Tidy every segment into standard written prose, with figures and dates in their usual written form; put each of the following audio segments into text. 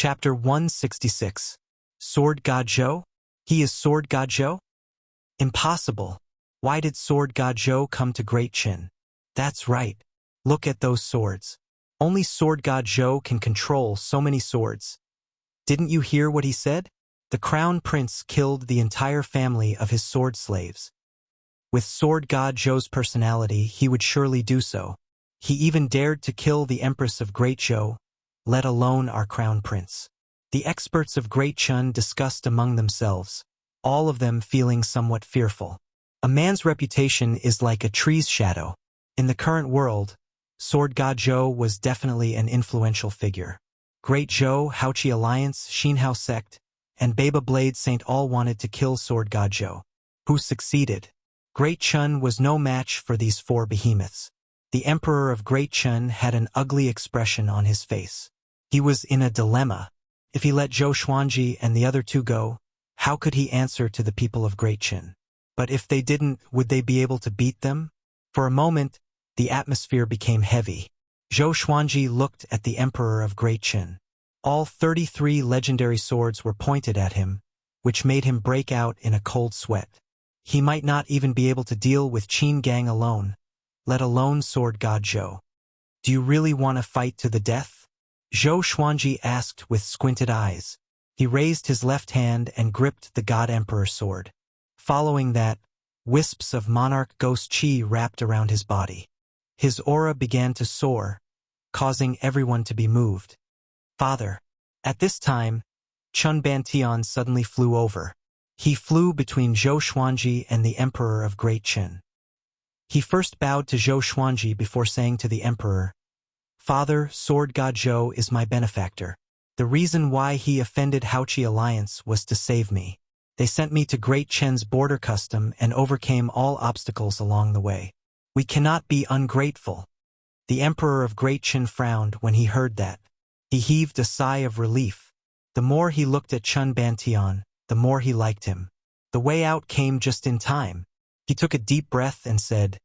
Chapter 166. Sword God Zhou? He is Sword God Zhou? Impossible. Why did Sword God Zhou come to Great Qin? That's right. Look at those swords. Only Sword God Zhou can control so many swords. Didn't you hear what he said? The crown prince killed the entire family of his sword slaves. With Sword God Zhou's personality, he would surely do so. He even dared to kill the Empress of Great Zhou, let alone our crown prince. The experts of Great Qin discussed among themselves, all of them feeling somewhat fearful. A man's reputation is like a tree's shadow. In the current world, Sword God Zhou was definitely an influential figure. Great Zhou, Haoqi Alliance, Xinhao Sect, and Baba Blade Saint all wanted to kill Sword God Zhou. Who succeeded? Great Qin was no match for these four behemoths. The Emperor of Great Qin had an ugly expression on his face. He was in a dilemma. If he let Zhou Xuanji and the other two go, how could he answer to the people of Great Qin? But if they didn't, would they be able to beat them? For a moment, the atmosphere became heavy. Zhou Xuanji looked at the Emperor of Great Qin. All 33 legendary swords were pointed at him, which made him break out in a cold sweat. He might not even be able to deal with Qin Gang alone, let alone Sword God Zhou. Do you really want to fight to the death? Zhou Xuanji asked with squinted eyes. He raised his left hand and gripped the God Emperor sword. Following that, wisps of monarch ghost qi wrapped around his body. His aura began to soar, causing everyone to be moved. Father. At this time, Chun Bantian suddenly flew over. He flew between Zhou Xuanji and the Emperor of Great Qin. He first bowed to Zhou Xuanji before saying to the Emperor, "Father, Sword God Zhou is my benefactor. The reason why he offended Haoqi Alliance was to save me. They sent me to Great Qin's border custom and overcame all obstacles along the way. We cannot be ungrateful." The Emperor of Great Qin frowned when he heard that. He heaved a sigh of relief. The more he looked at Chun Bantian, the more he liked him. The way out came just in time. He took a deep breath and said,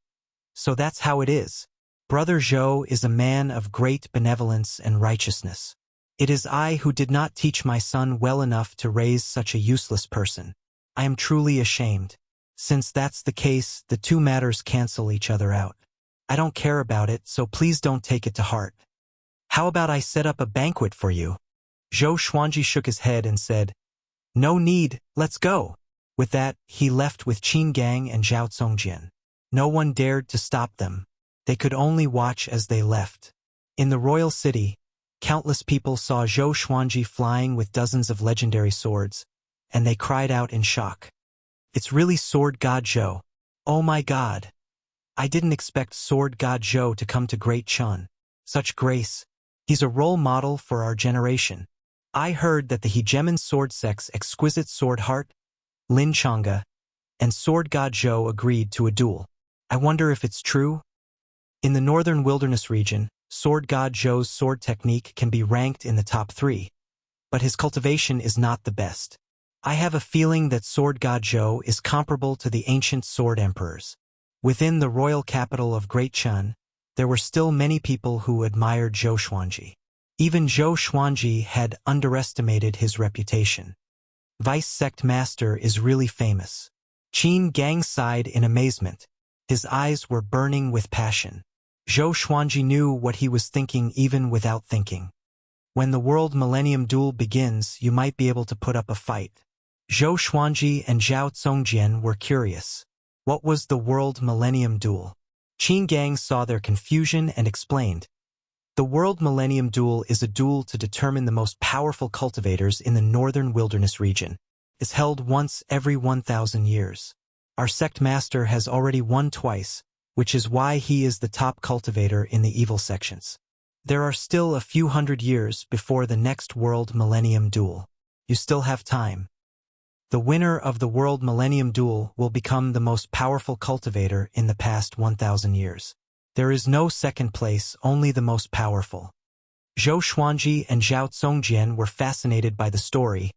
"So that's how it is. Brother Zhou is a man of great benevolence and righteousness. It is I who did not teach my son well enough to raise such a useless person. I am truly ashamed. Since that's the case, the two matters cancel each other out. I don't care about it, so please don't take it to heart. How about I set up a banquet for you?" Zhou Xuanji shook his head and said, "No need, let's go." With that, he left with Qin Gang and Zhao Zongjian. No one dared to stop them. They could only watch as they left. In the royal city, countless people saw Zhou Xuanji flying with dozens of legendary swords, and they cried out in shock. "It's really Sword God Zhou. Oh my God. I didn't expect Sword God Zhou to come to Great Qin. Such grace. He's a role model for our generation. I heard that the hegemon sword sect's exquisite sword heart, Lin Chang'e, and Sword God Zhou agreed to a duel. I wonder if it's true?" In the northern wilderness region, Sword God Zhou's sword technique can be ranked in the top 3, but his cultivation is not the best. I have a feeling that Sword God Zhou is comparable to the ancient sword emperors. Within the royal capital of Great Qin, there were still many people who admired Zhou Xuanji. Even Zhou Xuanji had underestimated his reputation. Vice Sect Master is really famous. Qin Gang sighed in amazement. His eyes were burning with passion. Zhou Xuanji knew what he was thinking even without thinking. When the World Millennium Duel begins, you might be able to put up a fight. Zhou Xuanji and Zhao Zongjian were curious. What was the World Millennium Duel? Qin Gang saw their confusion and explained. The World Millennium Duel is a duel to determine the most powerful cultivators in the northern wilderness region. It's held once every 1,000 years. Our sect master has already won twice, which is why he is the top cultivator in the evil sections. There are still a few hundred years before the next World Millennium Duel. You still have time. The winner of the World Millennium Duel will become the most powerful cultivator in the past 1,000 years. There is no second place, only the most powerful. Zhou Xuanji and Zhao Zongjian were fascinated by the story,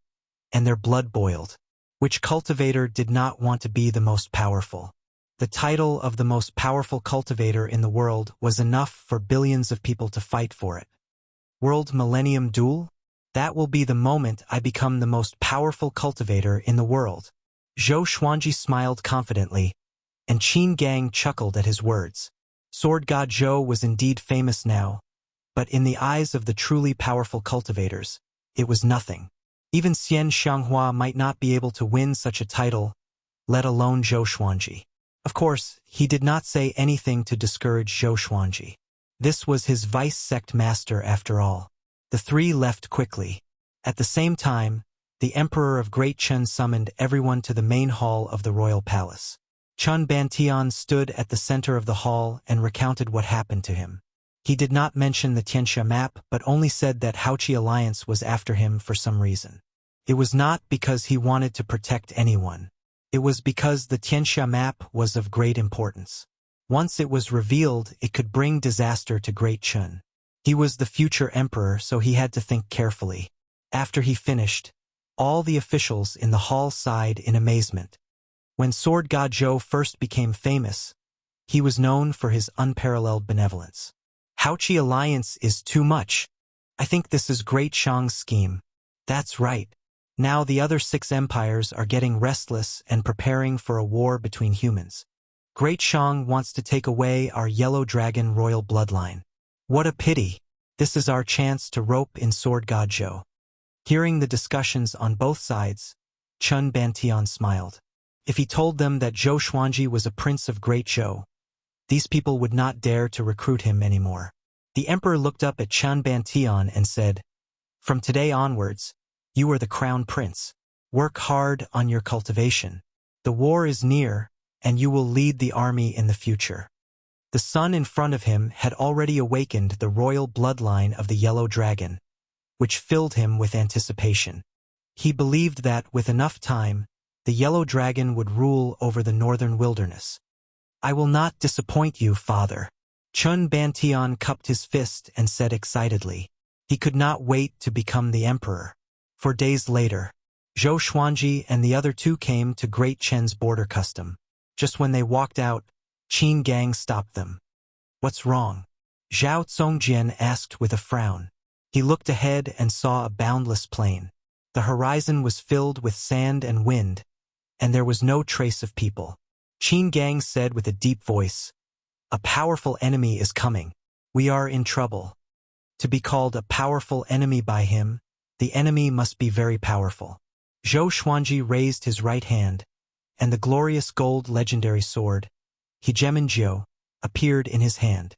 and their blood boiled. Which cultivator did not want to be the most powerful? The title of the most powerful cultivator in the world was enough for billions of people to fight for it. World Millennium Duel? That will be the moment I become the most powerful cultivator in the world. Zhou Xuanji smiled confidently, and Qin Gang chuckled at his words. Sword God Zhou was indeed famous now, but in the eyes of the truly powerful cultivators, it was nothing. Even Xian Xianghua might not be able to win such a title, let alone Zhou Xuanji. Of course, he did not say anything to discourage Zhou Xuanji. This was his vice sect master after all. The three left quickly. At the same time, the Emperor of Great Chen summoned everyone to the main hall of the royal palace. Chun Bantian stood at the center of the hall and recounted what happened to him. He did not mention the Tianxia map but only said that Haoqi Alliance was after him for some reason. It was not because he wanted to protect anyone. It was because the Tianxia map was of great importance. Once it was revealed, it could bring disaster to Great Chen. He was the future emperor, so he had to think carefully. After he finished, all the officials in the hall sighed in amazement. When Sword God Zhou first became famous, he was known for his unparalleled benevolence. Haoqi Alliance is too much. I think this is Great Shang's scheme. That's right. Now the other 6 empires are getting restless and preparing for a war between humans. Great Shang wants to take away our yellow dragon royal bloodline. What a pity. This is our chance to rope in Sword God Zhou. Hearing the discussions on both sides, Chun Bantian smiled. If he told them that Zhou Xuanji was a prince of Great Zhou, these people would not dare to recruit him anymore. The emperor looked up at Chun Bantian and said, "From today onwards, you are the crown prince. Work hard on your cultivation. The war is near, and you will lead the army in the future." The sun in front of him had already awakened the royal bloodline of the yellow dragon, which filled him with anticipation. He believed that, with enough time, the yellow dragon would rule over the northern wilderness. "I will not disappoint you, father." Chun Bantian cupped his fist and said excitedly. He could not wait to become the emperor. 4 days later, Zhou Xuanji and the other 2 came to Great Chen's border custom. Just when they walked out, Qin Gang stopped them. "What's wrong?" Zhao Zongjian asked with a frown. He looked ahead and saw a boundless plain. The horizon was filled with sand and wind, and there was no trace of people. Qin Gang said with a deep voice, "A powerful enemy is coming. We are in trouble." To be called a powerful enemy by him, the enemy must be very powerful. Zhou Xuanji raised his right hand, and the glorious gold legendary sword, Hegemonjiu, appeared in his hand.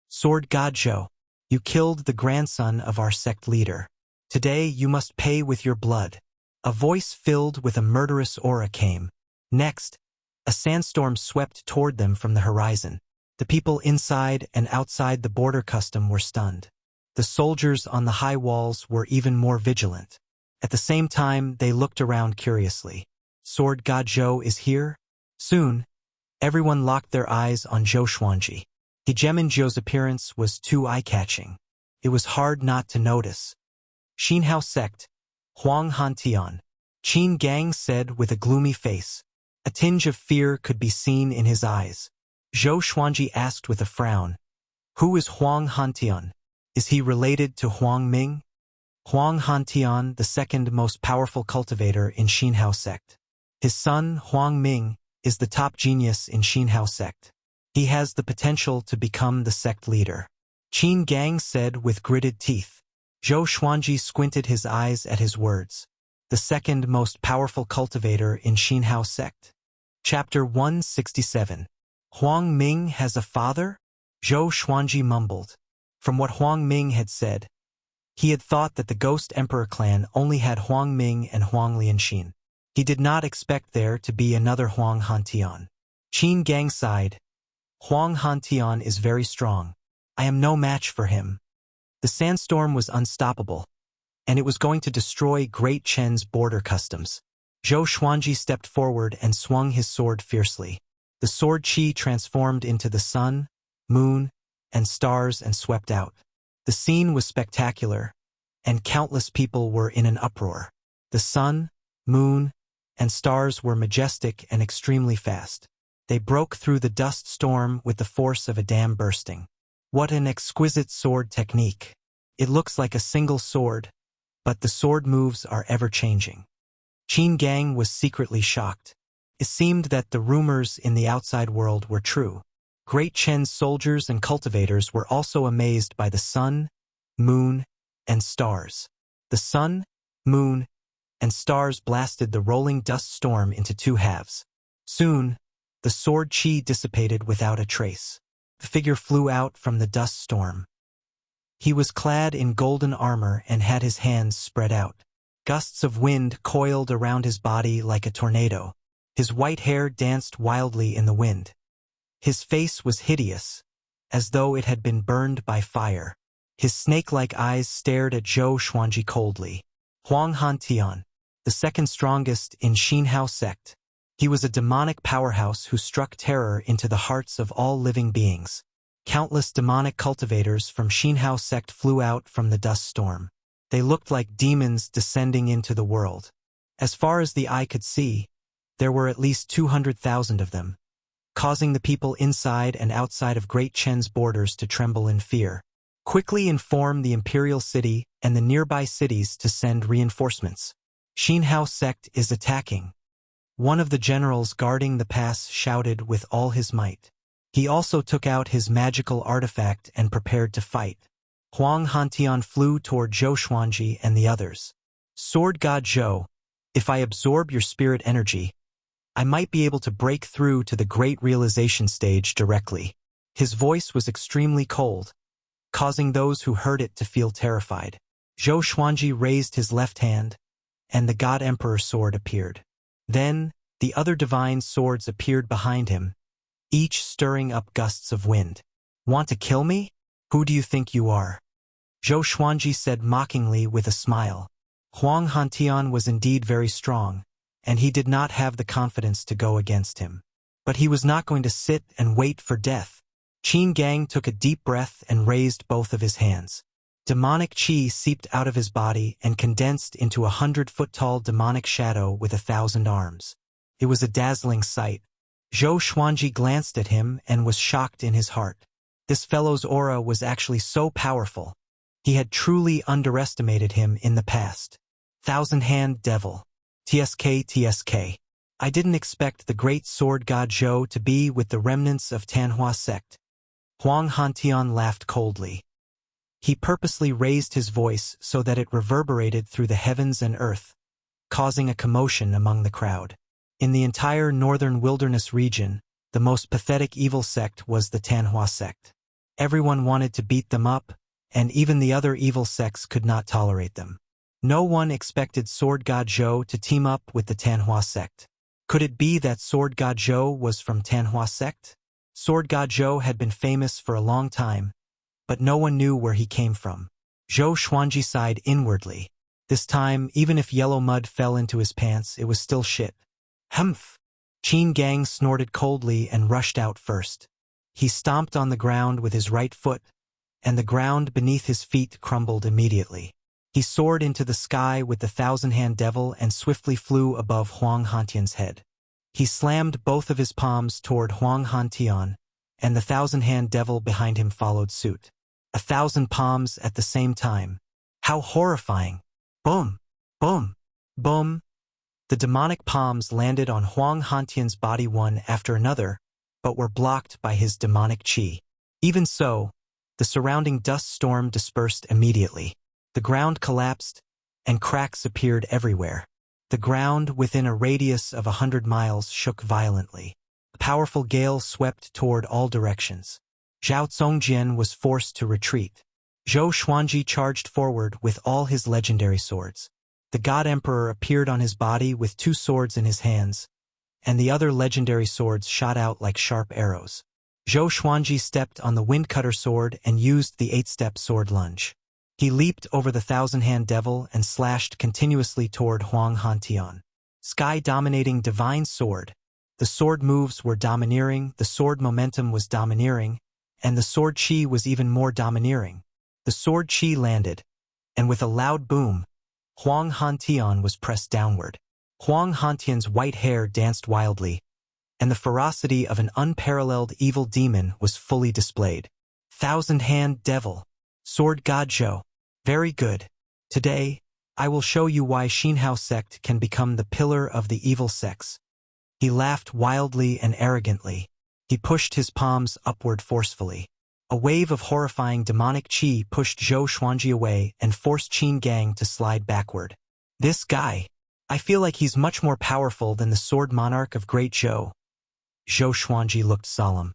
"Sword God Zhou, you killed the grandson of our sect leader. Today you must pay with your blood." A voice filled with a murderous aura came. Next, a sandstorm swept toward them from the horizon. The people inside and outside the border custom were stunned. The soldiers on the high walls were even more vigilant. At the same time, they looked around curiously. Sword God Zhou is here? Soon, everyone locked their eyes on Zhou Xuanji. Hegemonjiu's appearance was too eye-catching. It was hard not to notice. "Xinhao sect, Huang Hantian," Qin Gang said with a gloomy face. A tinge of fear could be seen in his eyes. Zhou Xuanji asked with a frown, "Who is Huang Hantian? Is he related to Huang Ming?" Huang Hantian, the second most powerful cultivator in Xinhao sect. His son, Huang Ming, is the top genius in Xinhao sect. He has the potential to become the sect leader. Qin Gang said with gritted teeth. Zhou Xuanji squinted his eyes at his words. The second most powerful cultivator in Xinhao sect. Chapter 167. Huang Ming has a father? Zhou Xuanji mumbled. From what Huang Ming had said, he had thought that the Ghost Emperor clan only had Huang Ming and Huang Lianxin. He did not expect there to be another Huang Hantian. Qin Gang sighed. "Huang Hantian is very strong. I am no match for him." The sandstorm was unstoppable, and it was going to destroy Great Chen's border customs. Zhou Xuanji stepped forward and swung his sword fiercely. The sword qi transformed into the sun, moon, and stars and swept out. The scene was spectacular, and countless people were in an uproar. The sun, moon, and stars were majestic and extremely fast. They broke through the dust storm with the force of a dam bursting. What an exquisite sword technique. It looks like a single sword, but the sword moves are ever-changing. Qin Gang was secretly shocked. It seemed that the rumors in the outside world were true. Great Chen's soldiers and cultivators were also amazed by the sun, moon, and stars. The sun, moon, and stars blasted the rolling dust storm into two halves. Soon, the sword chi dissipated without a trace. The figure flew out from the dust storm. He was clad in golden armor and had his hands spread out. Gusts of wind coiled around his body like a tornado. His white hair danced wildly in the wind. His face was hideous, as though it had been burned by fire. His snake-like eyes stared at Zhou Xuanji coldly. Huang Hantian, the second strongest in Xinhao sect. He was a demonic powerhouse who struck terror into the hearts of all living beings. Countless demonic cultivators from Xinhao sect flew out from the dust storm. They looked like demons descending into the world. As far as the eye could see, there were at least 200,000 of them, causing the people inside and outside of Great Chen's borders to tremble in fear. Quickly inform the imperial city and the nearby cities to send reinforcements. Xinhao sect is attacking. One of the generals guarding the pass shouted with all his might. He also took out his magical artifact and prepared to fight. Huang Hantian flew toward Zhou Xuanji and the others. Sword God Zhou, if I absorb your spirit energy, I might be able to break through to the great realization stage directly. His voice was extremely cold, causing those who heard it to feel terrified. Zhou Xuanji raised his left hand, and the God Emperor sword appeared. Then, the other divine swords appeared behind him, each stirring up gusts of wind. Want to kill me? Who do you think you are? Zhou Xuanji said mockingly with a smile. Huang Hantian was indeed very strong, and he did not have the confidence to go against him. But he was not going to sit and wait for death. Qin Gang took a deep breath and raised both of his hands. Demonic chi seeped out of his body and condensed into a 100-foot-tall demonic shadow with 1,000 arms. It was a dazzling sight. Zhou Xuanji glanced at him and was shocked in his heart. This fellow's aura was actually so powerful. He had truly underestimated him in the past. Thousand-hand devil. TSK. I didn't expect the great sword god Zhou to be with the remnants of Tanhua sect. Huang Hantian laughed coldly. He purposely raised his voice so that it reverberated through the heavens and earth, causing a commotion among the crowd. In the entire northern wilderness region, the most pathetic evil sect was the Tanhua sect. Everyone wanted to beat them up, and even the other evil sects could not tolerate them. No one expected Sword God Zhou to team up with the Tanhua sect. Could it be that Sword God Zhou was from Tanhua sect? Sword God Zhou had been famous for a long time, but no one knew where he came from. Zhou Xuanji sighed inwardly. This time, even if yellow mud fell into his pants, it was still shit. Humph! Qin Gang snorted coldly and rushed out first. He stomped on the ground with his right foot, and the ground beneath his feet crumbled immediately. He soared into the sky with the thousand-hand devil and swiftly flew above Huang Hantian's head. He slammed both of his palms toward Huang Hantian, and the thousand-hand devil behind him followed suit. 1,000 palms at the same time. How horrifying! Boom! Boom! Boom! The demonic palms landed on Huang Hantian's body one after another, but were blocked by his demonic chi. Even so, the surrounding dust storm dispersed immediately. The ground collapsed, and cracks appeared everywhere. The ground within a radius of 100 miles shook violently. A powerful gale swept toward all directions. Zhao Zongjian was forced to retreat. Zhou Xuanji charged forward with all his legendary swords. The God Emperor appeared on his body with 2 swords in his hands, and the other legendary swords shot out like sharp arrows. Zhou Xuanji stepped on the Windcutter sword and used the 8-step sword lunge. He leaped over the thousand-hand devil and slashed continuously toward Huang Hantian. Sky-dominating divine sword. The sword moves were domineering, the sword momentum was domineering, and the sword chi was even more domineering. The sword chi landed, and with a loud boom, Huang Hantian was pressed downward. Huang Hantian's white hair danced wildly, and the ferocity of an unparalleled evil demon was fully displayed. Thousand-hand devil. Sword God Zhou. Very good. Today, I will show you why Xinhao sect can become the pillar of the evil sects. He laughed wildly and arrogantly. He pushed his palms upward forcefully. A wave of horrifying demonic qi pushed Zhou Xuanji away and forced Qin Gang to slide backward. This guy. I feel like he's much more powerful than the sword monarch of Great Zhou. Zhou Xuanji looked solemn.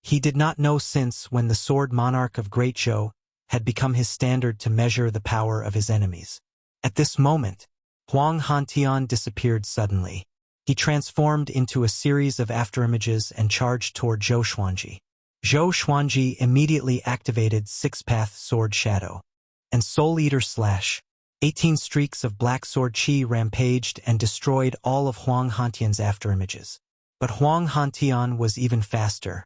He did not know since when the sword monarch of Great Zhou had become his standard to measure the power of his enemies. At this moment, Huang Hantian disappeared suddenly. He transformed into a series of afterimages and charged toward Zhou Xuanji. Zhou Xuanji immediately activated Six-Path Sword Shadow and Soul Eater Slash. 18 streaks of black sword qi rampaged and destroyed all of Huang Hantian's afterimages. But Huang Hantian was even faster.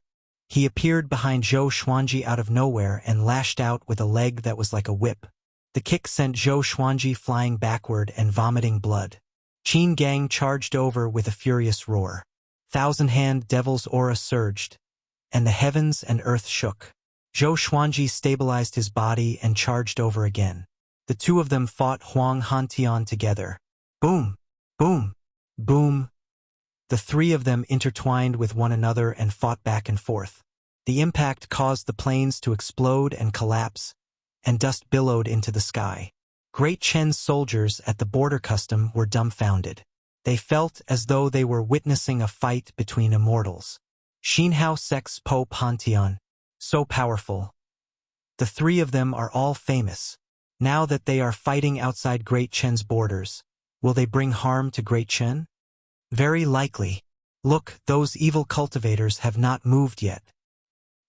He appeared behind Zhou Xuanji out of nowhere and lashed out with a leg that was like a whip. The kick sent Zhou Xuanji flying backward and vomiting blood. Qin Gang charged over with a furious roar. Thousand-Hand Devil's aura surged, and the heavens and earth shook. Zhou Xuanji stabilized his body and charged over again. The two of them fought Huang Hantian together. Boom! Boom! Boom! The three of them intertwined with one another and fought back and forth. The impact caused the plains to explode and collapse, and dust billowed into the sky. Great Chen's soldiers at the border custom were dumbfounded. They felt as though they were witnessing a fight between immortals. Xinhao sect's Pope Hantian, so powerful. The three of them are all famous. Now that they are fighting outside Great Chen's borders, will they bring harm to Great Chen? Very likely. Look, those evil cultivators have not moved yet.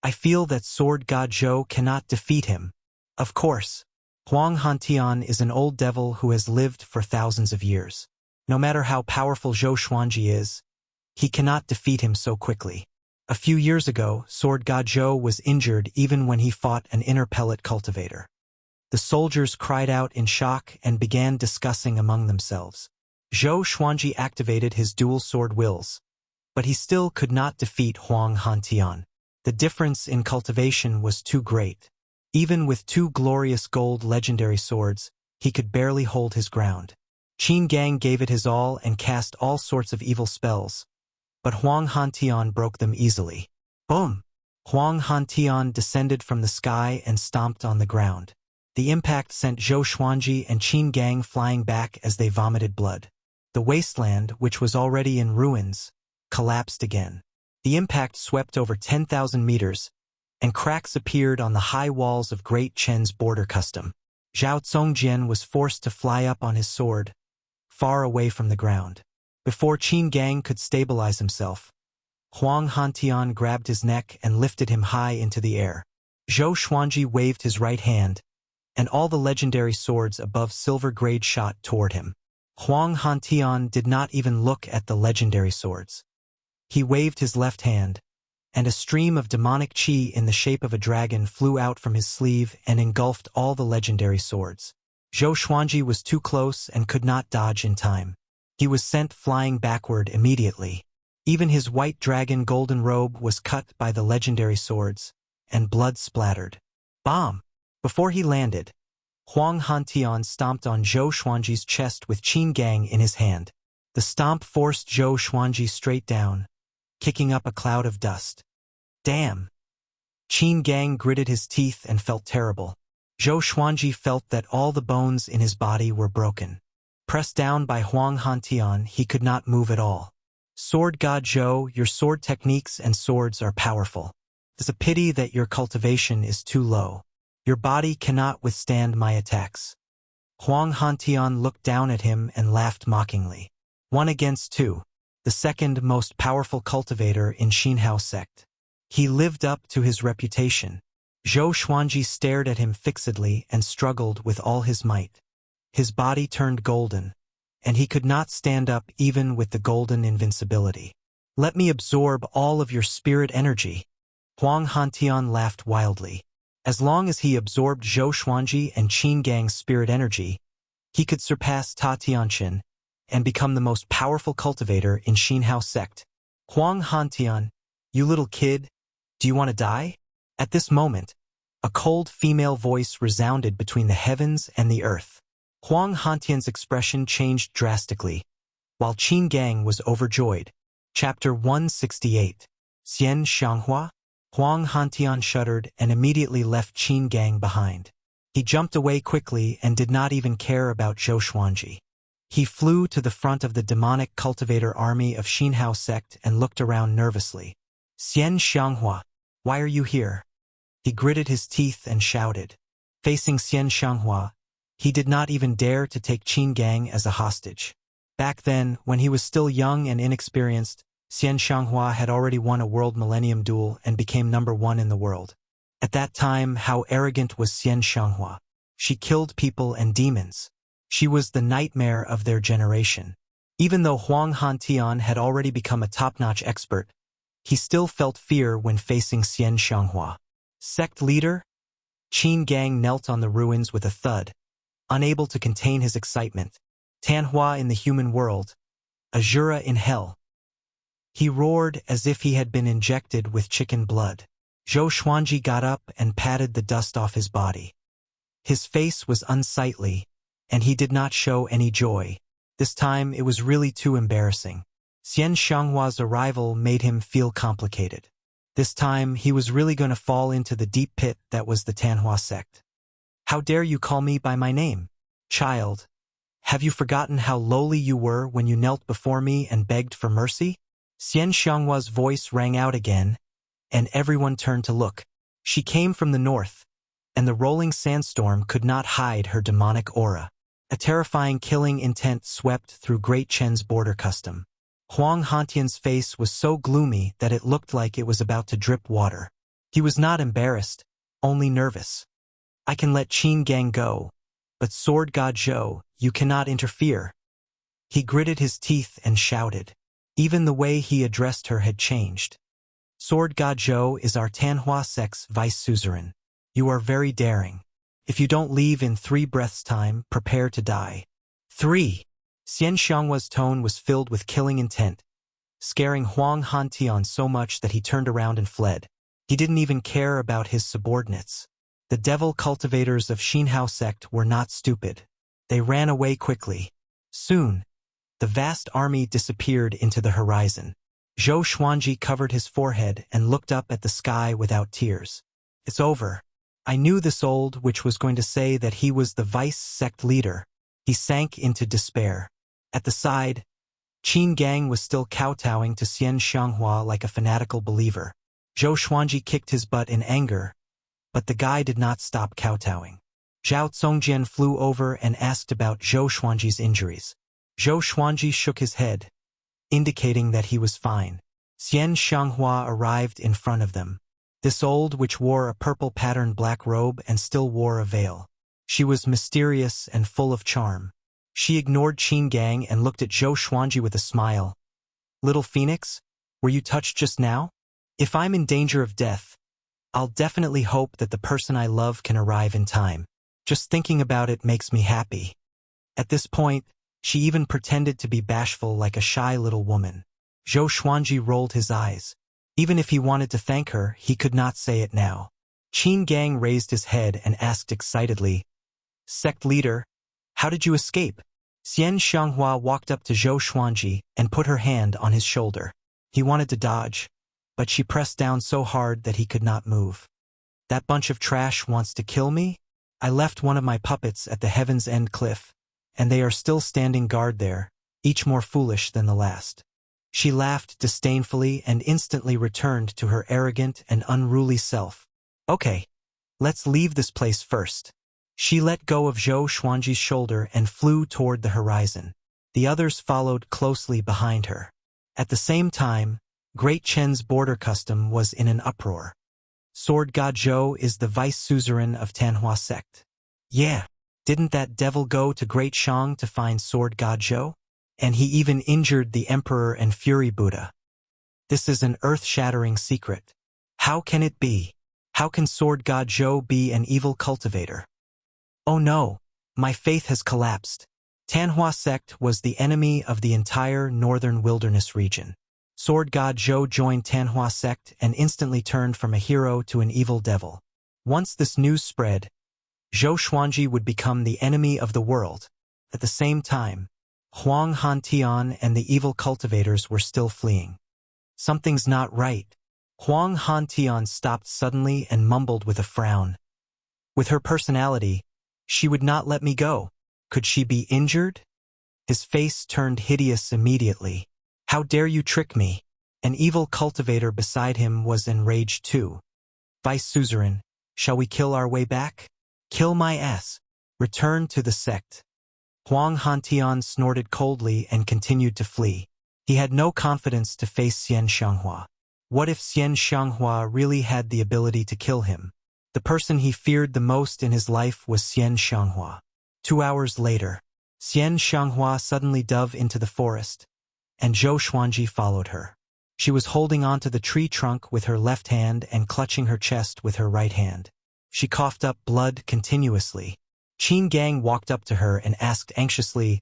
I feel that Sword God Zhou cannot defeat him. Of course, Huang Hantian is an old devil who has lived for thousands of years. No matter how powerful Zhou Xuanji is, he cannot defeat him so quickly. A few years ago, Sword God Zhou was injured even when he fought an inner pellet cultivator. The soldiers cried out in shock and began discussing among themselves. Zhou Xuanji activated his dual sword wills, but he still could not defeat Huang Hantian. The difference in cultivation was too great. Even with two glorious gold legendary swords, he could barely hold his ground. Qin Gang gave it his all and cast all sorts of evil spells, but Huang Hantian broke them easily. Boom! Huang Hantian descended from the sky and stomped on the ground. The impact sent Zhou Xuanji and Qin Gang flying back as they vomited blood. The wasteland, which was already in ruins, collapsed again. The impact swept over 10,000 meters, and cracks appeared on the high walls of Great Chen's border custom. Zhao Zongjian was forced to fly up on his sword, far away from the ground. Before Qin Gang could stabilize himself, Huang Hantian grabbed his neck and lifted him high into the air. Zhou Xuanji waved his right hand, and all the legendary swords above silver grade shot toward him. Huang Hantian did not even look at the legendary swords. He waved his left hand, and a stream of demonic qi in the shape of a dragon flew out from his sleeve and engulfed all the legendary swords. Zhou Xuanji was too close and could not dodge in time. He was sent flying backward immediately. Even his white dragon golden robe was cut by the legendary swords, and blood splattered. Bomb! Before he landed, Huang Hantian stomped on Zhou Xuanji's chest with Qin Gang in his hand. The stomp forced Zhou Xuanji straight down, kicking up a cloud of dust. Damn! Qin Gang gritted his teeth and felt terrible. Zhou Xuanji felt that all the bones in his body were broken. Pressed down by Huang Hantian, he could not move at all. Sword God Zhou, your sword techniques and swords are powerful. It's a pity that your cultivation is too low. Your body cannot withstand my attacks. Huang Hantian looked down at him and laughed mockingly. 1 against 2. The second most powerful cultivator in Xinhao sect. He lived up to his reputation. Zhou Xuanji stared at him fixedly and struggled with all his might. His body turned golden, and he could not stand up even with the golden invincibility. Let me absorb all of your spirit energy. Huang Hantian laughed wildly. As long as he absorbed Zhou Xuanji and Qin Gang's spirit energy, he could surpass Ta Tianqin and become the most powerful cultivator in Xinhao sect. Huang Hantian, you little kid, do you want to die? At this moment, a cold female voice resounded between the heavens and the earth. Huang Hantian's expression changed drastically, while Qin Gang was overjoyed. Chapter 168. Xian Xianghua? Huang Hantian shuddered and immediately left Qin Gang behind. He jumped away quickly and did not even care about Zhou Xuanji. He flew to the front of the demonic cultivator army of Xinhao sect and looked around nervously. Xian Xianghua, why are you here? He gritted his teeth and shouted. Facing Xian Xianghua, he did not even dare to take Qin Gang as a hostage. Back then, when he was still young and inexperienced, Xian Xianghua had already won a World Millennium Duel and became #1 in the world. At that time, how arrogant was Xian Xianghua. She killed people and demons. She was the nightmare of their generation. Even though Huang Hantian had already become a top-notch expert, he still felt fear when facing Xian Xianghua. Sect leader? Qin Gang knelt on the ruins with a thud, unable to contain his excitement. Tanhua in the human world, Azura in hell. He roared as if he had been injected with chicken blood. Zhou Xuanji got up and patted the dust off his body. His face was unsightly, and he did not show any joy. This time it was really too embarrassing. Xian Xianghua's arrival made him feel complicated. This time he was really going to fall into the deep pit that was the Tanhua sect. How dare you call me by my name? Child, have you forgotten how lowly you were when you knelt before me and begged for mercy? Xian Xianghua's voice rang out again, and everyone turned to look. She came from the north, and the rolling sandstorm could not hide her demonic aura. A terrifying killing intent swept through Great Chen's border custom. Huang Hantian's face was so gloomy that it looked like it was about to drip water. He was not embarrassed, only nervous. I can let Qin Gang go, but Sword God Zhou, you cannot interfere. He gritted his teeth and shouted. Even the way he addressed her had changed. Sword God Zhou is our Tanhua sect's vice suzerain. You are very daring. If you don't leave in 3 breaths' time, prepare to die. 3. Xian Xianghua's tone was filled with killing intent, scaring Huang Hantian so much that he turned around and fled. He didn't even care about his subordinates. The devil cultivators of Xinhao sect were not stupid. They ran away quickly. Soon, the vast army disappeared into the horizon. Zhou Xuanji covered his forehead and looked up at the sky without tears. It's over. I knew this old witch was going to say that he was the vice sect leader. He sank into despair. At the side, Qin Gang was still kowtowing to Xian Xianghua like a fanatical believer. Zhou Xuanji kicked his butt in anger, but the guy did not stop kowtowing. Zhao Congjian flew over and asked about Zhou Xuanji's injuries. Zhou Xuanji shook his head, indicating that he was fine. Xian Xianghua arrived in front of them. This old witch wore a purple-patterned black robe and still wore a veil. She was mysterious and full of charm. She ignored Qin Gang and looked at Zhou Xuanji with a smile. Little Phoenix, were you touched just now? If I'm in danger of death, I'll definitely hope that the person I love can arrive in time. Just thinking about it makes me happy. At this point, she even pretended to be bashful like a shy little woman. Zhou Xuanji rolled his eyes. Even if he wanted to thank her, he could not say it now. Qin Gang raised his head and asked excitedly, Sect leader, how did you escape? Xian Xianghua walked up to Zhou Xuanji and put her hand on his shoulder. He wanted to dodge, but she pressed down so hard that he could not move. That bunch of trash wants to kill me? I left one of my puppets at the Heaven's End cliff, and they are still standing guard there, each more foolish than the last. She laughed disdainfully and instantly returned to her arrogant and unruly self. Okay, let's leave this place first. She let go of Zhou Xuanji's shoulder and flew toward the horizon. The others followed closely behind her. At the same time, Great Chen's border custom was in an uproar. Sword God Zhou is the vice suzerain of Tanhua sect. Yeah, didn't that devil go to Great Shang to find Sword God Zhou? And he even injured the Emperor and Fury Buddha. This is an earth-shattering secret. How can it be? How can Sword God Zhou be an evil cultivator? Oh no, my faith has collapsed. Tanhua sect was the enemy of the entire northern wilderness region. Sword God Zhou joined Tanhua sect and instantly turned from a hero to an evil devil. Once this news spread, Zhou Xuanji would become the enemy of the world. At the same time, Huang Hantian and the evil cultivators were still fleeing. Something's not right. Huang Hantian stopped suddenly and mumbled with a frown. With her personality, she would not let me go. Could she be injured? His face turned hideous immediately. How dare you trick me? An evil cultivator beside him was enraged too. Vice Suzerain, shall we kill our way back? Kill my ass. Return to the sect. Huang Hantian snorted coldly and continued to flee. He had no confidence to face Xian Xianghua. What if Xian Xianghua really had the ability to kill him? The person he feared the most in his life was Xian Xianghua. 2 hours later, Xian Xianghua suddenly dove into the forest, and Zhou Xuanji followed her. She was holding onto the tree trunk with her left hand and clutching her chest with her right hand. She coughed up blood continuously. Qin Gang walked up to her and asked anxiously,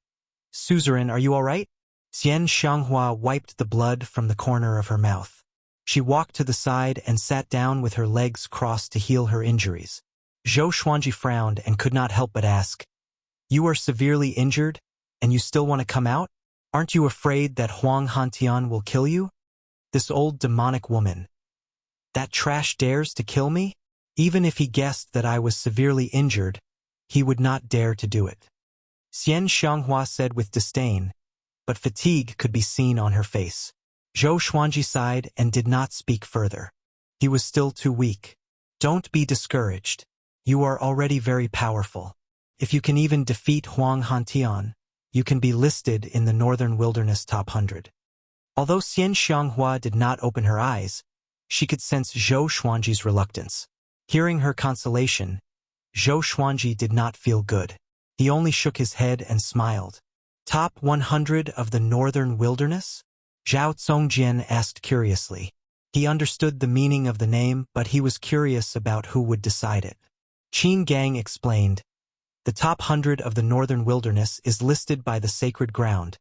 "Suzerain, are you all right?" Xian Xianghua wiped the blood from the corner of her mouth. She walked to the side and sat down with her legs crossed to heal her injuries. Zhou Xuanji frowned and could not help but ask, "You are severely injured, and you still want to come out? Aren't you afraid that Huang Hantian will kill you? This old demonic woman. That trash dares to kill me? Even if he guessed that I was severely injured, he would not dare to do it." Xian Xianghua said with disdain, but fatigue could be seen on her face. Zhou Xuanji sighed and did not speak further. He was still too weak. "Don't be discouraged. You are already very powerful. If you can even defeat Huang Hantian, you can be listed in the Northern Wilderness Top 100. Although Xian Xianghua did not open her eyes, she could sense Zhou Xuanji's reluctance. Hearing her consolation, Zhou Xuanji did not feel good. He only shook his head and smiled. "Top 100 of the Northern Wilderness?" Zhao Zongjian asked curiously. He understood the meaning of the name, but he was curious about who would decide it. Qin Gang explained, "The top 100 of the Northern Wilderness is listed by the sacred ground,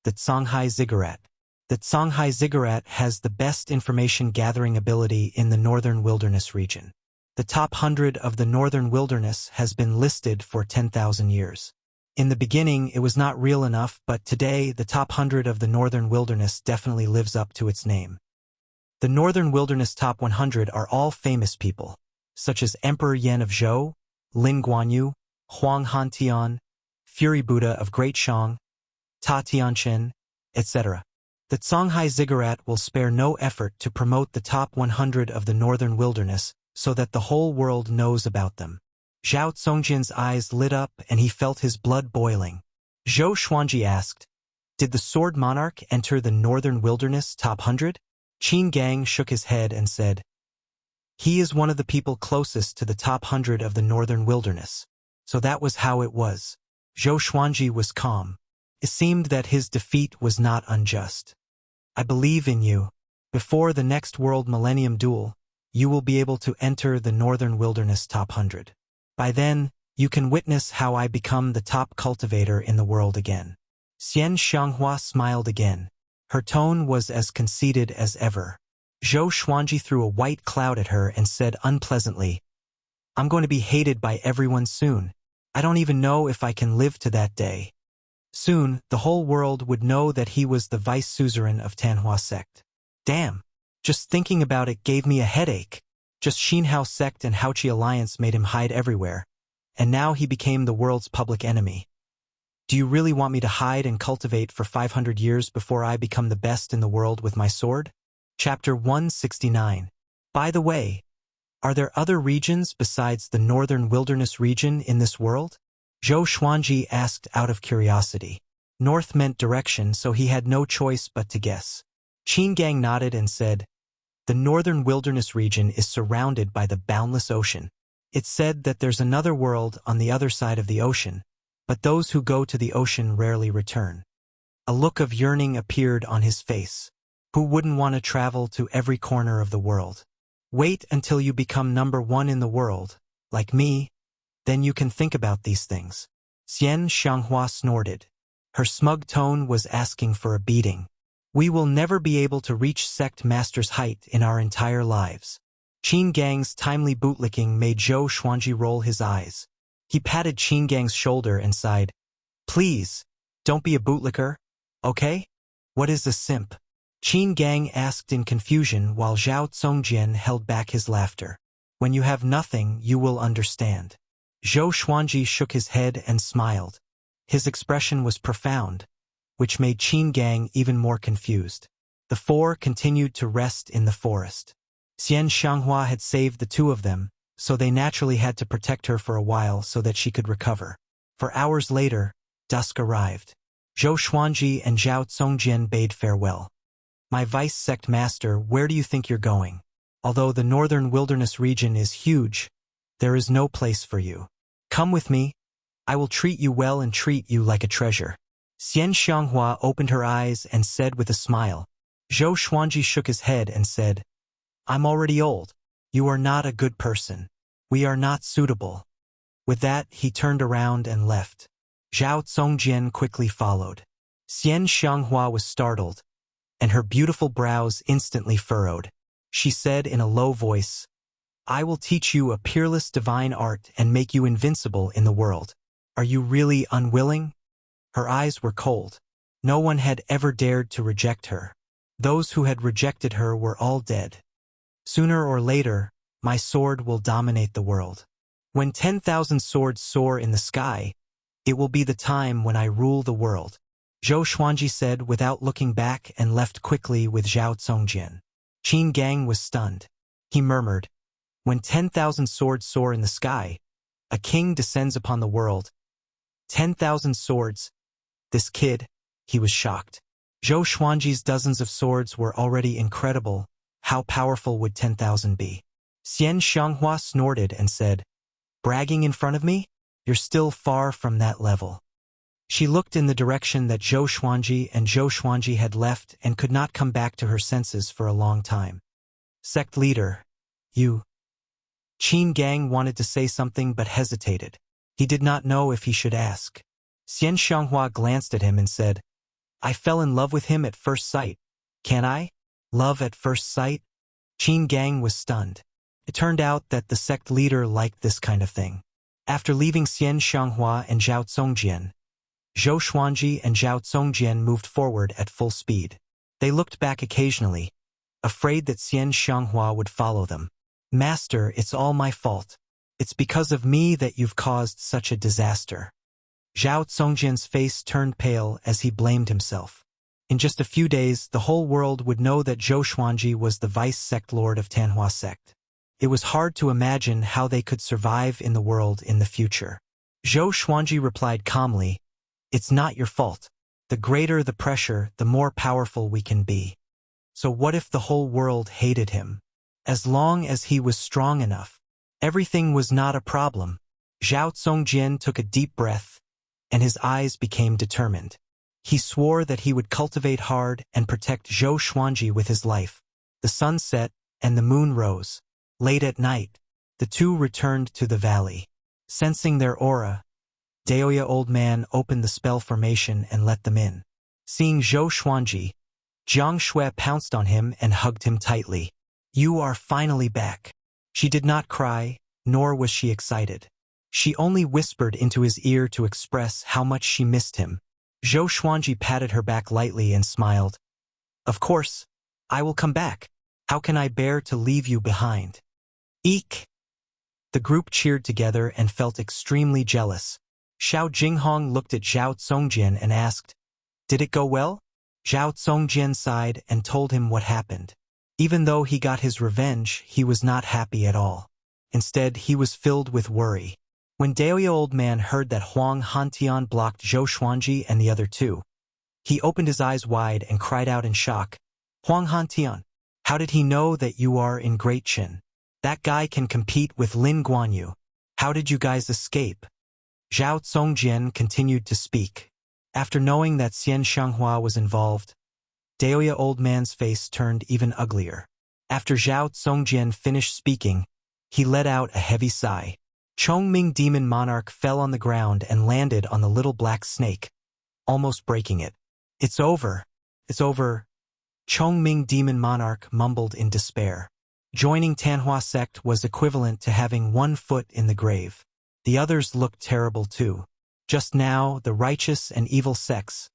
the Songhai Ziggurat. The Songhai Ziggurat has the best information gathering ability in the Northern Wilderness region. The top 100 of the Northern Wilderness has been listed for 10,000 years. In the beginning, it was not real enough, but today, the top 100 of the Northern Wilderness definitely lives up to its name. The Northern Wilderness top 100 are all famous people, such as Emperor Yan of Zhou, Lin Guanyu, Huang Hantian, Fury Buddha of Great Shang, Ta Tianchen, etc. The Songhai Ziggurat will spare no effort to promote the top 100 of the Northern Wilderness so that the whole world knows about them." Zhao Zongjian's eyes lit up and he felt his blood boiling. Zhou Xuanji asked, "Did the Sword Monarch enter the Northern Wilderness top 100? Qin Gang shook his head and said, "He is one of the people closest to the top 100 of the Northern Wilderness. So that was how it was." Zhou Xuanji was calm. It seemed that his defeat was not unjust. "I believe in you. Before the next World Millennium Duel, you will be able to enter the Northern Wilderness top 100. By then, you can witness how I become the top cultivator in the world again." Xian Xianghua smiled again. Her tone was as conceited as ever. Zhou Xuanji threw a white cloud at her and said unpleasantly, "I'm going to be hated by everyone soon. I don't even know if I can live to that day." Soon, the whole world would know that he was the vice suzerain of Tanhua sect. Damn, just thinking about it gave me a headache. Just Xinhao sect and Haoqi alliance made him hide everywhere, and now he became the world's public enemy. Do you really want me to hide and cultivate for 500 years before I become the best in the world with my sword? Chapter 169. By the way, are there other regions besides the Northern Wilderness region in this world? Zhou Xuanji asked out of curiosity. North meant direction, so he had no choice but to guess. Qin Gang nodded and said, "The Northern Wilderness region is surrounded by the boundless ocean. It's said that there's another world on the other side of the ocean, but those who go to the ocean rarely return." A look of yearning appeared on his face. Who wouldn't want to travel to every corner of the world? Wait until you become number 1 in the world, like me, then you can think about these things. Xian Xianghua snorted. Her smug tone was asking for a beating. "We will never be able to reach sect master's height in our entire lives." Qin Gang's timely bootlicking made Zhou Xuanji roll his eyes. He patted Qin Gang's shoulder and sighed. Please, don't be a bootlicker, okay? What is a simp? Qin Gang asked in confusion while Zhao Zongjian held back his laughter. When you have nothing, you will understand. Zhou Xuanji shook his head and smiled. His expression was profound, which made Qin Gang even more confused. The four continued to rest in the forest. Xian Xianghua had saved the two of them, so they naturally had to protect her for a while so that she could recover. For hours later, dusk arrived. Zhou Xuanji and Zhao Zongjian bade farewell. My vice sect master, where do you think you're going? Although the northern wilderness region is huge, there is no place for you. Come with me. I will treat you well and treat you like a treasure. Xian Xianghua opened her eyes and said with a smile. Zhou Xuanji shook his head and said, I'm already old. You are not a good person. We are not suitable. With that, he turned around and left. Zhao Zongjian quickly followed. Xian Xianghua was startled, and her beautiful brows instantly furrowed. She said in a low voice, I will teach you a peerless divine art and make you invincible in the world. Are you really unwilling? Her eyes were cold. No one had ever dared to reject her. Those who had rejected her were all dead. Sooner or later, my sword will dominate the world. When 10,000 swords soar in the sky, it will be the time when I rule the world. Zhou Xuanji said without looking back and left quickly with Zhao Zongjian. Qin Gang was stunned. He murmured, when 10,000 swords soar in the sky, a king descends upon the world. 10,000 swords. This kid, he was shocked. Zhou Xuanji's dozens of swords were already incredible. How powerful would 10,000 be? Xian Xianghua snorted and said, bragging in front of me? You're still far from that level. She looked in the direction that Zhou Xuanji had left and could not come back to her senses for a long time. Sect leader, you. Qin Gang wanted to say something but hesitated. He did not know if he should ask. Xian Xianghua glanced at him and said, I fell in love with him at first sight. Can I? Love at first sight? Qin Gang was stunned. It turned out that the sect leader liked this kind of thing. After leaving Xian Xianghua and Zhao Zongjian, Zhou Xuanji and Zhao Zongjian moved forward at full speed. They looked back occasionally, afraid that Xian Xianghua would follow them. Master, it's all my fault. It's because of me that you've caused such a disaster. Zhao Zongjian's face turned pale as he blamed himself. In just a few days, the whole world would know that Zhou Xuanji was the vice sect lord of Tanhua sect. It was hard to imagine how they could survive in the world in the future. Zhou Xuanji replied calmly, it's not your fault. The greater the pressure, the more powerful we can be. So what if the whole world hated him? As long as he was strong enough, everything was not a problem. Zhao Zongjian took a deep breath, and his eyes became determined. He swore that he would cultivate hard and protect Zhou Xuanji with his life. The sun set, and the moon rose. Late at night, the two returned to the valley. Sensing their aura, Daoya Old Man opened the spell formation and let them in. Seeing Zhou Xuanji, Jiang Shui pounced on him and hugged him tightly. You are finally back. She did not cry, nor was she excited. She only whispered into his ear to express how much she missed him. Zhou Xuanji patted her back lightly and smiled. Of course, I will come back. How can I bear to leave you behind? Eek! The group cheered together and felt extremely jealous. Xiao Jinghong looked at Zhao Zongjian and asked, did it go well? Zhao Zongjian sighed and told him what happened. Even though he got his revenge, he was not happy at all. Instead, he was filled with worry. When Daoya Old Man heard that Huang Hantian blocked Zhou Xuanji and the other two, he opened his eyes wide and cried out in shock. Huang Hantian, how did he know that you are in Great Qin? That guy can compete with Lin Guanyu. How did you guys escape? Zhao Zongjian continued to speak. After knowing that Xian Xianghua was involved, Daoya Old Man's face turned even uglier. After Zhao Zongjian finished speaking, he let out a heavy sigh. Chongming Demon Monarch fell on the ground and landed on the little black snake, almost breaking it. It's over. It's over. Chongming Demon Monarch mumbled in despair. Joining Tanhua sect was equivalent to having 1 foot in the grave. The others looked terrible too. Just now, the righteous and evil sects,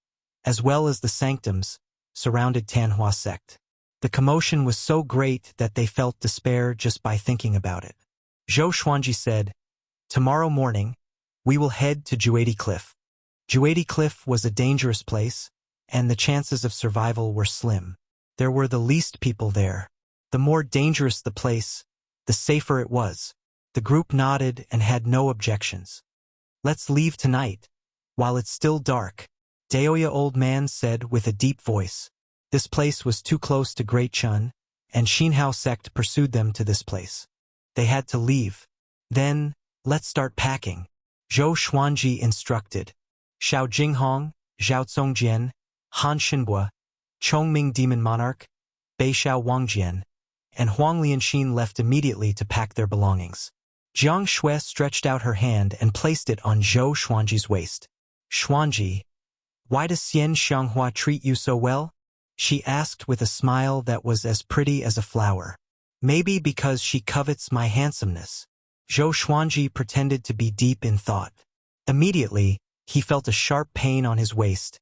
as well as the sanctums, surrounded Tanhua sect. The commotion was so great that they felt despair just by thinking about it. Zhou Xuanji said, "Tomorrow morning, we will head to Juadi Cliff." Juadi Cliff was a dangerous place, and the chances of survival were slim. There were the least people there. The more dangerous the place, the safer it was. The group nodded and had no objections. "Let's leave tonight, while it's still dark," Daoya old man said with a deep voice. This place was too close to Great Chun, and Xinhao sect pursued them to this place. They had to leave. "Then, let's start packing," Zhou Xuanji instructed. Xiao Jinghong, Zhao Zongjian, Han Xinbua, Chongming Demon Monarch, Beixiao Wangjian, and Huang Lianxin left immediately to pack their belongings. Jiang Shui stretched out her hand and placed it on Zhou Xuanji's waist. "Xuanji, why does Xian Xianghua treat you so well?" she asked with a smile that was as pretty as a flower. "Maybe because she covets my handsomeness." Zhou Xuanji pretended to be deep in thought. Immediately, he felt a sharp pain on his waist,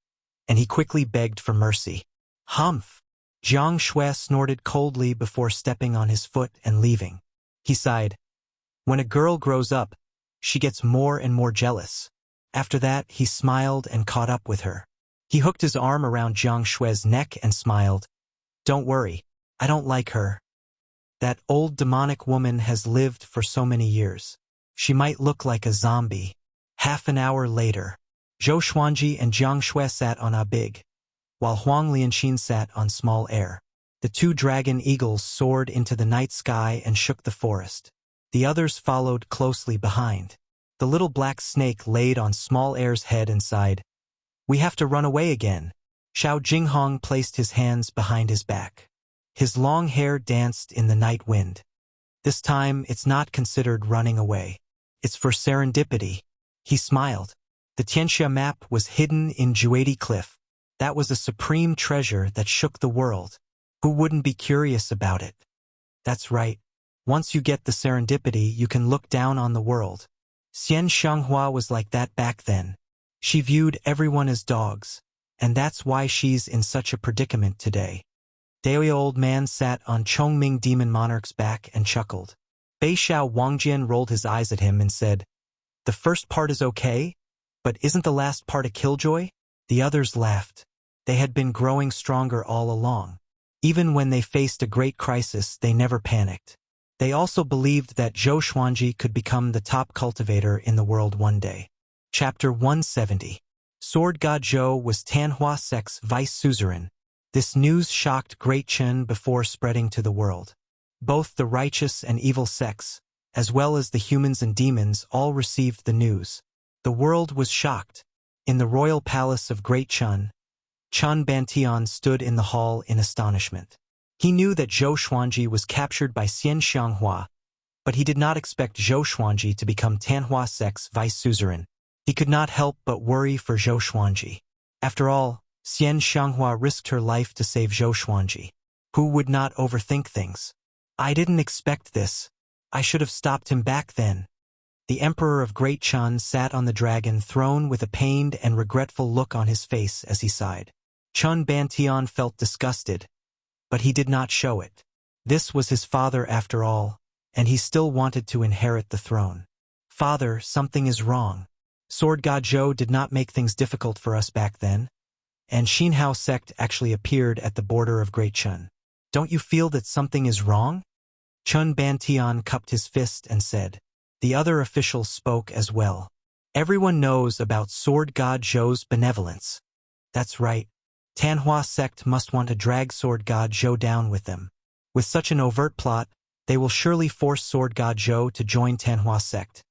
and he quickly begged for mercy. "Humph!" Jiang Shui snorted coldly before stepping on his foot and leaving. He sighed. When a girl grows up, she gets more and more jealous. After that, he smiled and caught up with her. He hooked his arm around Jiang Shui's neck and smiled. "Don't worry, I don't like her. That old demonic woman has lived for so many years. She might look like a zombie." Half an hour later, Zhou Xuanji and Jiang Shui sat on a big, while Huang Lianxin sat on small air. The two dragon eagles soared into the night sky and shook the forest. The others followed closely behind. The little black snake laid on small air's head and sighed. "We have to run away again." Xiao Jinghong placed his hands behind his back. His long hair danced in the night wind. "This time, it's not considered running away. It's for serendipity." He smiled. The Tianxia map was hidden in Juadi Cliff. That was a supreme treasure that shook the world. Who wouldn't be curious about it? That's right. Once you get the serendipity, you can look down on the world. Xian Xianghua was like that back then. She viewed everyone as dogs, and that's why she's in such a predicament today. Daoya old man sat on Chongming Demon Monarch's back and chuckled. Beixiao Wangjian rolled his eyes at him and said, "The first part is okay, but isn't the last part a killjoy?" The others laughed. They had been growing stronger all along. Even when they faced a great crisis, they never panicked. They also believed that Zhou Xuanji could become the top cultivator in the world one day. Chapter 170. Sword God Zhou was Tanhua sect's vice suzerain. This news shocked Great Chen before spreading to the world. Both the righteous and evil sects, as well as the humans and demons, all received the news. The world was shocked. In the royal palace of Great Chun, Chun Bantian stood in the hall in astonishment. He knew that Zhou Xuanji was captured by Xian Xianghua, but he did not expect Zhou Xuanji to become Tanhua sect's vice suzerain. He could not help but worry for Zhou Xuanji. After all, Xian Xianghua risked her life to save Zhou Xuanji. Who would not overthink things? "I didn't expect this. I should have stopped him back then." The Emperor of Great Chun sat on the dragon throne with a pained and regretful look on his face as he sighed. Chun Bantian felt disgusted, but he did not show it. This was his father after all, and he still wanted to inherit the throne. "Father, something is wrong. Sword God Zhou did not make things difficult for us back then, and Xinhao sect actually appeared at the border of Great Chun. Don't you feel that something is wrong?" Chun Bantian cupped his fist and said. The other officials spoke as well. "Everyone knows about Sword God Zhou's benevolence." "That's right. Tanhua sect must want to drag Sword God Zhou down with them. With such an overt plot, they will surely force Sword God Zhou to join Tanhua sect,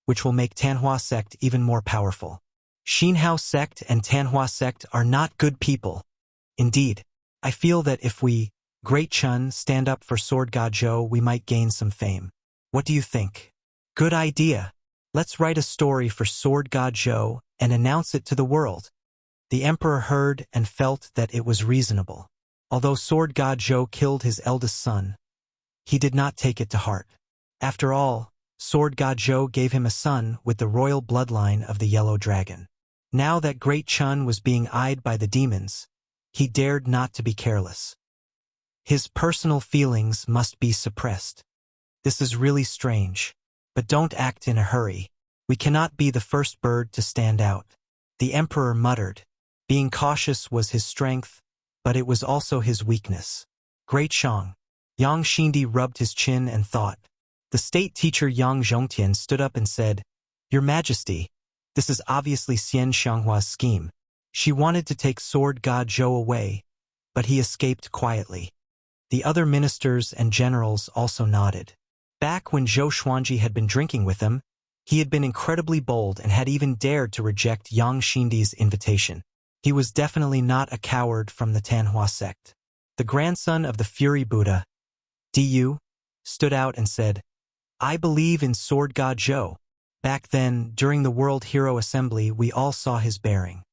which will make Tanhua sect even more powerful. Xinhao sect and Tanhua sect are not good people. Indeed, I feel that if we, Great Chun, stand up for Sword God Zhou, we might gain some fame. What do you think?" "Good idea. Let's write a story for Sword God Zhou and announce it to the world." The emperor heard and felt that it was reasonable. Although Sword God Zhou killed his eldest son, he did not take it to heart. After all, Sword God Zhou gave him a son with the royal bloodline of the Yellow Dragon. Now that Great Chun was being eyed by the demons, he dared not to be careless. His personal feelings must be suppressed. This is really strange. But don't act in a hurry. We cannot be the first bird to stand out. The emperor muttered. Being cautious was his strength, but it was also his weakness. Great Shang. Yang Xindi rubbed his chin and thought. The state teacher Yang Zhongtian stood up and said, Your Majesty, this is obviously Xian Xianghua's scheme. She wanted to take Sword God Zhou away, but he escaped quietly. The other ministers and generals also nodded. Back when Zhou Xuanji had been drinking with him, he had been incredibly bold and had even dared to reject Yang Xindi's invitation. He was definitely not a coward from the Tanhua sect. The grandson of the Fury Buddha, Du, stood out and said, I believe in Sword God Zhou. Back then, during the World Hero Assembly, we all saw his bearing.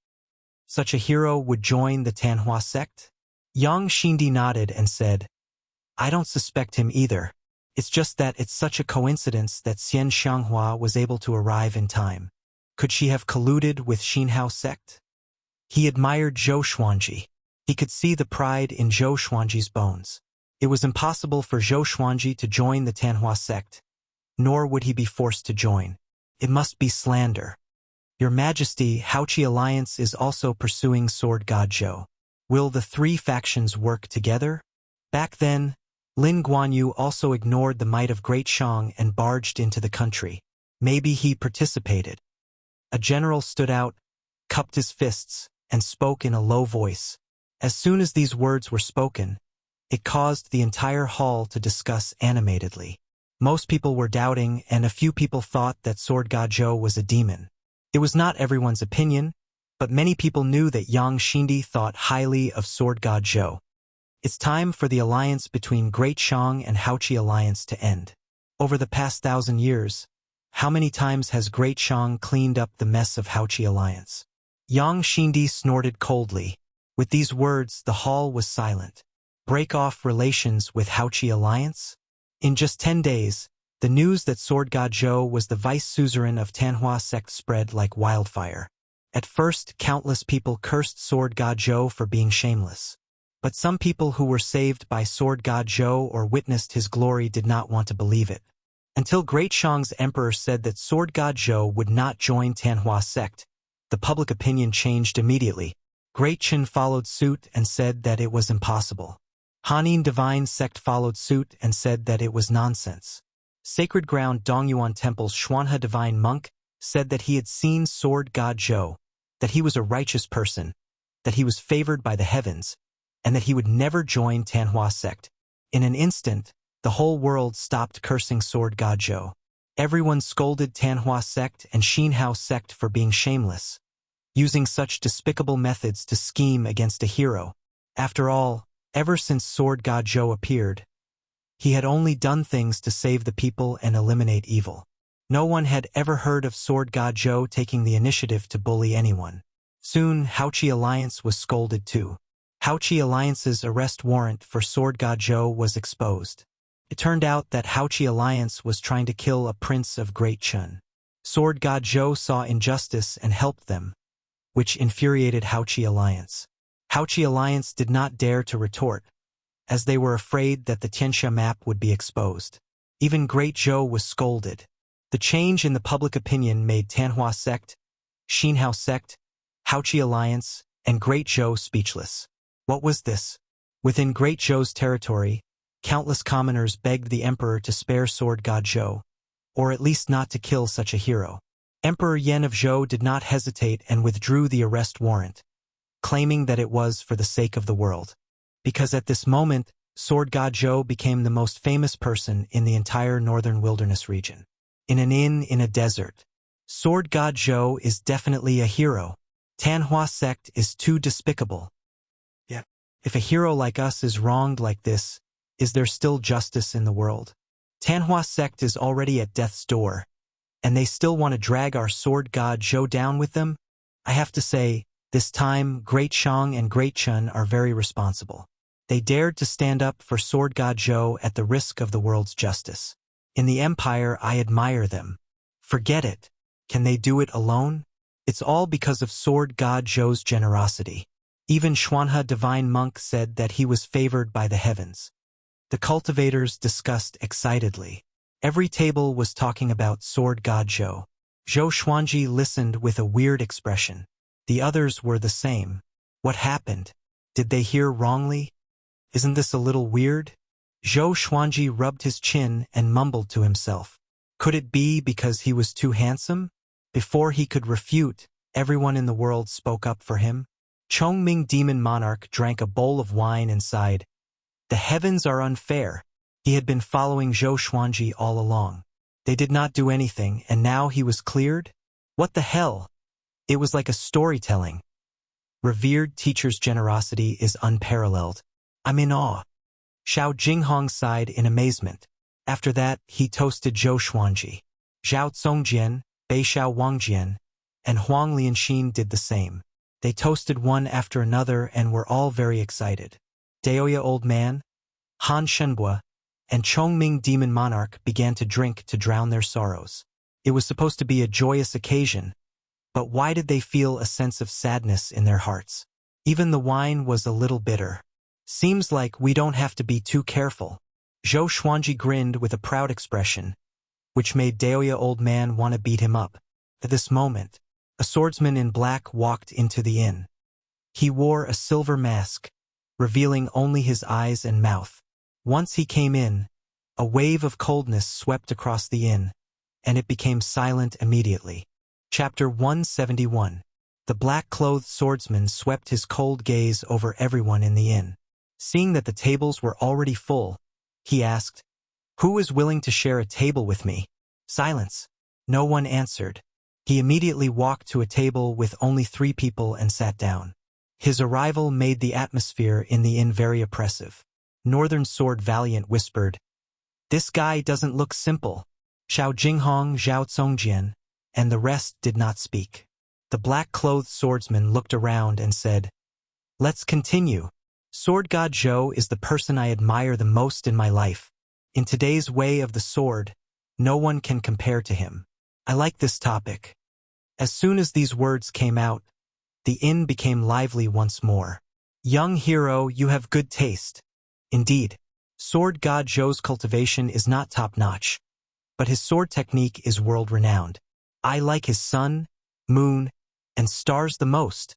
Such a hero would join the Tanhua sect? Yang Xindi nodded and said, I don't suspect him either. It's just that it's such a coincidence that Xian Xianghua was able to arrive in time. Could she have colluded with Xinhao sect? He admired Zhou Xuanji. He could see the pride in Zhou Xuanji's bones. It was impossible for Zhou Xuanji to join the Tanhua sect, nor would he be forced to join. It must be slander. Your Majesty, Haoqi Alliance is also pursuing Sword God Zhou. Will the three factions work together? Back then, Lin Guanyu also ignored the might of Great Shang and barged into the country. Maybe he participated. A general stood out, cupped his fists, and spoke in a low voice. As soon as these words were spoken, it caused the entire hall to discuss animatedly. Most people were doubting, and a few people thought that Sword God Zhou was a demon. It was not everyone's opinion, but many people knew that Yang Xindi thought highly of Sword God Zhou. It's time for the alliance between Great Shang and Haoqi Alliance to end. Over the past 1,000 years, how many times has Great Shang cleaned up the mess of Haoqi Alliance? Yang Xindi snorted coldly. With these words, the hall was silent. Break off relations with Haoqi Alliance? In just 10 days, the news that Sword God Zhou was the vice suzerain of Tanhua sect spread like wildfire. At first, countless people cursed Sword God Zhou for being shameless. But some people who were saved by Sword God Zhou or witnessed his glory did not want to believe it. Until Great Shang's emperor said that Sword God Zhou would not join Tanhua sect, the public opinion changed immediately. Great Chen followed suit and said that it was impossible. Hanin Divine Sect followed suit and said that it was nonsense. Sacred Ground Dongyuan Temple's Xuanhe Divine Monk said that he had seen Sword God Zhou, that he was a righteous person, that he was favored by the heavens, and that he would never join Tanhua sect. In an instant, the whole world stopped cursing Sword God Zhou. Everyone scolded Tanhua sect and Xinhao sect for being shameless, using such despicable methods to scheme against a hero. After all, ever since Sword God Zhou appeared, he had only done things to save the people and eliminate evil. No one had ever heard of Sword God Zhou taking the initiative to bully anyone. Soon, Haoqi Alliance was scolded too. Haoqi Alliance's arrest warrant for Sword God Zhou was exposed. It turned out that Haoqi Alliance was trying to kill a prince of Great Chun. Sword God Zhou saw injustice and helped them, which infuriated Haoqi Alliance. Haoqi Alliance did not dare to retort, as they were afraid that the Tianxia map would be exposed. Even Great Zhou was scolded. The change in the public opinion made Tanhua sect, Xinhao sect, Haoqi Alliance, and Great Zhou speechless. What was this? Within Great Zhou's territory, countless commoners begged the emperor to spare Sword God Zhou, or at least not to kill such a hero. Emperor Yan of Zhou did not hesitate and withdrew the arrest warrant, claiming that it was for the sake of the world. Because at this moment, Sword God Zhou became the most famous person in the entire northern wilderness region. In an inn in a desert, Sword God Zhou is definitely a hero. Tanhua sect is too despicable. Yet, if a hero like us is wronged like this, is there still justice in the world? Tanhua sect is already at death's door, and they still want to drag our Sword God Zhou down with them? I have to say, this time, Great Shang and Great Chun are very responsible. They dared to stand up for Sword God Zhou at the risk of the world's justice. In the Empire, I admire them. Forget it. Can they do it alone? It's all because of Sword God Zhou's generosity. Even Xuanhe Divine Monk said that he was favored by the heavens. The cultivators discussed excitedly. Every table was talking about Sword God Zhou. Zhou Xuanji listened with a weird expression. The others were the same. What happened? Did they hear wrongly? Isn't this a little weird? Zhou Xuanji rubbed his chin and mumbled to himself. Could it be because he was too handsome? Before he could refute, everyone in the world spoke up for him. Chongming Demon Monarch drank a bowl of wine and sighed. The heavens are unfair. He had been following Zhou Xuanji all along. They did not do anything, and now he was cleared? What the hell? It was like a storytelling. Revered teacher's generosity is unparalleled. I'm in awe. Xiao Jinghong sighed in amazement. After that, he toasted Zhou Xuanji. Zhao Congjian, Beixiao Wangjian, and Huang Lianxin did the same. They toasted one after another and were all very excited. Daoya Old Man, Han Shenbua, and Chongming Demon Monarch began to drink to drown their sorrows. It was supposed to be a joyous occasion, but why did they feel a sense of sadness in their hearts? Even the wine was a little bitter. Seems like we don't have to be too careful. Zhou Xuanji grinned with a proud expression, which made Daoya Old Man want to beat him up. At this moment, a swordsman in black walked into the inn. He wore a silver mask, revealing only his eyes and mouth. Once he came in, a wave of coldness swept across the inn, and it became silent immediately. Chapter 171. The black-clothed swordsman swept his cold gaze over everyone in the inn. Seeing that the tables were already full, he asked, "Who is willing to share a table with me?" Silence. No one answered. He immediately walked to a table with only 3 people and sat down. His arrival made the atmosphere in the inn very oppressive. Northern Sword Valiant whispered, "This guy doesn't look simple." Xiao Jinghong, Zhao Congjian, and the rest did not speak. The black-clothed swordsman looked around and said, "Let's continue. Sword God Zhou is the person I admire the most in my life. In today's way of the sword, no one can compare to him. I like this topic." As soon as these words came out, the inn became lively once more. "Young hero, you have good taste." Indeed, Sword God Zhou's cultivation is not top-notch, but his sword technique is world-renowned. I like his sun, moon, and stars the most.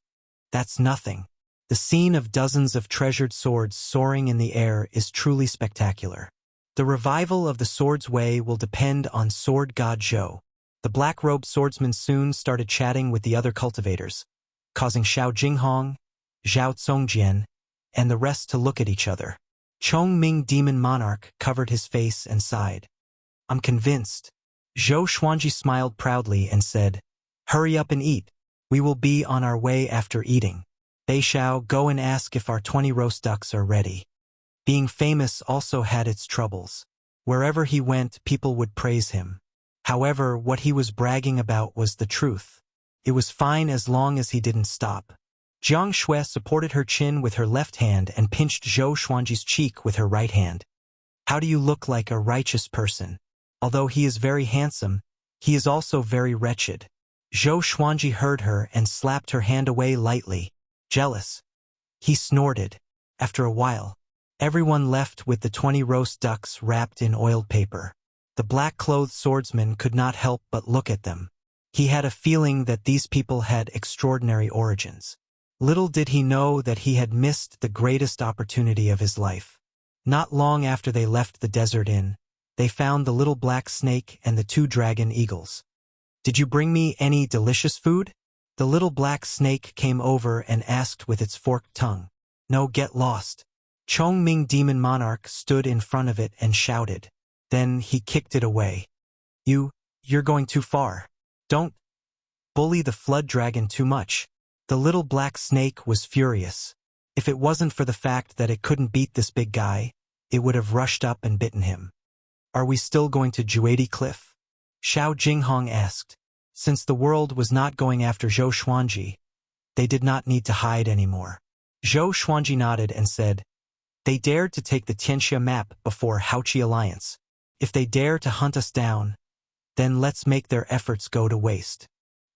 That's nothing. The scene of dozens of treasured swords soaring in the air is truly spectacular. The revival of the sword's way will depend on Sword God Zhou. The black-robed swordsman soon started chatting with the other cultivators, causing Xiao Jinghong, Zhao Congjian, and the rest to look at each other. Chongming Demon Monarch covered his face and sighed. "I'm convinced." Zhou Xuanji smiled proudly and said, "Hurry up and eat. We will be on our way after eating. Beixiao, go and ask if our 20 roast ducks are ready." Being famous also had its troubles. Wherever he went, people would praise him. However, what he was bragging about was the truth. It was fine as long as he didn't stop. Jiang Shui supported her chin with her left hand and pinched Zhou Xuanji's cheek with her right hand. "How do you look like a righteous person? Although he is very handsome, he is also very wretched." Zhou Xuanji heard her and slapped her hand away lightly. "Jealous." He snorted. After a while, everyone left with the 20 roast ducks wrapped in oiled paper. The black-clothed swordsman could not help but look at them. He had a feeling that these people had extraordinary origins. Little did he know that he had missed the greatest opportunity of his life. Not long after they left the desert inn, they found the little black snake and the 2 dragon eagles. "Did you bring me any delicious food?" The little black snake came over and asked with its forked tongue. "No, get lost." Chongming Demon Monarch stood in front of it and shouted. Then he kicked it away. You're going too far. Don't bully the flood dragon too much." The little black snake was furious. If it wasn't for the fact that it couldn't beat this big guy, it would have rushed up and bitten him. "Are we still going to Juadi Cliff?" Xiao Jinghong asked. Since the world was not going after Zhou Xuanji, they did not need to hide anymore. Zhou Xuanji nodded and said, "They dared to take the Tianxia map before Haoqi Alliance. If they dare to hunt us down, then let's make their efforts go to waste.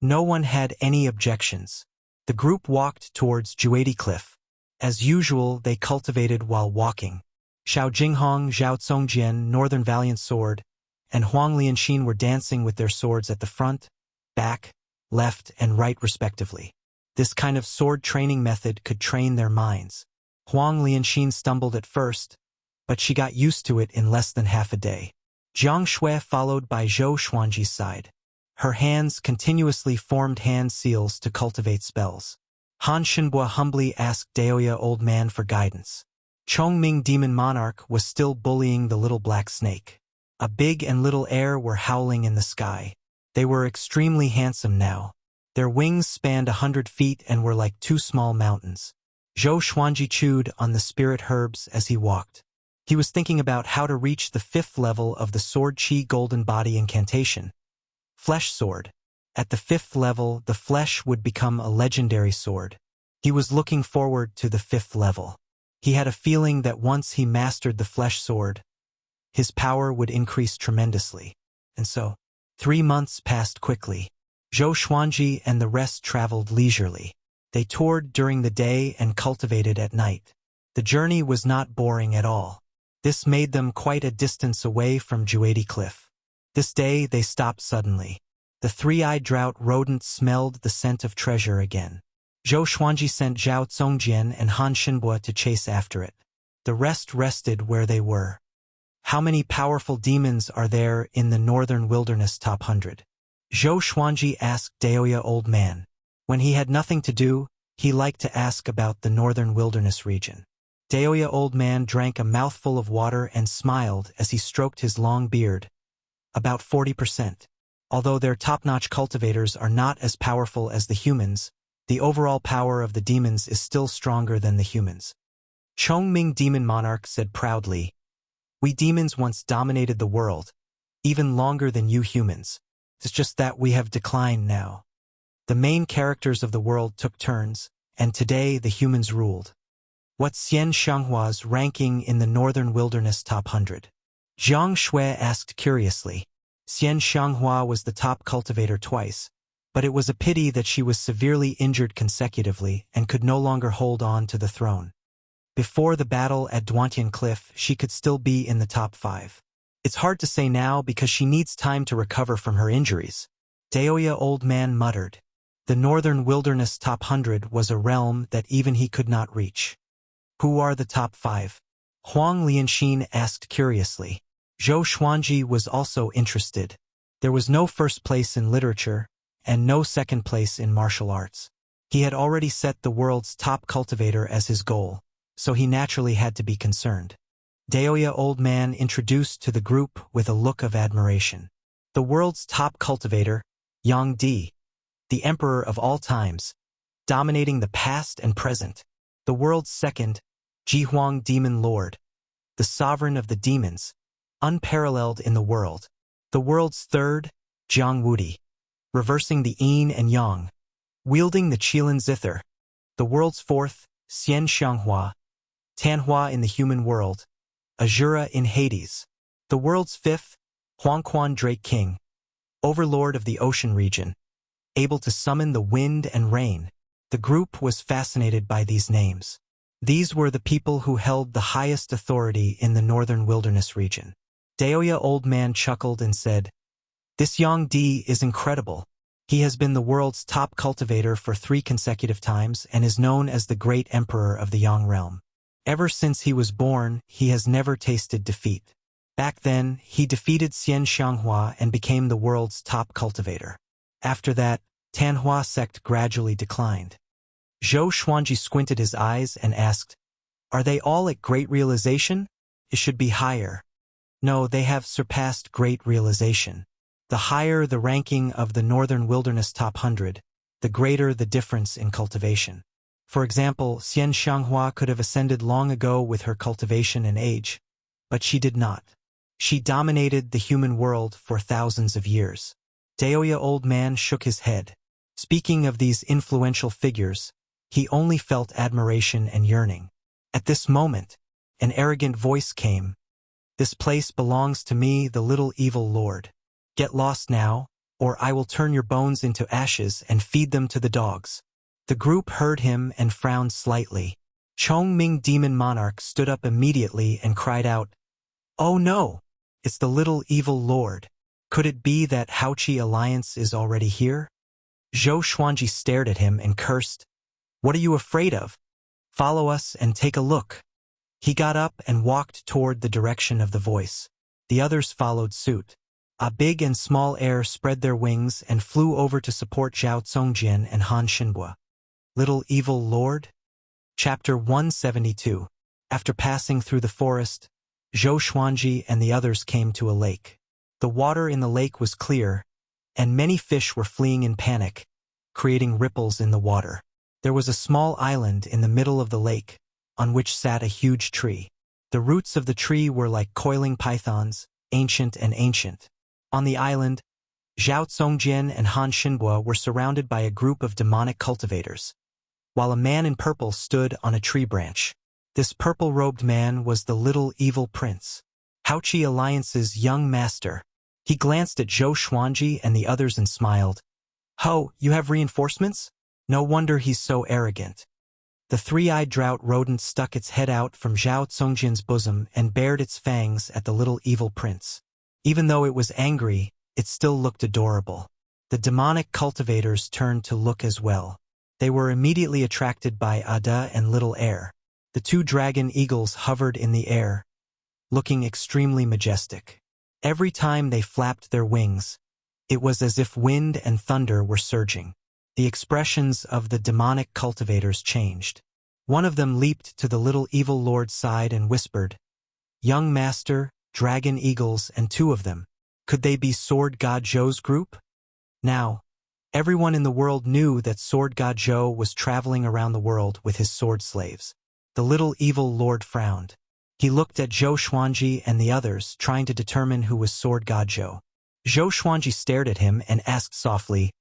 No one had any objections. The group walked towards Juadi Cliff. As usual, they cultivated while walking. Xiao Jinghong, Zhao Congjian, Northern Valiant Sword, and Huang Lianxin were dancing with their swords at the front, back, left, and right respectively. This kind of sword training method could train their minds. Huang Lianxin stumbled at first, but she got used to it in less than half a day. Jiang Shui followed by Zhou Xuanji's side. Her hands continuously formed hand seals to cultivate spells. Han Shenbua humbly asked Daoya Old Man for guidance. Chongming Demon Monarch was still bullying the little black snake. A big and little air were howling in the sky. They were extremely handsome now. Their wings spanned 100 feet and were like two small mountains. Zhou Xuanji chewed on the spirit herbs as he walked. He was thinking about how to reach the 5th level of the Sword Qi Golden Body incantation. Flesh Sword. At the 5th level, the flesh would become a legendary sword. He was looking forward to the 5th level. He had a feeling that once he mastered the flesh sword, his power would increase tremendously. And so, 3 months passed quickly. Zhou Xuanji and the rest traveled leisurely. They toured during the day and cultivated at night. The journey was not boring at all. This made them quite a distance away from Juadi Cliff. This day they stopped suddenly. The three-eyed drought rodent smelled the scent of treasure again. Zhou Xuanji sent Zhao Congjian and Han Shenbua to chase after it. The rest rested where they were. How many powerful demons are there in the Northern Wilderness Top 100? Zhou Xuanji asked Daoya Old Man. When he had nothing to do, he liked to ask about the Northern Wilderness region. Daoya Old Man drank a mouthful of water and smiled as he stroked his long beard. About 40%. Although their top-notch cultivators are not as powerful as the humans, the overall power of the demons is still stronger than the humans. Chongming Demon Monarch said proudly, "We demons once dominated the world, even longer than you humans. It's just that we have declined now. The main characters of the world took turns, and today the humans ruled." What's Xian Shanghua's ranking in the Northern Wilderness Top 100? Jiang Shui asked curiously. Xian Shanghua was the top cultivator twice, but it was a pity that she was severely injured consecutively and could no longer hold on to the throne. Before the battle at Duantian Cliff, she could still be in the top 5. It's hard to say now because she needs time to recover from her injuries. Daoya Old Man muttered. The Northern Wilderness Top 100 was a realm that even he could not reach. Who are the top 5? Huang Lianxin asked curiously. Zhou Xuanji was also interested. There was no first place in literature, and no second place in martial arts. He had already set the world's top cultivator as his goal, so he naturally had to be concerned. Daoya Old Man introduced to the group with a look of admiration. The world's top cultivator, Yang Di, the emperor of all times, dominating the past and present. The world's second, Jihuang Demon Lord, the sovereign of the demons, unparalleled in the world. The world's third, Jiang Wudi, reversing the yin and yang, wielding the Qilin Zither. The world's fourth, Xian Shanghua, Tanhua in the human world, Azura in Hades. The world's fifth, Huangquan Drake King, overlord of the ocean region, able to summon the wind and rain. The group was fascinated by these names. These were the people who held the highest authority in the Northern Wilderness region. Daoya Old Man chuckled and said, "This Yang Di is incredible. He has been the world's top cultivator for 3 consecutive times and is known as the Great Emperor of the Yang Realm. Ever since he was born, he has never tasted defeat. Back then, he defeated Xian Shanghua and became the world's top cultivator. After that, Tanhua sect gradually declined." Zhou Xuanji squinted his eyes and asked, "Are they all at Great Realization? It should be higher." No, they have surpassed Great Realization. The higher the ranking of the Northern Wilderness Top 100, the greater the difference in cultivation. For example, Xian Shanghua could have ascended long ago with her cultivation and age, but she did not. She dominated the human world for thousands of years. Daoya Old Man shook his head. Speaking of these influential figures, he only felt admiration and yearning. At this moment, an arrogant voice came. This place belongs to me, the little evil lord. Get lost now, or I will turn your bones into ashes and feed them to the dogs." The group heard him and frowned slightly. Chongming Demon Monarch stood up immediately and cried out, "Oh no! It's the little evil lord. Could it be that Haochi Alliance is already here?" Zhou Xuanji stared at him and cursed, "What are you afraid of? Follow us and take a look." He got up and walked toward the direction of the voice. The others followed suit. A big and small heir spread their wings and flew over to support Zhao Congjian and Han Xinbua. Little evil lord? Chapter 172. After passing through the forest, Zhou Xuanji and the others came to a lake. The water in the lake was clear, and many fish were fleeing in panic, creating ripples in the water. There was a small island in the middle of the lake, on which sat a huge tree. The roots of the tree were like coiling pythons, ancient and ancient. On the island, Zhao Congjian and Han Xinbua were surrounded by a group of demonic cultivators, while a man in purple stood on a tree branch. This purple-robed man was the little evil prince, Haochi Alliance's young master. He glanced at Zhou Xuanji and the others and smiled. "Ho, you have reinforcements? No wonder he's so arrogant." The three-eyed drought rodent stuck its head out from Zhao Congjian's bosom and bared its fangs at the little evil prince. Even though it was angry, it still looked adorable. The demonic cultivators turned to look as well. They were immediately attracted by Ada and Little Air. The two dragon eagles hovered in the air, looking extremely majestic. Every time they flapped their wings, it was as if wind and thunder were surging. The expressions of the demonic cultivators changed. One of them leaped to the little evil lord's side and whispered, "Young master, dragon eagles, and two of them. Could they be Sword God Zhou's group?" Now, everyone in the world knew that Sword God Zhou was traveling around the world with his sword slaves. The little evil lord frowned. He looked at Zhou Xuanji and the others, trying to determine who was Sword God Zhou. Zhou Xuanji stared at him and asked softly,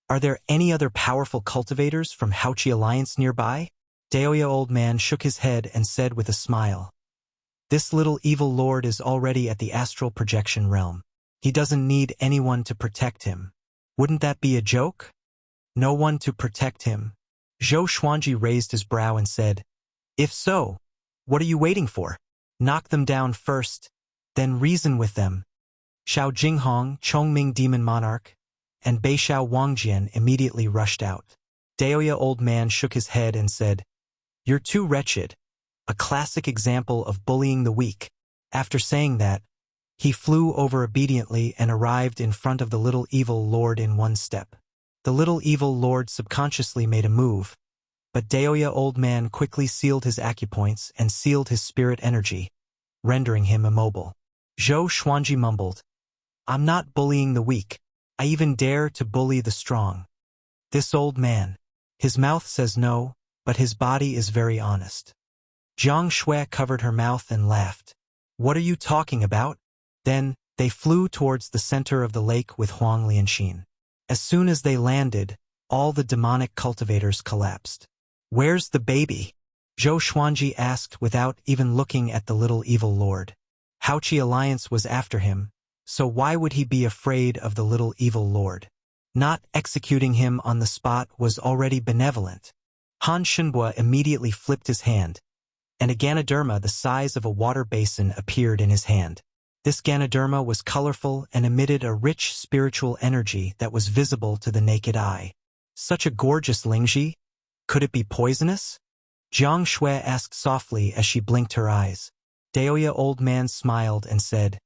"Are there any other powerful cultivators from Haochi Alliance nearby?" Daoya Old Man shook his head and said with a smile, "This little evil lord is already at the astral projection realm. He doesn't need anyone to protect him." Wouldn't that be a joke? No one to protect him? Zhou Xuanji raised his brow and said, "If so, what are you waiting for? Knock them down first, then reason with them." Xiao Jinghong, Chongming Demon Monarch, and Beixiao Wangjian immediately rushed out. Daoya Old Man shook his head and said, "You're too wretched, a classic example of bullying the weak." After saying that, he flew over obediently and arrived in front of the little evil lord in one step. The little evil lord subconsciously made a move, but Daoya Old Man quickly sealed his acupoints and sealed his spirit energy, rendering him immobile. Zhou Xuanji mumbled, "I'm not bullying the weak. I even dare to bully the strong. This old man, his mouth says no, but his body is very honest." Jiang Shui covered her mouth and laughed. "What are you talking about?" Then, they flew towards the center of the lake with Huang Lianxin. As soon as they landed, all the demonic cultivators collapsed. "Where's the baby?" Zhou Xuanji asked without even looking at the little evil lord. Haochi Alliance was after him, so why would he be afraid of the little evil lord? Not executing him on the spot was already benevolent. Han Xinbua immediately flipped his hand, and a Ganoderma the size of a water basin appeared in his hand. This Ganoderma was colorful and emitted a rich spiritual energy that was visible to the naked eye. Such a gorgeous Lingji? Could it be poisonous? Jiang Shui asked softly as she blinked her eyes. Daoya Old Man smiled and said,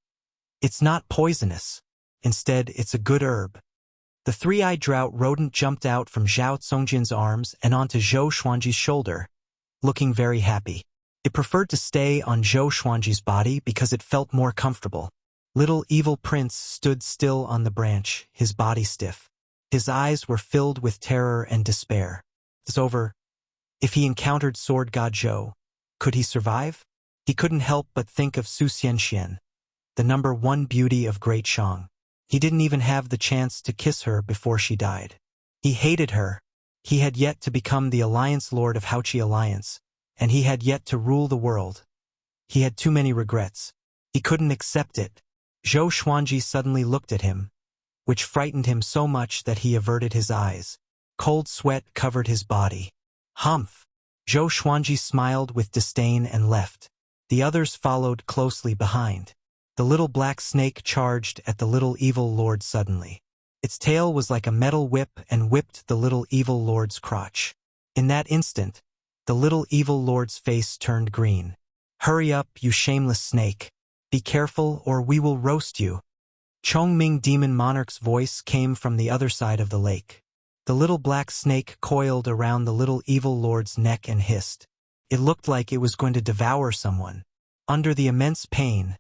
"It's not poisonous. Instead, it's a good herb." The three-eyed drought rodent jumped out from Zhao Congjian's arms and onto Zhou Xuanji's shoulder, looking very happy. It preferred to stay on Zhou Xuanji's body because it felt more comfortable. Little evil prince stood still on the branch, his body stiff. His eyes were filled with terror and despair. It's over. If he encountered Sword God Zhou, could he survive? He couldn't help but think of Su Xianxian, the #1 beauty of Great Shang. He didn't even have the chance to kiss her before she died. He hated her. He had yet to become the Alliance Lord of Haochi Alliance, and he had yet to rule the world. He had too many regrets. He couldn't accept it. Zhou Xuanji suddenly looked at him, which frightened him so much that he averted his eyes. Cold sweat covered his body. Humph! Zhou Xuanji smiled with disdain and left. The others followed closely behind. The little black snake charged at the little evil lord suddenly. Its tail was like a metal whip and whipped the little evil lord's crotch. In that instant, the little evil lord's face turned green. "Hurry up, you shameless snake. Be careful or we will roast you." Chongming Demon Monarch's voice came from the other side of the lake. The little black snake coiled around the little evil lord's neck and hissed. It looked like it was going to devour someone. Under the immense pain,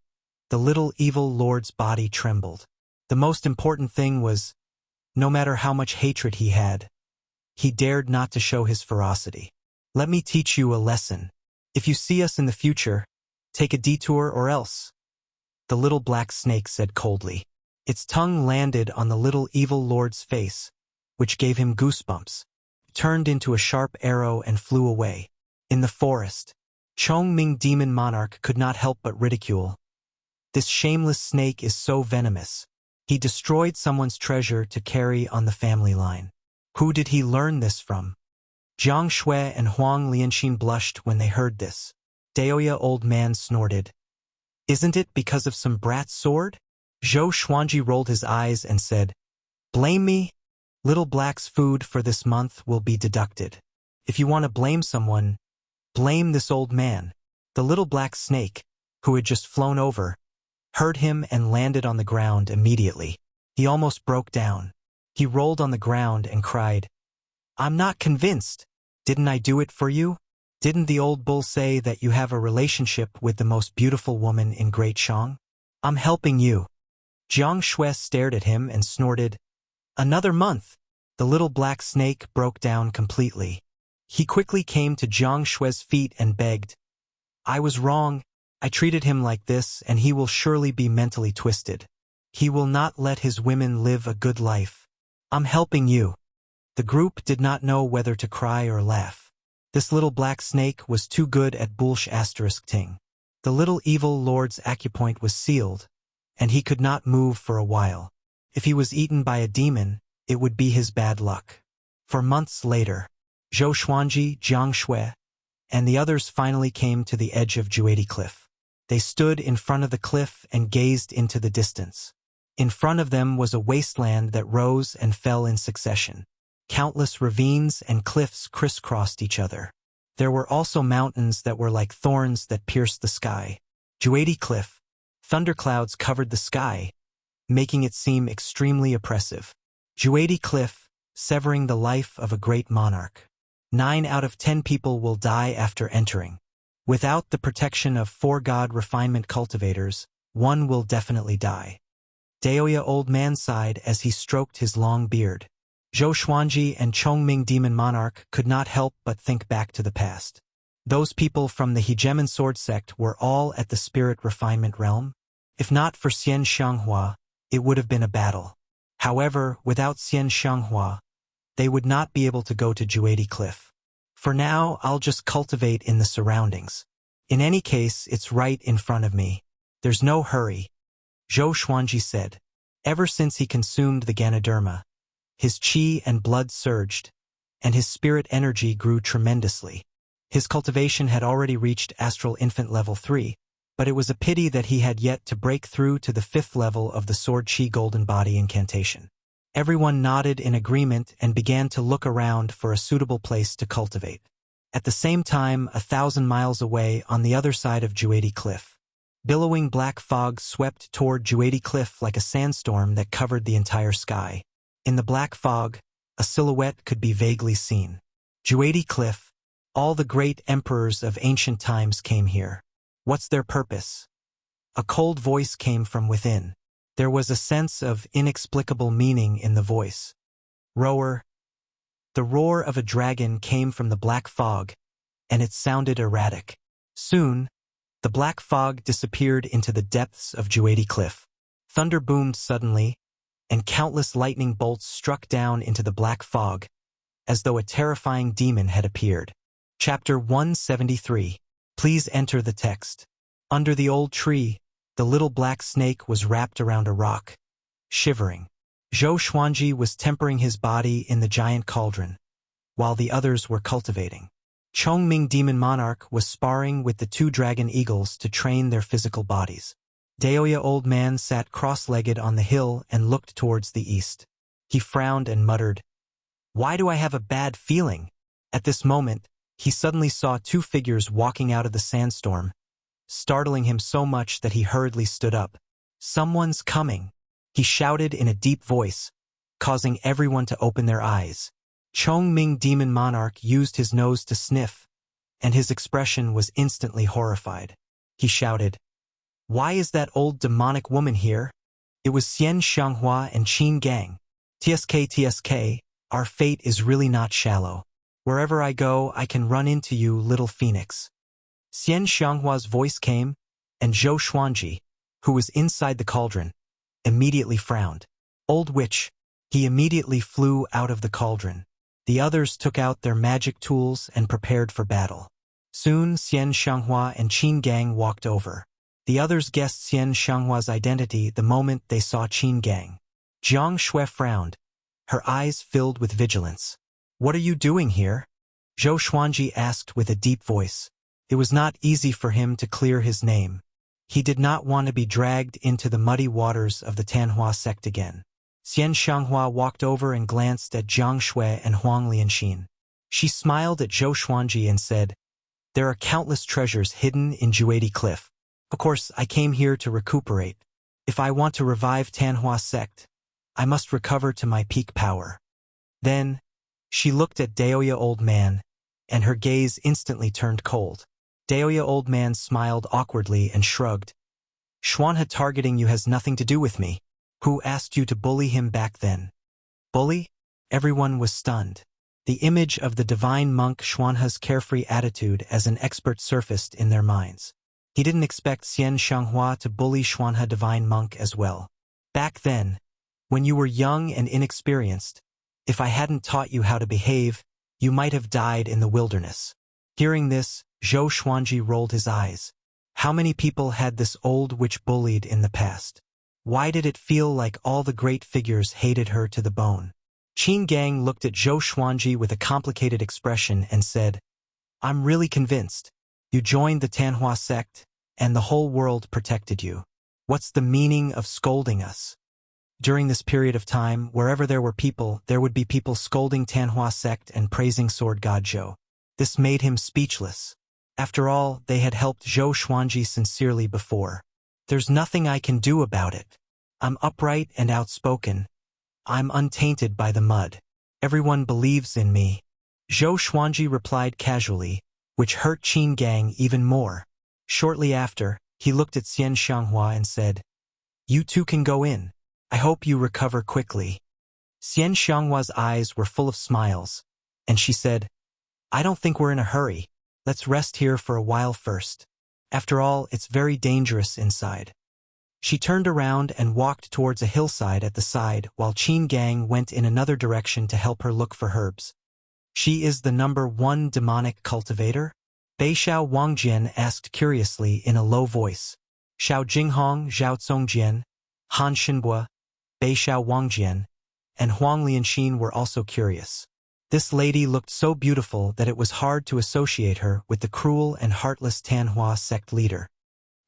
the little evil lord's body trembled. The most important thing was, no matter how much hatred he had, he dared not to show his ferocity. "Let me teach you a lesson. If you see us in the future, take a detour or else," the little black snake said coldly. Its tongue landed on the little evil lord's face, which gave him goosebumps. It turned into a sharp arrow and flew away. In the forest, Chongming Demon Monarch could not help but ridicule. "This shameless snake is so venomous. He destroyed someone's treasure to carry on the family line. Who did he learn this from?" Jiang Shui and Huang Lianxin blushed when they heard this. Daoya Old Man snorted. "Isn't it because of some brat's sword?" Zhou Xuanji rolled his eyes and said, "Blame me? Little Black's food for this month will be deducted. If you want to blame someone, blame this old man." The little black snake, who had just flown over, heard him and landed on the ground immediately. He almost broke down. He rolled on the ground and cried, "I'm not convinced. Didn't I do it for you? Didn't the old bull say that you have a relationship with the most beautiful woman in Great Shang? I'm helping you." Jiang Shui stared at him and snorted, "Another month." The little black snake broke down completely. He quickly came to Jiang Shui's feet and begged, "I was wrong. I treated him like this and he will surely be mentally twisted. He will not let his women live a good life. I'm helping you." The group did not know whether to cry or laugh. This little black snake was too good at bullsh asterisk ting. The little evil lord's acupoint was sealed, and he could not move for a while. If he was eaten by a demon, it would be his bad luck. For months later, Zhou Xuanji, Jiang Shui, and the others finally came to the edge of Juedi Cliff. They stood in front of the cliff and gazed into the distance. In front of them was a wasteland that rose and fell in succession. Countless ravines and cliffs crisscrossed each other. There were also mountains that were like thorns that pierced the sky. Juedi Cliff. Thunderclouds covered the sky, making it seem extremely oppressive. Juedi Cliff, severing the life of a great monarch. 9 out of 10 people will die after entering. Without the protection of 4 god refinement cultivators, 1 will definitely die. Daoya Old Man sighed as he stroked his long beard. Zhou Xuanji and Chongming Demon Monarch could not help but think back to the past. Those people from the Hegemon Sword Sect were all at the Spirit Refinement Realm. If not for Xian Xianghua, it would have been a battle. However, without Xian Xianghua, they would not be able to go to Juedi Cliff. For now, I'll just cultivate in the surroundings. In any case, it's right in front of me. There's no hurry, Zhou Xuanji said. Ever since he consumed the Ganoderma, his qi and blood surged, and his spirit energy grew tremendously. His cultivation had already reached Astral Infant Level 3, but it was a pity that he had yet to break through to the 5th level of the Sword Qi Golden Body incantation. Everyone nodded in agreement and began to look around for a suitable place to cultivate. At the same time, 1,000 miles away on the other side of Juedi Cliff, billowing black fog swept toward Juedi Cliff like a sandstorm that covered the entire sky. In the black fog, a silhouette could be vaguely seen. Juedi Cliff, all the great emperors of ancient times came here. What's their purpose? A cold voice came from within. There was a sense of inexplicable meaning in the voice. Roar. The roar of a dragon came from the black fog, and it sounded erratic. Soon, the black fog disappeared into the depths of Juedi Cliff. Thunder boomed suddenly, and countless lightning bolts struck down into the black fog, as though a terrifying demon had appeared. Chapter 173. Please enter the text. Under the old tree, The little black snake was wrapped around a rock, shivering. Zhou Xuanji was tempering his body in the giant cauldron, while the others were cultivating. Chongming Demon Monarch was sparring with the two dragon eagles to train their physical bodies. Daoya Old Man sat cross-legged on the hill and looked towards the east. He frowned and muttered, "Why do I have a bad feeling?" At this moment, he suddenly saw two figures walking out of the sandstorm, startling him so much that he hurriedly stood up. "Someone's coming," he shouted in a deep voice, causing everyone to open their eyes. Chongming Demon Monarch used his nose to sniff, and his expression was instantly horrified. He shouted, "Why is that old demonic woman here?" It was Xian Xianghua and Qin Gang. TSK, our fate is really not shallow. Wherever I go, I can run into you, little phoenix. Xian Xianghua's voice came, and Zhou Xuanji, who was inside the cauldron, immediately frowned. "Old witch." He immediately flew out of the cauldron. The others took out their magic tools and prepared for battle. Soon Xian Xianghua and Qin Gang walked over. The others guessed Xian Xianghua's identity the moment they saw Qin Gang. Jiang Shui frowned, her eyes filled with vigilance. "What are you doing here?" Zhou Xuanji asked with a deep voice. It was not easy for him to clear his name. He did not want to be dragged into the muddy waters of the Tanhua sect again. Xian Xianghua walked over and glanced at Jiang Shui and Huang Lianxin. She smiled at Zhou Xuanji and said, "There are countless treasures hidden in Juedi Cliff. Of course, I came here to recuperate. If I want to revive Tanhua sect, I must recover to my peak power." Then, she looked at Daoya Old Man, and her gaze instantly turned cold. Daoya Old Man smiled awkwardly and shrugged. "Xuanhe targeting you has nothing to do with me. Who asked you to bully him back then?" "Bully?" Everyone was stunned. The image of the divine monk Xuanhe's carefree attitude as an expert surfaced in their minds. He didn't expect Xian Xianghua to bully Xuanhe divine monk as well. "Back then, when you were young and inexperienced, if I hadn't taught you how to behave, you might have died in the wilderness." Hearing this, Zhou Xuanji rolled his eyes. How many people had this old witch bullied in the past? Why did it feel like all the great figures hated her to the bone? Qin Gang looked at Zhou Xuanji with a complicated expression and said, "I'm really convinced. You joined the Tanhua sect, and the whole world protected you. What's the meaning of scolding us?" During this period of time, wherever there were people, there would be people scolding Tanhua sect and praising Sword God Zhou. This made him speechless. After all, they had helped Zhou Xuanji sincerely before. "There's nothing I can do about it. I'm upright and outspoken. I'm untainted by the mud. Everyone believes in me." Zhou Xuanji replied casually, which hurt Qin Gang even more. Shortly after, he looked at Xian Xianghua and said, "You two can go in. I hope you recover quickly." Xian Xianghua's eyes were full of smiles, and she said, "I don't think we're in a hurry. Let's rest here for a while first. After all, it's very dangerous inside." She turned around and walked towards a hillside at the side while Qin Gang went in another direction to help her look for herbs. "She is the #1 demonic cultivator?" Beixiao Wangjian asked curiously in a low voice. Xiao Jinghong, Zhao Zongjian, Han Shinbua, Beixiao Wangjian, and Huang Lianxin were also curious. This lady looked so beautiful that it was hard to associate her with the cruel and heartless Tanhua sect leader.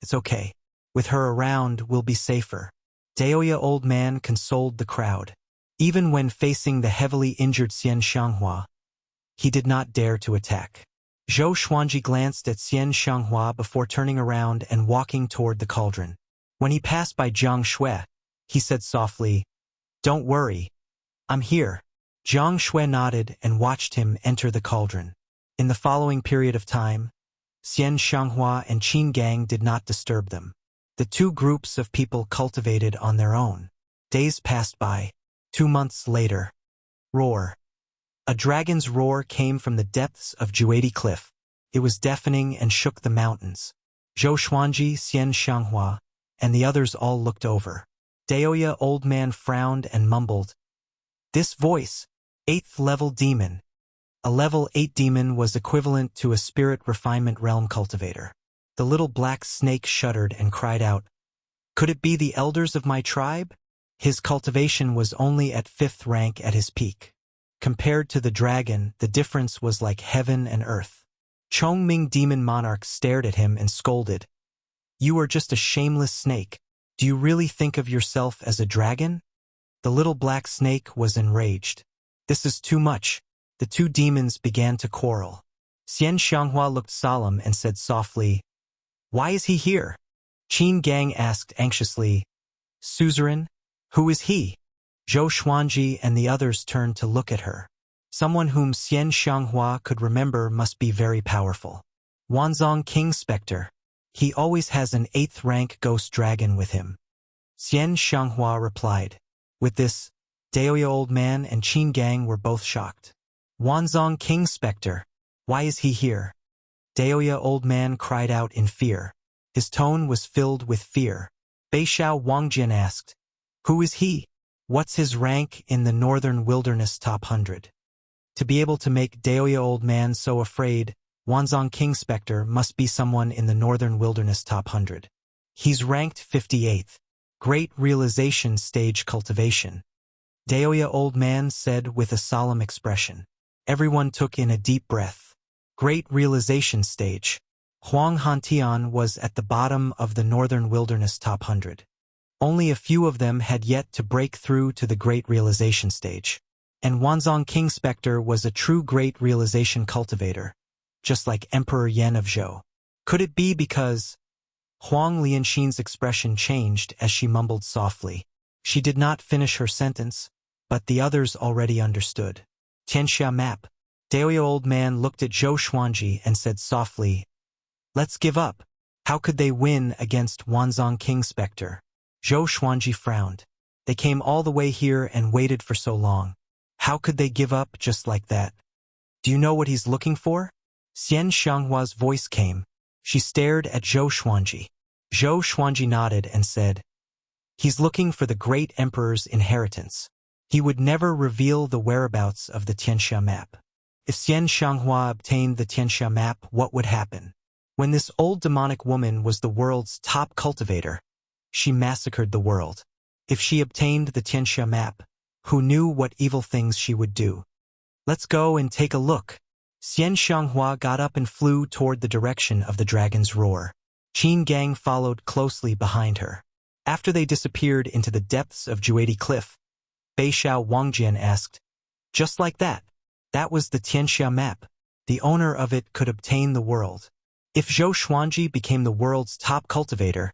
"It's okay. With her around, we'll be safer." Daoya Old Man consoled the crowd. Even when facing the heavily injured Xian Xianghua, he did not dare to attack. Zhou Xuanji glanced at Xian Xianghua before turning around and walking toward the cauldron. When he passed by Jiang Shui, he said softly, "Don't worry. I'm here." Jiang Shui nodded and watched him enter the cauldron. In the following period of time, Xian Xianghua and Qin Gang did not disturb them. The two groups of people cultivated on their own. Days passed by. 2 months later. Roar. A dragon's roar came from the depths of Juedi Cliff. It was deafening and shook the mountains. Zhou Xuanji, Xian Xianghua, and the others all looked over. Daoya Old Man frowned and mumbled, "This voice, 8th level demon." A level 8 demon was equivalent to a spirit refinement realm cultivator. The little black snake shuddered and cried out, Could it be the elders of my tribe? His cultivation was only at 5th rank at his peak. Compared to the dragon, the difference was like heaven and earth. Chongming demon monarch stared at him and scolded. You are just a shameless snake. Do you really think of yourself as a dragon? The little black snake was enraged. This is too much. The two demons began to quarrel. Xian Xianghua looked solemn and said softly, Why is he here? Qin Gang asked anxiously, Suzerain, who is he? Zhou Xuanji and the others turned to look at her. Someone whom Xian Xianghua could remember must be very powerful. Wanzong King Spectre. He always has an 8th rank ghost dragon with him. Xian Xianghua replied. With this, Daoya Old Man and Qin Gang were both shocked. Wanzong King Spectre. Why is he here? Daoya Old Man cried out in fear. His tone was filled with fear. Beishao Wangjian asked, Who is he? What's his rank in the Northern Wilderness Top 100? To be able to make Daoya Old Man so afraid, Wanzong King Spectre must be someone in the Northern Wilderness Top 100. He's ranked 58th. Great Realization Stage Cultivation. Daoya Old Man said with a solemn expression. Everyone took in a deep breath. Great Realization Stage. Huang Hantian was at the bottom of the Northern Wilderness Top 100. Only a few of them had yet to break through to the Great Realization Stage. And Wanzong King Spectre was a true Great Realization cultivator, just like Emperor Yan of Zhou. Could it be because... Huang Lianxin's expression changed as she mumbled softly. She did not finish her sentence, but the others already understood. Tianxia map. Daoya Old Man looked at Zhou Xuanji and said softly, Let's give up. How could they win against Wanzong King Spectre? Zhou Xuanji frowned. They came all the way here and waited for so long. How could they give up just like that? Do you know what he's looking for? Xian Xianghua's voice came. She stared at Zhou Xuanji. Zhou Xuanji nodded and said, He's looking for the great emperor's inheritance. He would never reveal the whereabouts of the Tianxia map. If Xian Xianghua obtained the Tianxia map, what would happen? When this old demonic woman was the world's top cultivator, she massacred the world. If she obtained the Tianxia map, who knew what evil things she would do? Let's go and take a look. Xian Xianghua got up and flew toward the direction of the dragon's roar. Qin Gang followed closely behind her. After they disappeared into the depths of Juadi Cliff, Beishao Wangjian asked, Just like that. That was the Tianxia map. The owner of it could obtain the world. If Zhou Xuanji became the world's top cultivator,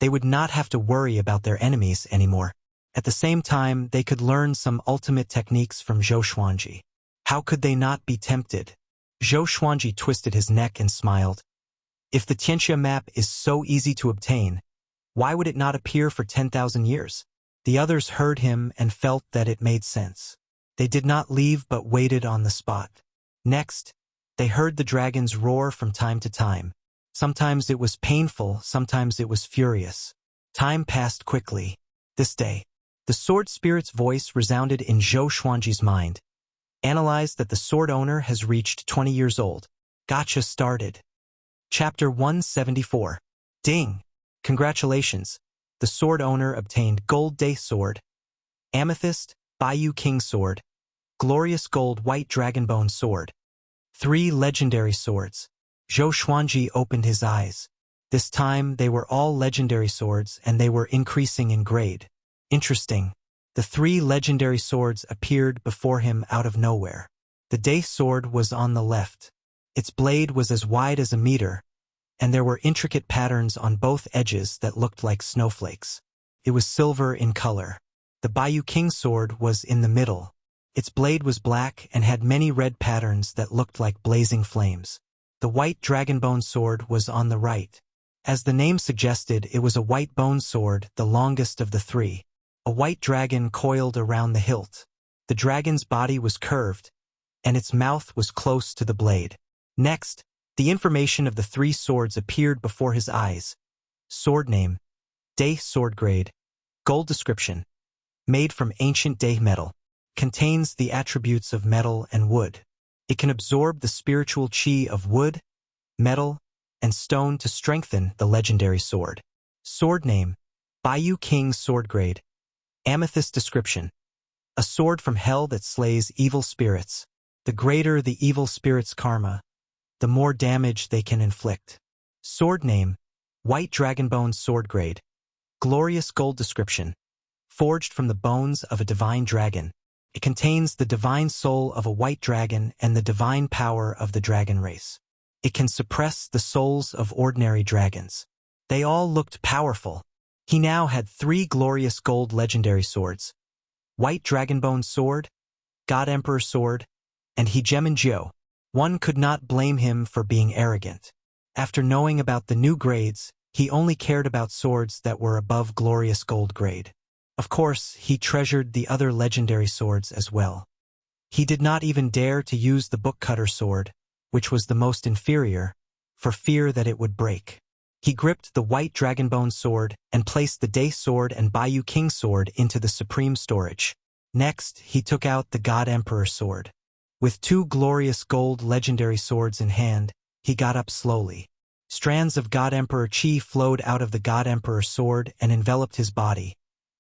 they would not have to worry about their enemies anymore. At the same time, they could learn some ultimate techniques from Zhou Xuanji. How could they not be tempted? Zhou Xuanji twisted his neck and smiled. If the Tianxia map is so easy to obtain, why would it not appear for 10,000 years? The others heard him and felt that it made sense. They did not leave but waited on the spot. Next, they heard the dragons roar from time to time. Sometimes it was painful, sometimes it was furious. Time passed quickly. This day, the sword spirit's voice resounded in Zhou Xuanji's mind. Analyze that the sword owner has reached 20 years old. Gotcha started. Chapter 174. Ding! Congratulations! The sword owner obtained Gold Day Sword, Amethyst, Bayou King Sword, Glorious Gold White Dragonbone Sword. 3 legendary swords. Zhou Xuanji opened his eyes. This time they were all legendary swords and they were increasing in grade. Interesting. The 3 legendary swords appeared before him out of nowhere. The Day Sword was on the left. Its blade was as wide as a meter, and there were intricate patterns on both edges that looked like snowflakes. It was silver in color. The Bayou King Sword was in the middle. Its blade was black and had many red patterns that looked like blazing flames. The White Dragonbone Sword was on the right. As the name suggested, it was a white bone sword, the longest of the 3. A white dragon coiled around the hilt. The dragon's body was curved, and its mouth was close to the blade. Next, the information of the 3 swords appeared before his eyes. Sword name, Day Sword grade, gold description, made from ancient Day metal, contains the attributes of metal and wood. It can absorb the spiritual chi of wood, metal, and stone to strengthen the legendary sword. Sword name, Baiyu King's sword grade. Amethyst description. A sword from hell that slays evil spirits. The greater the evil spirit's karma, the more damage they can inflict. Sword name. White Dragonbone sword grade. Glorious gold description. Forged from the bones of a divine dragon. It contains the divine soul of a white dragon and the divine power of the dragon race. It can suppress the souls of ordinary dragons. They all looked powerful. He now had 3 glorious gold legendary swords. White Dragonbone sword, God Emperor sword, and Hegemon. One could not blame him for being arrogant. After knowing about the new grades, he only cared about swords that were above glorious gold grade. Of course, he treasured the other legendary swords as well. He did not even dare to use the book cutter sword, which was the most inferior, for fear that it would break. He gripped the White Dragonbone sword and placed the Day sword and Baiyu King sword into the supreme storage. Next, he took out the God Emperor sword. With 2 glorious gold legendary swords in hand, he got up slowly. Strands of God Emperor Chi flowed out of the God Emperor sword and enveloped his body,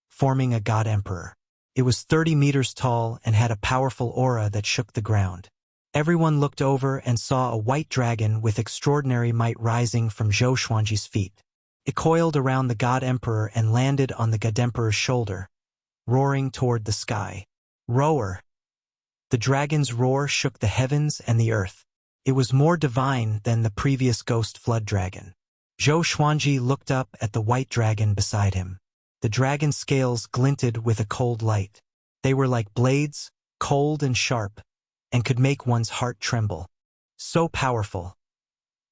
forming a God Emperor. It was 30 meters tall and had a powerful aura that shook the ground. Everyone looked over and saw a white dragon with extraordinary might rising from Zhou Xuanji's feet. It coiled around the God Emperor and landed on the God Emperor's shoulder, roaring toward the sky. Roar! The dragon's roar shook the heavens and the earth. It was more divine than the previous ghost flood dragon. Zhou Xuanji looked up at the white dragon beside him. The dragon's scales glinted with a cold light. They were like blades, cold and sharp, and could make one's heart tremble. So powerful.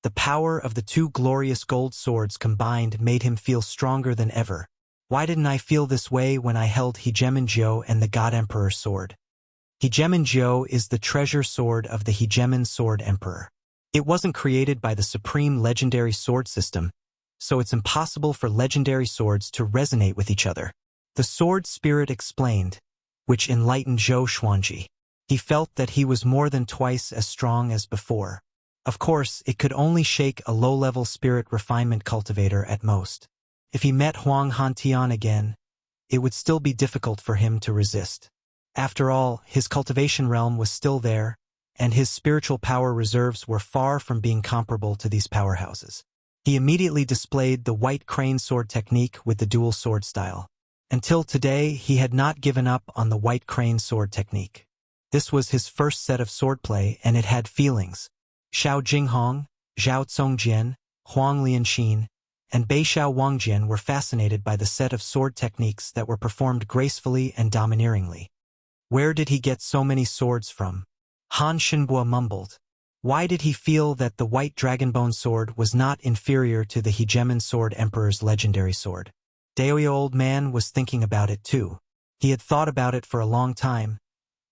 The power of the 2 glorious gold swords combined made him feel stronger than ever. Why didn't I feel this way when I held Hegemon and the God Emperor sword? Hegemon is the treasure sword of the Hegemon Sword Emperor. It wasn't created by the supreme legendary sword system, so it's impossible for legendary swords to resonate with each other. The sword spirit explained, which enlightened Zhou Xuanji. He felt that he was more than twice as strong as before. Of course, it could only shake a low-level spirit refinement cultivator at most. If he met Huang Hantian again, it would still be difficult for him to resist. After all, his cultivation realm was still there, and his spiritual power reserves were far from being comparable to these powerhouses. He immediately displayed the white crane sword technique with the dual sword style. Until today, he had not given up on the white crane sword technique. This was his first set of swordplay, and it had feelings. Xiao Jinghong, Zhao Congjian, Huang Lianxin, and Beixiao Wangjian were fascinated by the set of sword techniques that were performed gracefully and domineeringly. Where did he get so many swords from? Han Shenbua mumbled. Why did he feel that the White Dragonbone sword was not inferior to the Hegemon Sword Emperor's legendary sword? Daoya Old Man was thinking about it too. He had thought about it for a long time,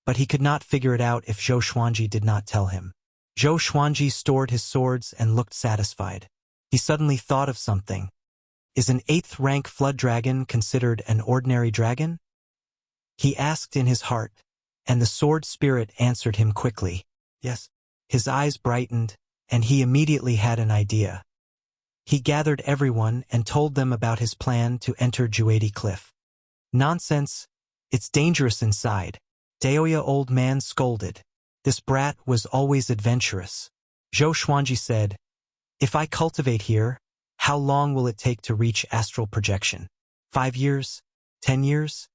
but he could not figure it out if Zhou Xuanji did not tell him. Zhou Xuanji stored his swords and looked satisfied. He suddenly thought of something. Is an 8th rank flood dragon considered an ordinary dragon? He asked in his heart, and the sword spirit answered him quickly. Yes. His eyes brightened, and he immediately had an idea. He gathered everyone and told them about his plan to enter Juadi Cliff. Nonsense. It's dangerous inside. Daoya Old Man scolded. This brat was always adventurous. Zhou Xuanji said, If I cultivate here, how long will it take to reach astral projection? 5 years? 10 years?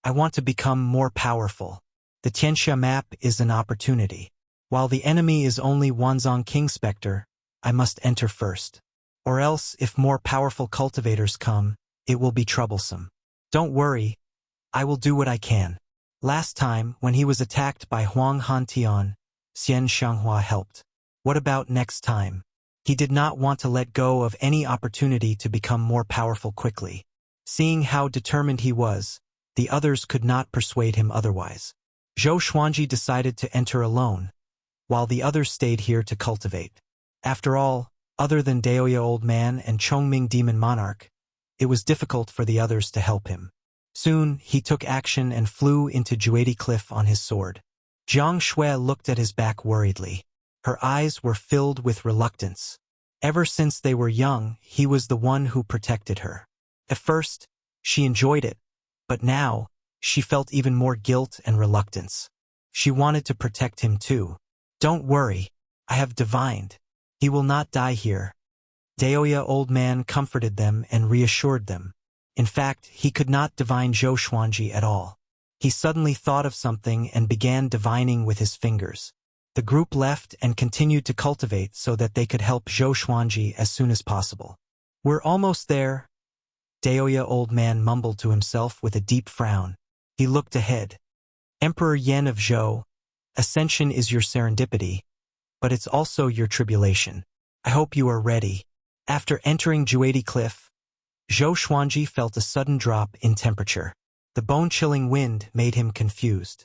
I want to become more powerful. The Tianxia map is an opportunity. While the enemy is only Wanzong King Spectre, I must enter first. Or else, if more powerful cultivators come, it will be troublesome. Don't worry, I will do what I can. Last time, when he was attacked by Huang Hantian, Xian Xianghua helped. What about next time? He did not want to let go of any opportunity to become more powerful quickly. Seeing how determined he was, the others could not persuade him otherwise. Zhou Xuanji decided to enter alone, while the others stayed here to cultivate. After all, other than Daoya Old Man and Chongming Demon Monarch, it was difficult for the others to help him. Soon, he took action and flew into Juadi Cliff on his sword. Jiang Shui looked at his back worriedly. Her eyes were filled with reluctance. Ever since they were young, he was the one who protected her. At first, she enjoyed it, but now, she felt even more guilt and reluctance. She wanted to protect him too. Don't worry, I have divined. He will not die here. Daoya old man comforted them and reassured them. In fact, he could not divine Zhou Xuanji at all. He suddenly thought of something and began divining with his fingers. The group left and continued to cultivate so that they could help Zhou Xuanji as soon as possible. We're almost there, Daoya old man mumbled to himself with a deep frown. He looked ahead. Emperor Yan of Zhou, ascension is your serendipity, but it's also your tribulation. I hope you are ready. After entering Juedi Cliff, Zhou Xuanji felt a sudden drop in temperature. The bone-chilling wind made him confused.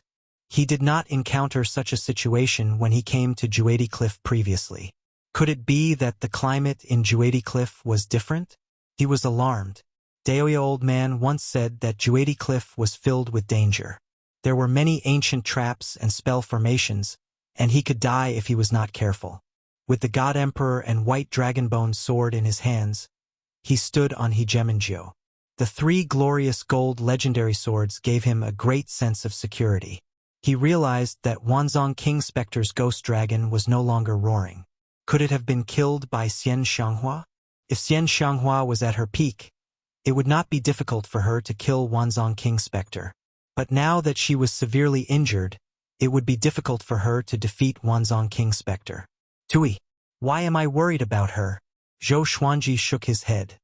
He did not encounter such a situation when he came to Juedi Cliff previously. Could it be that the climate in Juedi Cliff was different? He was alarmed. Daoya old man once said that Juedi Cliff was filled with danger. There were many ancient traps and spell formations, and he could die if he was not careful. With the God Emperor and white dragonbone sword in his hands, he stood on Hegemonjo. The 3 glorious gold legendary swords gave him a great sense of security. He realized that Wanzhong King Spectre's ghost dragon was no longer roaring. Could it have been killed by Xian Xianghua? If Xian Xianghua was at her peak, it would not be difficult for her to kill Wanzhong King Spectre. But now that she was severely injured, it would be difficult for her to defeat Wanzhong King Spectre. Tui, why am I worried about her? Zhou Xuanji shook his head.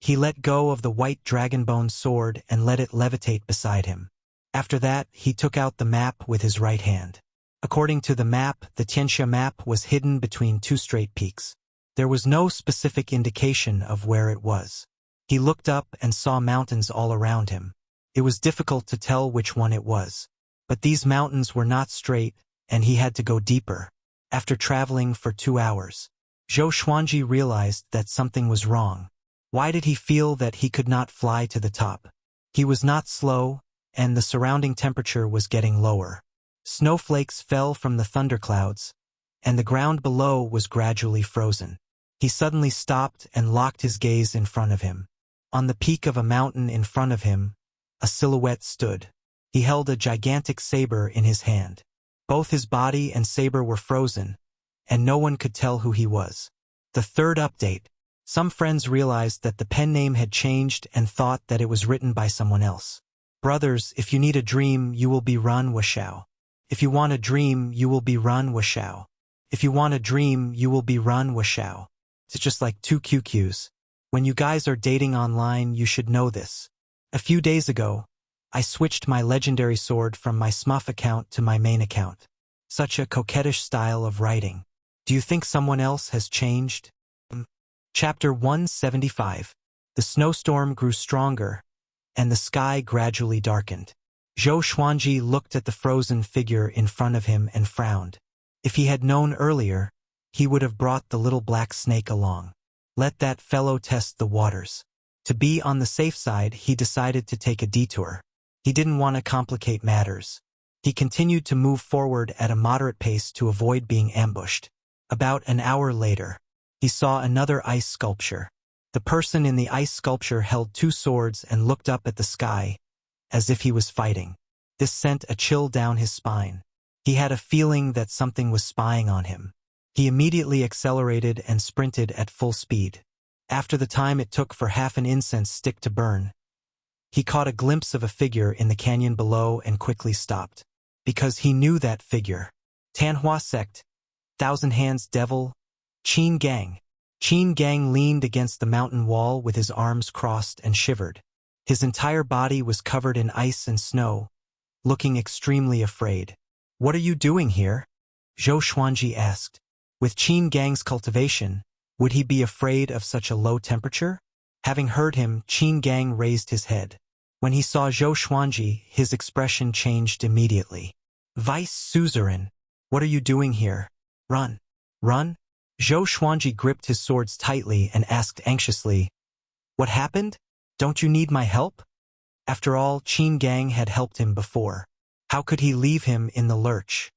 He let go of the white dragonbone sword and let it levitate beside him. After that, he took out the map with his right hand. According to the map, the Tianxia map was hidden between 2 straight peaks. There was no specific indication of where it was. He looked up and saw mountains all around him. It was difficult to tell which one it was. But these mountains were not straight, and he had to go deeper. After traveling for 2 hours, Zhou Xuanji realized that something was wrong. Why did he feel that he could not fly to the top? He was not slow, and the surrounding temperature was getting lower. Snowflakes fell from the thunderclouds, and the ground below was gradually frozen. He suddenly stopped and locked his gaze in front of him. On the peak of a mountain in front of him, a silhouette stood. He held a gigantic saber in his hand. Both his body and saber were frozen, and no one could tell who he was. The 3rd update. Some friends realized that the pen name had changed and thought that it was written by someone else. Brothers, if you need a dream, you will be Run Wuxiao. If you want a dream, you will be Run Wuxiao. If you want a dream, you will be Run Wuxiao. It's just like 2 QQs. When you guys are dating online, you should know this. A few days ago, I switched my legendary sword from my Smuff account to my main account. Such a coquettish style of writing. Do you think someone else has changed? Chapter 175. The snowstorm grew stronger, and the sky gradually darkened. Zhou Xuanji looked at the frozen figure in front of him and frowned. If he had known earlier, he would have brought the little black snake along. Let that fellow test the waters. To be on the safe side, he decided to take a detour. He didn't want to complicate matters. He continued to move forward at a moderate pace to avoid being ambushed. About an hour later, he saw another ice sculpture. The person in the ice sculpture held 2 swords and looked up at the sky, as if he was fighting. This sent a chill down his spine. He had a feeling that something was spying on him. He immediately accelerated and sprinted at full speed. After the time it took for half an incense stick to burn, he caught a glimpse of a figure in the canyon below and quickly stopped. Because he knew that figure. Tanhua Sect, Thousand Hands Devil, Qin Gang. Qin Gang leaned against the mountain wall with his arms crossed and shivered. His entire body was covered in ice and snow, looking extremely afraid. What are you doing here? Zhou Xuanji asked. With Qin Gang's cultivation, would he be afraid of such a low temperature? Having heard him, Qin Gang raised his head. When he saw Zhou Xuanji, his expression changed immediately. Vice Suzerain, what are you doing here? Run. Run? Zhou Xuanji gripped his swords tightly and asked anxiously, What happened? Don't you need my help? After all, Qin Gang had helped him before. How could he leave him in the lurch?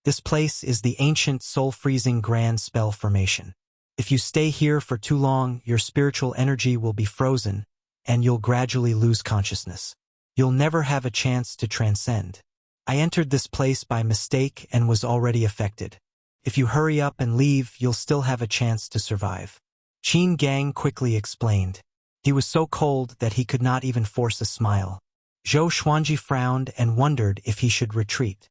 This place is the ancient soul-freezing grand spell formation. If you stay here for too long, your spiritual energy will be frozen, and you'll gradually lose consciousness. You'll never have a chance to transcend. I entered this place by mistake and was already affected. If you hurry up and leave, you'll still have a chance to survive. Qin Gang quickly explained. He was so cold that he could not even force a smile. Zhou Xuanji frowned and wondered if he should retreat.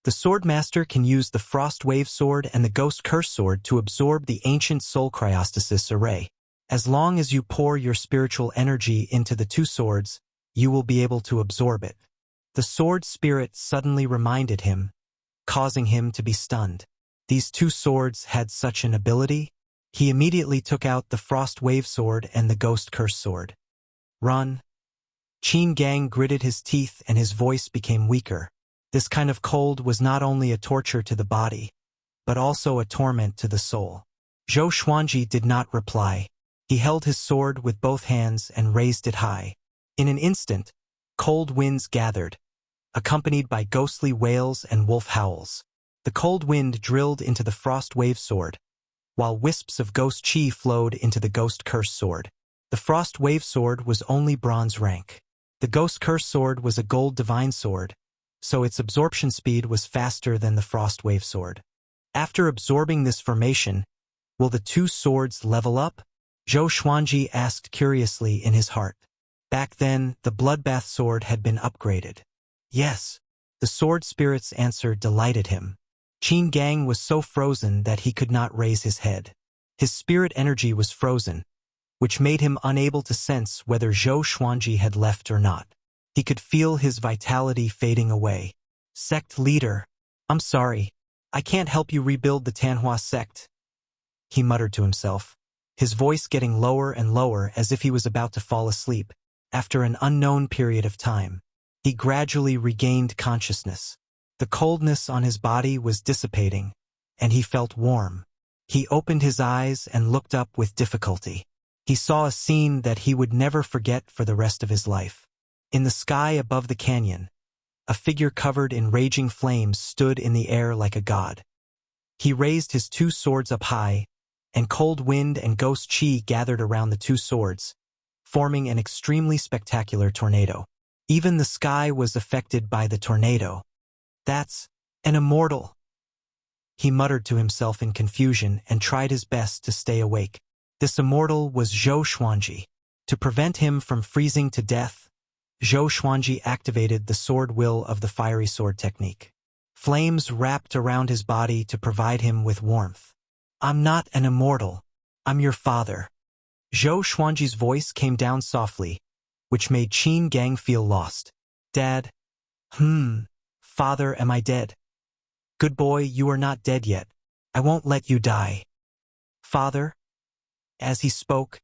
The Swordmaster can use the Frost Wave Sword and the Ghost Curse Sword to absorb the ancient soul cryostasis array. As long as you pour your spiritual energy into the two swords, you will be able to absorb it. The sword spirit suddenly reminded him, causing him to be stunned. These two swords had such an ability. He immediately took out the Frost Wave Sword and the Ghost Curse Sword. Run. Qin Gang gritted his teeth and his voice became weaker. This kind of cold was not only a torture to the body, but also a torment to the soul. Zhou Xuanji did not reply. He held his sword with both hands and raised it high. In an instant, cold winds gathered, accompanied by ghostly wails and wolf howls. The cold wind drilled into the Frost Wave Sword, while wisps of ghost chi flowed into the Ghost Curse Sword. The Frost Wave Sword was only bronze rank. The Ghost Curse Sword was a gold divine sword, so its absorption speed was faster than the Frost Wave Sword. After absorbing this formation, will the two swords level up? Zhou Xuanji asked curiously in his heart. Back then, the Bloodbath Sword had been upgraded. Yes, the sword spirit's answer delighted him. Qin Gang was so frozen that he could not raise his head. His spirit energy was frozen, which made him unable to sense whether Zhou Xuanji had left or not. He could feel his vitality fading away. Sect leader, I'm sorry. I can't help you rebuild the Tanhua sect, he muttered to himself, his voice getting lower and lower as if he was about to fall asleep. After an unknown period of time, he gradually regained consciousness. The coldness on his body was dissipating, and he felt warm. He opened his eyes and looked up with difficulty. He saw a scene that he would never forget for the rest of his life. In the sky above the canyon, a figure covered in raging flames stood in the air like a god. He raised his two swords up high, and cold wind and ghost chi gathered around the two swords, forming an extremely spectacular tornado. Even the sky was affected by the tornado. That's an immortal, he muttered to himself in confusion and tried his best to stay awake. This immortal was Zhou Xuanji. To prevent him from freezing to death, Zhou Xuanji activated the sword will of the fiery sword technique. Flames wrapped around his body to provide him with warmth. I'm not an immortal. I'm your father. Zhou Xuanji's voice came down softly, which made Qin Gang feel lost. Dad? Father, am I dead? Good boy, you are not dead yet. I won't let you die. Father? As he spoke,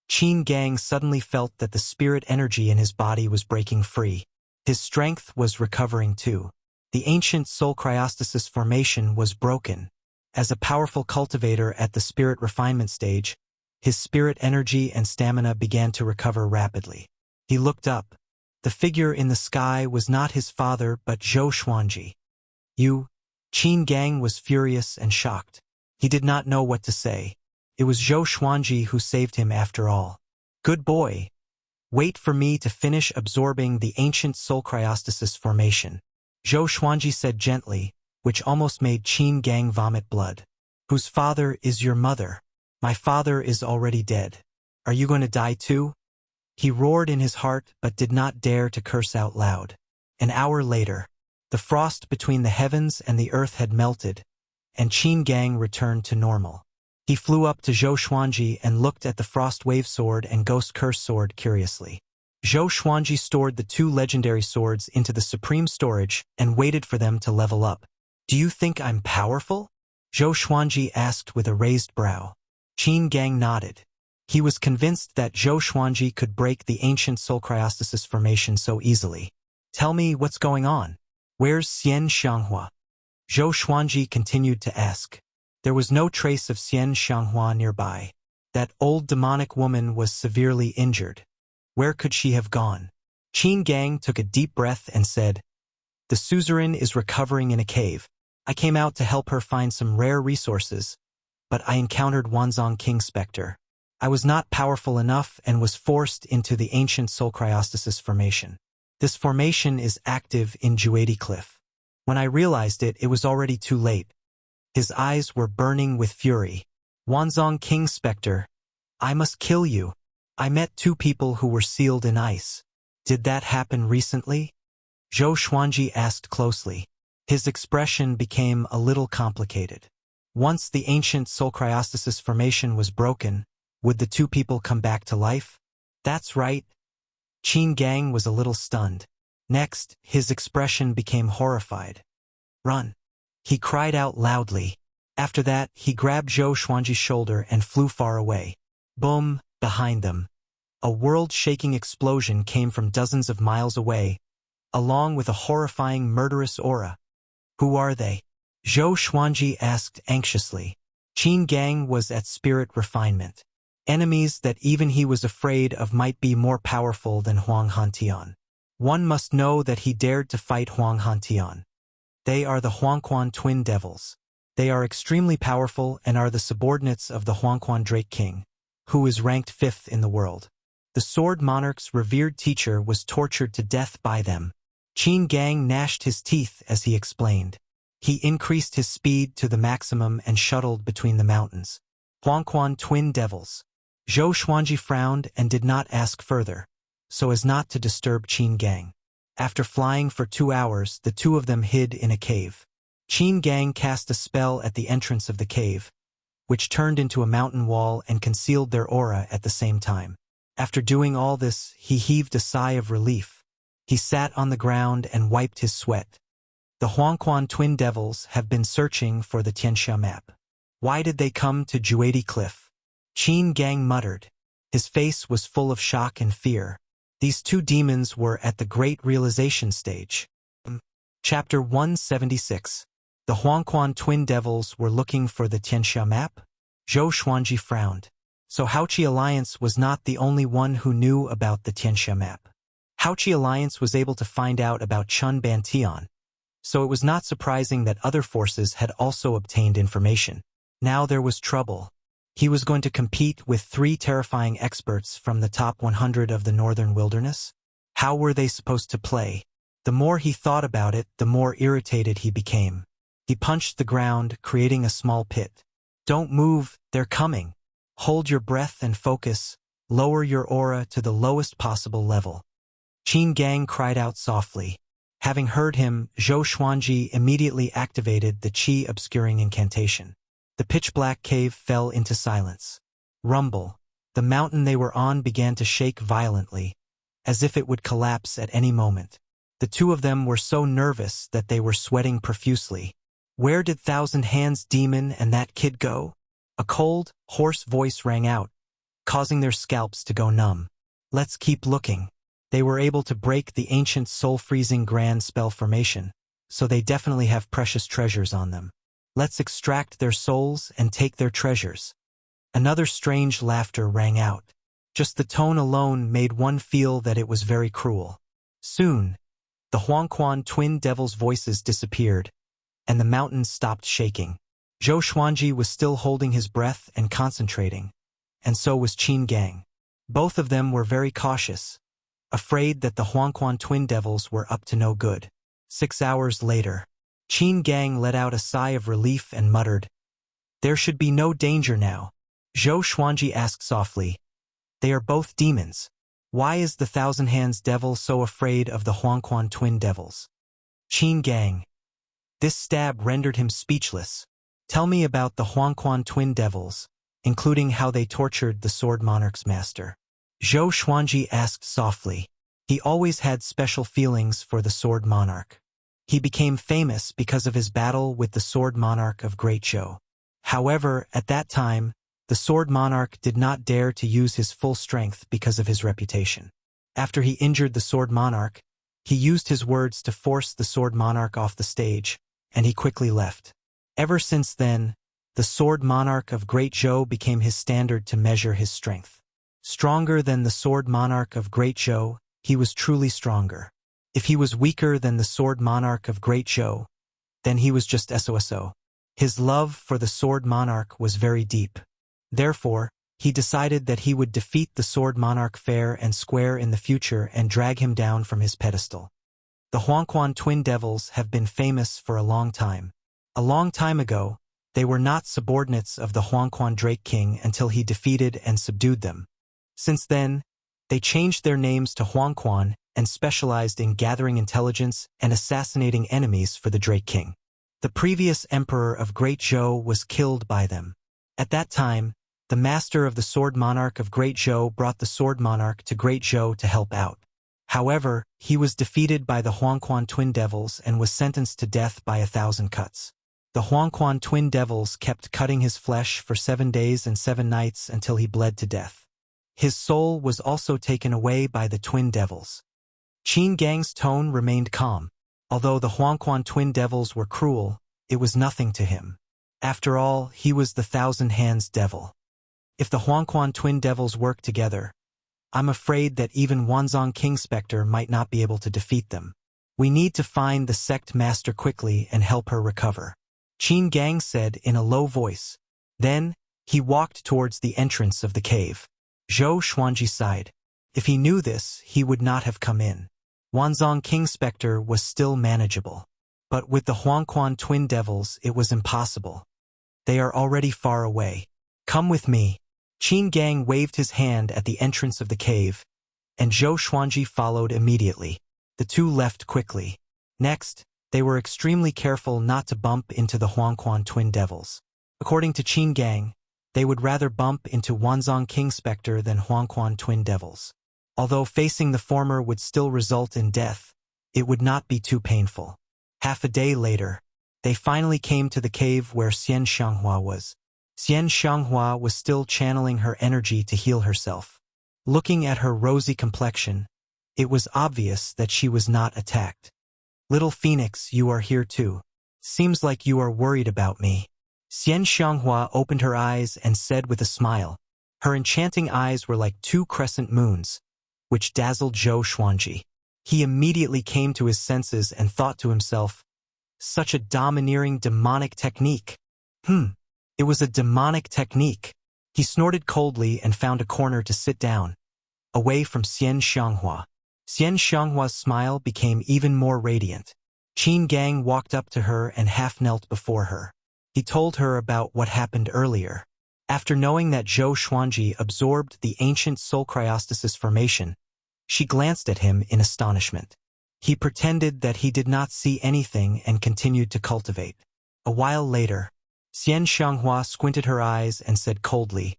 Qin Gang suddenly felt that the spirit energy in his body was breaking free. His strength was recovering too. The ancient soul cryostasis formation was broken. As a powerful cultivator at the spirit refinement stage, his spirit energy and stamina began to recover rapidly. He looked up. The figure in the sky was not his father but Zhou Xuanji. Qin Gang was furious and shocked. He did not know what to say. It was Zhou Xuanji who saved him after all. Good boy. Wait for me to finish absorbing the ancient soul cryostasis formation, Zhou Xuanji said gently, which almost made Qin Gang vomit blood. Whose father is your mother? My father is already dead. Are you going to die too? He roared in his heart but did not dare to curse out loud. An hour later, the frost between the heavens and the earth had melted, and Qin Gang returned to normal. He flew up to Zhou Xuanji and looked at the Frost Wave Sword and Ghost Curse Sword curiously. Zhou Xuanji stored the two legendary swords into the supreme storage and waited for them to level up. Do you think I'm powerful? Zhou Xuanji asked with a raised brow. Qin Gang nodded. He was convinced that Zhou Xuanji could break the ancient soul cryostasis formation so easily. Tell me what's going on. Where's Xian Xianghua? Zhou Xuanji continued to ask. There was no trace of Xian Xianghua nearby. That old demonic woman was severely injured. Where could she have gone? Qin Gang took a deep breath and said, The suzerain is recovering in a cave. I came out to help her find some rare resources, but I encountered Wanzong King Spectre. I was not powerful enough and was forced into the ancient soul cryostasis formation. This formation is active in Juedi Cliff. When I realized it, it was already too late. His eyes were burning with fury. Wanzong King Spectre, I must kill you. I met 2 people who were sealed in ice. Did that happen recently? Zhou Xuanji asked closely. His expression became a little complicated. Once the ancient soul cryostasis formation was broken, would the 2 people come back to life? That's right. Qin Gang was a little stunned. Next, his expression became horrified. Run! He cried out loudly. After that, he grabbed Zhou Xuanji's shoulder and flew far away. Boom! Behind them. A world-shaking explosion came from dozens of miles away, along with a horrifying murderous aura. Who are they? Zhou Xuanji asked anxiously. Qin Gang was at spirit refinement. Enemies that even he was afraid of might be more powerful than Huang Hantian. One must know that he dared to fight Huang Hantian. They are the Huangquan twin devils. They are extremely powerful and are the subordinates of the Huangquan Drake King, who is ranked 5th in the world. The Sword Monarch's revered teacher was tortured to death by them. Qin Gang gnashed his teeth as he explained. He increased his speed to the maximum and shuttled between the mountains. Huangquan twin devils. Zhou Xuanji frowned and did not ask further, so as not to disturb Qin Gang. After flying for 2 hours, the 2 of them hid in a cave. Qin Gang cast a spell at the entrance of the cave, which turned into a mountain wall and concealed their aura at the same time. After doing all this, he heaved a sigh of relief. He sat on the ground and wiped his sweat. The Huangquan twin devils have been searching for the Tianxia map. Why did they come to Juedi Cliff? Qin Gang muttered. His face was full of shock and fear. These 2 demons were at the great realization stage. Chapter 176. The Huangquan twin devils were looking for the Tianxia map? Zhou Xuanji frowned. So Haoqi Alliance was not the only one who knew about the Tianxia map. Haoqi Alliance was able to find out about Chun Bantian, so it was not surprising that other forces had also obtained information. Now there was trouble. He was going to compete with 3 terrifying experts from the top 100 of the northern wilderness? How were they supposed to play? The more he thought about it, the more irritated he became. He punched the ground, creating a small pit. Don't move, they're coming. Hold your breath and focus. Lower your aura to the lowest possible level. Qin Gang cried out softly. Having heard him, Zhou Xuanji immediately activated the qi-obscuring incantation. The pitch-black cave fell into silence. Rumble. The mountain they were on began to shake violently, as if it would collapse at any moment. The 2 of them were so nervous that they were sweating profusely. Where did Thousand Hands Demon and that kid go? A cold, hoarse voice rang out, causing their scalps to go numb. Let's keep looking. They were able to break the ancient soul-freezing grand spell formation, so they definitely have precious treasures on them. Let's extract their souls and take their treasures. Another strange laughter rang out. Just the tone alone made one feel that it was very cruel. Soon, the Huangquan twin devils' voices disappeared, and the mountains stopped shaking. Zhou Xuanji was still holding his breath and concentrating, and so was Qin Gang. Both of them were very cautious, afraid that the Huangquan twin devils were up to no good. 6 hours later, Qin Gang let out a sigh of relief and muttered, "There should be no danger now." Zhou Xuanji asked softly, "They are both demons. Why is the Thousand Hands devil so afraid of the Huangquan twin devils?" Qin Gang. This stab rendered him speechless. Tell me about the Huangquan twin devils, including how they tortured the Sword Monarch's master. Zhou Xuanji asked softly. He always had special feelings for the Sword Monarch. He became famous because of his battle with the Sword Monarch of Great Zhou. However, at that time, the Sword Monarch did not dare to use his full strength because of his reputation. After he injured the Sword Monarch, he used his words to force the Sword Monarch off the stage, and he quickly left. Ever since then, the Sword Monarch of Great Zhou became his standard to measure his strength. Stronger than the Sword Monarch of Great Zhou, he was truly stronger. If he was weaker than the Sword Monarch of Great Zhou, then he was just SOSO. His love for the Sword Monarch was very deep. Therefore, he decided that he would defeat the Sword Monarch fair and square in the future and drag him down from his pedestal. The Huangquan twin devils have been famous for a long time. A long time ago, they were not subordinates of the Huangquan Drake King until he defeated and subdued them. Since then, they changed their names to Huangquan and specialized in gathering intelligence and assassinating enemies for the Drake King. The previous emperor of Great Zhou was killed by them. At that time, the master of the Sword Monarch of Great Zhou brought the Sword Monarch to Great Zhou to help out. However, he was defeated by the Huangquan twin devils and was sentenced to death by 1,000 cuts. The Huangquan twin devils kept cutting his flesh for 7 days and 7 nights until he bled to death. His soul was also taken away by the twin devils. Qin Gang's tone remained calm. Although the Huangquan twin devils were cruel, it was nothing to him. After all, he was the Thousand Hands Devil. If the Huangquan twin devils work together, I'm afraid that even Wanzhong King Spectre might not be able to defeat them. We need to find the sect master quickly and help her recover, Qin Gang said in a low voice. Then, he walked towards the entrance of the cave. Zhou Xuanji sighed. If he knew this, he would not have come in. Wanzhong King Spectre was still manageable. But with the Huangquan twin devils, it was impossible. They are already far away. Come with me. Qin Gang waved his hand at the entrance of the cave, and Zhou Xuanji followed immediately. The two left quickly. Next, they were extremely careful not to bump into the Huangquan twin devils. According to Qin Gang, they would rather bump into Wanzhong King Spectre than Huangquan twin devils. Although facing the former would still result in death, it would not be too painful. Half a day later, they finally came to the cave where Xian Xianghua was. Xian Xianghua was still channeling her energy to heal herself. Looking at her rosy complexion, it was obvious that she was not attacked. Little Phoenix, you are here too. Seems like you are worried about me. Xian Xianghua opened her eyes and said with a smile. Her enchanting eyes were like 2 crescent moons, which dazzled Zhou Xuanji. He immediately came to his senses and thought to himself, such a domineering demonic technique. It was a demonic technique. He snorted coldly and found a corner to sit down, away from Xian Xianghua. Xian Xianghua's smile became even more radiant. Qin Gang walked up to her and half knelt before her. He told her about what happened earlier. After knowing that Zhou Xuanji absorbed the ancient soul cryostasis formation, she glanced at him in astonishment. He pretended that he did not see anything and continued to cultivate. A while later, Xian Xianghua squinted her eyes and said coldly,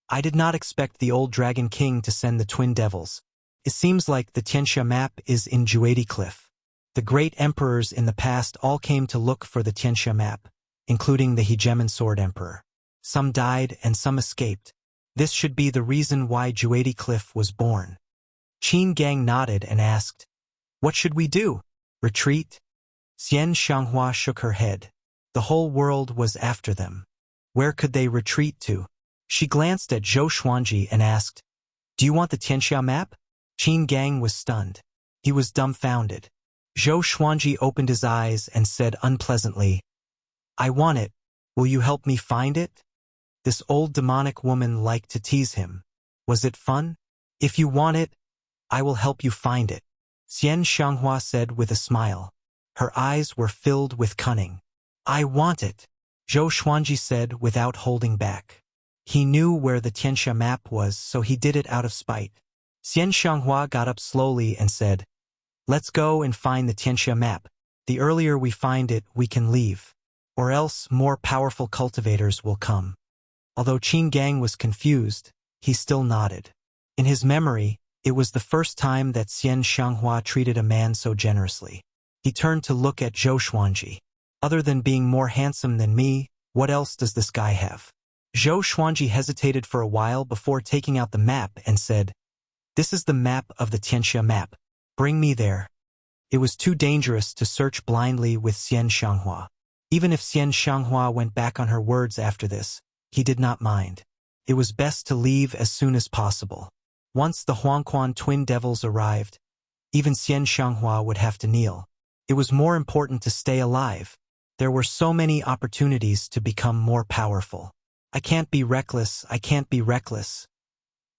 I did not expect the old Dragon King to send the twin devils. It seems like the Tianxia map is in Juedi Cliff. The great emperors in the past all came to look for the Tianxia map, including the Hegemon Sword Emperor. Some died and some escaped. This should be the reason why Juedi Cliff was born. Qin Gang nodded and asked, What should we do? Retreat? Xian Xianghua shook her head. The whole world was after them. Where could they retreat to? She glanced at Zhou Xuanji and asked, Do you want the Tianxia map? Qin Gang was stunned. He was dumbfounded. Zhou Xuanji opened his eyes and said unpleasantly, I want it. Will you help me find it? This old demonic woman liked to tease him. Was it fun? If you want it, I will help you find it, Xian Xianghua said with a smile. Her eyes were filled with cunning. I want it, Zhou Xuanji said without holding back. He knew where the Tianxia map was, so he did it out of spite. Xian Xianghua got up slowly and said, Let's go and find the Tianxia map. The earlier we find it, we can leave. Or else more powerful cultivators will come. Although Qin Gang was confused, he still nodded. In his memory, it was the first time that Xian Xianghua treated a man so generously. He turned to look at Zhou Xuanji. Other than being more handsome than me, what else does this guy have? Zhou Xuanji hesitated for a while before taking out the map and said, This is the map of the Tianxia map. Bring me there. It was too dangerous to search blindly with Xian Xianghua. Even if Xian Xianghua went back on her words after this, he did not mind. It was best to leave as soon as possible. Once the Huangquan twin devils arrived, even Xian Xianghua would have to kneel. It was more important to stay alive. There were so many opportunities to become more powerful. I can't be reckless, I can't be reckless.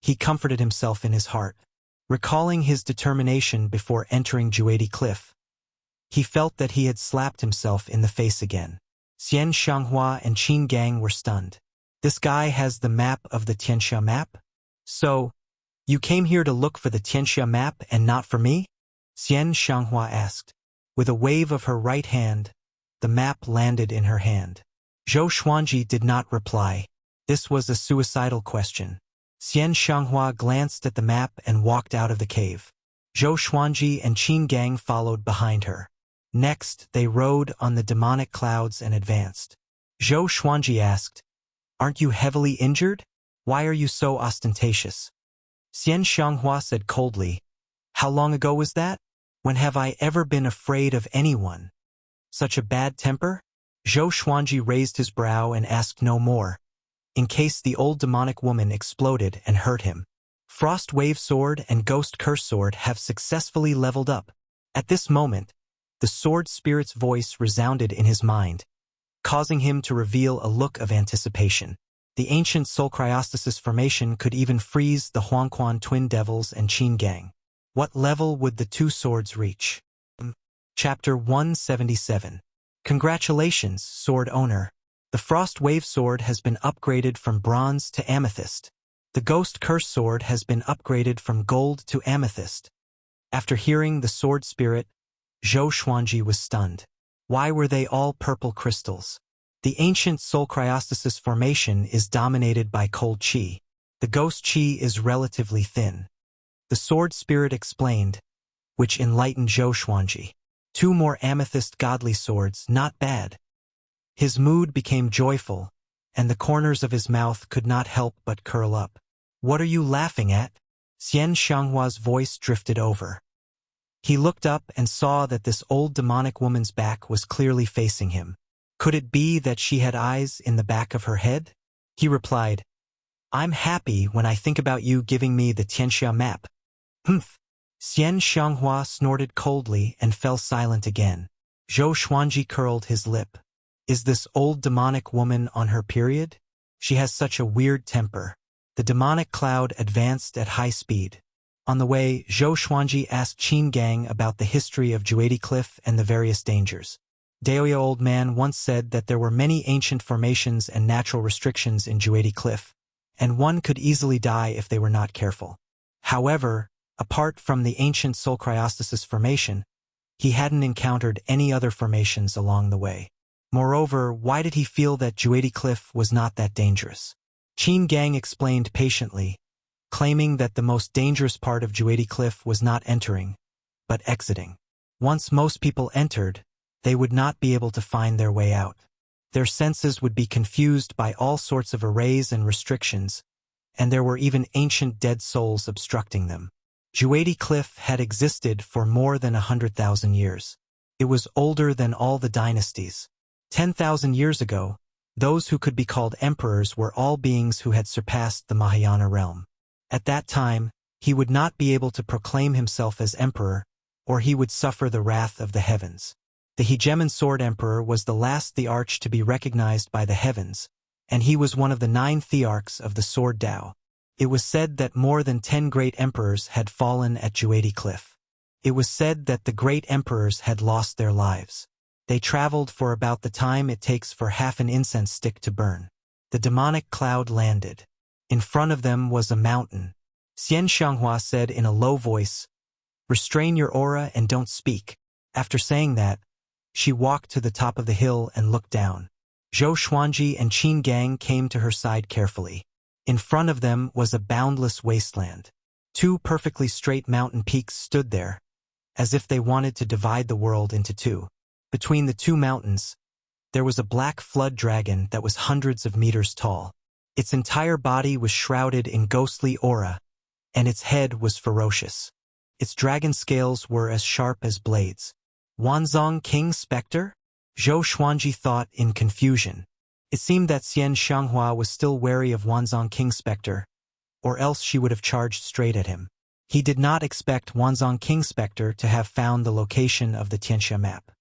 He comforted himself in his heart. Recalling his determination before entering Juedi Cliff, he felt that he had slapped himself in the face again. Xian Xianghua and Qin Gang were stunned. This guy has the map of the Tianxia map? So, you came here to look for the Tianxia map and not for me? Xian Xianghua asked. With a wave of her right hand, the map landed in her hand. Zhou Xuanji did not reply. This was a suicidal question. Xian Xianghua glanced at the map and walked out of the cave. Zhou Xuanji and Qin Gang followed behind her. Next, they rode on the demonic clouds and advanced. Zhou Xuanji asked, "Aren't you heavily injured? Why are you so ostentatious?" Xian Xianghua said coldly, "How long ago was that? When have I ever been afraid of anyone? Such a bad temper?" Zhou Xuanji raised his brow and asked no more, in case the old demonic woman exploded and hurt him. Frost Wave Sword and Ghost Curse Sword have successfully leveled up. At this moment, the sword spirit's voice resounded in his mind, causing him to reveal a look of anticipation. The ancient soul cryostasis formation could even freeze the Huangquan twin devils and Qin Gang. What level would the two swords reach? Chapter 177. Congratulations, sword owner. The Frost Wave Sword has been upgraded from bronze to amethyst. The Ghost Curse Sword has been upgraded from gold to amethyst. After hearing the sword spirit, Zhou Xuanji was stunned. Why were they all purple crystals? The ancient soul cryostasis formation is dominated by cold qi. The ghost qi is relatively thin. The sword spirit explained, which enlightened Zhou Xuanji. 2 more amethyst godly swords, not bad. His mood became joyful, and the corners of his mouth could not help but curl up. What are you laughing at? Xian Xianghua's voice drifted over. He looked up and saw that this old demonic woman's back was clearly facing him. Could it be that she had eyes in the back of her head? He replied, "I'm happy when I think about you giving me the Tianxia map." Humph. Xian Xianghua snorted coldly and fell silent again. Zhou Xuanji curled his lip. Is this old demonic woman on her period? She has such a weird temper. The demonic cloud advanced at high speed. On the way, Zhou Xuanji asked Qin Gang about the history of Juedi Cliff and the various dangers. Daoya old man once said that there were many ancient formations and natural restrictions in Juedi Cliff, and one could easily die if they were not careful. However, apart from the ancient soul cryostasis formation, he hadn't encountered any other formations along the way. Moreover, why did he feel that Juedi Cliff was not that dangerous? Qin Gang explained patiently, claiming that the most dangerous part of Juedi Cliff was not entering, but exiting. Once most people entered, they would not be able to find their way out. Their senses would be confused by all sorts of arrays and restrictions, and there were even ancient dead souls obstructing them. Juedi Cliff had existed for more than 100,000 years. It was older than all the dynasties. 10,000 years ago, those who could be called emperors were all beings who had surpassed the Mahayana realm. At that time, he would not be able to proclaim himself as emperor, or he would suffer the wrath of the heavens. The Hegemon Sword Emperor was the last thearch to be recognized by the heavens, and he was one of the 9 thearchs of the Sword Tao. It was said that more than 10 great emperors had fallen at Juedi Cliff. It was said that the great emperors had lost their lives. They traveled for about the time it takes for half an incense stick to burn. The demonic cloud landed. In front of them was a mountain. Xian Xianghua said in a low voice, "Restrain your aura and don't speak." After saying that, she walked to the top of the hill and looked down. Zhou Xuanji and Qin Gang came to her side carefully. In front of them was a boundless wasteland. 2 perfectly straight mountain peaks stood there, as if they wanted to divide the world into 2. Between the 2 mountains, there was a black flood dragon that was hundreds of meters tall. Its entire body was shrouded in ghostly aura, and its head was ferocious. Its dragon scales were as sharp as blades. Wanzhong King Spectre? Zhou Xuanji thought in confusion. It seemed that Xian Xianghua was still wary of Wanzhong King Spectre, or else she would have charged straight at him. He did not expect Wanzhong King Spectre to have found the location of the Tianxia map.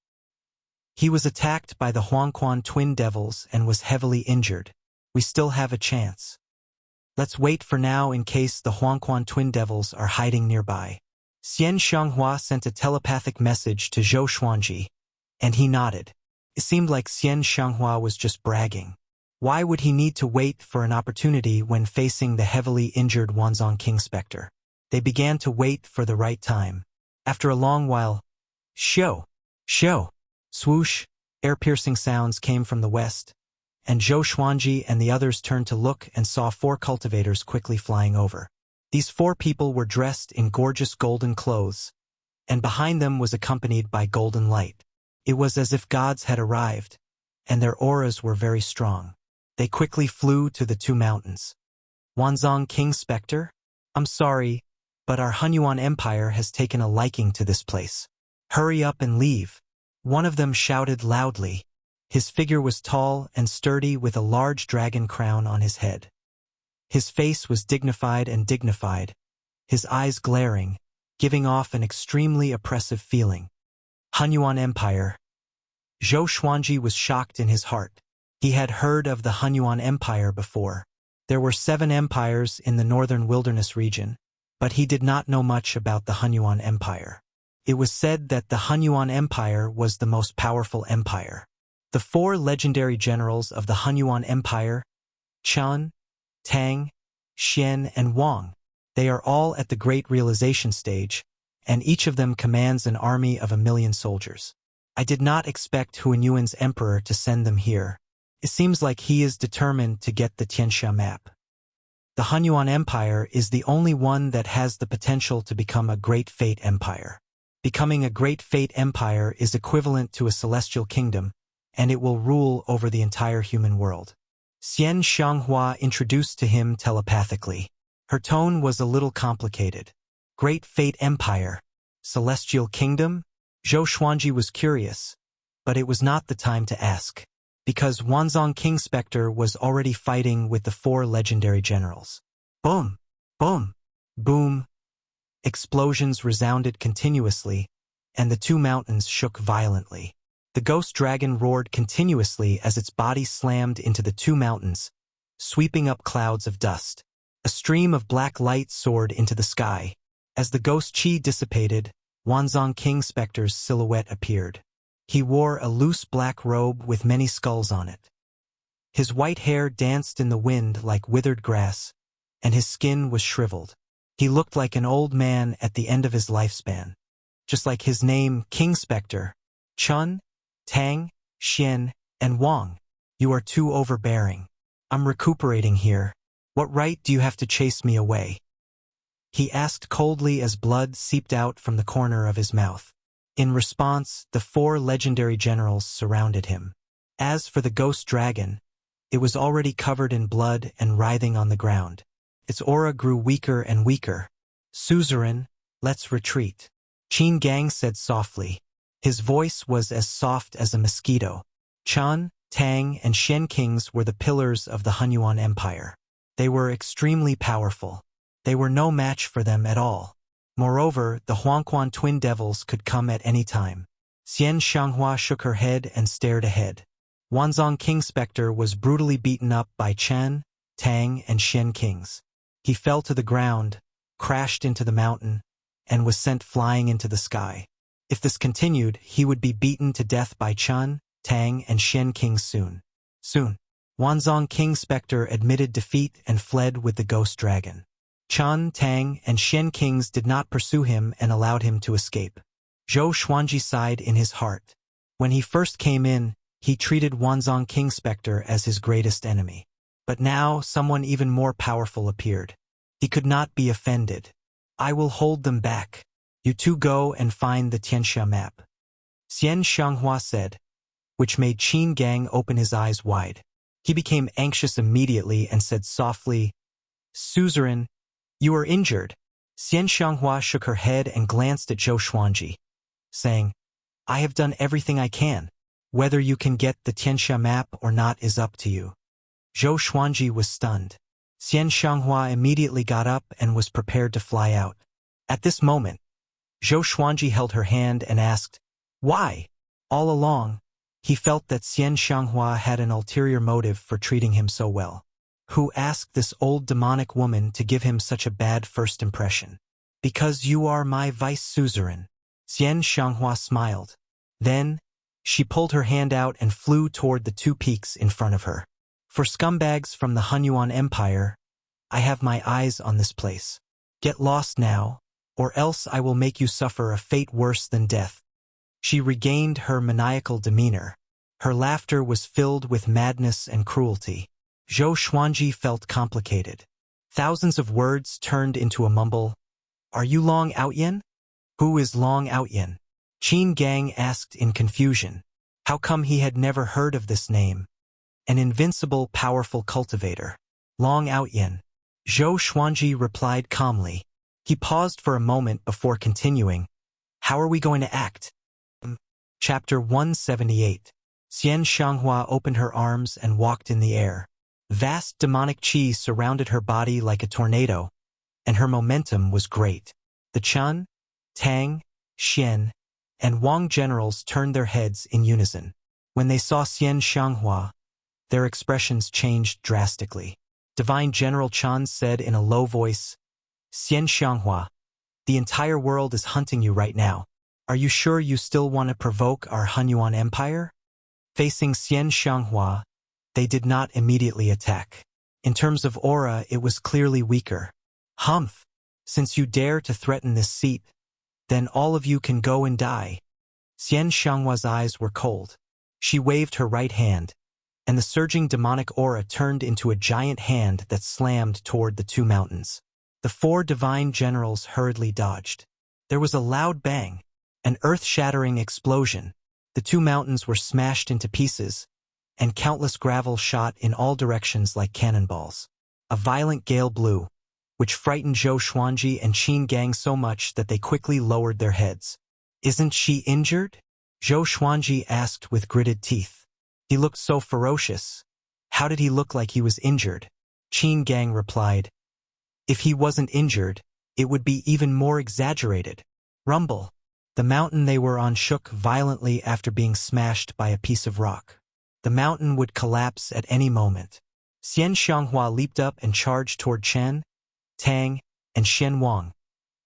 He was attacked by the Huangquan twin devils and was heavily injured. We still have a chance. Let's wait for now in case the Huangquan twin devils are hiding nearby. Xian Xianghua sent a telepathic message to Zhou Xuanji, and he nodded. It seemed like Xian Xianghua was just bragging. Why would he need to wait for an opportunity when facing the heavily injured Wanzong King Spectre? They began to wait for the right time. After a long while, shoo, swoosh, air-piercing sounds came from the west, and Zhou Xuanji and the others turned to look and saw 4 cultivators quickly flying over. These 4 people were dressed in gorgeous golden clothes, and behind them was accompanied by golden light. It was as if gods had arrived, and their auras were very strong. They quickly flew to the 2 mountains. Wanzong King Spectre? I'm sorry, but our Hunyuan Empire has taken a liking to this place. Hurry up and leave. One of them shouted loudly. His figure was tall and sturdy with a large dragon crown on his head. His face was dignified, his eyes glaring, giving off an extremely oppressive feeling. Hunyuan Empire. Zhou Xuanji was shocked in his heart. He had heard of the Hunyuan Empire before. There were 7 empires in the northern wilderness region, but he did not know much about the Hunyuan Empire. It was said that the Hunyuan Empire was the most powerful empire. The 4 legendary generals of the Hunyuan Empire, Chen, Tang, Xian, and Wang, they are all at the great realization stage, and each of them commands an army of 1,000,000 soldiers. I did not expect Hunyuan's emperor to send them here. It seems like he is determined to get the Tianxia map. The Hunyuan Empire is the only one that has the potential to become a Great Fate Empire. Becoming a Great Fate Empire is equivalent to a celestial kingdom, and it will rule over the entire human world. Xian Xianghua introduced to him telepathically. Her tone was a little complicated. Great Fate Empire, Celestial Kingdom? Zhou Xuanji was curious, but it was not the time to ask, because Wanzong King Spectre was already fighting with the 4 legendary generals. Boom! Boom! Boom! Explosions resounded continuously, and the 2 mountains shook violently. The ghost dragon roared continuously as its body slammed into the 2 mountains, sweeping up clouds of dust. A stream of black light soared into the sky. As the ghost chi dissipated, Wanzong King Spectre's silhouette appeared. He wore a loose black robe with many skulls on it. His white hair danced in the wind like withered grass, and his skin was shriveled. He looked like an old man at the end of his lifespan. Just like his name, King Spectre. Chun, Tang, Xian, and Wang. You are too overbearing. I'm recuperating here. What right do you have to chase me away? He asked coldly as blood seeped out from the corner of his mouth. In response, the 4 legendary generals surrounded him. As for the ghost dragon, it was already covered in blood and writhing on the ground. Its aura grew weaker and weaker. Suzerain, let's retreat. Qin Gang said softly. His voice was as soft as a mosquito. Chan, Tang, and Shen kings were the pillars of the Hunyuan Empire. They were extremely powerful. They were no match for them at all. Moreover, the Huangquan twin devils could come at any time. Xian Xianghua shook her head and stared ahead. Wanzong King Spectre was brutally beaten up by Chen, Tang, and Shen kings. He fell to the ground, crashed into the mountain, and was sent flying into the sky. If this continued, he would be beaten to death by Chen, Tang, and Shen kings soon. Wanzong King Spectre admitted defeat and fled with the ghost dragon. Chen, Tang, and Shen kings did not pursue him and allowed him to escape. Zhou Xuanji sighed in his heart. When he first came in, he treated Wanzong King Spectre as his greatest enemy. But now someone even more powerful appeared. He could not be offended. I will hold them back. You 2 go and find the Tianxia map. Xian Xianghua said, which made Qin Gang open his eyes wide. He became anxious immediately and said softly, Suzerain, you are injured. Xian Xianghua shook her head and glanced at Zhou Xuanji, saying, I have done everything I can. Whether you can get the Tianxia map or not is up to you. Zhou Xuanji was stunned. Xian Xianghua immediately got up and was prepared to fly out. At this moment, Zhou Xuanji held her hand and asked, Why? All along, He felt that Xian Xianghua had an ulterior motive for treating him so well. Who asked this old demonic woman to give him such a bad first impression? Because you are my vice suzerain. Xian Xianghua smiled. Then, she pulled her hand out and flew toward the two peaks in front of her. For scumbags from the Hunyuan Empire, I have my eyes on this place. Get lost now, or else I will make you suffer a fate worse than death. She regained her maniacal demeanor. Her laughter was filled with madness and cruelty. Zhou Xuanji felt complicated. Thousands of words turned into a mumble. Are you Long Outyen? Who is Long Outyen? Qin Gang asked in confusion. How come he had never heard of this name? An invincible, powerful cultivator. Long Outyen. Zhou Xuanji replied calmly. He paused for a moment before continuing. How are we going to act? Chapter 178. Xian Xianghua opened her arms and walked in the air. Vast demonic qi surrounded her body like a tornado, and her momentum was great. The Qian, Tang, Xian, and Wang generals turned their heads in unison. When they saw Xian Xianghua, their expressions changed drastically. Divine General Qian said in a low voice, Xian Xianghua, the entire world is hunting you right now. Are you sure you still want to provoke our Hunyuan Empire? Facing Xian Xianghua, they did not immediately attack. In terms of aura, it was clearly weaker. Humph! Since you dare to threaten this seat, then all of you can go and die. Xian Xianghua's eyes were cold. She waved her right hand, and the surging demonic aura turned into a giant hand that slammed toward the two mountains. The four divine generals hurriedly dodged. There was a loud bang, an earth-shattering explosion. The two mountains were smashed into pieces, and countless gravel shot in all directions like cannonballs. A violent gale blew, which frightened Zhou Xuanji and Qin Gang so much that they quickly lowered their heads. Isn't she injured? Zhou Xuanji asked with gritted teeth. He looked so ferocious. How did he look like he was injured? Qin Gang replied. If he wasn't injured, it would be even more exaggerated. Rumble. The mountain they were on shook violently after being smashed by a piece of rock. The mountain would collapse at any moment. Xian Xianghua leaped up and charged toward Chen, Tang, and Xian Wang,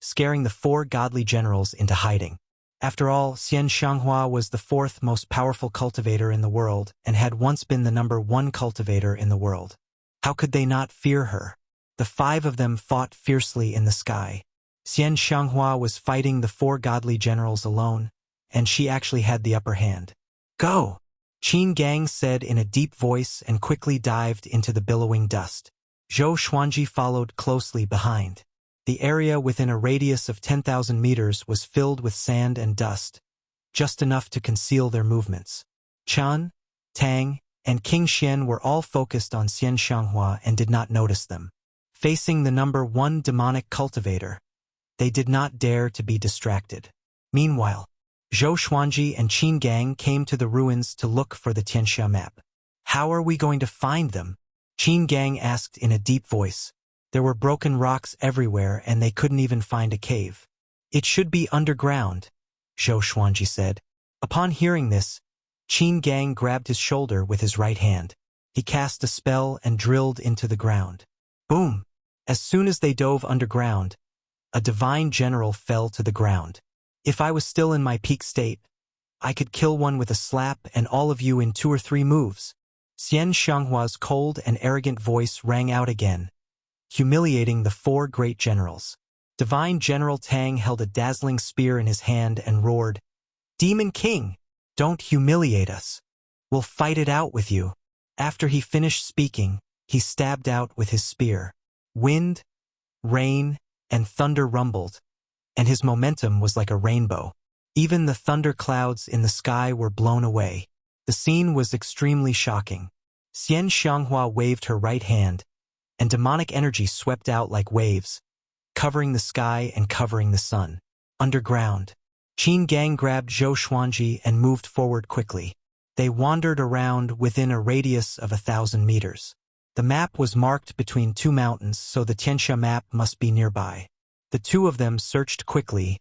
scaring the four godly generals into hiding. After all, Xian Xianghua was the fourth most powerful cultivator in the world and had once been the #1 cultivator in the world. How could they not fear her? The five of them fought fiercely in the sky. Xian Xianghua was fighting the four godly generals alone, and she actually had the upper hand. Go! Qin Gang said in a deep voice and quickly dived into the billowing dust. Zhou Xuanji followed closely behind. The area within a radius of 10,000 meters was filled with sand and dust, just enough to conceal their movements. Qian, Tang, and King Xian were all focused on Xian Xianghua and did not notice them. Facing the #1 demonic cultivator, they did not dare to be distracted. Meanwhile, Zhou Xuanji and Qin Gang came to the ruins to look for the Tianxia map. How are we going to find them? Qin Gang asked in a deep voice. There were broken rocks everywhere and they couldn't even find a cave. It should be underground, Zhou Xuanji said. Upon hearing this, Qin Gang grabbed his shoulder with his right hand. He cast a spell and drilled into the ground. Boom! As soon as they dove underground, a divine general fell to the ground. If I was still in my peak state, I could kill one with a slap and all of you in 2 or 3 moves. Xian Xianghua's cold and arrogant voice rang out again, humiliating the 4 great generals. Divine General Tang held a dazzling spear in his hand and roared, Demon King, don't humiliate us. We'll fight it out with you. After he finished speaking, he stabbed out with his spear. Wind, rain, and thunder rumbled, and his momentum was like a rainbow. Even the thunder clouds in the sky were blown away. The scene was extremely shocking. Xian Xianghua waved her right hand, and demonic energy swept out like waves, covering the sky and covering the sun. Underground, Qin Gang grabbed Zhou Xuanji and moved forward quickly. They wandered around within a radius of 1,000 meters. The map was marked between 2 mountains, so the Tianxia map must be nearby. The 2 of them searched quickly,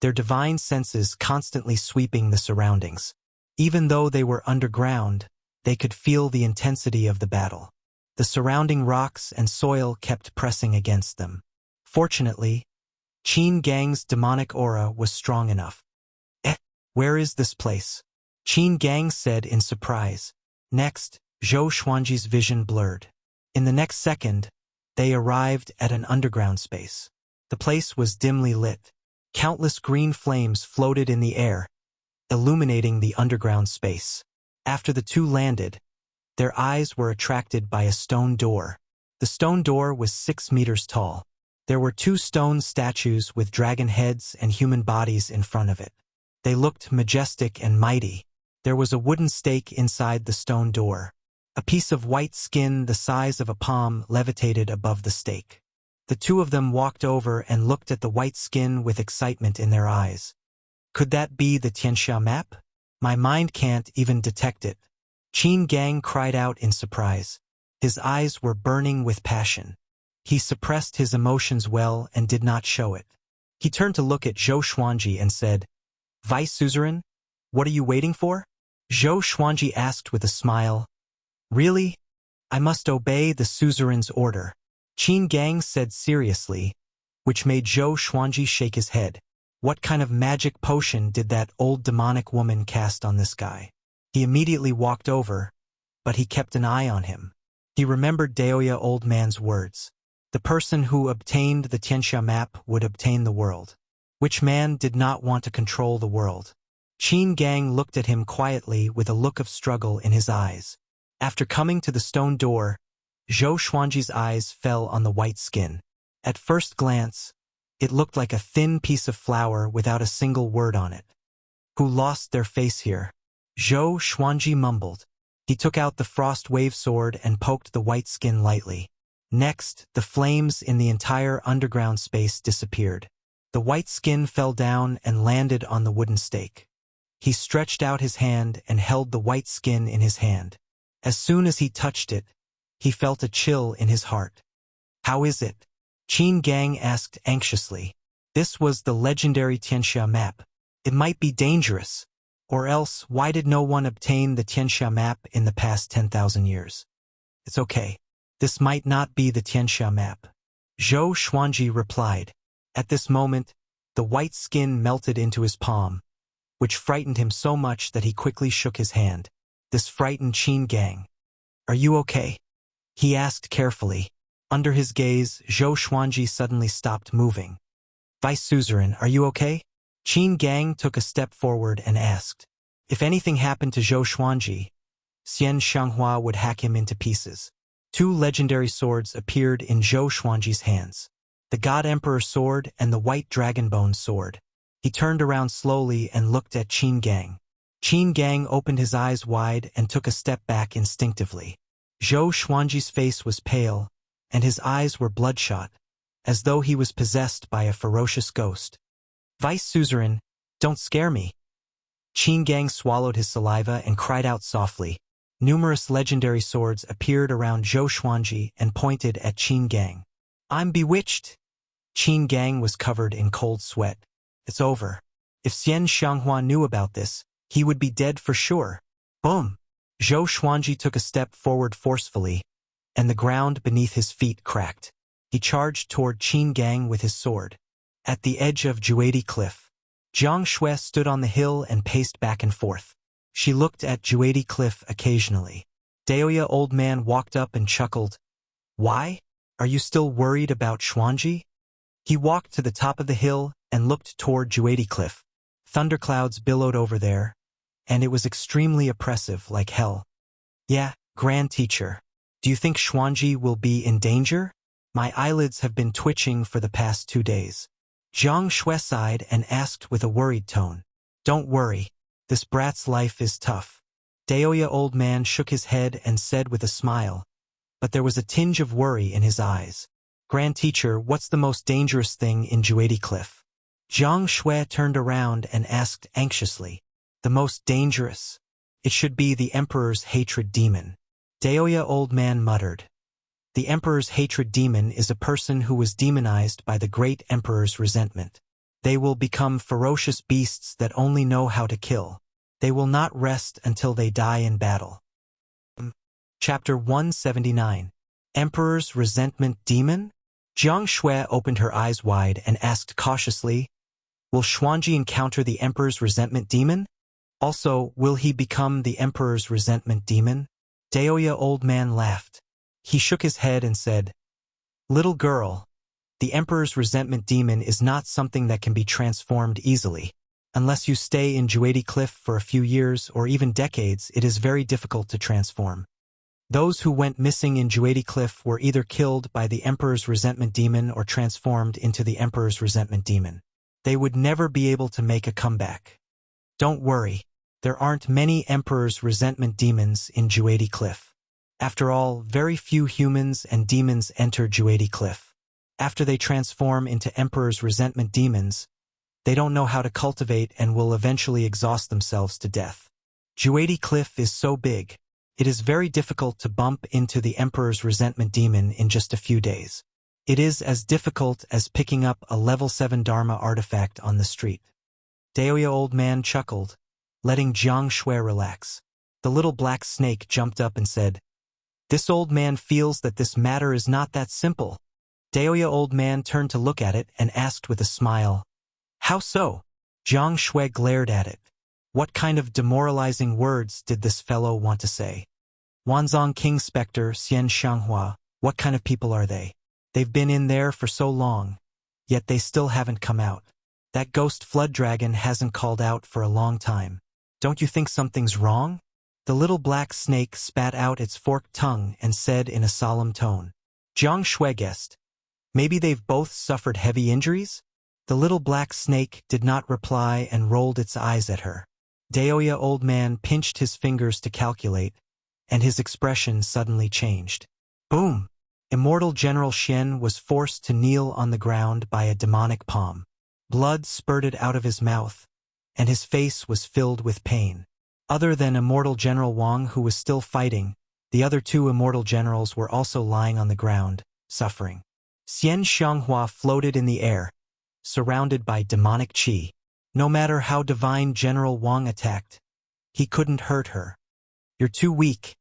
their divine senses constantly sweeping the surroundings. Even though they were underground, they could feel the intensity of the battle. The surrounding rocks and soil kept pressing against them. Fortunately, Qin Gang's demonic aura was strong enough. Where is this place? Qin Gang said in surprise. Next, Zhou Xuanji's vision blurred. In the next second, they arrived at an underground space. The place was dimly lit. Countless green flames floated in the air, illuminating the underground space. After the two landed, their eyes were attracted by a stone door. The stone door was 6 meters tall. There were 2 stone statues with dragon heads and human bodies in front of it. They looked majestic and mighty. There was a wooden stake inside the stone door. A piece of white skin the size of a palm levitated above the stake. The two of them walked over and looked at the white skin with excitement in their eyes. Could that be the Tianxia map? My mind can't even detect it. Qin Gang cried out in surprise. His eyes were burning with passion. He suppressed his emotions well and did not show it. He turned to look at Zhou Xuanji and said, "Vice Suzerain, what are you waiting for?" Zhou Xuanji asked with a smile. "Really? I must obey the suzerain's order," Qin Gang said seriously, which made Zhou Xuanji shake his head. What kind of magic potion did that old demonic woman cast on this guy? He immediately walked over, but he kept an eye on him. He remembered Daoya old man's words. The person who obtained the Tianxia map would obtain the world. Which man did not want to control the world? Qin Gang looked at him quietly with a look of struggle in his eyes. After coming to the stone door, Zhou Xuanji's eyes fell on the white skin. At first glance, it looked like a thin piece of flour without a single word on it. Who lost their face here? Zhou Xuanji mumbled. He took out the frost wave sword and poked the white skin lightly. Next, the flames in the entire underground space disappeared. The white skin fell down and landed on the wooden stake. He stretched out his hand and held the white skin in his hand. As soon as he touched it, he felt a chill in his heart. "How is it?" Qin Gang asked anxiously. This was the legendary Tianxia map. It might be dangerous. Or else, why did no one obtain the Tianxia map in the past 10,000 years? It's okay. This might not be the Tianxia map. Zhou Xuanji replied. At this moment, the white skin melted into his palm, which frightened him so much that he quickly shook his hand. This frightened Qin Gang. "Are you okay?" he asked carefully. Under his gaze, Zhou Xuanji suddenly stopped moving. "Vice Suzerain, are you okay?" Qin Gang took a step forward and asked. If anything happened to Zhou Xuanji, Xian Shanghua would hack him into pieces. 2 legendary swords appeared in Zhou Xuanji's hands. The God Emperor sword and the white dragonbone sword. He turned around slowly and looked at Qin Gang. Qin Gang opened his eyes wide and took a step back instinctively. Zhou Xuanji's face was pale, and his eyes were bloodshot, as though he was possessed by a ferocious ghost. "Vice Suzerain, don't scare me." Qin Gang swallowed his saliva and cried out softly. Numerous legendary swords appeared around Zhou Xuanji and pointed at Qin Gang. "I'm bewitched." Qin Gang was covered in cold sweat. It's over. If Xian Shanghua knew about this, he would be dead for sure. Boom! Zhou Xuanji took a step forward forcefully, and the ground beneath his feet cracked. He charged toward Qin Gang with his sword. At the edge of Juadi Cliff, Jiang Shui stood on the hill and paced back and forth. She looked at Juadi Cliff occasionally. Daoya old man walked up and chuckled. "Why? Are you still worried about Xuanji?" He walked to the top of the hill and looked toward Juadi Cliff. Thunderclouds billowed over there, and it was extremely oppressive like hell. "Yeah, Grand Teacher. Do you think Xuanji will be in danger? My eyelids have been twitching for the past 2 days." Jiang Shui sighed and asked with a worried tone. "Don't worry. This brat's life is tough." Daoya old man shook his head and said with a smile, but there was a tinge of worry in his eyes. "Grand Teacher, what's the most dangerous thing in Juadi Cliff?" Jiang Shui turned around and asked anxiously. "The most dangerous? It should be the Emperor's hatred demon." Daoya old man muttered. The Emperor's hatred demon is a person who was demonized by the great Emperor's resentment. They will become ferocious beasts that only know how to kill. They will not rest until they die in battle. Chapter 179. Emperor's Resentment Demon? Jiang Shui opened her eyes wide and asked cautiously, will Xuanji encounter the Emperor's Resentment Demon? Also, will he become the Emperor's Resentment Demon? Daoya old man laughed. He shook his head and said, little girl, the Emperor's Resentment Demon is not something that can be transformed easily. Unless you stay in Juedi Cliff for a few years or even decades, it is very difficult to transform. Those who went missing in Juedi Cliff were either killed by the Emperor's Resentment Demon or transformed into the Emperor's Resentment Demon. They would never be able to make a comeback. Don't worry, there aren't many Emperor's Resentment Demons in Juedi Cliff. After all, very few humans and demons enter Juedi Cliff. After they transform into Emperor's Resentment Demons, they don't know how to cultivate and will eventually exhaust themselves to death. Juedi Cliff is so big, it is very difficult to bump into the Emperor's Resentment Demon in just a few days. It is as difficult as picking up a level 7 Dharma artifact on the street. Daoya old man chuckled, letting Jiang Shui relax. The little black snake jumped up and said, this old man feels that this matter is not that simple. Daoya old man turned to look at it and asked with a smile, how so? Jiang Shui glared at it. What kind of demoralizing words did this fellow want to say? Wanzong King Spectre, Xian Shanghua, what kind of people are they? They've been in there for so long, yet they still haven't come out. That ghost flood dragon hasn't called out for a long time. Don't you think something's wrong? The little black snake spat out its forked tongue and said in a solemn tone. Jiang Shui guessed. Maybe they've both suffered heavy injuries? The little black snake did not reply and rolled its eyes at her. Daoya old man pinched his fingers to calculate, and his expression suddenly changed. Boom! Immortal General Xian was forced to kneel on the ground by a demonic palm. Blood spurted out of his mouth, and his face was filled with pain. Other than Immortal General Wang, who was still fighting, the other two Immortal Generals were also lying on the ground, suffering. Xian Shanghua floated in the air, surrounded by demonic qi. No matter how Divine General Wang attacked, he couldn't hurt her. You're too weak,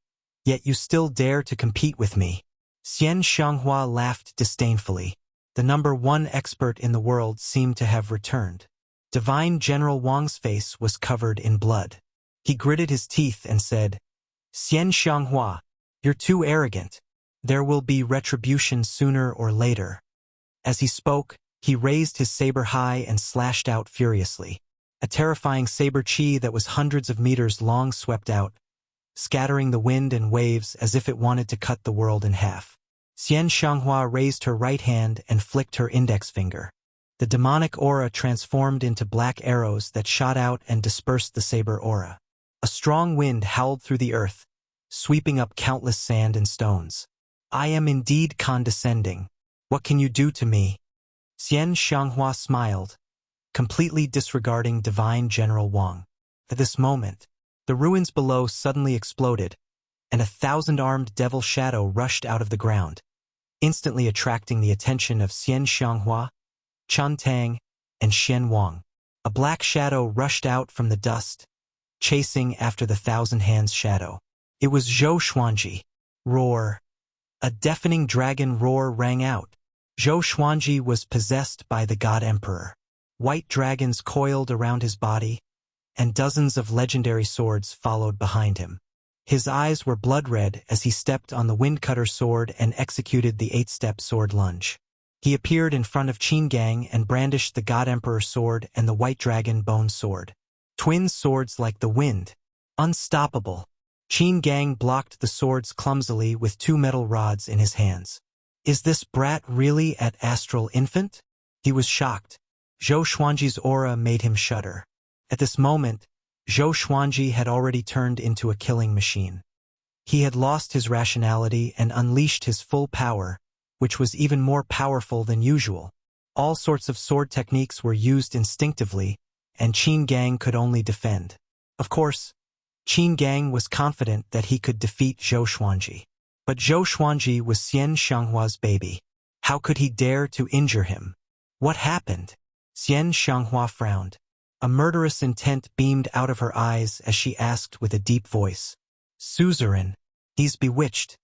yet you still dare to compete with me. Xian Shanghua laughed disdainfully. The number 1 expert in the world seemed to have returned. Divine General Wang's face was covered in blood. He gritted his teeth and said, Xian Shanghua, you're too arrogant. There will be retribution sooner or later. As he spoke, he raised his saber high and slashed out furiously. A terrifying saber chi that was hundreds of meters long swept out, scattering the wind and waves as if it wanted to cut the world in half. Xian Shanghua raised her right hand and flicked her index finger. The demonic aura transformed into black arrows that shot out and dispersed the saber aura. A strong wind howled through the earth, sweeping up countless sand and stones. I am indeed condescending. What can you do to me? Xian Shanghua smiled, completely disregarding Divine General Wang. At this moment, the ruins below suddenly exploded, and a 1,000-armed devil shadow rushed out of the ground, instantly attracting the attention of Xian Shanghua, Chun Tang, and Xian Wang. A black shadow rushed out from the dust, chasing after the 1,000 Hands shadow. It was Zhou Xuanji. Roar. A deafening dragon roar rang out. Zhou Xuanji was possessed by the God Emperor. White dragons coiled around his body, and dozens of legendary swords followed behind him. His eyes were blood-red as he stepped on the Windcutter sword and executed the 8-step sword lunge. He appeared in front of Qin Gang and brandished the God Emperor sword and the White Dragon Bone sword. Twin swords like the wind. Unstoppable. Qin Gang blocked the swords clumsily with 2 metal rods in his hands. Is this brat really at Astral Infant? He was shocked. Zhou Xuanji's aura made him shudder. At this moment, Zhou Xuanji had already turned into a killing machine. He had lost his rationality and unleashed his full power, which was even more powerful than usual. All sorts of sword techniques were used instinctively, and Qin Gang could only defend. Of course, Qin Gang was confident that he could defeat Zhou Xuanji. But Zhou Xuanji was Xian Shanghua's baby. How could he dare to injure him? What happened? Xian Shanghua frowned. A murderous intent beamed out of her eyes as she asked with a deep voice, "Suzerain, he's bewitched."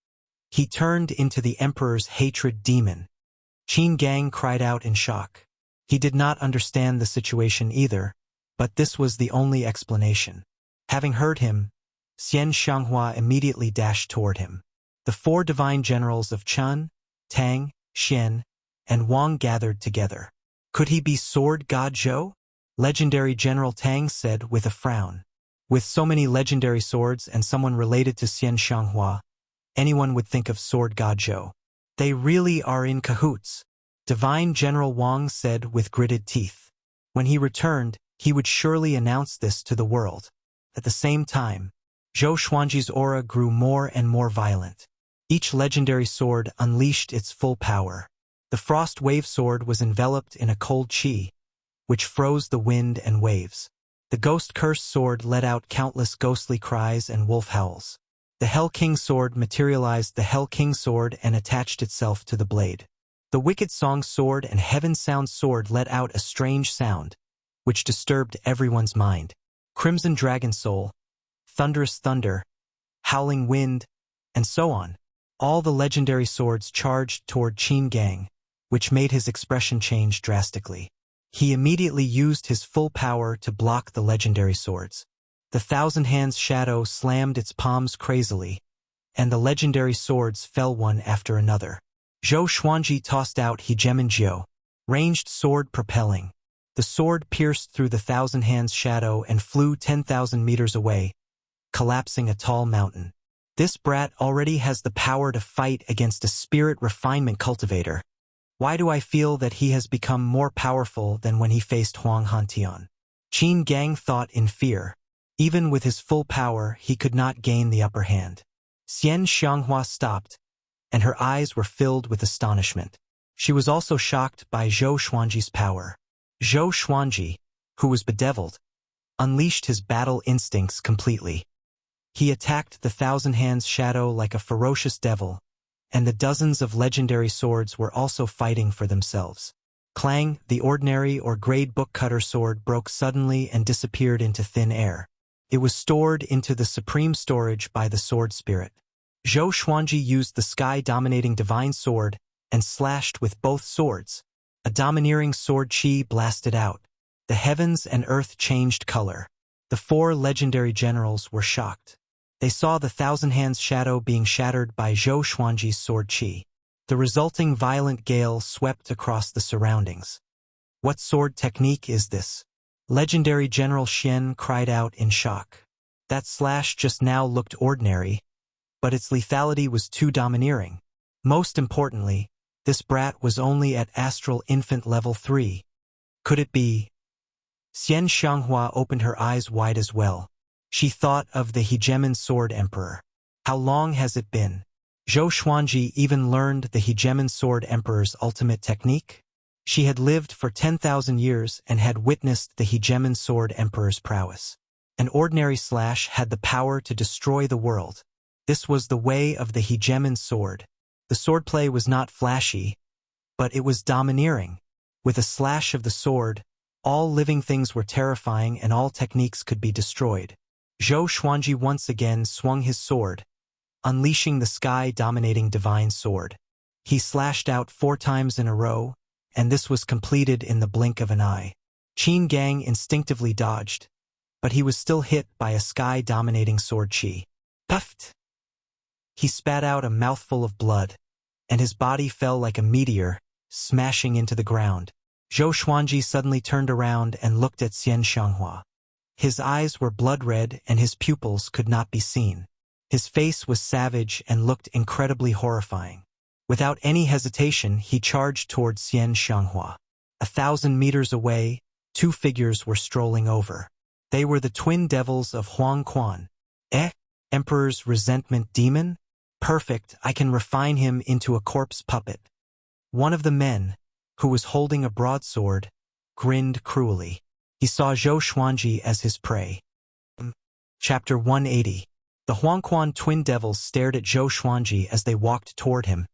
He turned into the emperor's hatred demon. Qin Gang cried out in shock. He did not understand the situation either, but this was the only explanation. Having heard him, Xian Xianghua immediately dashed toward him. The 4 divine generals of Chen, Tang, Xian, and Wang gathered together. Could he be Sword God Zhou? Legendary General Tang said with a frown. With so many legendary swords and someone related to Xian Xianghua, anyone would think of Sword God Zhou. They really are in cahoots, Divine General Wang said with gritted teeth. When he returned, he would surely announce this to the world. At the same time, Zhou Xuanji's aura grew more and more violent. Each legendary sword unleashed its full power. The Frost Wave Sword was enveloped in a cold qi, which froze the wind and waves. The Ghost Curse Sword let out countless ghostly cries and wolf howls. The Hell King Sword materialized the Hell King Sword and attached itself to the blade. The Wicked Song Sword and Heaven Sound Sword let out a strange sound, which disturbed everyone's mind. Crimson Dragon Soul, Thunderous Thunder, Howling Wind, and so on. All the legendary swords charged toward Qin Gang, which made his expression change drastically. He immediately used his full power to block the legendary swords. The Thousand Hands shadow slammed its palms crazily, and the legendary swords fell one after another. Zhou Xuanji tossed out Hegemon Jiu, ranged sword propelling. The sword pierced through the Thousand Hands shadow and flew 10,000 meters away, collapsing a tall mountain. This brat already has the power to fight against a spirit refinement cultivator. Why do I feel that he has become more powerful than when he faced Huang Hantian? Qin Gang thought in fear. Even with his full power, he could not gain the upper hand. Xian Xianghua stopped, and her eyes were filled with astonishment. She was also shocked by Zhou Xuanji's power. Zhou Xuanji, who was bedeviled, unleashed his battle instincts completely. He attacked the Thousand Hands shadow like a ferocious devil, and the dozens of legendary swords were also fighting for themselves. Clang, the ordinary or grade book-cutter sword broke suddenly and disappeared into thin air. It was stored into the supreme storage by the sword spirit. Zhou Xuanji used the sky-dominating divine sword and slashed with both swords. A domineering sword qi blasted out. The heavens and earth changed color. The 4 legendary generals were shocked. They saw the Thousand Hands shadow being shattered by Zhou Xuanji's sword qi. The resulting violent gale swept across the surroundings. What sword technique is this? Legendary General Xian cried out in shock. That slash just now looked ordinary, but its lethality was too domineering. Most importantly, this brat was only at Astral Infant Level 3. Could it be? Xian Xianghua opened her eyes wide as well. She thought of the Hegemon Sword Emperor. How long has it been? Zhou Xuanji even learned the Hegemon Sword Emperor's ultimate technique. She had lived for 10,000 years and had witnessed the Hegemon Sword Emperor's prowess. An ordinary slash had the power to destroy the world. This was the way of the Hegemon sword. The swordplay was not flashy, but it was domineering. With a slash of the sword, all living things were terrifying and all techniques could be destroyed. Zhou Xuanji once again swung his sword, unleashing the sky-dominating divine sword. He slashed out 4 times in a row, and this was completed in the blink of an eye. Qin Gang instinctively dodged, but he was still hit by a sky-dominating sword qi. Puffed! He spat out a mouthful of blood, and his body fell like a meteor, smashing into the ground. Zhou Xuanji suddenly turned around and looked at Xian Xianghua. His eyes were blood-red and his pupils could not be seen. His face was savage and looked incredibly horrifying. Without any hesitation, he charged toward Xian Xianghua. 1,000 meters away, 2 figures were strolling over. They were the twin devils of Huang Quan. Emperor's resentment demon? Perfect, I can refine him into a corpse puppet. One of the men, who was holding a broadsword, grinned cruelly. He saw Zhou Xuanji as his prey. Chapter 180. The Huangquan twin devils stared at Zhou Xuanji as they walked toward him,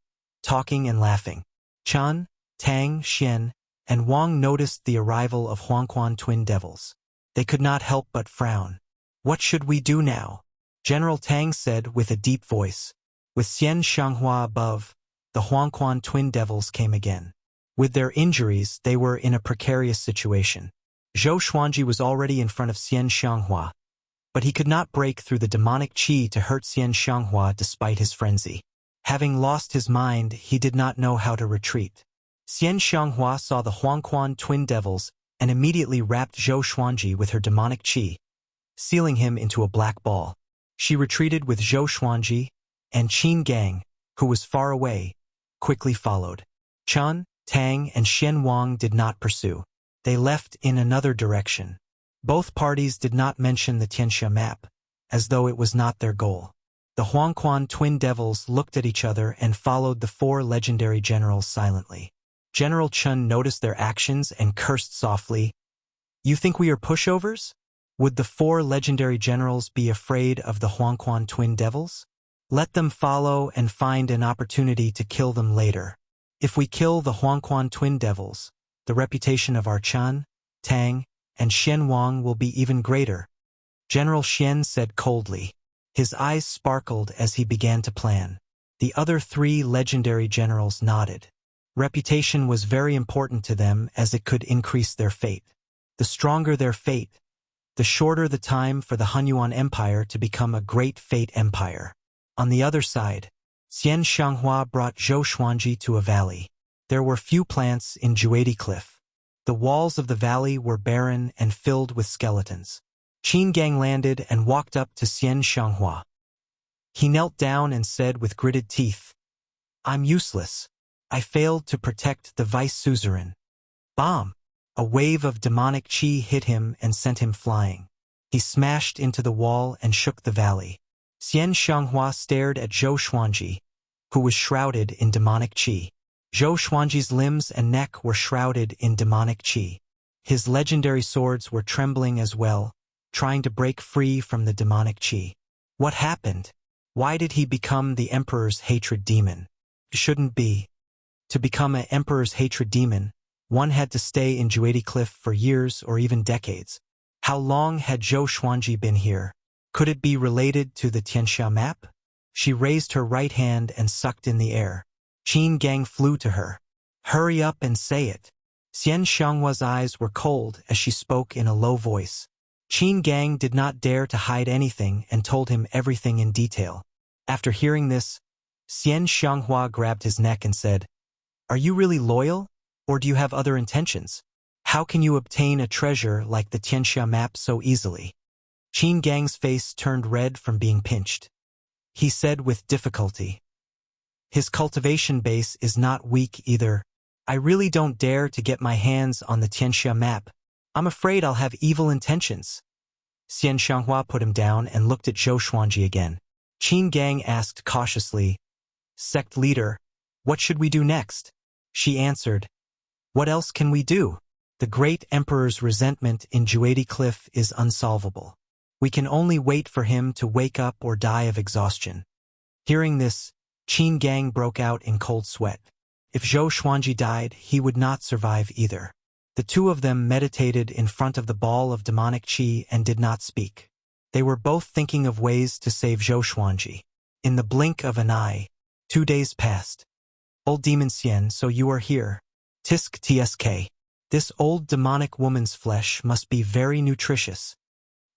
talking and laughing. Chen, Tang, Xian, and Wang noticed the arrival of Huangquan twin devils. They could not help but frown. "What should we do now?" General Tang said with a deep voice. With Xian Xianghua above, the Huangquan twin devils came again. With their injuries, they were in a precarious situation. Zhou Xuanji was already in front of Xian Xianghua, but he could not break through the demonic qi to hurt Xian Xianghua despite his frenzy. Having lost his mind, he did not know how to retreat. Xian Xianghua saw the Huangquan twin devils and immediately wrapped Zhou Xuanji with her demonic qi, sealing him into a black ball. She retreated with Zhou Xuanji, and Qin Gang, who was far away, quickly followed. Chen, Tang, and Xian Wang did not pursue. They left in another direction. Both parties did not mention the Tianxia map, as though it was not their goal. The Huangquan twin devils looked at each other and followed the four legendary generals silently. General Chen noticed their actions and cursed softly. "You think we are pushovers? Would the four legendary generals be afraid of the Huangquan twin devils? Let them follow and find an opportunity to kill them later. If we kill the Huangquan twin devils, the reputation of our Chen, Tang, and Xian Wang will be even greater," General Xian said coldly. His eyes sparkled as he began to plan. The other three legendary generals nodded. Reputation was very important to them as it could increase their fate. The stronger their fate, the shorter the time for the Hunyuan Empire to become a great fate empire. On the other side, Xian Xianghua brought Zhou Xuanji to a valley. There were few plants in Juedi Cliff. The walls of the valley were barren and filled with skeletons. Qin Gang landed and walked up to Xian Xianghua. He knelt down and said with gritted teeth, "I'm useless. I failed to protect the vice suzerain." Bomb! A wave of demonic qi hit him and sent him flying. He smashed into the wall and shook the valley. Xian Xianghua stared at Zhou Xuanji, who was shrouded in demonic qi. Zhou Xuanji's limbs and neck were shrouded in demonic qi. His legendary swords were trembling as well, trying to break free from the demonic qi. What happened? Why did he become the Emperor's hatred demon? It shouldn't be. To become an Emperor's hatred demon, one had to stay in Juedi Cliff for years or even decades. How long had Zhou Xuanji been here? Could it be related to the Tianxia map? She raised her right hand and sucked in the air. Qin Gang flew to her. "Hurry up and say it." Xian Xianghua's eyes were cold as she spoke in a low voice. Qin Gang did not dare to hide anything and told him everything in detail. After hearing this, Xian Xianghua grabbed his neck and said, "Are you really loyal, or do you have other intentions? How can you obtain a treasure like the Tianxia map so easily?" Qin Gang's face turned red from being pinched. He said with difficulty, "His cultivation base is not weak either. I really don't dare to get my hands on the Tianxia map. I'm afraid I'll have evil intentions." Xian Xianghua put him down and looked at Zhou Xuanji again. Qin Gang asked cautiously, "Sect leader, what should we do next?" She answered, "What else can we do? The great emperor's resentment in Juedi Cliff is unsolvable. We can only wait for him to wake up or die of exhaustion." Hearing this, Qin Gang broke out in cold sweat. If Zhou Xuanji died, he would not survive either. The two of them meditated in front of the ball of demonic qi and did not speak. They were both thinking of ways to save Zhou Xuanji. In the blink of an eye, 2 days passed. "Old Demon Xian, so you are here. Tisk tsk. This old demonic woman's flesh must be very nutritious."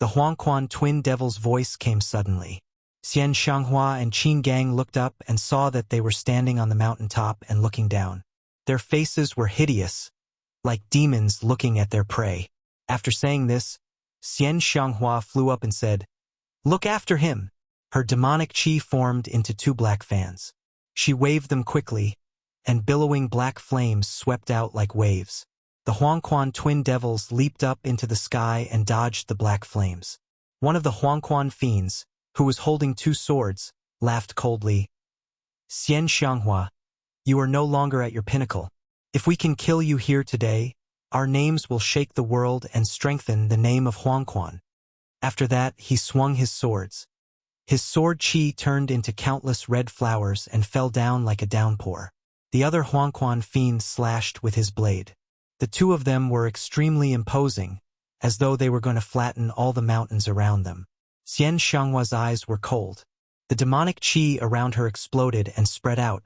The Huangquan twin devil's voice came suddenly. Xian Xianghua and Qin Gang looked up and saw that they were standing on the mountaintop and looking down. Their faces were hideous, like demons looking at their prey. After saying this, Xian Xianghua flew up and said, "Look after him." Her demonic qi formed into 2 black fans. She waved them quickly, and billowing black flames swept out like waves. The Huangquan twin devils leaped up into the sky and dodged the black flames. One of the Huangquan fiends, who was holding 2 swords, laughed coldly. "Xian Xianghua, you are no longer at your pinnacle. If we can kill you here today, our names will shake the world and strengthen the name of Huangquan." After that, he swung his swords. His sword qi turned into countless red flowers and fell down like a downpour. The other Huangquan fiend slashed with his blade. The 2 of them were extremely imposing, as though they were going to flatten all the mountains around them. Xian Xianghua's eyes were cold. The demonic qi around her exploded and spread out,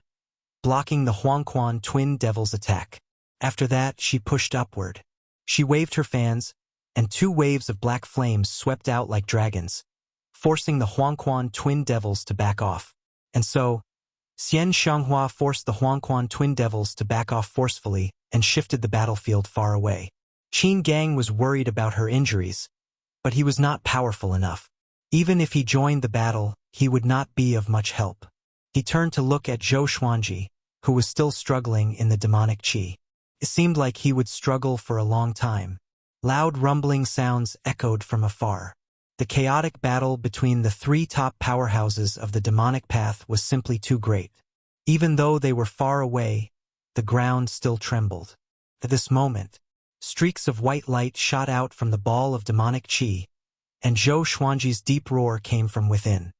blocking the Huangquan twin devils' attack. After that, she pushed upward. She waved her fans, and 2 waves of black flames swept out like dragons, forcing the Huangquan twin devils to back off. And so, Xian Xianghua forced the Huangquan twin devils to back off forcefully and shifted the battlefield far away. Qin Gang was worried about her injuries, but he was not powerful enough. Even if he joined the battle, he would not be of much help. He turned to look at Zhou Xuanji, who was still struggling in the demonic qi. It seemed like he would struggle for a long time. Loud rumbling sounds echoed from afar. The chaotic battle between the 3 top powerhouses of the demonic path was simply too great. Even though they were far away, the ground still trembled. At this moment, streaks of white light shot out from the ball of demonic qi, and Zhou Xuanji's deep roar came from within.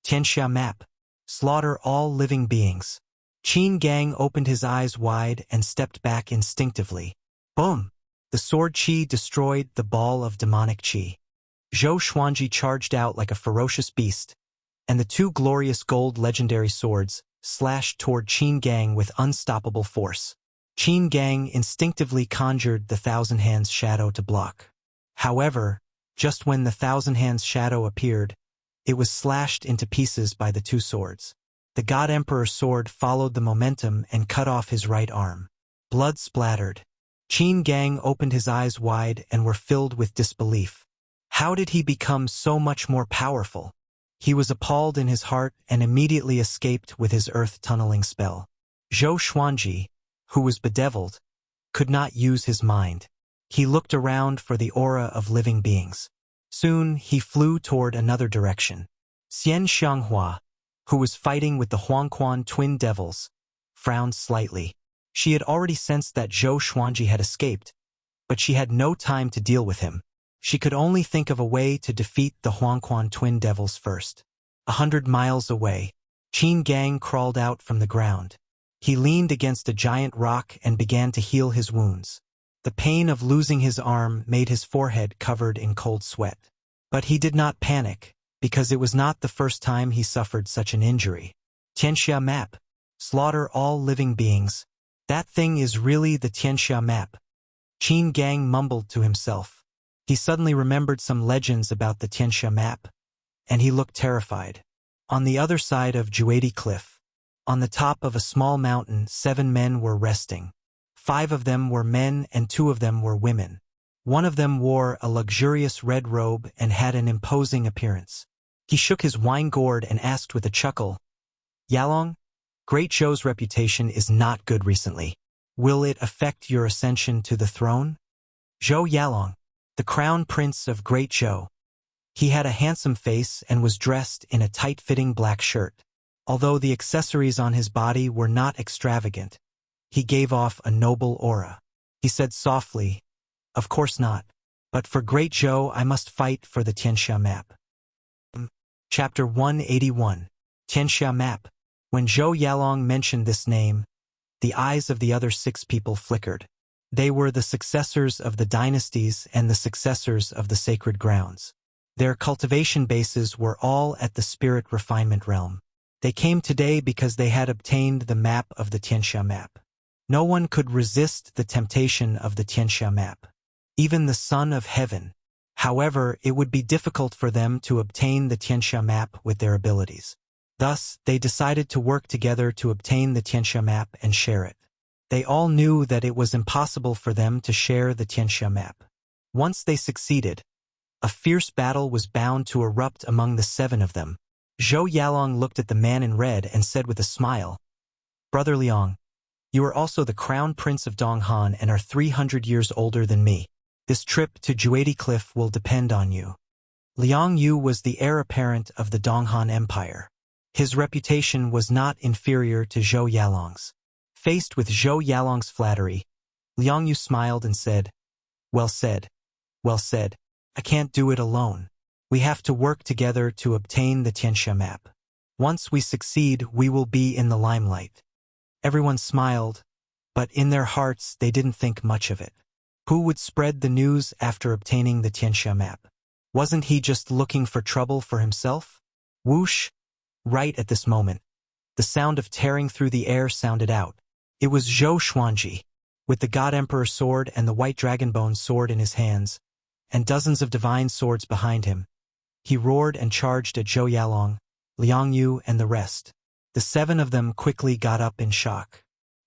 Tianxia map. Slaughter all living beings. Qin Gang opened his eyes wide and stepped back instinctively. Boom! The sword qi destroyed the ball of demonic qi. Zhou Xuanji charged out like a ferocious beast, and the 2 glorious gold legendary swords slashed toward Qin Gang with unstoppable force. Qin Gang instinctively conjured the Thousand Hands shadow to block. However, just when the Thousand Hands shadow appeared, it was slashed into pieces by the 2 swords. The God Emperor's sword followed the momentum and cut off his right arm. Blood splattered. Qin Gang opened his eyes wide and were filled with disbelief. How did he become so much more powerful? He was appalled in his heart and immediately escaped with his earth-tunneling spell. Zhou Xuanji, who was bedeviled, could not use his mind. He looked around for the aura of living beings. Soon, he flew toward another direction. Xian Xianghua, who was fighting with the Huangquan twin devils, frowned slightly. She had already sensed that Zhou Xuanji had escaped, but she had no time to deal with him. She could only think of a way to defeat the Huangquan twin devils first. 100 miles away, Qin Gang crawled out from the ground. He leaned against a giant rock and began to heal his wounds. The pain of losing his arm made his forehead covered in cold sweat. But he did not panic, because it was not the first time he suffered such an injury. Tianxia map. Slaughter all living beings. That thing is really the Tianxia map. Qin Gang mumbled to himself. He suddenly remembered some legends about the Tianxia map, and he looked terrified. On the other side of Juadi Cliff, on the top of a small mountain, 7 men were resting. 5 of them were men and 2 of them were women. One of them wore a luxurious red robe and had an imposing appearance. He shook his wine gourd and asked with a chuckle, "Yalong, Great Zhou's reputation is not good recently. Will it affect your ascension to the throne?" Zhou Yalong, the crown prince of Great Zhou. He had a handsome face and was dressed in a tight-fitting black shirt. Although the accessories on his body were not extravagant, he gave off a noble aura. He said softly, "Of course not. But for Great Zhou I must fight for the Tianxia map." Chapter 181. Tianxia map. When Zhou Yalong mentioned this name, the eyes of the other 6 people flickered. They were the successors of the dynasties and the successors of the sacred grounds. Their cultivation bases were all at the spirit refinement realm. They came today because they had obtained the map of the Tianxia map. No one could resist the temptation of the Tianxia map, even the Son of Heaven. However, it would be difficult for them to obtain the Tianxia map with their abilities. Thus, they decided to work together to obtain the Tianxia map and share it. They all knew that it was impossible for them to share the Tianxia map. Once they succeeded, a fierce battle was bound to erupt among the 7 of them. Zhou Yalong looked at the man in red and said with a smile, "Brother Liang, you are also the crown prince of Donghan and are 300 years older than me. This trip to Juadi Cliff will depend on you." Liang Yu was the heir apparent of the Donghan Empire. His reputation was not inferior to Zhou Yalong's. Faced with Zhou Yalong's flattery, Liang Yu smiled and said, "Well said. Well said. I can't do it alone. We have to work together to obtain the Tianxia map. Once we succeed, we will be in the limelight." Everyone smiled, but in their hearts they didn't think much of it. Who would spread the news after obtaining the Tianxia map? Wasn't he just looking for trouble for himself? Whoosh! Right at this moment, the sound of tearing through the air sounded out. It was Zhou Xuanji, with the God Emperor sword and the white dragonbone sword in his hands, and dozens of divine swords behind him. He roared and charged at Zhou Yalong, Liang Yu, and the rest. The 7 of them quickly got up in shock.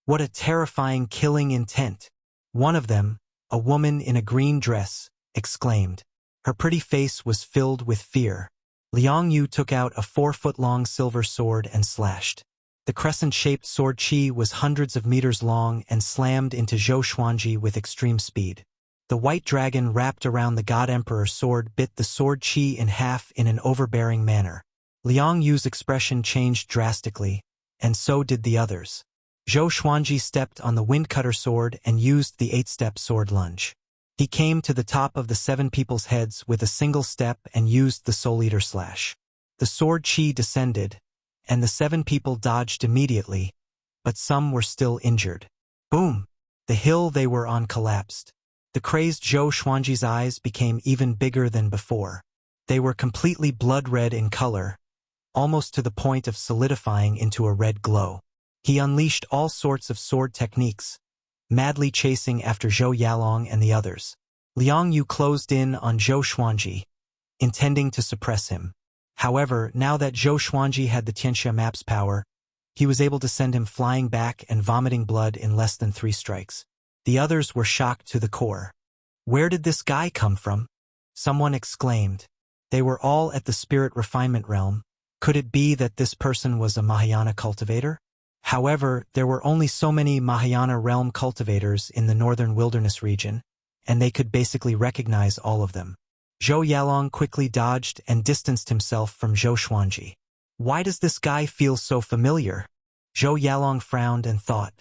What a terrifying killing intent! One of them, a woman in a green dress, exclaimed. Her pretty face was filled with fear. Liang Yu took out a 4-foot-long silver sword and slashed. The crescent-shaped sword qi was hundreds of meters long and slammed into Zhou Xuanji with extreme speed. The white dragon wrapped around the God Emperor's sword bit the sword qi in half in an overbearing manner. Liang Yu's expression changed drastically, and so did the others. Zhou Xuanji stepped on the windcutter sword and used the 8-step sword lunge. He came to the top of the 7 people's heads with a single step and used the Soul Eater slash. The sword qi descended, and the 7 people dodged immediately, but some were still injured. Boom! The hill they were on collapsed. The crazed Zhou Xuanji's eyes became even bigger than before. They were completely blood-red in color, almost to the point of solidifying into a red glow. He unleashed all sorts of sword techniques, madly chasing after Zhou Yalong and the others. Liang Yu closed in on Zhou Xuanji, intending to suppress him. However, now that Zhou Xuanji had the Tianxia map's power, he was able to send him flying back and vomiting blood in less than 3 strikes. The others were shocked to the core. Where did this guy come from? Someone exclaimed. They were all at the spirit refinement realm. Could it be that this person was a Mahayana cultivator? However, there were only so many Mahayana realm cultivators in the northern wilderness region, and they could basically recognize all of them. Zhou Yalong quickly dodged and distanced himself from Zhou Xuanji. Why does this guy feel so familiar? Zhou Yalong frowned and thought.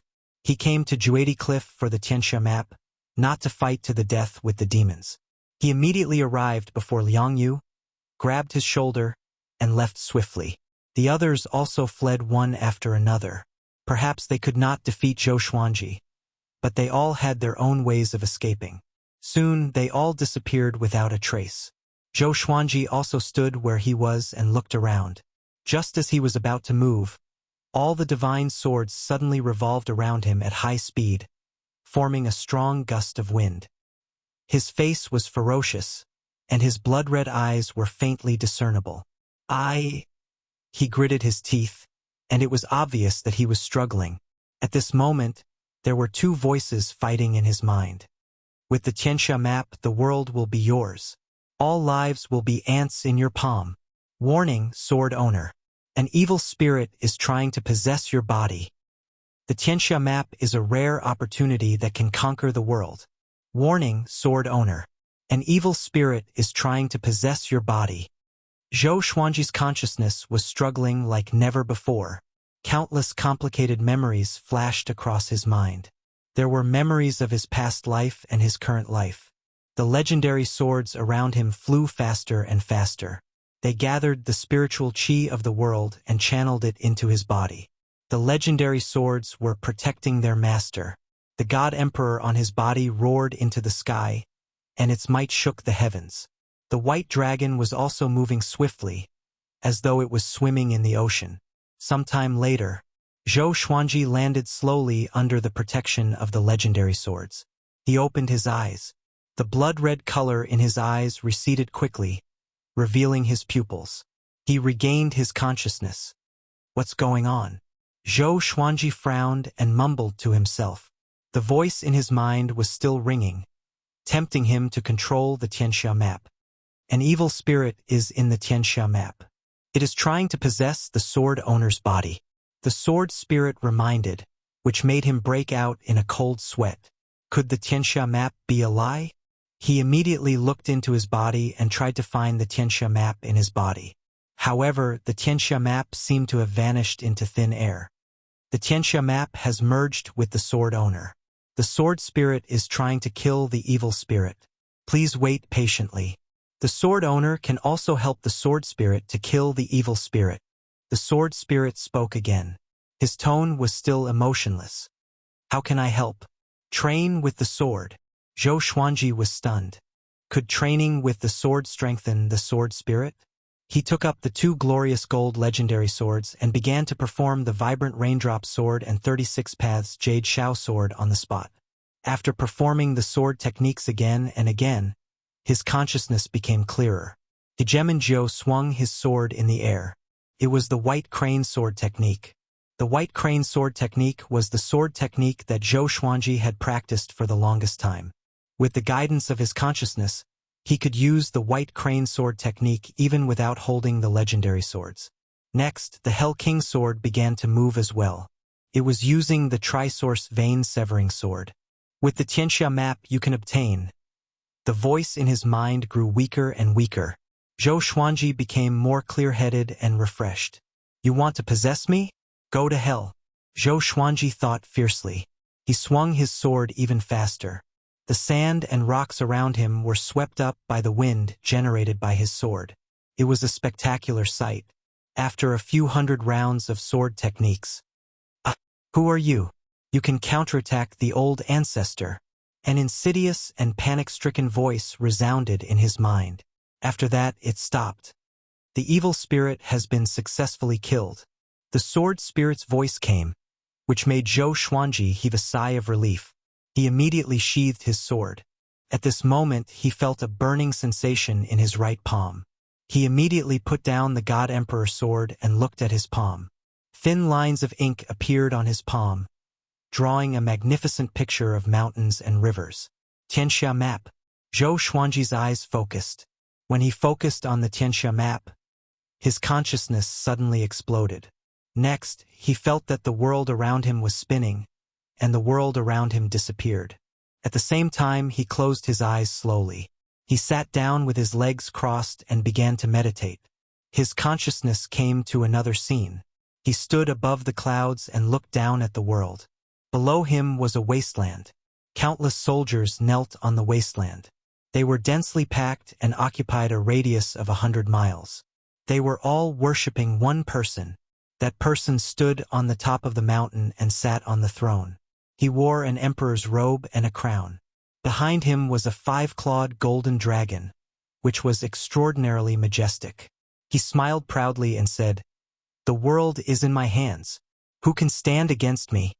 He came to Juedi Cliff for the Tianxia map, not to fight to the death with the demons. He immediately arrived before Liang Yu, grabbed his shoulder, and left swiftly. The others also fled one after another. Perhaps they could not defeat Zhou Xuanji, but they all had their own ways of escaping. Soon, they all disappeared without a trace. Zhou Xuanji also stood where he was and looked around. Just as he was about to move, all the divine swords suddenly revolved around him at high speed, forming a strong gust of wind. His face was ferocious, and his blood-red eyes were faintly discernible. He gritted his teeth, and it was obvious that he was struggling. At this moment, there were 2 voices fighting in his mind. With the Tianxia map, the world will be yours. All lives will be ants in your palm. Warning, sword owner. An evil spirit is trying to possess your body. The Tianxia map is a rare opportunity that can conquer the world. Warning, sword owner. An evil spirit is trying to possess your body. Zhou Xuanji's consciousness was struggling like never before. Countless complicated memories flashed across his mind. There were memories of his past life and his current life. The legendary swords around him flew faster and faster. They gathered the spiritual qi of the world and channeled it into his body. The legendary swords were protecting their master. The God Emperor on his body roared into the sky, and its might shook the heavens. The white dragon was also moving swiftly, as though it was swimming in the ocean. Sometime later, Zhou Xuanji landed slowly under the protection of the legendary swords. He opened his eyes. The blood-red color in his eyes receded quickly, revealing his pupils. He regained his consciousness. What's going on? Zhou Xuanji frowned and mumbled to himself. The voice in his mind was still ringing, tempting him to control the Tianxia map. An evil spirit is in the Tianxia map. It is trying to possess the sword owner's body. The sword spirit reminded, which made him break out in a cold sweat. Could the Tianxia map be a lie? He immediately looked into his body and tried to find the Tianxia map in his body. However, the Tianxia map seemed to have vanished into thin air. The Tianxia map has merged with the sword owner. The sword spirit is trying to kill the evil spirit. Please wait patiently. The sword owner can also help the sword spirit to kill the evil spirit. The sword spirit spoke again. His tone was still emotionless. How can I help? Train with the sword. Zhou Xuanji was stunned. Could training with the sword strengthen the sword spirit? He took up the 2 glorious gold legendary swords and began to perform the vibrant raindrop sword and 36 paths jade shao sword on the spot. After performing the sword techniques again and again, his consciousness became clearer. Digemin Jiu swung his sword in the air. It was the white crane sword technique. The white crane sword technique was the sword technique that Zhou Xuanji had practiced for the longest time. With the guidance of his consciousness, he could use the white crane sword technique even without holding the legendary swords. Next, the Hell King sword began to move as well. It was using the Trisource Vein Severing sword. With the Tianxia map you can obtain. The voice in his mind grew weaker and weaker. Zhou Xuanji became more clear-headed and refreshed. You want to possess me? Go to hell. Zhou Xuanji thought fiercely. He swung his sword even faster. The sand and rocks around him were swept up by the wind generated by his sword. It was a spectacular sight. After a few hundred rounds of sword techniques. Who are you? You can counterattack the old ancestor. An insidious and panic-stricken voice resounded in his mind. After that, it stopped. The evil spirit has been successfully killed. The sword spirit's voice came, which made Zhou Xuanji heave a sigh of relief. He immediately sheathed his sword. At this moment, he felt a burning sensation in his right palm. He immediately put down the God Emperor sword and looked at his palm. Thin lines of ink appeared on his palm, drawing a magnificent picture of mountains and rivers. Tianxia map. Zhou Xuanji's eyes focused. When he focused on the Tianxia map, his consciousness suddenly exploded. Next, he felt that the world around him was spinning, and the world around him disappeared. At the same time, he closed his eyes slowly. He sat down with his legs crossed and began to meditate. His consciousness came to another scene. He stood above the clouds and looked down at the world. Below him was a wasteland. Countless soldiers knelt on the wasteland. They were densely packed and occupied a radius of 100 miles. They were all worshipping one person. That person stood on the top of the mountain and sat on the throne. He wore an emperor's robe and a crown. Behind him was a 5-clawed golden dragon, which was extraordinarily majestic. He smiled proudly and said, "The world is in my hands. Who can stand against me?"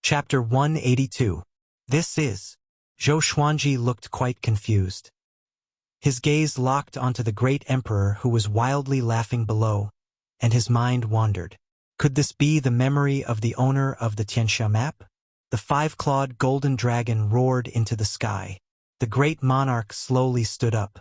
Chapter 182. This is. Zhou Xuanji looked quite confused. His gaze locked onto the great emperor who was wildly laughing below, and his mind wandered. Could this be the memory of the owner of the Tianxia map? The 5-clawed golden dragon roared into the sky. The great monarch slowly stood up.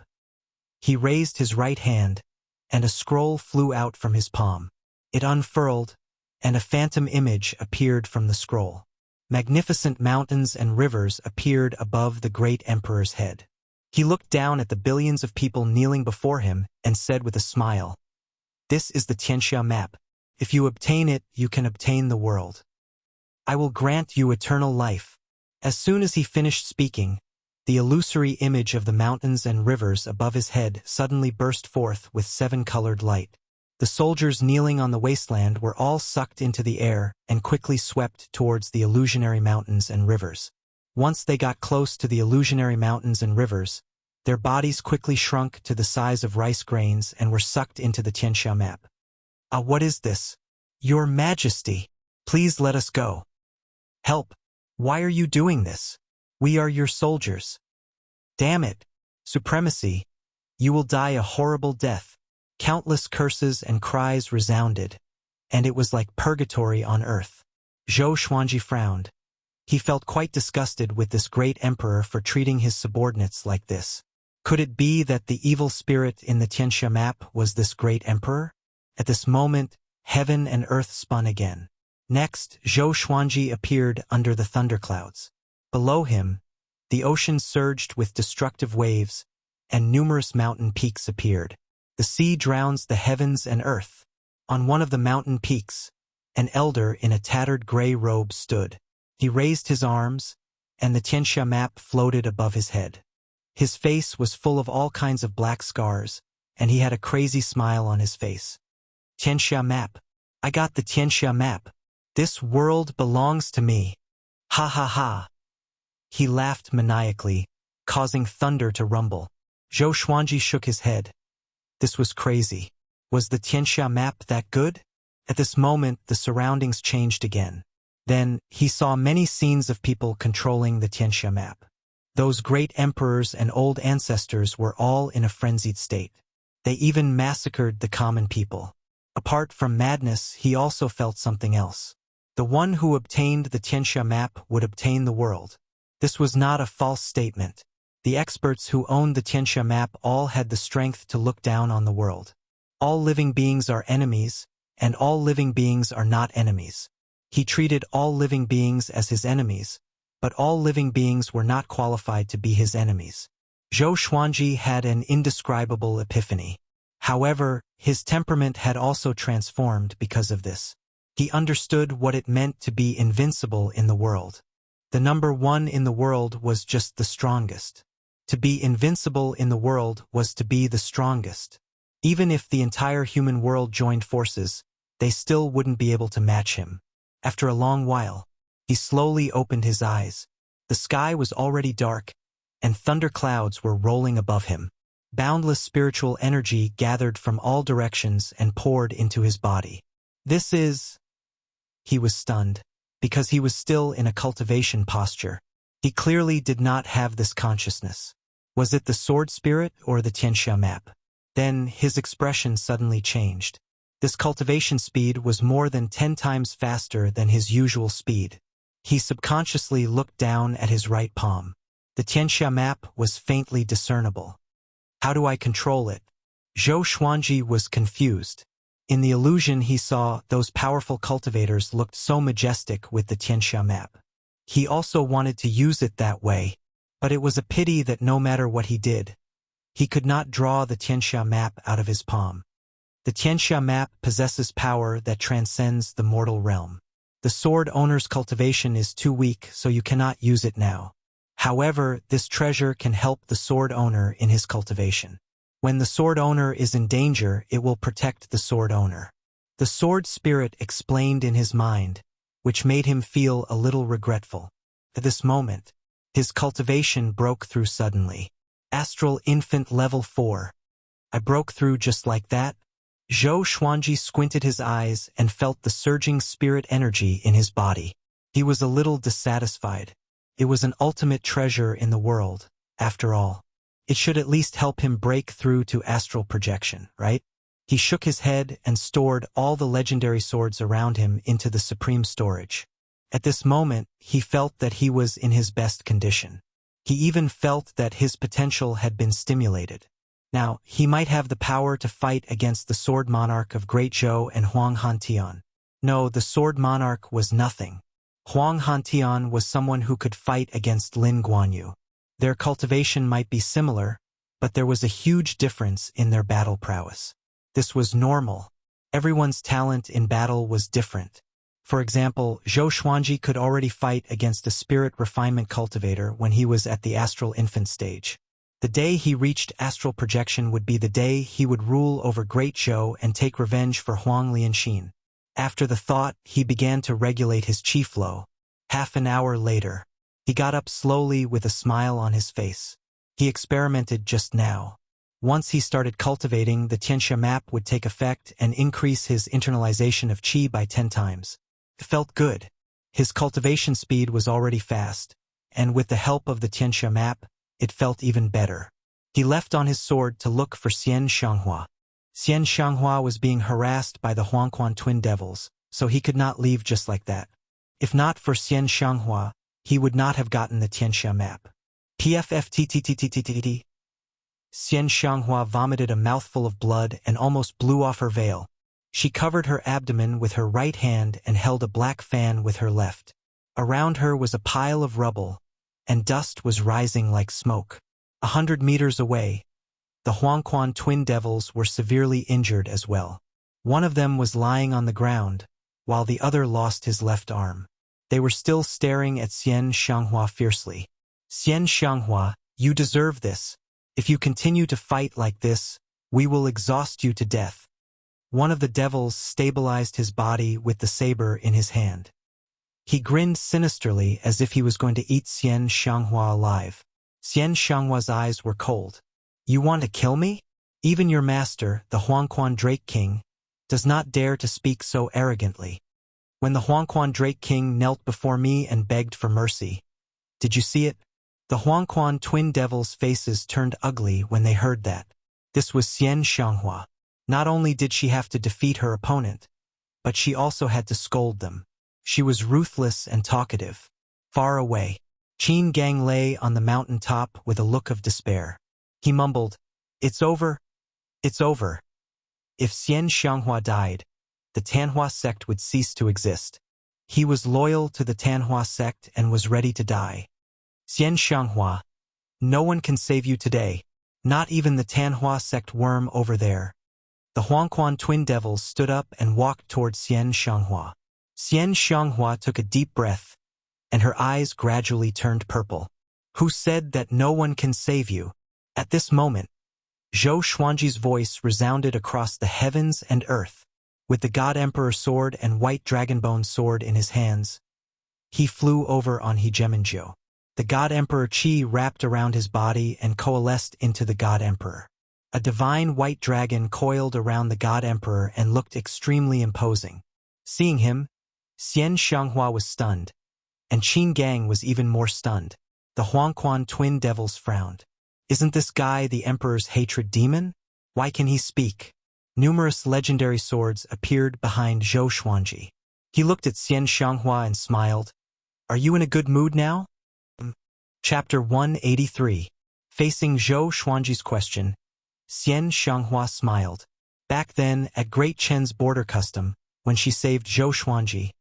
He raised his right hand, and a scroll flew out from his palm. It unfurled, and a phantom image appeared from the scroll. Magnificent mountains and rivers appeared above the great emperor's head. He looked down at the billions of people kneeling before him and said with a smile, "This is the Tianxia map. If you obtain it, you can obtain the world. I will grant you eternal life." As soon as he finished speaking, the illusory image of the mountains and rivers above his head suddenly burst forth with 7-colored light. The soldiers kneeling on the wasteland were all sucked into the air and quickly swept towards the illusionary mountains and rivers. Once they got close to the illusionary mountains and rivers, their bodies quickly shrunk to the size of rice grains and were sucked into the Tianxia map. What is this? Your Majesty, please let us go. Help! Why are you doing this? We are your soldiers. Damn it! Supremacy! You will die a horrible death. Countless curses and cries resounded, and it was like purgatory on earth. Zhou Xuanji frowned. He felt quite disgusted with this great emperor for treating his subordinates like this. Could it be that the evil spirit in the Tianxia map was this great emperor? At this moment, heaven and earth spun again. Next, Zhou Xuanji appeared under the thunderclouds. Below him, the ocean surged with destructive waves, and numerous mountain peaks appeared. The sea drowns the heavens and earth. On one of the mountain peaks, an elder in a tattered gray robe stood. He raised his arms, and the Tianxia map floated above his head. His face was full of all kinds of black scars, and he had a crazy smile on his face. Tianxia map. I got the Tianxia map. This world belongs to me. Ha ha ha. He laughed maniacally, causing thunder to rumble. Zhou Xuanji shook his head. This was crazy. Was the Tianxia map that good? At this moment, the surroundings changed again. Then, he saw many scenes of people controlling the Tianxia map. Those great emperors and old ancestors were all in a frenzied state. They even massacred the common people. Apart from madness, he also felt something else. The one who obtained the Tianxia map would obtain the world. This was not a false statement. The experts who owned the Tianxia map all had the strength to look down on the world. All living beings are enemies, and all living beings are not enemies. He treated all living beings as his enemies, but all living beings were not qualified to be his enemies. Zhou Xuanji had an indescribable epiphany. However, his temperament had also transformed because of this. He understood what it meant to be invincible in the world. The number one in the world was just the strongest. To be invincible in the world was to be the strongest. Even if the entire human world joined forces, they still wouldn't be able to match him. After a long while, he slowly opened his eyes. The sky was already dark, and thunder clouds were rolling above him. Boundless spiritual energy gathered from all directions and poured into his body. This is... He was stunned, because he was still in a cultivation posture. He clearly did not have this consciousness. Was it the sword spirit or the Tianxia map? Then his expression suddenly changed. This cultivation speed was more than 10 times faster than his usual speed. He subconsciously looked down at his right palm. The Tianxia map was faintly discernible. How do I control it? Zhou Xuanji was confused. In the illusion he saw, those powerful cultivators looked so majestic with the Tianxia map. He also wanted to use it that way, but it was a pity that no matter what he did, he could not draw the Tianxia map out of his palm. The Tianxia map possesses power that transcends the mortal realm. The sword owner's cultivation is too weak, so you cannot use it now. However, this treasure can help the sword owner in his cultivation. When the sword owner is in danger, it will protect the sword owner. The sword spirit explained in his mind, which made him feel a little regretful. At this moment, his cultivation broke through suddenly. Astral Infant Level 4. I broke through just like that? Zhou Xuanji squinted his eyes and felt the surging spirit energy in his body. He was a little dissatisfied. It was an ultimate treasure in the world, after all. It should at least help him break through to astral projection, right? He shook his head and stored all the legendary swords around him into the supreme storage. At this moment, he felt that he was in his best condition. He even felt that his potential had been stimulated. Now, he might have the power to fight against the Sword Monarch of Great Zhou and Huang Hantian. No, the Sword Monarch was nothing. Huang Hantian was someone who could fight against Lin Guanyu. Their cultivation might be similar, but there was a huge difference in their battle prowess. This was normal. Everyone's talent in battle was different. For example, Zhou Xuanji could already fight against a spirit refinement cultivator when he was at the astral infant stage. The day he reached astral projection would be the day he would rule over Great Zhou and take revenge for Huang Lianxin. After the thought, he began to regulate his qi flow. Half an hour later, he got up slowly with a smile on his face. He experimented just now. Once he started cultivating, the Tianxia map would take effect and increase his internalization of qi by 10 times. It felt good. His cultivation speed was already fast, and with the help of the Tianxia map, it felt even better. He left on his sword to look for Xian Xianghua. Xian Xianghua was being harassed by the Huangquan twin devils, so he could not leave just like that. If not for Xian Xianghua, he would not have gotten the Tianxia map. PFFTTTTTTT. Xian Xianghua vomited a mouthful of blood and almost blew off her veil. She covered her abdomen with her right hand and held a black fan with her left. Around her was a pile of rubble, and dust was rising like smoke. 100 meters away, the Huangquan twin devils were severely injured as well. One of them was lying on the ground, while the other lost his left arm. They were still staring at Xian Xianghua fiercely. Xian Xianghua, you deserve this. If you continue to fight like this, we will exhaust you to death. One of the devils stabilized his body with the saber in his hand. He grinned sinisterly as if he was going to eat Xian Xianghua alive. Xian Xianghua's eyes were cold. You want to kill me? Even your master, the Huangquan Drake King, does not dare to speak so arrogantly. When the Huangquan Drake King knelt before me and begged for mercy, did you see it? The Huangquan twin devils' faces turned ugly when they heard that. This was Xian Xianghua. Not only did she have to defeat her opponent, but she also had to scold them. She was ruthless and talkative. Far away, Qin Gang lay on the mountain top with a look of despair. He mumbled, "It's over. It's over." If Xian Xianghua died, the Tanhua sect would cease to exist. He was loyal to the Tanhua sect and was ready to die. Xian Xianghua, no one can save you today, not even the Tanhua sect worm over there. The Huangquan twin devils stood up and walked toward Xian Xianghua. Xian Xianghua took a deep breath, and her eyes gradually turned purple. Who said that no one can save you? At this moment, Zhou Xuanji's voice resounded across the heavens and earth. With the God Emperor sword and white dragonbone sword in his hands, he flew over on Hegemonjiu. The God Emperor Qi wrapped around his body and coalesced into the God Emperor. A divine white dragon coiled around the God Emperor and looked extremely imposing. Seeing him, Xian Xianghua was stunned, and Qin Gang was even more stunned. The Huangquan twin devils frowned. Isn't this guy the Emperor's hatred demon? Why can he speak? Numerous legendary swords appeared behind Zhou Xuanji. He looked at Xian Xianghua and smiled. Are you in a good mood now? Chapter 183. Facing Zhou Xuanji's question, Xian Xianghua smiled. Back then, at Great Chen's border custom, when she saved Zhou Xuanji,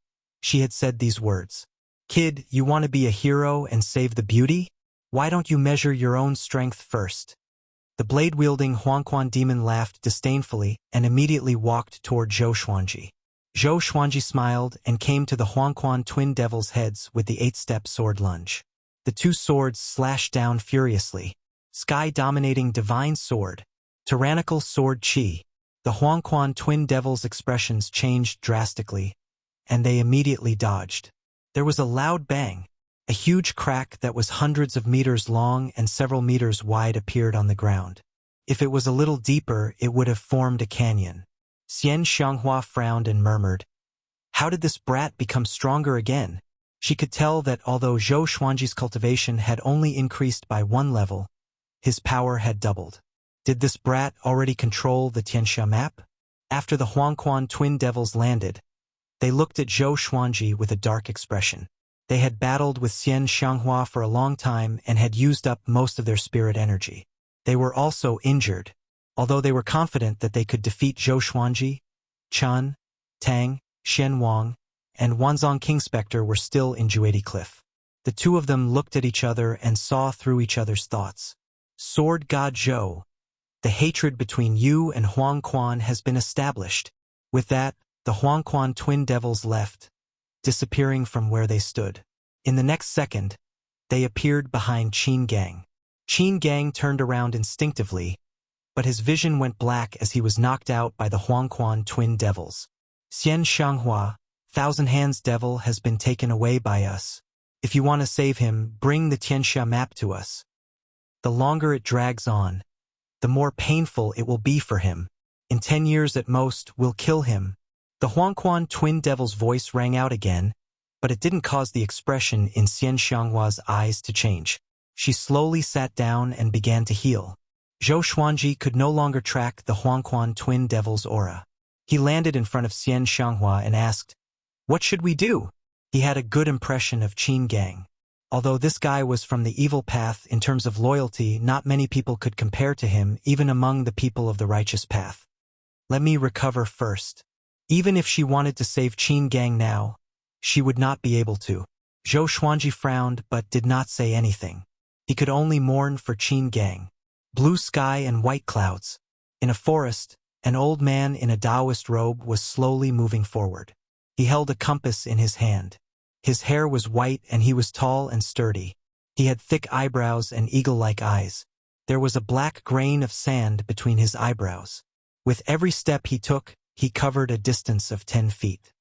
she had said these words. Kid, you want to be a hero and save the beauty? Why don't you measure your own strength first? The blade-wielding Huangquan demon laughed disdainfully and immediately walked toward Zhou Xuanji. Zhou Xuanji smiled and came to the Huangquan twin devils' heads with the 8-step sword lunge. The two swords slashed down furiously. Sky-dominating divine sword, tyrannical sword Qi. The Huangquan twin devils' expressions changed drastically, and they immediately dodged. There was a loud bang. A huge crack that was hundreds of meters long and several meters wide appeared on the ground. If it was a little deeper, it would have formed a canyon. Xian Xianghua frowned and murmured, "How did this brat become stronger again?" She could tell that although Zhou Xuanji's cultivation had only increased by 1 level, his power had doubled. Did this brat already control the Tianxia map? After the Huangquan twin devils landed, they looked at Zhou Xuanji with a dark expression. They had battled with Xian Xianghua for a long time and had used up most of their spirit energy. They were also injured, although they were confident that they could defeat Zhou Xuanji. Chen, Tang, Shen Wang, and Wanzong Kingspector were still in Juedi Cliff. The two of them looked at each other and saw through each other's thoughts. Sword God Zhou, the hatred between you and Huangquan has been established. With that, the Huangquan twin devils left, disappearing from where they stood. In the next second, they appeared behind Qin Gang. Qin Gang turned around instinctively, but his vision went black as he was knocked out by the Huangquan twin devils. Xian Xianghua, Thousand Hands Devil has been taken away by us. If you want to save him, bring the Tianxia map to us. The longer it drags on, the more painful it will be for him. In 10 years at most, we'll kill him. The Huangquan twin devil's voice rang out again, but it didn't cause the expression in Xian Xianghua's eyes to change. She slowly sat down and began to heal. Zhou Xuanji could no longer track the Huangquan twin devil's aura. He landed in front of Xian Xianghua and asked, "What should we do?" He had a good impression of Qin Gang. Although this guy was from the evil path in terms of loyalty, not many people could compare to him, even among the people of the righteous path. Let me recover first. Even if she wanted to save Qin Gang now, she would not be able to. Zhou Xuanji frowned but did not say anything. He could only mourn for Qin Gang. Blue sky and white clouds. In a forest, an old man in a Taoist robe was slowly moving forward. He held a compass in his hand. His hair was white and he was tall and sturdy. He had thick eyebrows and eagle-like eyes. There was a black grain of sand between his eyebrows. With every step he took, he covered a distance of 10 feet.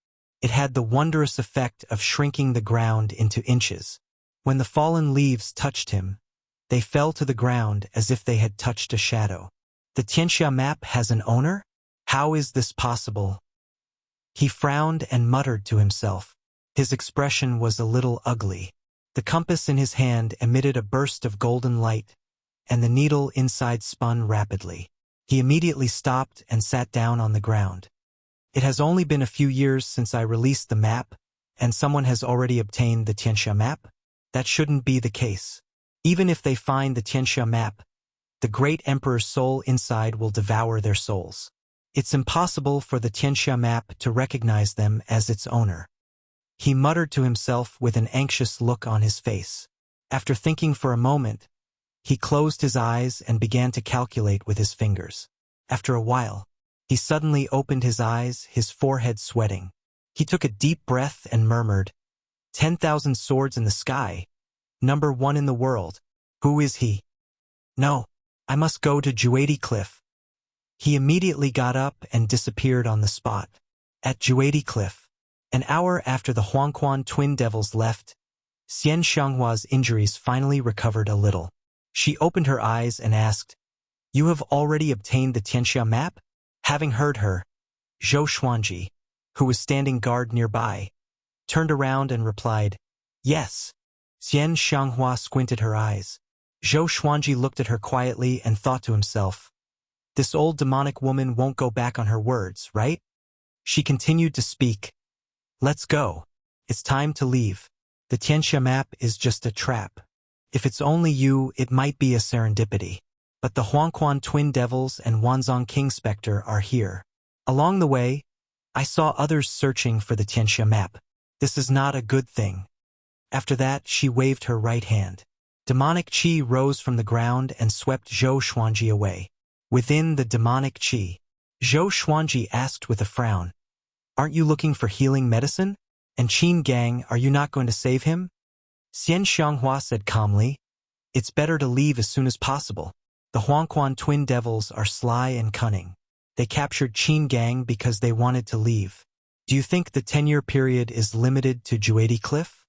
It had the wondrous effect of shrinking the ground into inches. When the fallen leaves touched him, they fell to the ground as if they had touched a shadow. The Tianxia map has an owner? How is this possible? He frowned and muttered to himself. His expression was a little ugly. The compass in his hand emitted a burst of golden light, and the needle inside spun rapidly. He immediately stopped and sat down on the ground. It has only been a few years since I released the map, and someone has already obtained the Tianxia map? That shouldn't be the case. Even if they find the Tianxia map, the great emperor's soul inside will devour their souls. It's impossible for the Tianxia map to recognize them as its owner. He muttered to himself with an anxious look on his face. After thinking for a moment, he closed his eyes and began to calculate with his fingers. After a while, he suddenly opened his eyes, his forehead sweating. He took a deep breath and murmured, 10,000 swords in the sky. Number 1 in the world. Who is he? No, I must go to Juedi Cliff. He immediately got up and disappeared on the spot. At Juedi Cliff, an hour after the Huangquan twin devils left, Xian Xianghua's injuries finally recovered a little. She opened her eyes and asked, "You have already obtained the Tianxia map?" Having heard her, Zhou Xuanji, who was standing guard nearby, turned around and replied, "Yes." Xian Xianghua squinted her eyes. Zhou Xuanji looked at her quietly and thought to himself, "This old demonic woman won't go back on her words, right?" She continued to speak. "Let's go. It's time to leave. The Tianxia map is just a trap. If it's only you, it might be a serendipity. But the Huangquan twin devils and Wanzhong King Spectre are here. Along the way, I saw others searching for the Tianxia map. This is not a good thing." After that, she waved her right hand. Demonic qi rose from the ground and swept Zhou Xuanji away. Within the demonic qi, Zhou Xuanji asked with a frown, "Aren't you looking for healing medicine? And Qin Gang, are you not going to save him?" Xian Xianghua said calmly, "It's better to leave as soon as possible. The Huangquan twin devils are sly and cunning. They captured Qin Gang because they wanted to leave. Do you think the 10-year period is limited to Juedi Cliff?"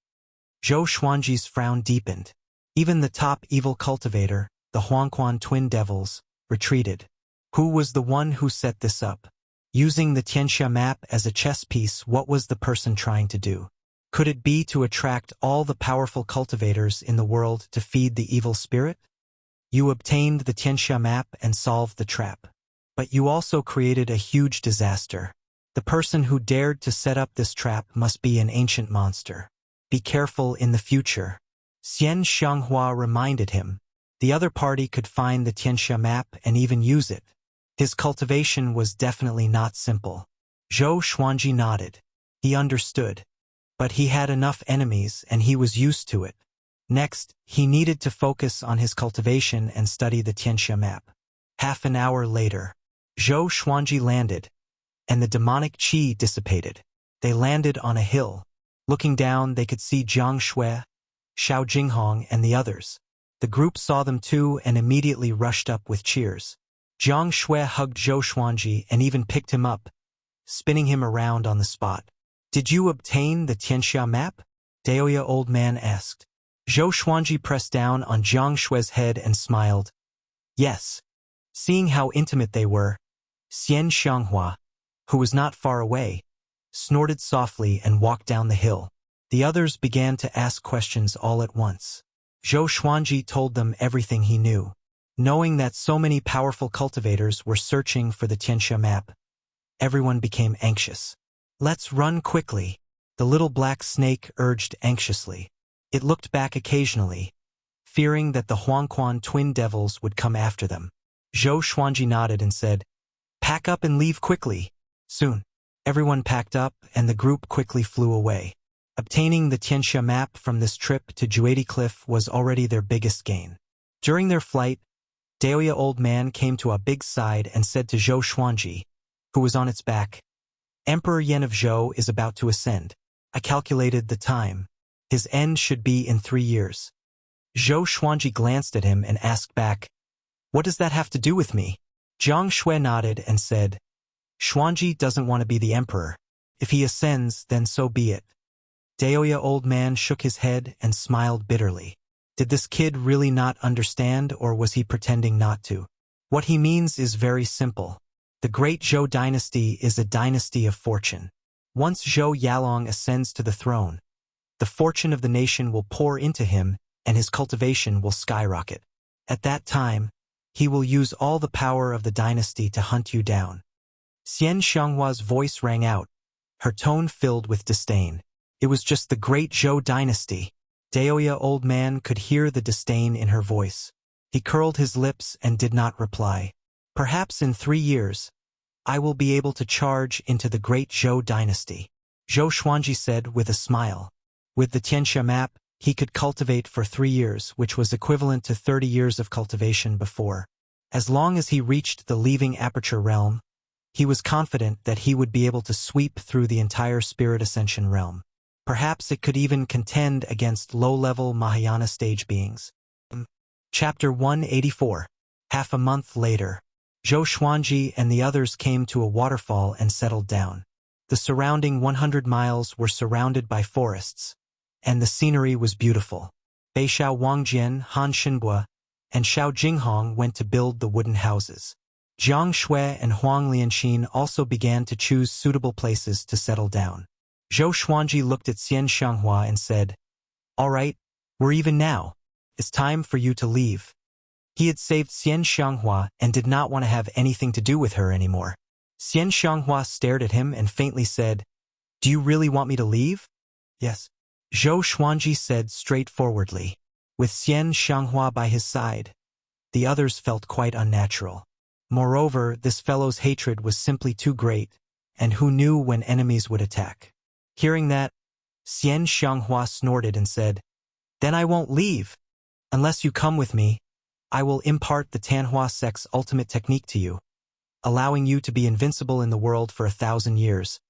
Zhou Xuanji's frown deepened. Even the top evil cultivator, the Huangquan twin devils, retreated. Who was the one who set this up? Using the Tianxia map as a chess piece, what was the person trying to do? Could it be to attract all the powerful cultivators in the world to feed the evil spirit? You obtained the Tianxia map and solved the trap. But you also created a huge disaster. The person who dared to set up this trap must be an ancient monster. Be careful in the future. Xian Xianghua reminded him. The other party could find the Tianxia map and even use it. His cultivation was definitely not simple. Zhou Xuanji nodded. He understood. But he had enough enemies and he was used to it. Next, he needed to focus on his cultivation and study the Tianxia map. Half an hour later, Zhou Xuanji landed, and the demonic qi dissipated. They landed on a hill. Looking down, they could see Jiang Shui, Xiao Jinghong, and the others. The group saw them too and immediately rushed up with cheers. Jiang Shui hugged Zhou Xuanji and even picked him up, spinning him around on the spot. "Did you obtain the Tianxia map?" Daoya old man asked. Zhou Xuanji pressed down on Jiang Shui's head and smiled. "Yes." Seeing how intimate they were, Xian Xianghua, who was not far away, snorted softly and walked down the hill. The others began to ask questions all at once. Zhou Xuanji told them everything he knew. Knowing that so many powerful cultivators were searching for the Tianxia map, everyone became anxious. "Let's run quickly," the little black snake urged anxiously. It looked back occasionally, fearing that the Huangquan twin devils would come after them. Zhou Xuanji nodded and said, "Pack up and leave quickly." Soon, everyone packed up and the group quickly flew away. Obtaining the Tianxia map from this trip to Juedi Cliff was already their biggest gain. During their flight, Daoya old man came to a big side and said to Zhou Xuanji, who was on its back, "Emperor Yan of Zhou is about to ascend. I calculated the time. His end should be in 3 years. Zhou Xuanji glanced at him and asked back, "What does that have to do with me?" Jiang Shui nodded and said, "Xuanji doesn't want to be the emperor. If he ascends, then so be it. Daoya old man shook his head and smiled bitterly. Did this kid really not understand, or was he pretending not to? What he means is very simple. The Great Zhou dynasty is a dynasty of fortune. Once Zhou Yalong ascends to the throne, the fortune of the nation will pour into him and his cultivation will skyrocket. At that time, he will use all the power of the dynasty to hunt you down. Xian Xianghua's voice rang out, her tone filled with disdain. It was just the Great Zhou dynasty. Daoya old man could hear the disdain in her voice. He curled his lips and did not reply. Perhaps in 3 years, I will be able to charge into the Great Zhou dynasty, Zhou Xuanji said with a smile. With the Tianxia map, he could cultivate for 3 years, which was equivalent to 30 years of cultivation before. As long as he reached the leaving aperture realm, he was confident that he would be able to sweep through the entire Spirit Ascension realm. Perhaps it could even contend against low-level Mahayana stage beings. Chapter 184. Half a month later, Zhou Xuanji and the others came to a waterfall and settled down. The surrounding 100 miles were surrounded by forests, and the scenery was beautiful. Beixiao Wangjian, Han Xinbua, and Xiao Jinghong went to build the wooden houses. Jiang Shui and Huang Lianxin also began to choose suitable places to settle down. Zhou Xuanji looked at Xian Xianghua and said, "All right, we're even now. It's time for you to leave." He had saved Xian Xianghua and did not want to have anything to do with her anymore. Xian Xianghua stared at him and faintly said, "Do you really want me to leave?" "Yes," Zhou Xuanji said straightforwardly. With Xian Xianghua by his side, the others felt quite unnatural. Moreover, this fellow's hatred was simply too great, and who knew when enemies would attack. Hearing that, Xian Xianghua snorted and said, "Then I won't leave. Unless you come with me, I will impart the Tanhua sect's ultimate technique to you, allowing you to be invincible in the world for 1,000 years,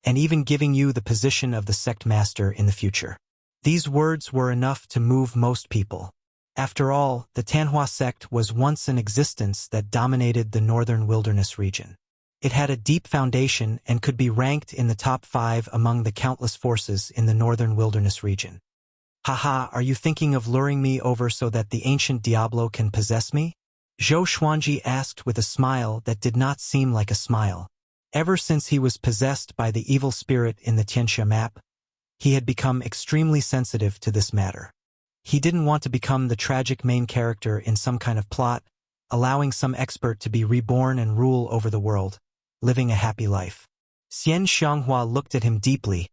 and even giving you the position of the sect master in the future." These words were enough to move most people. After all, the Tanhua sect was once an existence that dominated the northern wilderness region. It had a deep foundation and could be ranked in the top 5 among the countless forces in the northern wilderness region. "Haha, are you thinking of luring me over so that the ancient Diablo can possess me?" Zhou Xuanji asked with a smile that did not seem like a smile. Ever since he was possessed by the evil spirit in the Tianxia map, he had become extremely sensitive to this matter. He didn't want to become the tragic main character in some kind of plot, allowing some expert to be reborn and rule over the world, living a happy life. Xian Xianghua looked at him deeply,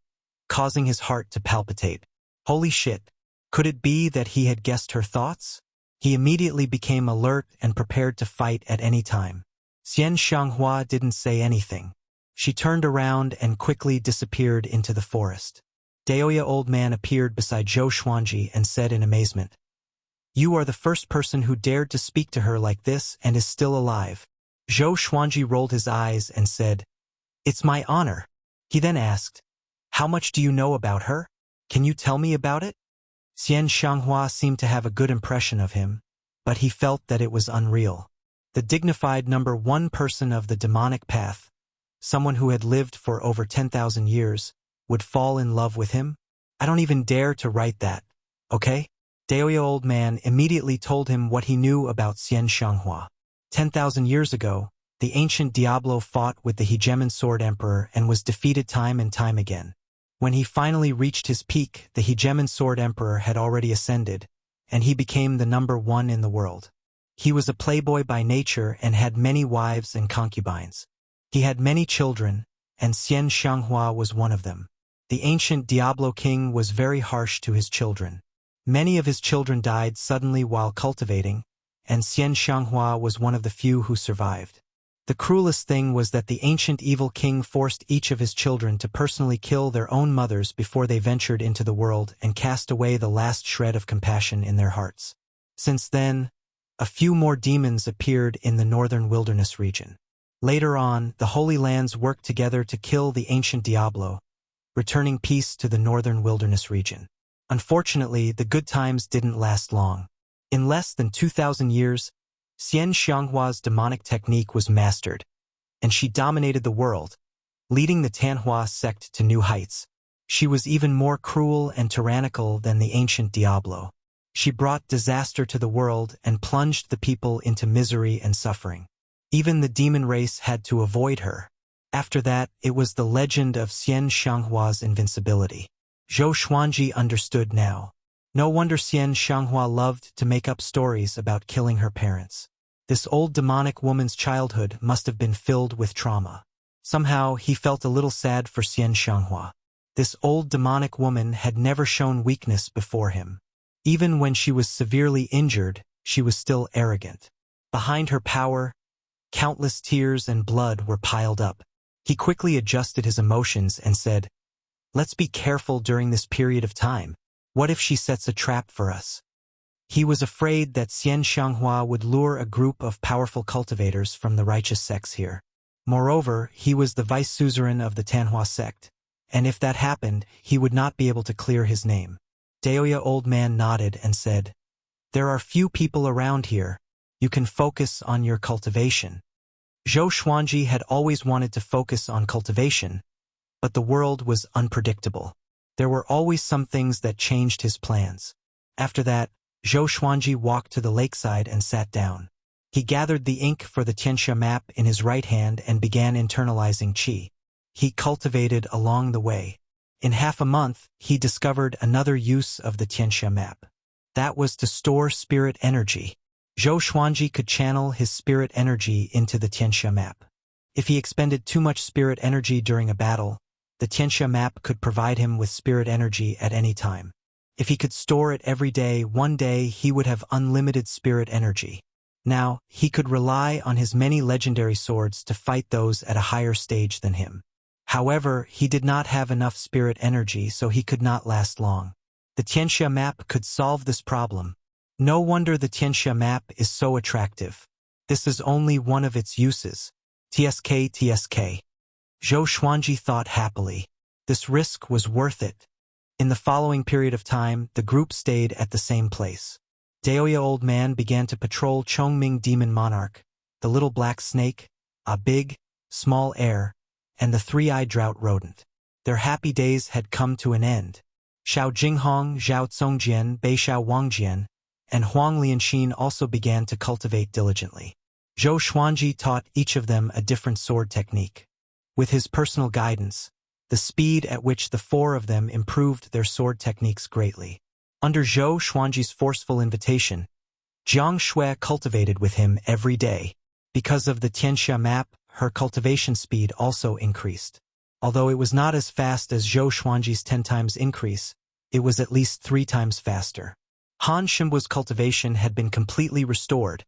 causing his heart to palpitate. Holy shit! Could it be that he had guessed her thoughts? He immediately became alert and prepared to fight at any time. Xian Xianghua didn't say anything. She turned around and quickly disappeared into the forest. Daoya old man appeared beside Zhou Xuanji and said in amazement, "You are the first person who dared to speak to her like this and is still alive." Zhou Xuanji rolled his eyes and said, "It's my honor." He then asked, "How much do you know about her? Can you tell me about it?" Xian Xianghua seemed to have a good impression of him, but he felt that it was unreal. The dignified number 1 person of the demonic path, someone who had lived for over 10,000 years, would fall in love with him? I don't even dare to write that, okay? Daoya old man immediately told him what he knew about Xian Xianghua. 10,000 years ago, the ancient Diablo fought with the hegemon sword emperor and was defeated time and time again. When he finally reached his peak, the hegemon sword emperor had already ascended, and he became the number 1 in the world. He was a playboy by nature and had many wives and concubines. He had many children, and Xian Xianghua was one of them. The ancient Diablo king was very harsh to his children. Many of his children died suddenly while cultivating, and Xian Xianghua was one of the few who survived. The cruelest thing was that the ancient evil king forced each of his children to personally kill their own mothers before they ventured into the world and cast away the last shred of compassion in their hearts. Since then, a few more demons appeared in the northern wilderness region. Later on, the Holy Lands worked together to kill the ancient Diablo, returning peace to the northern wilderness region. Unfortunately, the good times didn't last long. In less than 2,000 years, Xian Xianghua's demonic technique was mastered, and she dominated the world, leading the Tianhua sect to new heights. She was even more cruel and tyrannical than the ancient Diablo. She brought disaster to the world and plunged the people into misery and suffering. Even the demon race had to avoid her. After that, it was the legend of Xian Shanghua's invincibility. Zhou Xuanji understood now. No wonder Xian Shanghua loved to make up stories about killing her parents. This old demonic woman's childhood must have been filled with trauma. Somehow, he felt a little sad for Xian Shanghua. This old demonic woman had never shown weakness before him. Even when she was severely injured, she was still arrogant. Behind her power, countless tears and blood were piled up. He quickly adjusted his emotions and said, "Let's be careful during this period of time. What if she sets a trap for us?" He was afraid that Xian Shanghua would lure a group of powerful cultivators from the righteous sects here. Moreover, he was the vice suzerain of the Tianhua sect, and if that happened, he would not be able to clear his name. Daoya old man nodded and said, "There are few people around here. You can focus on your cultivation." Zhou Xuanji had always wanted to focus on cultivation, but the world was unpredictable. There were always some things that changed his plans. After that, Zhou Xuanji walked to the lakeside and sat down. He gathered the ink for the Tianxia map in his right hand and began internalizing qi. He cultivated along the way. In half a month, he discovered another use of the Tianxia map. That was to store spirit energy. Zhou Xuanji could channel his spirit energy into the Tianxia map. If he expended too much spirit energy during a battle, the Tianxia map could provide him with spirit energy at any time. If he could store it every day, one day he would have unlimited spirit energy. Now, he could rely on his many legendary swords to fight those at a higher stage than him. However, he did not have enough spirit energy, so he could not last long. The Tianxia map could solve this problem. No wonder the Tianxia map is so attractive. This is only one of its uses. TSK. Zhou Xuanji thought happily. This risk was worth it. In the following period of time, the group stayed at the same place. Daoya old man began to patrol Chongming demon monarch, the little black snake, a big, small heir, and the three-eyed drought rodent. Their happy days had come to an end. Xiao Jinghong, Zhao Congjian, Beixiao Wangjian, and Huang Lianxin also began to cultivate diligently. Zhou Xuanji taught each of them a different sword technique. With his personal guidance, the speed at which the four of them improved their sword techniques greatly. Under Zhou Xuanji's forceful invitation, Jiang Shui cultivated with him every day. Because of the Tianxia map, her cultivation speed also increased. Although it was not as fast as Zhou Xuanji's 10 times increase, it was at least 3 times faster. Han Shimbu's cultivation had been completely restored,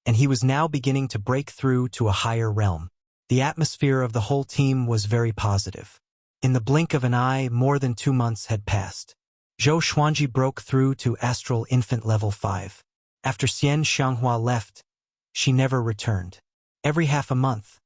and he was now beginning to break through to a higher realm. The atmosphere of the whole team was very positive. In the blink of an eye, more than 2 months had passed. Zhou Xuanji broke through to Astral Infant Level 5. After Xian Shanghua left, she never returned. Every half a month,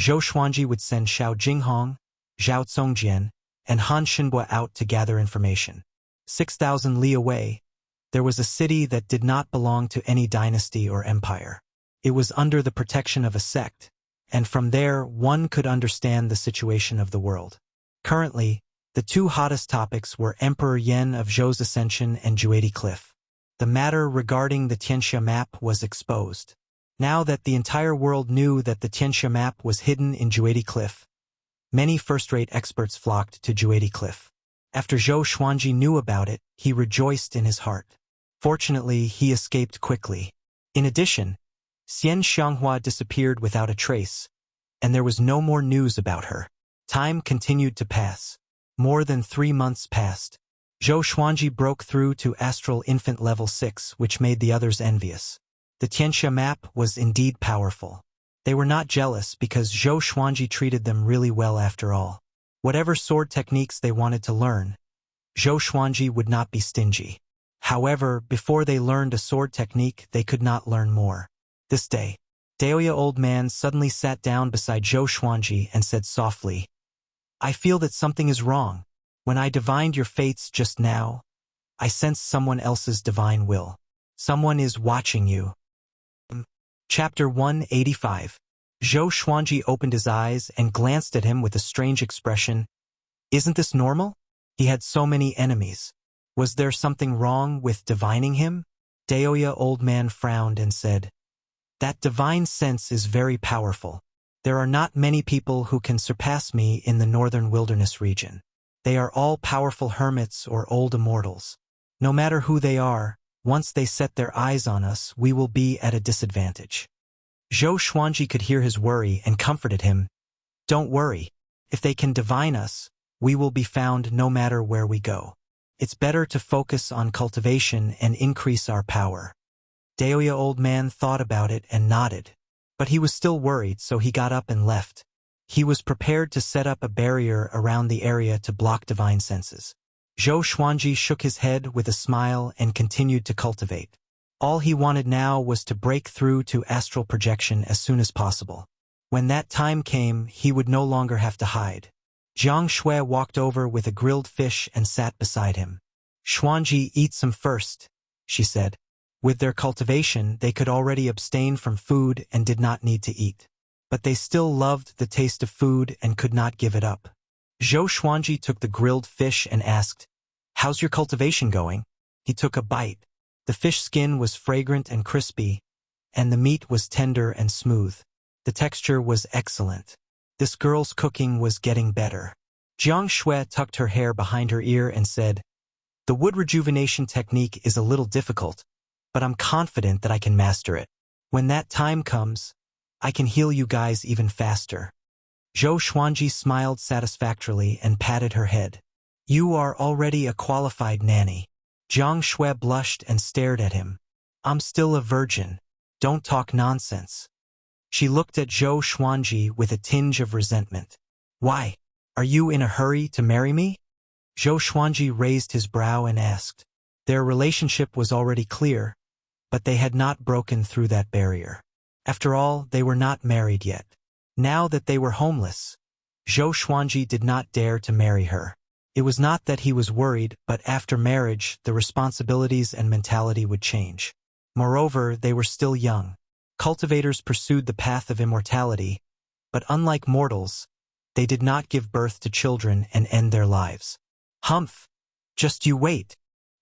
Zhou Xuanji would send Xiao Jinghong, Zhao Congjian, and Han Shinbua out to gather information. 6,000 li away, there was a city that did not belong to any dynasty or empire. It was under the protection of a sect, and from there one could understand the situation of the world. Currently, the 2 hottest topics were Emperor Yan of Zhou's ascension and Juedi Cliff. The matter regarding the Tianxia map was exposed. Now that the entire world knew that the Tianxia map was hidden in Juedi Cliff, many first-rate experts flocked to Juedi Cliff. After Zhou Xuanji knew about it, he rejoiced in his heart. Fortunately, he escaped quickly. In addition, Xian Shanghua disappeared without a trace, and there was no more news about her. Time continued to pass. More than 3 months passed. Zhou Xuanji broke through to Astral Infant Level 6, which made the others envious. The Tianxia map was indeed powerful. They were not jealous because Zhou Xuanji treated them really well after all. Whatever sword techniques they wanted to learn, Zhou Xuanji would not be stingy. However, before they learned a sword technique, they could not learn more. This day, Daoya old man suddenly sat down beside Zhou Xuanji and said softly, "I feel that something is wrong. When I divined your fates just now, I sensed someone else's divine will. Someone is watching you." Chapter 185. Zhou Xuanji opened his eyes and glanced at him with a strange expression. Isn't this normal? He had so many enemies. Was there something wrong with divining him? Daoya old man frowned and said, That divine sense is very powerful. There are not many people who can surpass me in the northern wilderness region. They are all powerful hermits or old immortals. No matter who they are, once they set their eyes on us, we will be at a disadvantage. Zhou Xuanji could hear his worry and comforted him. Don't worry. If they can divine us, we will be found no matter where we go. It's better to focus on cultivation and increase our power. Daoya old man thought about it and nodded. But he was still worried, so he got up and left. He was prepared to set up a barrier around the area to block divine senses. Zhou Xuanji shook his head with a smile and continued to cultivate. All he wanted now was to break through to astral projection as soon as possible. When that time came, he would no longer have to hide. Jiang Shui walked over with a grilled fish and sat beside him. Xuanji, eat some first, she said. With their cultivation, they could already abstain from food and did not need to eat. But they still loved the taste of food and could not give it up. Zhou Xuanji took the grilled fish and asked, How's your cultivation going? He took a bite. The fish skin was fragrant and crispy, and the meat was tender and smooth. The texture was excellent. This girl's cooking was getting better. Jiang Shui tucked her hair behind her ear and said, The wood rejuvenation technique is a little difficult, but I'm confident that I can master it. When that time comes, I can heal you guys even faster. Zhou Xuanji smiled satisfactorily and patted her head. You are already a qualified nanny. Jiang Shui blushed and stared at him. I'm still a virgin. Don't talk nonsense. She looked at Zhou Xuanji with a tinge of resentment. Why? Are you in a hurry to marry me? Zhou Xuanji raised his brow and asked. Their relationship was already clear, but they had not broken through that barrier. After all, they were not married yet. Now that they were homeless, Zhou Xuanji did not dare to marry her. It was not that he was worried, but after marriage, the responsibilities and mentality would change. Moreover, they were still young. Cultivators pursued the path of immortality, but unlike mortals, they did not give birth to children and end their lives. Humph! Just you wait!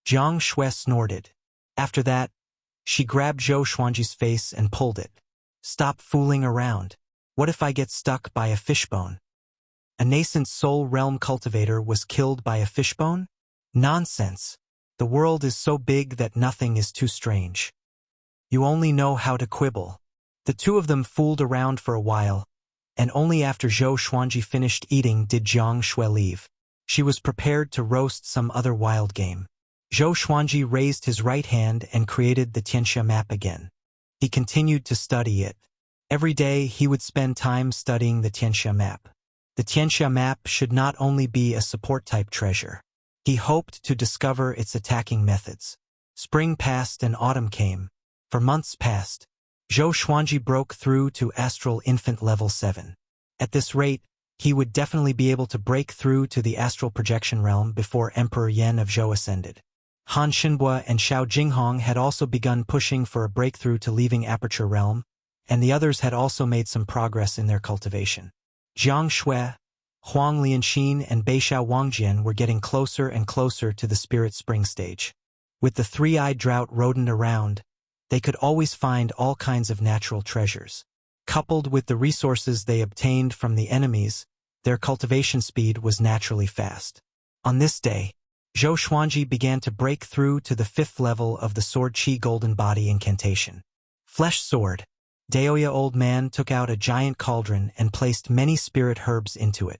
Jiang Shui snorted. After that, she grabbed Zhou Xuanji's face and pulled it. Stop fooling around. What if I get stuck by a fishbone? A nascent soul realm cultivator was killed by a fishbone? Nonsense. The world is so big that nothing is too strange. You only know how to quibble. The two of them fooled around for a while, and only after Zhou Xuanji finished eating did Jiang Shui leave. She was prepared to roast some other wild game. Zhou Xuanji raised his right hand and created the Tianxia map again. He continued to study it. Every day he would spend time studying the Tianxia map. The Tianxia map should not only be a support-type treasure. He hoped to discover its attacking methods. Spring passed and autumn came. For months past, Zhou Xuanji broke through to astral infant level 7. At this rate, he would definitely be able to break through to the astral projection realm before Emperor Yan of Zhou ascended. Han Xinbua and Xiao Jinghong had also begun pushing for a breakthrough to leaving Aperture Realm, and the others had also made some progress in their cultivation. Jiang Shui, Huang Lianxin, and Beishao Wangjian were getting closer and closer to the Spirit Spring stage. With the three-eyed drought rodent around, they could always find all kinds of natural treasures. Coupled with the resources they obtained from the enemies, their cultivation speed was naturally fast. On this day, Zhou Xuanji began to break through to the 5th level of the Sword Qi Golden Body incantation. Flesh Sword. Daoya old man took out a giant cauldron and placed many spirit herbs into it.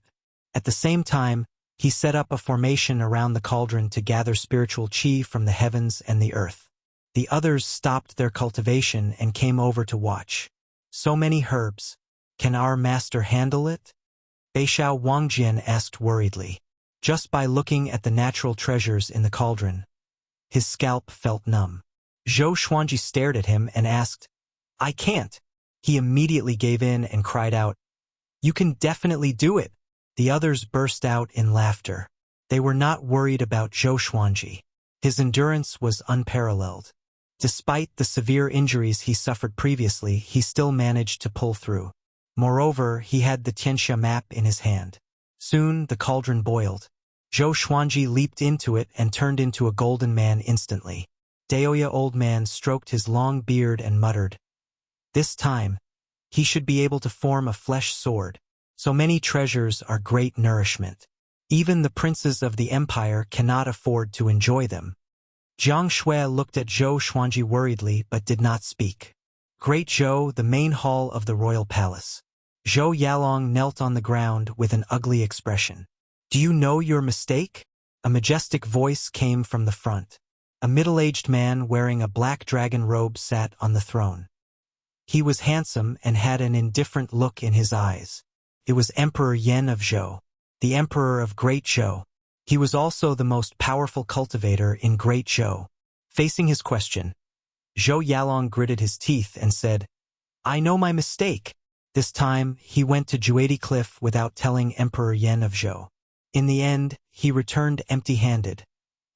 At the same time, he set up a formation around the cauldron to gather spiritual qi from the heavens and the earth. The others stopped their cultivation and came over to watch. So many herbs. Can our master handle it? Beishao Wangjian asked worriedly. Just by looking at the natural treasures in the cauldron, his scalp felt numb. Zhou Xuanji stared at him and asked, I can't. He immediately gave in and cried out, You can definitely do it. The others burst out in laughter. They were not worried about Zhou Xuanji. His endurance was unparalleled. Despite the severe injuries he suffered previously, he still managed to pull through. Moreover, he had the Tianxia map in his hand. Soon, the cauldron boiled. Zhou Xuanji leaped into it and turned into a golden man instantly. Daoya old man stroked his long beard and muttered, "This time, he should be able to form a flesh sword. So many treasures are great nourishment. Even the princes of the empire cannot afford to enjoy them." Jiang Shui looked at Zhou Xuanji worriedly but did not speak. Great Zhou, the main hall of the royal palace. Zhou Yalong knelt on the ground with an ugly expression. "Do you know your mistake?" A majestic voice came from the front. A middle-aged man wearing a black dragon robe sat on the throne. He was handsome and had an indifferent look in his eyes. It was Emperor Yen of Zhou, the Emperor of Great Zhou. He was also the most powerful cultivator in Great Zhou. Facing his question, Zhou Yalong gritted his teeth and said, "I know my mistake." This time, he went to Juadi Cliff without telling Emperor Yen of Zhou. In the end, he returned empty-handed,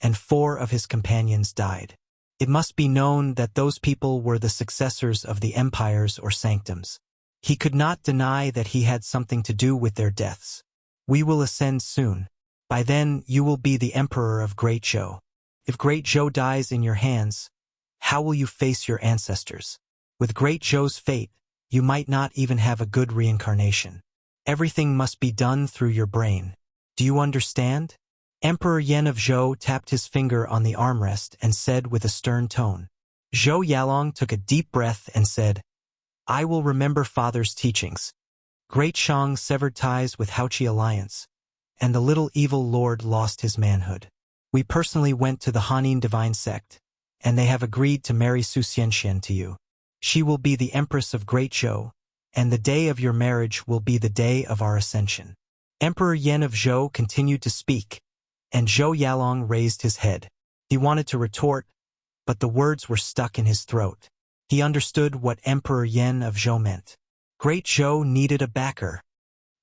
and 4 of his companions died. It must be known that those people were the successors of the empires or sanctums. He could not deny that he had something to do with their deaths. "We will ascend soon. By then, you will be the emperor of Great Zhou. If Great Zhou dies in your hands, how will you face your ancestors? With Great Zhou's fate, you might not even have a good reincarnation. Everything must be done through your brain. Do you understand?" Emperor Yen of Zhou tapped his finger on the armrest and said with a stern tone. Zhou Yalong took a deep breath and said, "I will remember father's teachings." Great Shang severed ties with Haoqi alliance, and the little evil lord lost his manhood. We personally went to the Hanin divine sect, and they have agreed to marry Su Xianxian to you. She will be the empress of Great Zhou, and the day of your marriage will be the day of our ascension. Emperor Yen of Zhou continued to speak, and Zhou Yalong raised his head. He wanted to retort, but the words were stuck in his throat. He understood what Emperor Yen of Zhou meant. Great Zhou needed a backer.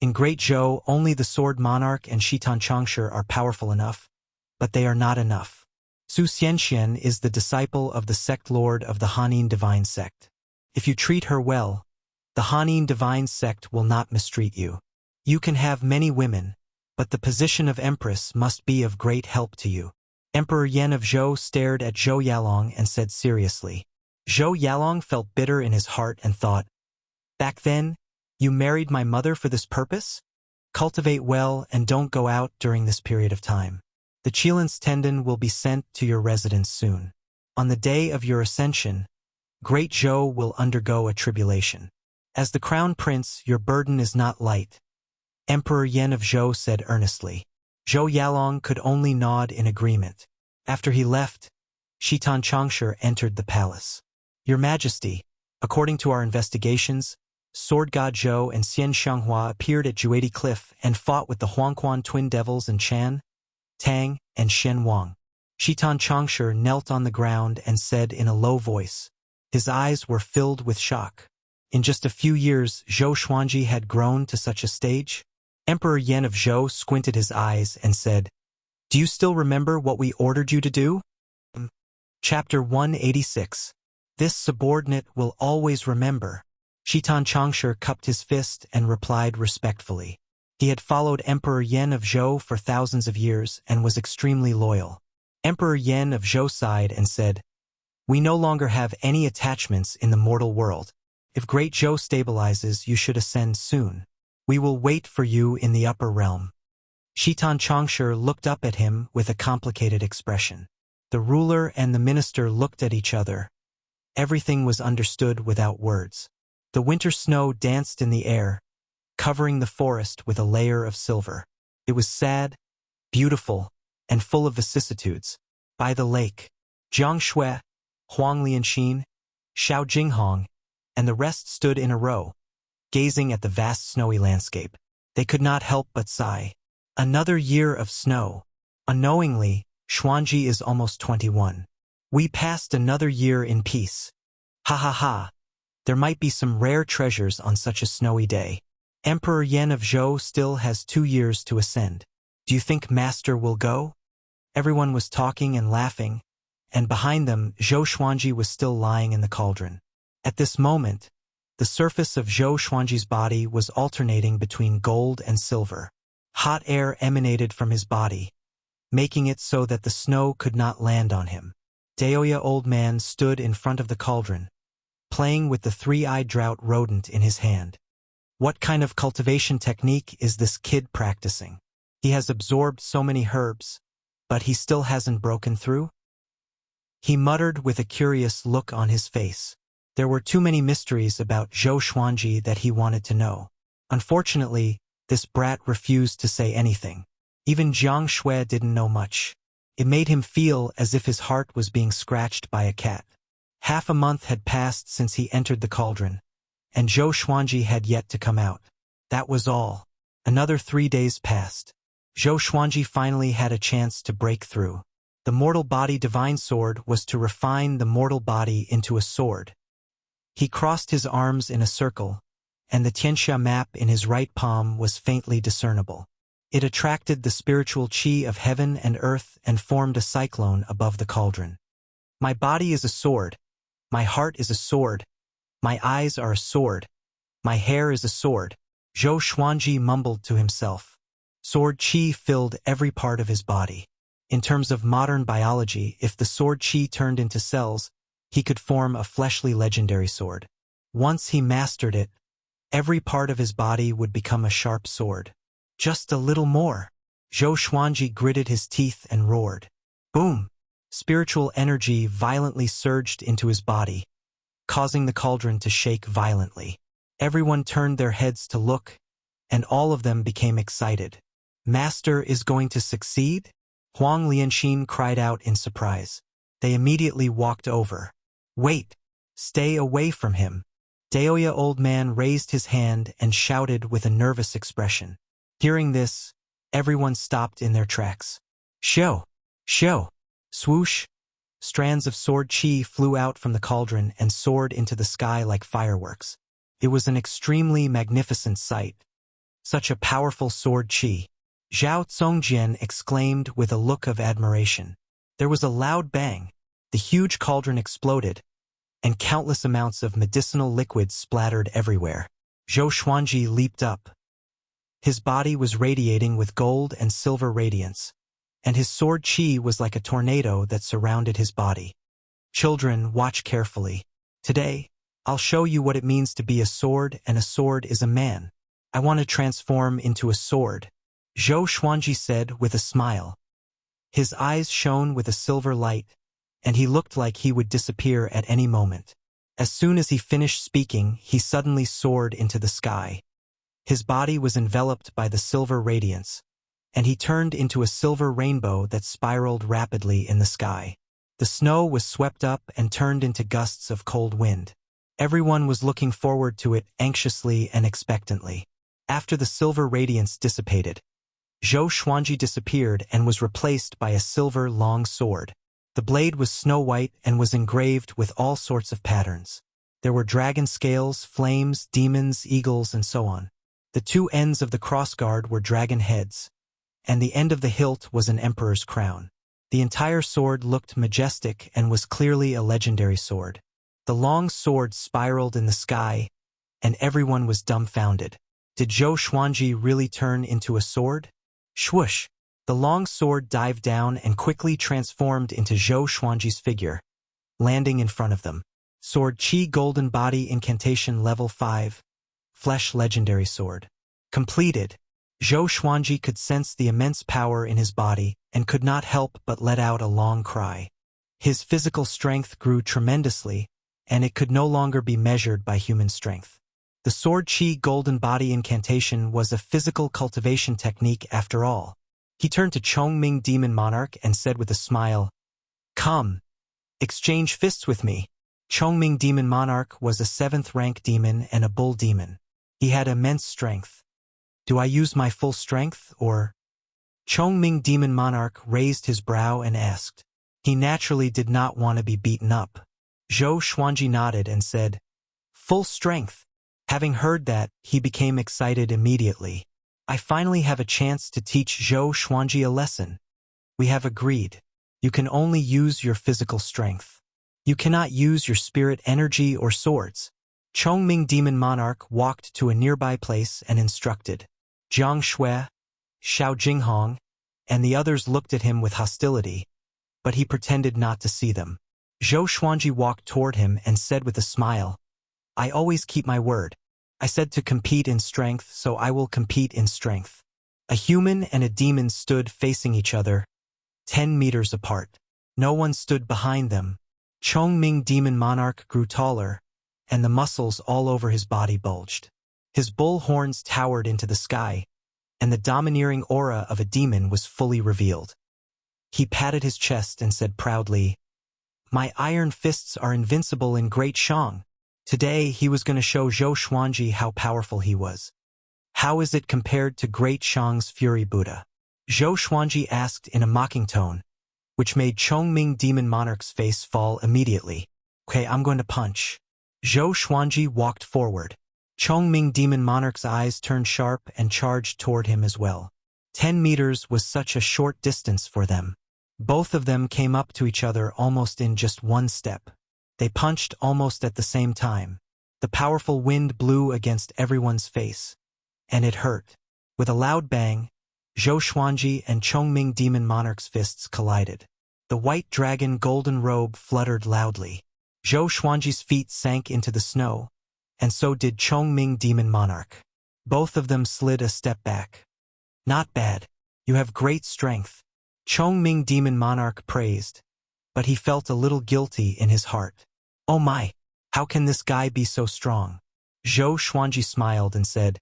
In Great Zhou, only the Sword Monarch and Shitan Changsha are powerful enough, but they are not enough. Su Xianxian is the disciple of the sect lord of the Hanin divine sect. If you treat her well, the Hanin divine sect will not mistreat you. You can have many women, but the position of empress must be of great help to you. Emperor Yen of Zhou stared at Zhou Yalong and said seriously. Zhou Yalong felt bitter in his heart and thought, "Back then, you married my mother for this purpose? Cultivate well and don't go out during this period of time. The Qilins tendon will be sent to your residence soon. On the day of your ascension, Great Zhou will undergo a tribulation. As the crown prince, your burden is not light," Emperor Yen of Zhou said earnestly. Zhou Yalong could only nod in agreement. After he left, Shitan Changsha entered the palace. "Your Majesty, according to our investigations, Sword God Zhou and Xian Xianghua appeared at Juadi Cliff and fought with the Huangquan twin devils and Chan, Tang, and Shen Wang." Shitan Changsha knelt on the ground and said in a low voice. His eyes were filled with shock. In just a few years, Zhou Xuanji had grown to such a stage? Emperor Yen of Zhou squinted his eyes and said, "Do you still remember what we ordered you to do?" Chapter 186. This subordinate will always remember. Shitan Changsha cupped his fist and replied respectfully. He had followed Emperor Yen of Zhou for thousands of years and was extremely loyal. Emperor Yen of Zhou sighed and said, "We no longer have any attachments in the mortal world. If Great Zhou stabilizes, you should ascend soon. We will wait for you in the upper realm." Shitan Changsha looked up at him with a complicated expression. The ruler and the minister looked at each other. Everything was understood without words. The winter snow danced in the air, covering the forest with a layer of silver. It was sad, beautiful, and full of vicissitudes. By the lake, Jiang Shui, Huang Lianxin, Xiao Jinghong, and the rest stood in a row, gazing at the vast snowy landscape. They could not help but sigh. Another year of snow. Unknowingly, Xuanji is almost 21. We passed another year in peace. Ha ha ha. There might be some rare treasures on such a snowy day. Emperor Yen of Zhou still has 2 years to ascend. Do you think Master will go? Everyone was talking and laughing, and behind them, Zhou Xuanji was still lying in the cauldron. At this moment, The surface of Zhou Xuanji's body was alternating between gold and silver. Hot air emanated from his body, making it so that the snow could not land on him. Daoya old man stood in front of the cauldron, playing with the three-eyed drought rodent in his hand. What kind of cultivation technique is this kid practicing? He has absorbed so many herbs, but he still hasn't broken through? He muttered with a curious look on his face. There were too many mysteries about Zhou Xuanji that he wanted to know. Unfortunately, this brat refused to say anything. Even Jiang Shui didn't know much. It made him feel as if his heart was being scratched by a cat. Half a month had passed since he entered the cauldron, and Zhou Xuanji had yet to come out. That was all. Another 3 days passed. Zhou Xuanji finally had a chance to break through. The mortal body divine sword was to refine the mortal body into a sword. He crossed his arms in a circle, and the Tianxia map in his right palm was faintly discernible. It attracted the spiritual qi of heaven and earth and formed a cyclone above the cauldron. My body is a sword. My heart is a sword. My eyes are a sword. My hair is a sword. Zhou Xuanji mumbled to himself. Sword qi filled every part of his body. In terms of modern biology, if the sword qi turned into cells, he could form a fleshly legendary sword. Once he mastered it, every part of his body would become a sharp sword. Just a little more. Zhou Xuanji gritted his teeth and roared. Boom! Spiritual energy violently surged into his body, causing the cauldron to shake violently. Everyone turned their heads to look, and all of them became excited. Master is going to succeed? Huang Lianxin cried out in surprise. They immediately walked over. Wait! Stay away from him. Daoya old man raised his hand and shouted with a nervous expression. Hearing this, everyone stopped in their tracks. Shoo! Shoo! Swoosh! Strands of sword qi flew out from the cauldron and soared into the sky like fireworks. It was an extremely magnificent sight. Such a powerful sword qi. Zhao Zongjian exclaimed with a look of admiration. There was a loud bang. The huge cauldron exploded, and countless amounts of medicinal liquids splattered everywhere. Zhou Xuanji leaped up. His body was radiating with gold and silver radiance, and his sword qi was like a tornado that surrounded his body. Children, watch carefully. Today, I'll show you what it means to be a sword, and a sword is a man. I want to transform into a sword, Zhou Xuanji said with a smile. His eyes shone with a silver light, and he looked like he would disappear at any moment. As soon as he finished speaking, he suddenly soared into the sky. His body was enveloped by the silver radiance, and he turned into a silver rainbow that spiraled rapidly in the sky. The snow was swept up and turned into gusts of cold wind. Everyone was looking forward to it anxiously and expectantly. After the silver radiance dissipated, Zhou Xuanji disappeared and was replaced by a silver long sword. The blade was snow-white and was engraved with all sorts of patterns. There were dragon scales, flames, demons, eagles, and so on. The two ends of the crossguard were dragon heads, and the end of the hilt was an emperor's crown. The entire sword looked majestic and was clearly a legendary sword. The long sword spiraled in the sky, and everyone was dumbfounded. Did Zhou Xuanji really turn into a sword? Swoosh! The long sword dived down and quickly transformed into Zhou Xuanji's figure, landing in front of them. Sword Qi Golden Body Incantation Level 5. Flesh Legendary Sword. Completed. Zhou Xuanji could sense the immense power in his body and could not help but let out a long cry. His physical strength grew tremendously, and it could no longer be measured by human strength. The Sword Qi Golden Body Incantation was a physical cultivation technique after all. He turned to Chongming Demon Monarch and said with a smile, "Come, exchange fists with me." Chongming Demon Monarch was a 7th rank demon and a bull demon. He had immense strength. Do I use my full strength, or? Chongming Demon Monarch raised his brow and asked. He naturally did not want to be beaten up. Zhou Xuanji nodded and said, "Full strength." Having heard that, he became excited immediately. I finally have a chance to teach Zhou Xuanji a lesson. We have agreed. You can only use your physical strength. You cannot use your spirit energy or swords. Chongming Demon Monarch walked to a nearby place and instructed. Jiang Shui, Xiao Jinghong, and the others looked at him with hostility, but he pretended not to see them. Zhou Xuanji walked toward him and said with a smile, I always keep my word. I said to compete in strength, so I will compete in strength. A human and a demon stood facing each other, 10 meters apart. No one stood behind them. Chongming Demon Monarch grew taller, and the muscles all over his body bulged. His bull horns towered into the sky, and the domineering aura of a demon was fully revealed. He patted his chest and said proudly, My iron fists are invincible in Great Shang. Today he was going to show Zhou Xuanji how powerful he was. How is it compared to Great Shang's Fury Buddha? Zhou Xuanji asked in a mocking tone, which made Chongming Demon Monarch's face fall immediately. Okay, I'm going to punch. Zhou Xuanji walked forward. Chongming Demon Monarch's eyes turned sharp and charged toward him as well. 10 meters was such a short distance for them. Both of them came up to each other almost in just one step. They punched almost at the same time. The powerful wind blew against everyone's face, and it hurt. With a loud bang, Zhou Xuanji and Chongming Demon Monarch's fists collided. The white dragon golden robe fluttered loudly. Zhou Xuanji's feet sank into the snow, and so did Chongming Demon Monarch. Both of them slid a step back. Not bad. You have great strength. Chongming Demon Monarch praised, but he felt a little guilty in his heart. Oh my, how can this guy be so strong? Zhou Xuanji smiled and said,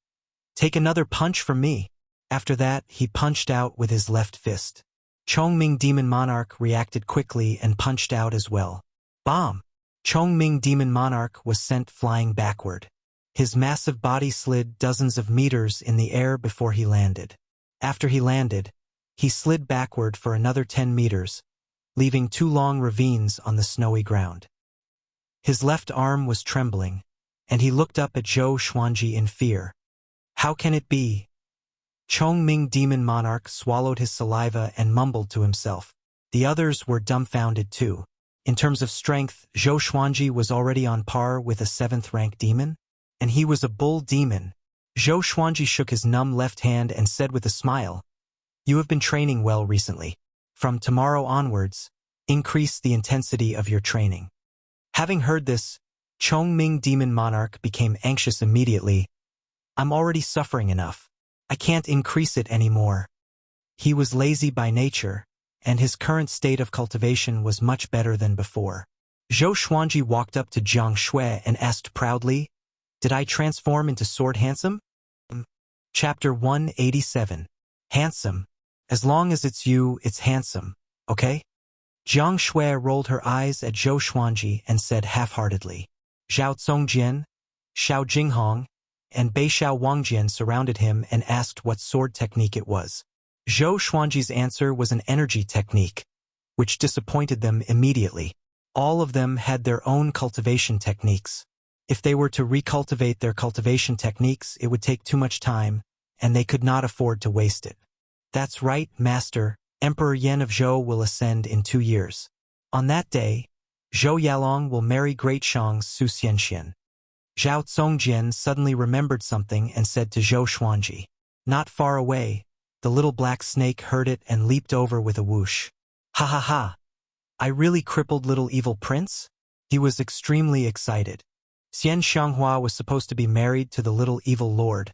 Take another punch from me. After that, he punched out with his left fist. Chongming Demon Monarch reacted quickly and punched out as well. Bomb! Chongming Demon Monarch was sent flying backward. His massive body slid dozens of meters in the air before he landed. After he landed, he slid backward for another 10 meters, leaving 2 long ravines on the snowy ground. His left arm was trembling, and he looked up at Zhou Xuanji in fear. How can it be? Chongming Demon Monarch swallowed his saliva and mumbled to himself. The others were dumbfounded too. In terms of strength, Zhou Xuanji was already on par with a 7th-rank demon, and he was a bull demon. Zhou Xuanji shook his numb left hand and said with a smile, You have been training well recently. From tomorrow onwards, increase the intensity of your training. Having heard this, Chongming Demon Monarch became anxious immediately. I'm already suffering enough. I can't increase it anymore. He was lazy by nature, and his current state of cultivation was much better than before. Zhou Xuanji walked up to Jiang Shui and asked proudly, Did I transform into Sword Handsome? Chapter 187. Handsome. As long as it's you, it's handsome, okay? Jiang Shui rolled her eyes at Zhou Xuanji and said half-heartedly. Zhao Congjian, Xiao Jinghong, and Beixiao Wangjian surrounded him and asked what sword technique it was. Zhou Xuanji's answer was an energy technique, which disappointed them immediately. All of them had their own cultivation techniques. If they were to recultivate their cultivation techniques, it would take too much time, and they could not afford to waste it. That's right, Master. Emperor Yan of Zhou will ascend in 2 years. On that day, Zhou Yalong will marry Great Shang's Su Xianxian. Zhao Congjian suddenly remembered something and said to Zhou Xuanji. Not far away, the little black snake heard it and leaped over with a whoosh. Ha ha ha! I really crippled little evil prince? He was extremely excited. Xian Xianghua was supposed to be married to the little evil lord,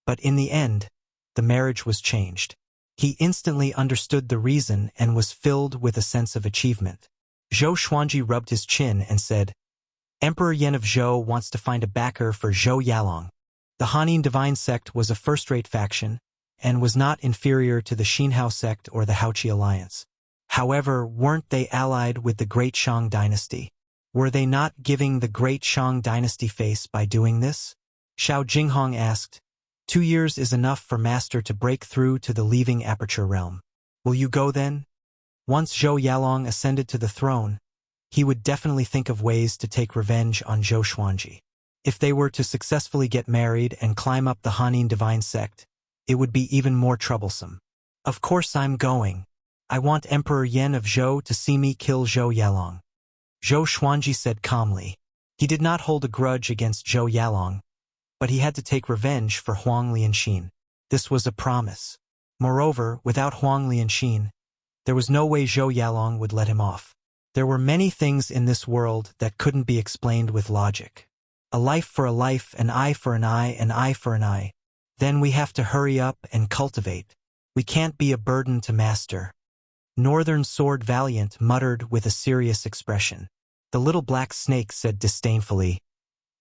but in the end, the marriage was changed. He instantly understood the reason and was filled with a sense of achievement. Zhou Xuanji rubbed his chin and said, Emperor Yan of Zhou wants to find a backer for Zhou Yalong. The Hanin divine sect was a first-rate faction, and was not inferior to the Xinhao sect or the Haoqi alliance. However, weren't they allied with the Great Shang dynasty? Were they not giving the Great Shang dynasty face by doing this? Xiao Jinghong asked. 2 years is enough for Master to break through to the leaving aperture realm. Will you go then? Once Zhou Yalong ascended to the throne, he would definitely think of ways to take revenge on Zhou Xuanji. If they were to successfully get married and climb up the Hanin divine sect, it would be even more troublesome. Of course I'm going. I want Emperor Yan of Zhou to see me kill Zhou Yalong. Zhou Xuanji said calmly. He did not hold a grudge against Zhou Yalong, but he had to take revenge for Huang Lianxin. This was a promise. Moreover, without Huang Lianxin, there was no way Zhou Yalong would let him off. There were many things in this world that couldn't be explained with logic. A life for a life, an eye for an eye, an eye for an eye. Then we have to hurry up and cultivate. We can't be a burden to master. Northern Sword Valiant muttered with a serious expression. The little black snake said disdainfully,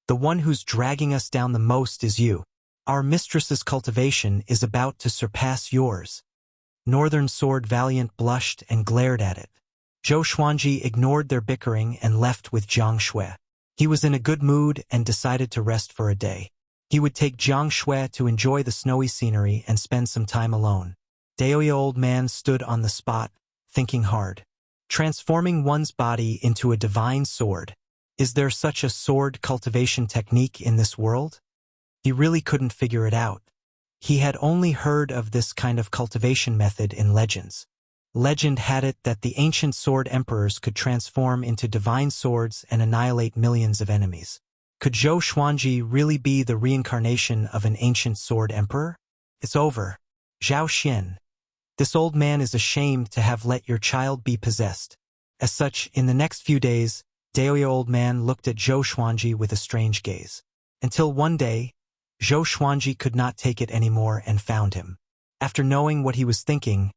"The one who's dragging us down the most is you. Our mistress's cultivation is about to surpass yours." Northern Sword Valiant blushed and glared at it. Zhou Xuanji ignored their bickering and left with Jiang Shui. He was in a good mood and decided to rest for a day. He would take Jiang Shui to enjoy the snowy scenery and spend some time alone. Daoya Old Man stood on the spot, thinking hard. Transforming one's body into a divine sword. Is there such a sword cultivation technique in this world? He really couldn't figure it out. He had only heard of this kind of cultivation method in legends. Legend had it that the ancient sword emperors could transform into divine swords and annihilate millions of enemies. Could Zhou Xuanji really be the reincarnation of an ancient sword emperor? It's over. Zhao Xian. This old man is ashamed to have let your child be possessed. As such, in the next few days, Daoya Old Man looked at Zhou Xuanji with a strange gaze. Until one day, Zhou Xuanji could not take it anymore and found him. After knowing what he was thinking,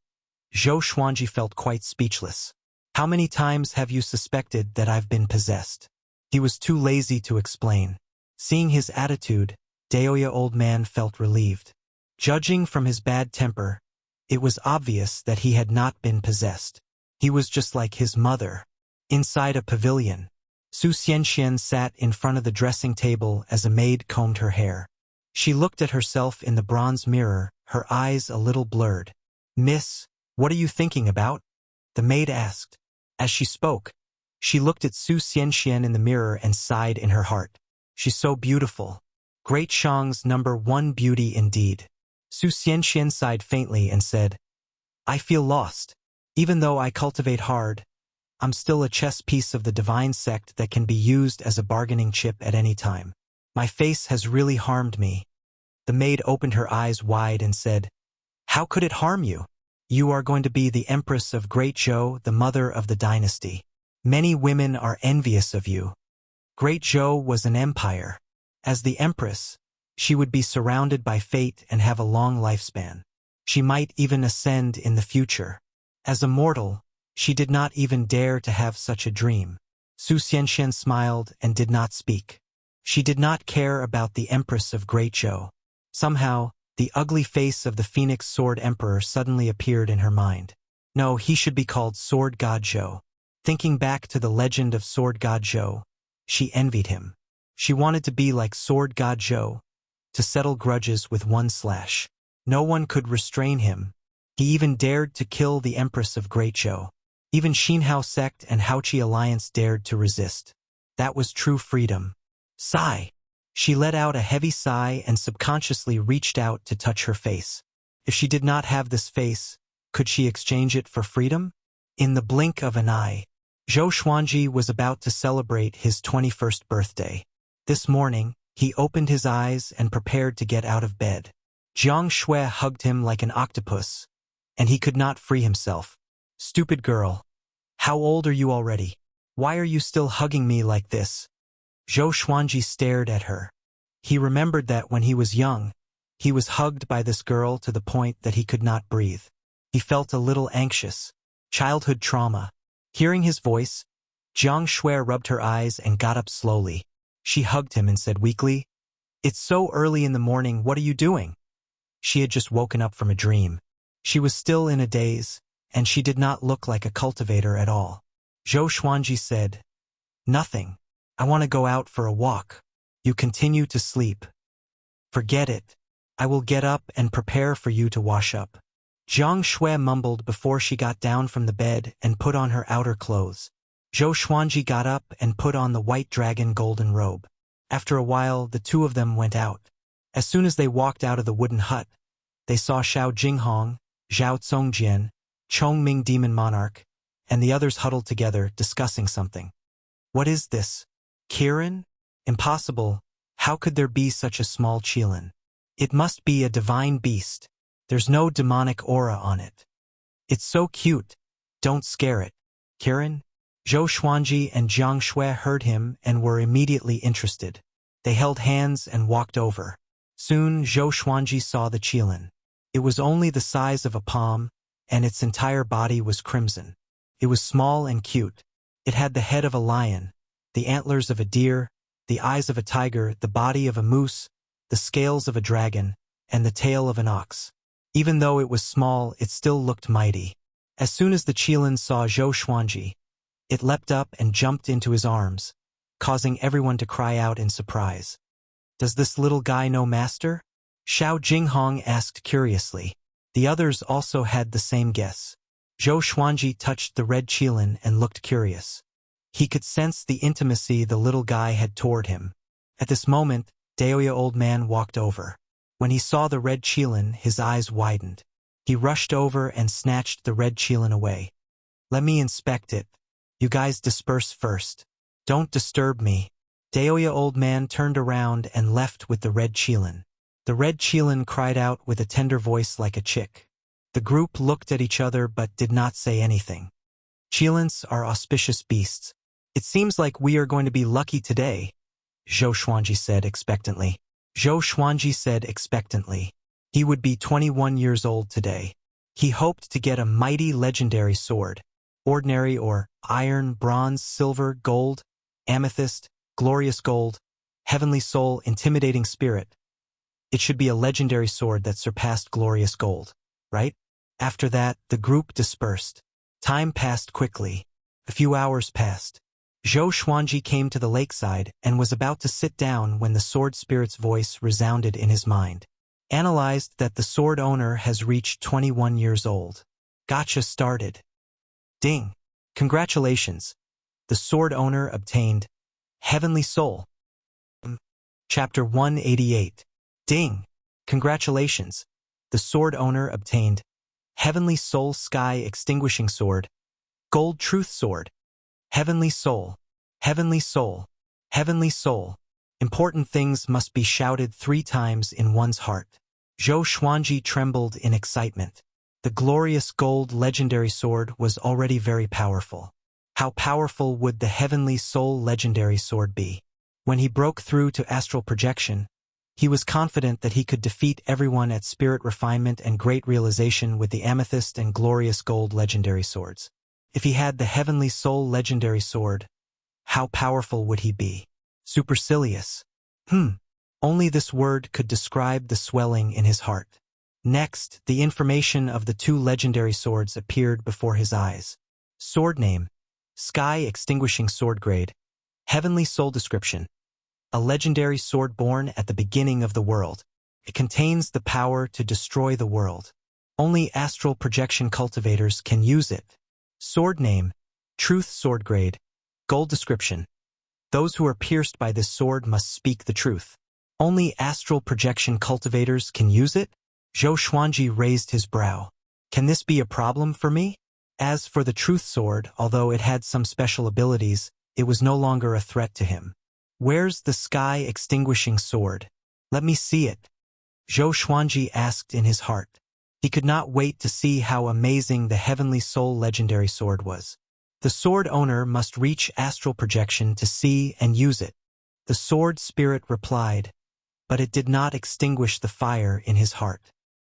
Zhou Xuanji felt quite speechless. "How many times have you suspected that I've been possessed?" He was too lazy to explain. Seeing his attitude, Daoya Old Man felt relieved. Judging from his bad temper, it was obvious that he had not been possessed. He was just like his mother. Inside a pavilion, Su Xianxian sat in front of the dressing table as a maid combed her hair. She looked at herself in the bronze mirror, her eyes a little blurred. "Miss, what are you thinking about?" the maid asked. As she spoke, she looked at Su Xianxian in the mirror and sighed in her heart. "She's so beautiful. Great Shang's #1 beauty indeed." Su Xianxian sighed faintly and said, "I feel lost. Even though I cultivate hard, I'm still a chess piece of the divine sect that can be used as a bargaining chip at any time. My face has really harmed me." The maid opened her eyes wide and said, "How could it harm you? You are going to be the Empress of Great Zhou, the mother of the dynasty. Many women are envious of you. Great Zhou was an empire. As the Empress, she would be surrounded by fate and have a long lifespan. She might even ascend in the future. As a mortal, she did not even dare to have such a dream." Su Xianxian smiled and did not speak. She did not care about the Empress of Great Zhou. Somehow, the ugly face of the Phoenix Sword Emperor suddenly appeared in her mind. No, he should be called Sword God Zhou. Thinking back to the legend of Sword God Zhou, she envied him. She wanted to be like Sword God Zhou, to settle grudges with one slash. No one could restrain him. He even dared to kill the Empress of Great Zhou. Even Xinhao sect and Haoqi alliance dared to resist. That was true freedom. Sigh. She let out a heavy sigh and subconsciously reached out to touch her face. If she did not have this face, could she exchange it for freedom? In the blink of an eye, Zhou Xuanji was about to celebrate his 21st birthday. This morning, he opened his eyes and prepared to get out of bed. Jiang Shui hugged him like an octopus, and he could not free himself. "Stupid girl. How old are you already? Why are you still hugging me like this?" Zhou Xuanji stared at her. He remembered that when he was young, he was hugged by this girl to the point that he could not breathe. He felt a little anxious. Childhood trauma. Hearing his voice, Jiang Shui rubbed her eyes and got up slowly. She hugged him and said weakly, "It's so early in the morning, what are you doing?" She had just woken up from a dream. She was still in a daze, and she did not look like a cultivator at all. Zhou Xuanji said, "Nothing. I want to go out for a walk. You continue to sleep." "Forget it. I will get up and prepare for you to wash up." Jiang Shui mumbled before she got down from the bed and put on her outer clothes. Zhou Xuanji got up and put on the white dragon golden robe. After a while, the two of them went out. As soon as they walked out of the wooden hut, they saw Xiao Jinghong, Zhao Congjian, Chongming Demon Monarch, and the others huddled together discussing something. "What is this? Kirin?" Impossible. How could there be such a small qilin? It must be a divine beast. There's no demonic aura on it. It's so cute. Don't scare it. Kirin? Zhou Xuanji and Jiang Shui heard him and were immediately interested. They held hands and walked over. Soon Zhou Xuanji saw the qilin. It was only the size of a palm, and its entire body was crimson. It was small and cute. It had the head of a lion, the antlers of a deer, the eyes of a tiger, the body of a moose, the scales of a dragon, and the tail of an ox. Even though it was small, it still looked mighty. As soon as the qilin saw Zhou Xuanji, it leapt up and jumped into his arms, causing everyone to cry out in surprise. Does this little guy know master? Xiao Jinghong asked curiously. The others also had the same guess. Zhou Xuanji touched the red qilin and looked curious. He could sense the intimacy the little guy had toward him. At this moment, Daoya Old Man walked over. When he saw the red qilin, his eyes widened. He rushed over and snatched the red qilin away. Let me inspect it. You guys disperse first. Don't disturb me. Daoya Old Man turned around and left with the red qilin. The red qilin cried out with a tender voice like a chick. The group looked at each other but did not say anything. Qilins are auspicious beasts. It seems like we are going to be lucky today, Zhou Xuanji said expectantly. Zhou Xuanji said expectantly. He would be 21 years old today. He hoped to get a mighty legendary sword. Ordinary or iron, bronze, silver, gold, amethyst, glorious gold, heavenly soul, intimidating spirit. It should be a legendary sword that surpassed glorious gold, right? After that, the group dispersed. Time passed quickly. A few hours passed. Zhou Xuanji came to the lakeside and was about to sit down when the sword spirit's voice resounded in his mind. Analyzed that the sword owner has reached 21 years old. Gotcha started. Ding! Congratulations! The sword owner obtained Heavenly Soul. Chapter 188. Ding! Congratulations! The sword owner obtained Heavenly Soul Sky Extinguishing Sword. Gold Truth Sword. Heavenly Soul. Heavenly Soul. Heavenly Soul. Important things must be shouted 3 times in one's heart. Zhou Xuanji trembled in excitement. The glorious gold legendary sword was already very powerful. How powerful would the Heavenly Soul legendary sword be? When he broke through to astral projection, he was confident that he could defeat everyone at spirit refinement and great realization with the amethyst and glorious gold legendary swords. If he had the Heavenly Soul legendary sword, how powerful would he be? Supercilious. Only this word could describe the swelling in his heart. Next, the information of the 2 legendary swords appeared before his eyes. Sword name. Sky Extinguishing Sword Grade. Heavenly Soul Description. A legendary sword born at the beginning of the world. It contains the power to destroy the world. Only astral projection cultivators can use it. Sword name. Truth Sword Grade. Gold Description. Those who are pierced by this sword must speak the truth. Only astral projection cultivators can use it? Zhou Xuanji raised his brow. Can this be a problem for me? As for the truth sword, although it had some special abilities, it was no longer a threat to him. Where's the sky extinguishing sword? Let me see it. Zhou Xuanji asked in his heart. He could not wait to see how amazing the Heavenly Soul legendary sword was. The sword owner must reach astral projection to see and use it. The sword spirit replied, but it did not extinguish the fire in his heart.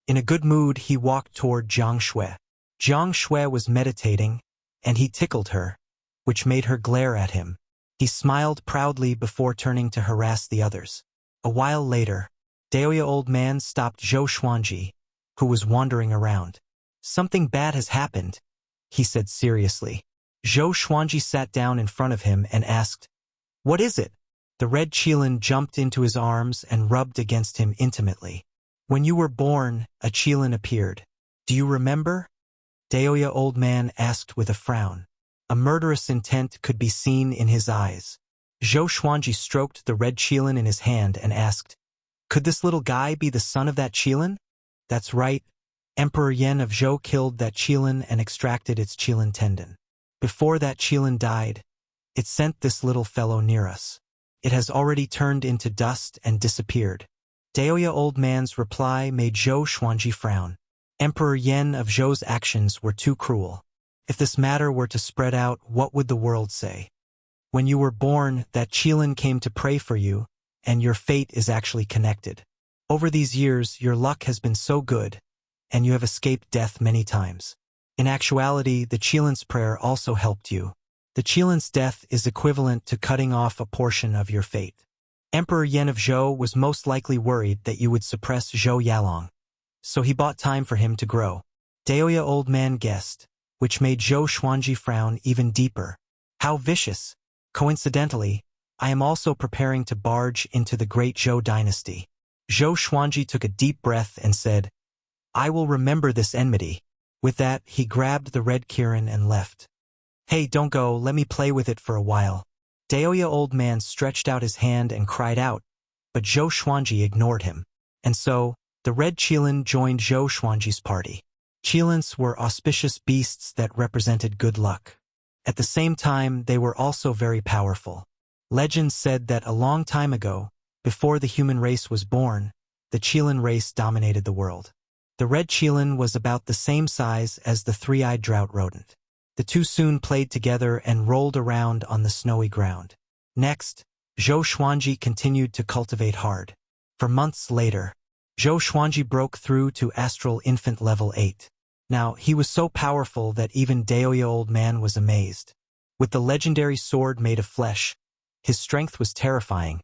In a good mood, he walked toward Jiang Shui. Jiang Shui was meditating, and he tickled her, which made her glare at him. He smiled proudly before turning to harass the others. A while later, Daoya Old Man stopped Zhou Xuanji, who was wandering around. Something bad has happened, he said seriously. Zhou Xuanji sat down in front of him and asked, What is it? The red qilin jumped into his arms and rubbed against him intimately. When you were born, a qilin appeared. Do you remember? Daoya Old Man asked with a frown. A murderous intent could be seen in his eyes. Zhou Xuanji stroked the red qilin in his hand and asked, Could this little guy be the son of that qilin? That's right. Emperor Yan of Zhou killed that qilin and extracted its qilin tendon. Before that qilin died, it sent this little fellow near us. It has already turned into dust and disappeared. Daoya Old Man's reply made Zhou Xuanji frown. Emperor Yan of Zhou's actions were too cruel. If this matter were to spread out, what would the world say? When you were born, that Qilin came to pray for you, and your fate is actually connected. Over these years, your luck has been so good, and you have escaped death many times. In actuality, the Qilin's prayer also helped you. The Qilin's death is equivalent to cutting off a portion of your fate. Emperor Yan of Zhou was most likely worried that you would suppress Zhou Yalong, so he bought time for him to grow. Daoya Old Man guessed, which made Zhou Xuanji frown even deeper. How vicious! Coincidentally, I am also preparing to barge into the great Zhou dynasty. Zhou Xuanji took a deep breath and said, I will remember this enmity. With that, he grabbed the red Kirin and left. Hey, don't go, let me play with it for a while. Daoya Old Man stretched out his hand and cried out, but Zhou Xuanji ignored him. And so, the red Qilin joined Zhou Xuanji's party. Qilins were auspicious beasts that represented good luck. At the same time, they were also very powerful. Legends said that a long time ago, before the human race was born, the Qilin race dominated the world. The red Qilin was about the same size as the three-eyed drought rodent. The two soon played together and rolled around on the snowy ground. Next, Zhou Xuanji continued to cultivate hard. For months later, Zhou Xuanji broke through to Astral Infant Level 8. Now, he was so powerful that even Daoya Old Man was amazed. With the legendary sword made of flesh, his strength was terrifying,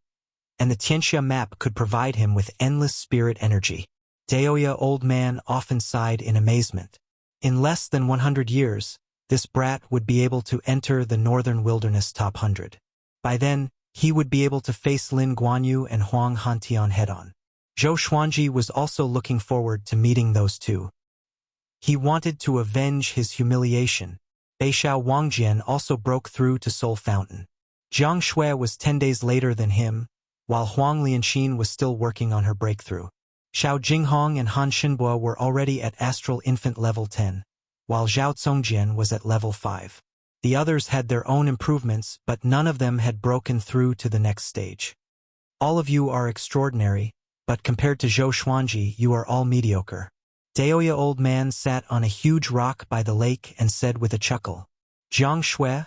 and the Tianxia map could provide him with endless spirit energy. Daoya Old Man often sighed in amazement. In less than 100 years, this brat would be able to enter the Northern Wilderness top 100. By then, he would be able to face Lin Guanyu and Huang Hantian head-on. Zhou Xuanji was also looking forward to meeting those two. He wanted to avenge his humiliation. Beixiao Wangjian also broke through to Soul Fountain. Jiang Shui was 10 days later than him, while Huang Lianxin was still working on her breakthrough. Xiao Jinghong and Han Xinbo were already at Astral Infant Level 10, while Zhao Congjian was at Level 5. The others had their own improvements, but none of them had broken through to the next stage. All of you are extraordinary, but compared to Zhou Xuanji, you are all mediocre. Daoya Old Man sat on a huge rock by the lake and said with a chuckle, Jiang Shui,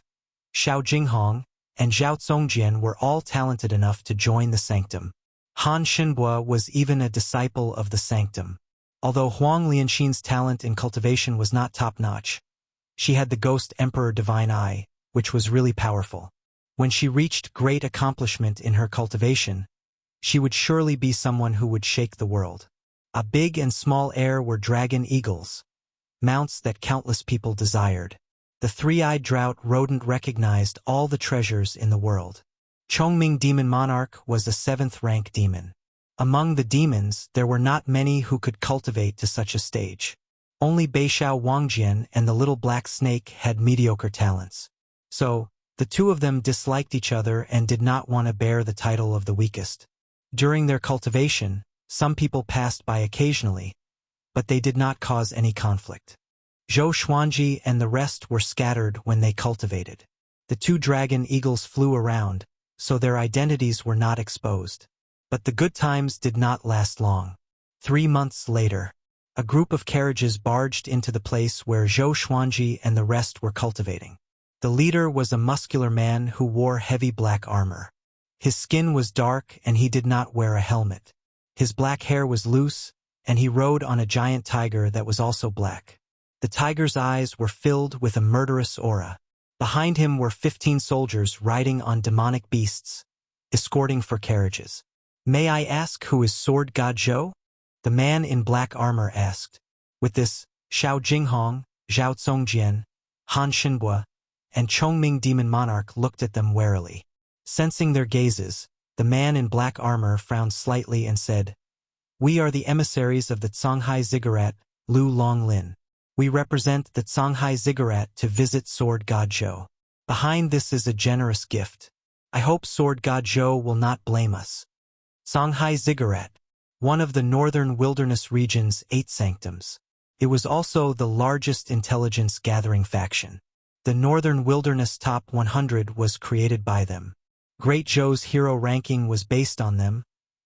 Xiao Jinghong, and Zhao Congjian were all talented enough to join the sanctum. Han Xinbo was even a disciple of the sanctum. Although Huang Lianxin's talent in cultivation was not top-notch, she had the Ghost Emperor Divine Eye, which was really powerful. When she reached great accomplishment in her cultivation, she would surely be someone who would shake the world. A big and small heir were dragon eagles, mounts that countless people desired. The three-eyed drought rodent recognized all the treasures in the world. Chongming Demon Monarch was a 7th-rank demon. Among the demons, there were not many who could cultivate to such a stage. Only Beixiao Wangjian and the little black snake had mediocre talents. So, the two of them disliked each other and did not want to bear the title of the weakest. During their cultivation, some people passed by occasionally, but they did not cause any conflict. Zhou Xuanji and the rest were scattered when they cultivated. The two dragon eagles flew around, so their identities were not exposed. But the good times did not last long. 3 months later, a group of carriages barged into the place where Zhou Xuanji and the rest were cultivating. The leader was a muscular man who wore heavy black armor. His skin was dark and he did not wear a helmet. His black hair was loose, and he rode on a giant tiger that was also black. The tiger's eyes were filled with a murderous aura. Behind him were 15 soldiers riding on demonic beasts, escorting for carriages. May I ask who is Sword God Zhou? The man in black armor asked. With this, Xiao Jinghong, Zhao Congjian, Han Xinbo, and Chongming Demon Monarch looked at them warily. Sensing their gazes, the man in black armor frowned slightly and said, We are the emissaries of the Songhai Ziggurat, Lu Longlin. We represent the Songhai Ziggurat to visit Sword God Zhou. Behind this is a generous gift. I hope Sword God Zhou will not blame us. Songhai Ziggurat, one of the Northern Wilderness region's 8 sanctums. It was also the largest intelligence-gathering faction. The Northern Wilderness Top 100 was created by them. Great Zhou's hero ranking was based on them,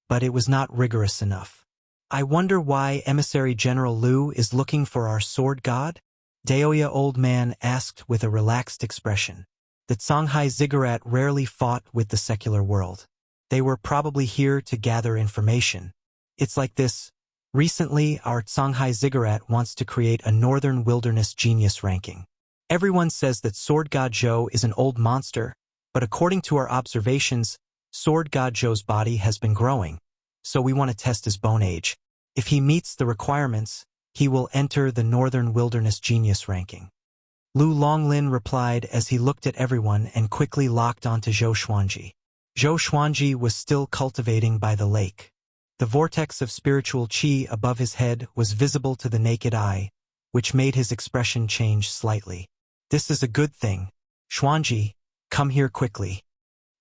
but it was not rigorous enough. I wonder why Emissary General Liu is looking for our sword god? Daoya old man asked with a relaxed expression. The Songhai Ziggurat rarely fought with the secular world. They were probably here to gather information. It's like this. Recently, our Songhai Ziggurat wants to create a Northern Wilderness Genius ranking. Everyone says that Sword God Zhou is an old monster, but according to our observations, Sword God Zhou's body has been growing, so we want to test his bone age. If he meets the requirements, he will enter the Northern Wilderness Genius ranking. Lu Longlin replied as he looked at everyone and quickly locked onto Zhou Xuanji. Zhou Xuanji was still cultivating by the lake. The vortex of spiritual qi above his head was visible to the naked eye, which made his expression change slightly. This is a good thing. Xuanji, come here quickly.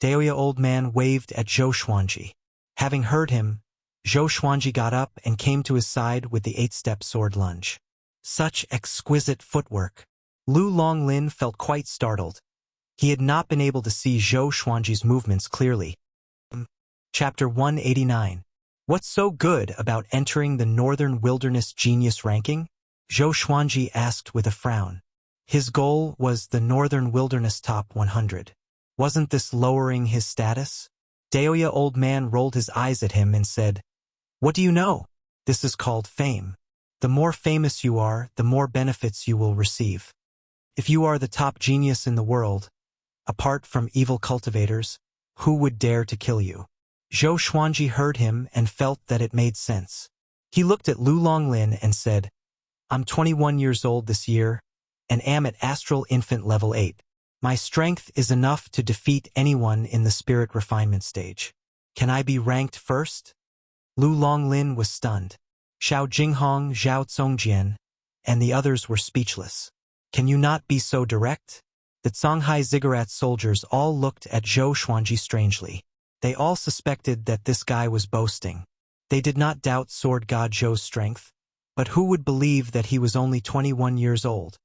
Daoya old man waved at Zhou Xuanji. Having heard him, Zhou Xuanji got up and came to his side with the 8-step sword lunge. Such exquisite footwork. Lu Longlin felt quite startled. He had not been able to see Zhou Xuanji's movements clearly. Chapter 189. What's so good about entering the Northern Wilderness Genius ranking? Zhou Xuanji asked with a frown. His goal was the Northern Wilderness Top 100. Wasn't this lowering his status? Daoya old man rolled his eyes at him and said, "What do you know? This is called fame. The more famous you are, the more benefits you will receive. If you are the top genius in the world, apart from evil cultivators, who would dare to kill you?" Zhou Xuanji heard him and felt that it made sense. He looked at Lu Longlin and said, "I'm 21 years old this year, and am at Astral Infant Level 8. My strength is enough to defeat anyone in the spirit refinement stage. Can I be ranked first?" Lu Longlin was stunned. Xiao Jinghong, Zhao Zongjian, and the others were speechless. Can you not be so direct? The Songhai Ziggurat soldiers all looked at Zhou Xuanji strangely. They all suspected that this guy was boasting. They did not doubt Sword God Zhou's strength, but who would believe that he was only 21 years old?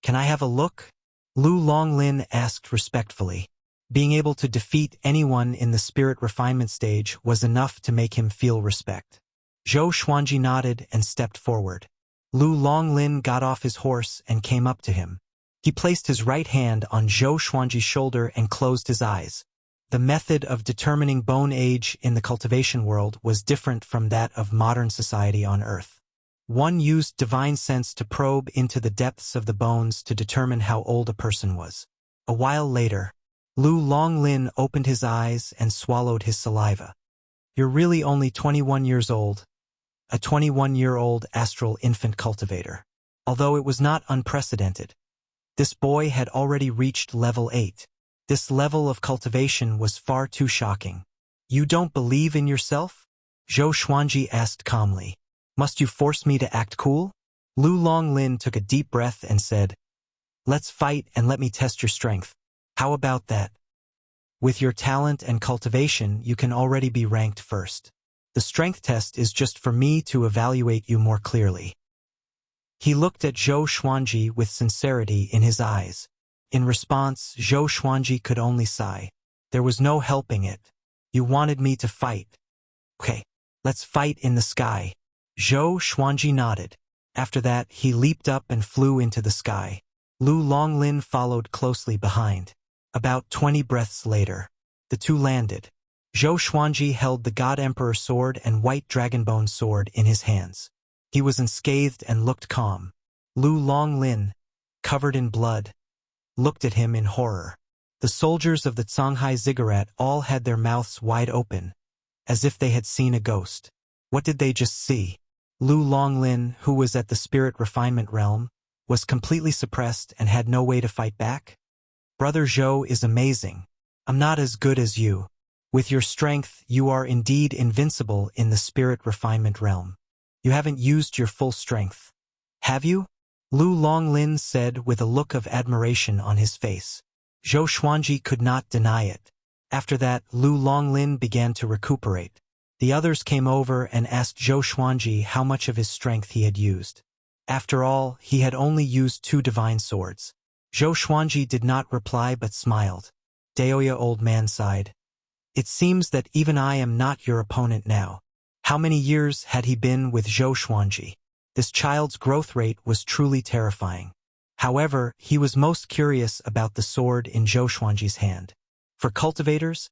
"Can I have a look?" Lu Longlin asked respectfully. Being able to defeat anyone in the spirit refinement stage was enough to make him feel respect. Zhou Xuanji nodded and stepped forward. Lu Longlin got off his horse and came up to him. He placed his right hand on Zhou Xuanji's shoulder and closed his eyes. The method of determining bone age in the cultivation world was different from that of modern society on Earth. One used divine sense to probe into the depths of the bones to determine how old a person was. A while later, Lu Longlin opened his eyes and swallowed his saliva. "You're really only 21 years old, a 21-year-old astral infant cultivator." Although it was not unprecedented, this boy had already reached level 8. This level of cultivation was far too shocking. "You don't believe in yourself?" Zhou Xuanji asked calmly. "Must you force me to act cool?" Lu Longlin took a deep breath and said, "Let's fight and let me test your strength. How about that? With your talent and cultivation, you can already be ranked first. The strength test is just for me to evaluate you more clearly." He looked at Zhou Xuanji with sincerity in his eyes. In response, Zhou Xuanji could only sigh. There was no helping it. "You wanted me to fight. Okay, let's fight in the sky." Zhou Xuanji nodded. After that, he leaped up and flew into the sky. Lu Longlin followed closely behind. About 20 breaths later, the two landed. Zhou Xuanji held the God Emperor sword and white dragonbone sword in his hands. He was unscathed and looked calm. Lu Longlin, covered in blood, looked at him in horror. The soldiers of the Songhai Ziggurat all had their mouths wide open, as if they had seen a ghost. What did they just see? Lu Longlin, who was at the spirit refinement realm, was completely suppressed and had no way to fight back. "Brother Zhou is amazing. I'm not as good as you. With your strength, you are indeed invincible in the spirit refinement realm. You haven't used your full strength, have you?" Lu Longlin said with a look of admiration on his face. Zhou Xuanji could not deny it. After that, Lu Longlin began to recuperate. The others came over and asked Zhou Xuanji how much of his strength he had used. After all, he had only used 2 divine swords. Zhou Xuanji did not reply but smiled. Daoya old man sighed. It seems that even I am not your opponent now. How many years had he been with Zhou Xuanji? This child's growth rate was truly terrifying. However, he was most curious about the sword in Zhou Xuanji's hand. For cultivators,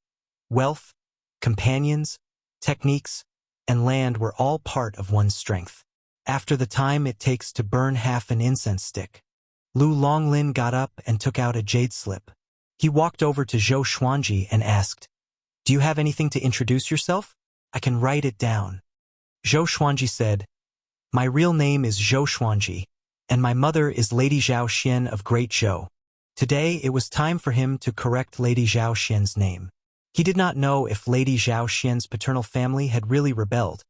wealth, companions, techniques, and land were all part of one's strength. After the time it takes to burn half an incense stick, Lu Longlin got up and took out a jade slip. He walked over to Zhou Xuanji and asked, "Do you have anything to introduce yourself? I can write it down." Zhou Xuanji said, "My real name is Zhou Xuanji, and my mother is Lady Zhao Xian of Great Zhou." Today it was time for him to correct Lady Zhao Xian's name. He did not know if Lady Zhao Xian's paternal family had really rebelled,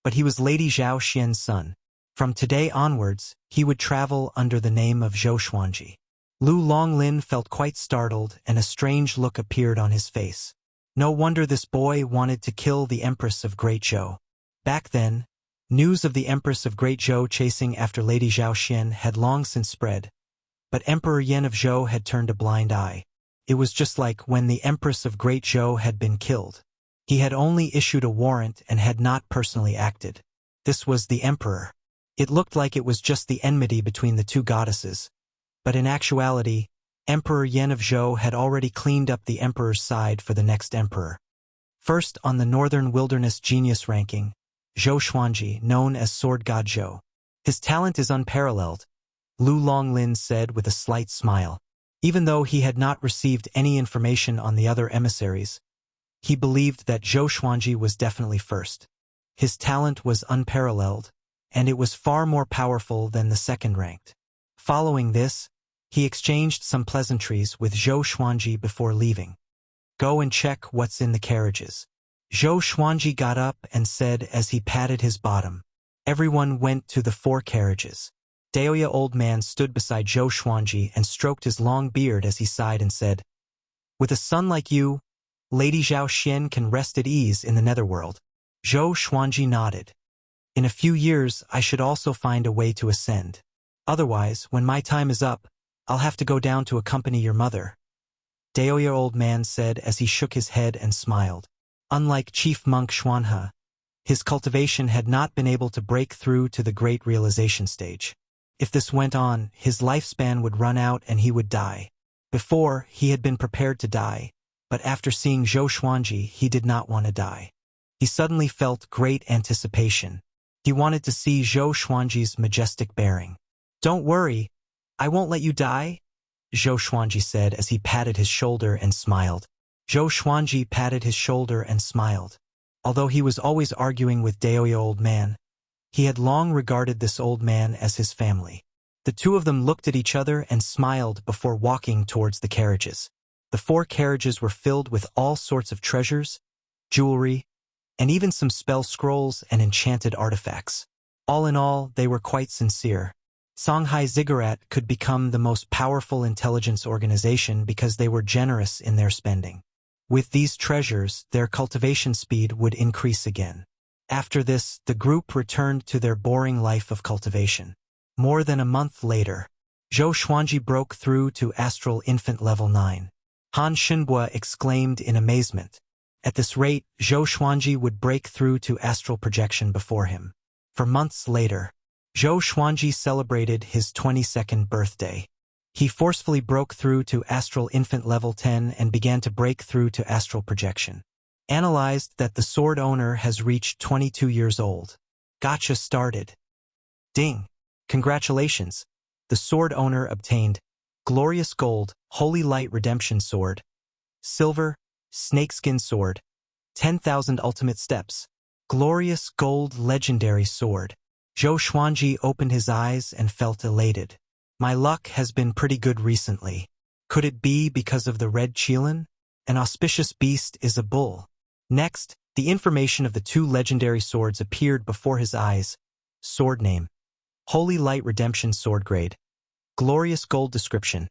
but he was Lady Zhao Xian's son. From today onwards, he would travel under the name of Zhou Xuanji. Lu Longlin felt quite startled, and a strange look appeared on his face. No wonder this boy wanted to kill the Empress of Great Zhou. Back then, news of the Empress of Great Zhou chasing after Lady Zhao Xian had long since spread, but Emperor Yan of Zhou had turned a blind eye. It was just like when the Empress of Great Zhou had been killed. He had only issued a warrant and had not personally acted. This was the Emperor. It looked like it was just the enmity between the two goddesses, but in actuality, Emperor Yan of Zhou had already cleaned up the Emperor's side for the next emperor. First on the Northern Wilderness Genius ranking, Zhou Xuanji, known as Sword God Zhou. His talent is unparalleled, Lu Longlin said with a slight smile. Even though he had not received any information on the other emissaries, he believed that Zhou Xuanji was definitely first. His talent was unparalleled, and it was far more powerful than the second-ranked. Following this, he exchanged some pleasantries with Zhou Xuanji before leaving. "Go and check what's in the carriages." Zhou Xuanji got up and said as he patted his bottom. Everyone went to the 4 carriages. Daoya old man stood beside Zhou Xuanji and stroked his long beard as he sighed and said, "With a son like you, Lady Zhao Xian can rest at ease in the netherworld." Zhou Xuanji nodded. "In a few years I should also find a way to ascend. Otherwise, when my time is up, I'll have to go down to accompany your mother," Daoya old man said as he shook his head and smiled. Unlike Chief Monk Xuanhe, his cultivation had not been able to break through to the great realization stage. If this went on, his lifespan would run out and he would die. Before, he had been prepared to die, but after seeing Zhou Xuanji, he did not want to die. He suddenly felt great anticipation. He wanted to see Zhou Xuanji's majestic bearing. "Don't worry, I won't let you die," Zhou Xuanji said as he patted his shoulder and smiled. Zhou Xuanji patted his shoulder and smiled. Although he was always arguing with Daoya old man, he had long regarded this old man as his family. The two of them looked at each other and smiled before walking towards the carriages. The 4 carriages were filled with all sorts of treasures, jewelry, and even some spell scrolls and enchanted artifacts. All in all, they were quite sincere. Songhai Ziggurat could become the most powerful intelligence organization because they were generous in their spending. With these treasures, their cultivation speed would increase again. After this, the group returned to their boring life of cultivation. More than a month later, Zhou Xuanji broke through to Astral Infant Level 9. Han Shinbua exclaimed in amazement. At this rate, Zhou Xuanji would break through to astral projection before him. For months later, Zhou Xuanji celebrated his 22nd birthday. He forcefully broke through to Astral Infant Level 10 and began to break through to astral projection. Analyzed that the sword owner has reached 22 years old. Gotcha started. Ding! Congratulations! The sword owner obtained Glorious Gold, Holy Light Redemption Sword, Silver, Snakeskin Sword, 10,000 Ultimate Steps, Glorious Gold Legendary Sword. Zhou Xuanji opened his eyes and felt elated. My luck has been pretty good recently. Could it be because of the red Qilin? An auspicious beast is a bull. Next, the information of the 2 legendary swords appeared before his eyes. Sword name. Holy Light Redemption Sword grade. Glorious Gold description.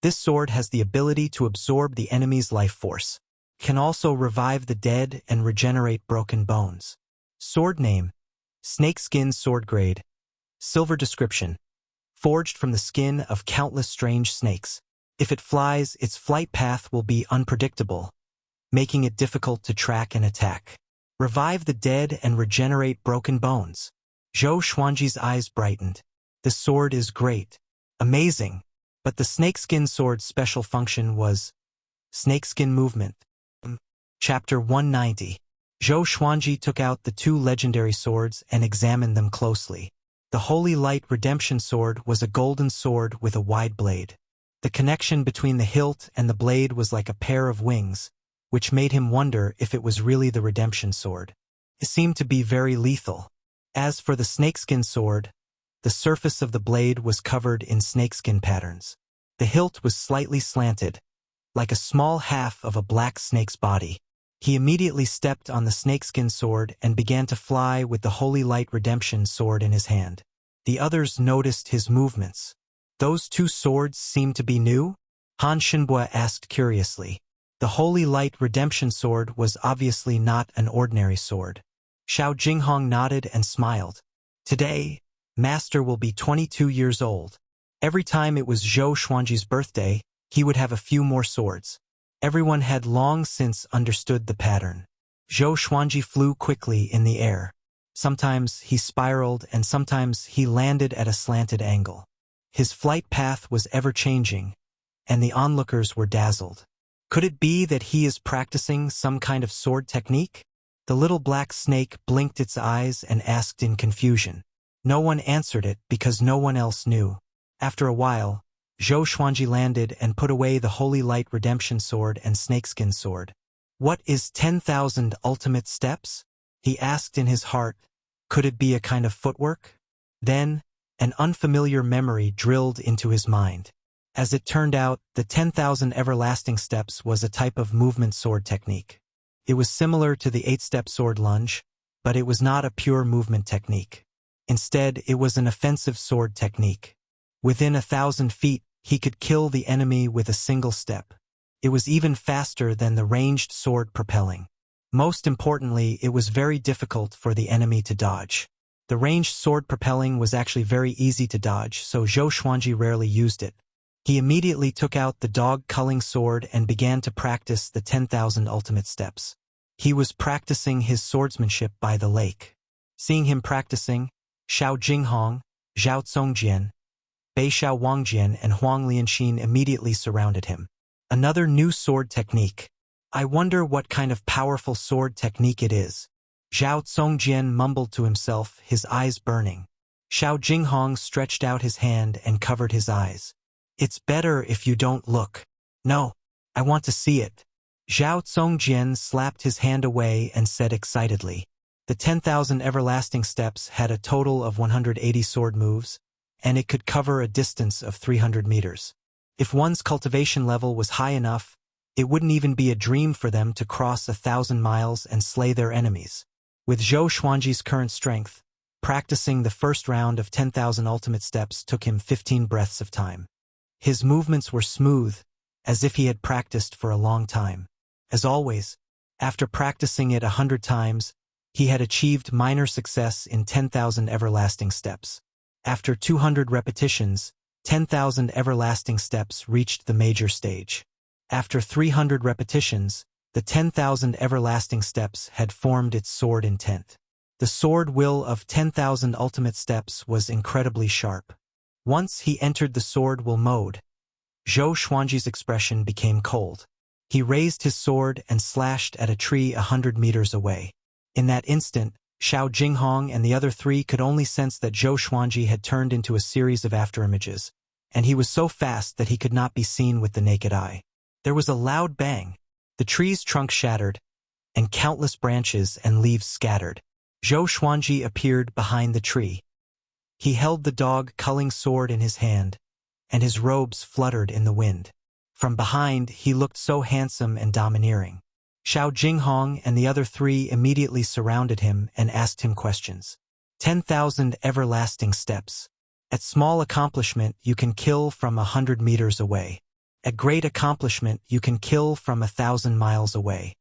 This sword has the ability to absorb the enemy's life force. Can also revive the dead and regenerate broken bones. Sword name. Snakeskin Sword grade. Silver description. Forged from the skin of countless strange snakes. If it flies, its flight path will be unpredictable. making it difficult to track and attack. Revive the dead and regenerate broken bones. Zhou Xuanji's eyes brightened. This sword is great. Amazing. But the snakeskin sword's special function was snakeskin movement. Chapter 190. Zhou Xuanji took out the two legendary swords and examined them closely. The Holy Light Redemption Sword was a golden sword with a wide blade. The connection between the hilt and the blade was like a pair of wings, which made him wonder if it was really the redemption sword. It seemed to be very lethal. As for the snakeskin sword, the surface of the blade was covered in snakeskin patterns. The hilt was slightly slanted, like a small half of a black snake's body. He immediately stepped on the snakeskin sword and began to fly with the Holy Light Redemption Sword in his hand. The others noticed his movements. Those two swords seemed to be new? Han Shinbua asked curiously. The Holy Light Redemption Sword was obviously not an ordinary sword. Xiao Jinghong nodded and smiled. Today, Master will be 22 years old. Every time it was Zhou Xuanji's birthday, he would have a few more swords. Everyone had long since understood the pattern. Zhou Xuanji flew quickly in the air. Sometimes he spiraled and sometimes he landed at a slanted angle. His flight path was ever-changing, and the onlookers were dazzled. Could it be that he is practicing some kind of sword technique? The little black snake blinked its eyes and asked in confusion. No one answered it because no one else knew. After a while, Zhou Xuanji landed and put away the Holy Light Redemption Sword and snakeskin sword. What is 10,000 ultimate steps? He asked in his heart. Could it be a kind of footwork? Then, an unfamiliar memory drilled into his mind. As it turned out, the 10,000 everlasting steps was a type of movement sword technique. It was similar to the 8-step sword lunge, but it was not a pure movement technique. Instead, it was an offensive sword technique. Within 1,000 feet, he could kill the enemy with a single step. It was even faster than the ranged sword propelling. Most importantly, it was very difficult for the enemy to dodge. The ranged sword propelling was actually very easy to dodge, so Zhou Xuanji rarely used it. He immediately took out the dog-culling sword and began to practice the 10,000 ultimate steps. He was practicing his swordsmanship by the lake. Seeing him practicing, Xiao Jinghong, Zhao Congjian, Bei Xiao Wangjian and Huang Lianxin immediately surrounded him. Another new sword technique. I wonder what kind of powerful sword technique it is. Zhao Congjian mumbled to himself, his eyes burning. Xiao Jinghong stretched out his hand and covered his eyes. It's better if you don't look. No, I want to see it. Zhao Congjian slapped his hand away and said excitedly. The 10,000 everlasting steps had a total of 180 sword moves, and it could cover a distance of 300 meters. If one's cultivation level was high enough, it wouldn't even be a dream for them to cross 1,000 miles and slay their enemies. With Zhou Xuanji's current strength, practicing the first round of 10,000 ultimate steps took him 15 breaths of time. His movements were smooth, as if he had practiced for a long time. As always, after practicing it 100 times, he had achieved minor success in 10,000 everlasting steps. After 200 repetitions, 10,000 everlasting steps reached the major stage. After 300 repetitions, the 10,000 everlasting steps had formed its sword intent. The sword will of 10,000 ultimate steps was incredibly sharp. Once he entered the sword will mode, Zhou Xuanji's expression became cold. He raised his sword and slashed at a tree 100 meters away. In that instant, Xiao Jinghong and the other three could only sense that Zhou Xuanji had turned into a series of afterimages, and he was so fast that he could not be seen with the naked eye. There was a loud bang. The tree's trunk shattered, and countless branches and leaves scattered. Zhou Xuanji appeared behind the tree. He held the dog-culling sword in his hand, and his robes fluttered in the wind. From behind, he looked so handsome and domineering. Xiao Jinghong and the other three immediately surrounded him and asked him questions. 10,000 everlasting steps. At small accomplishment, you can kill from 100 meters away. At great accomplishment, you can kill from 1,000 miles away.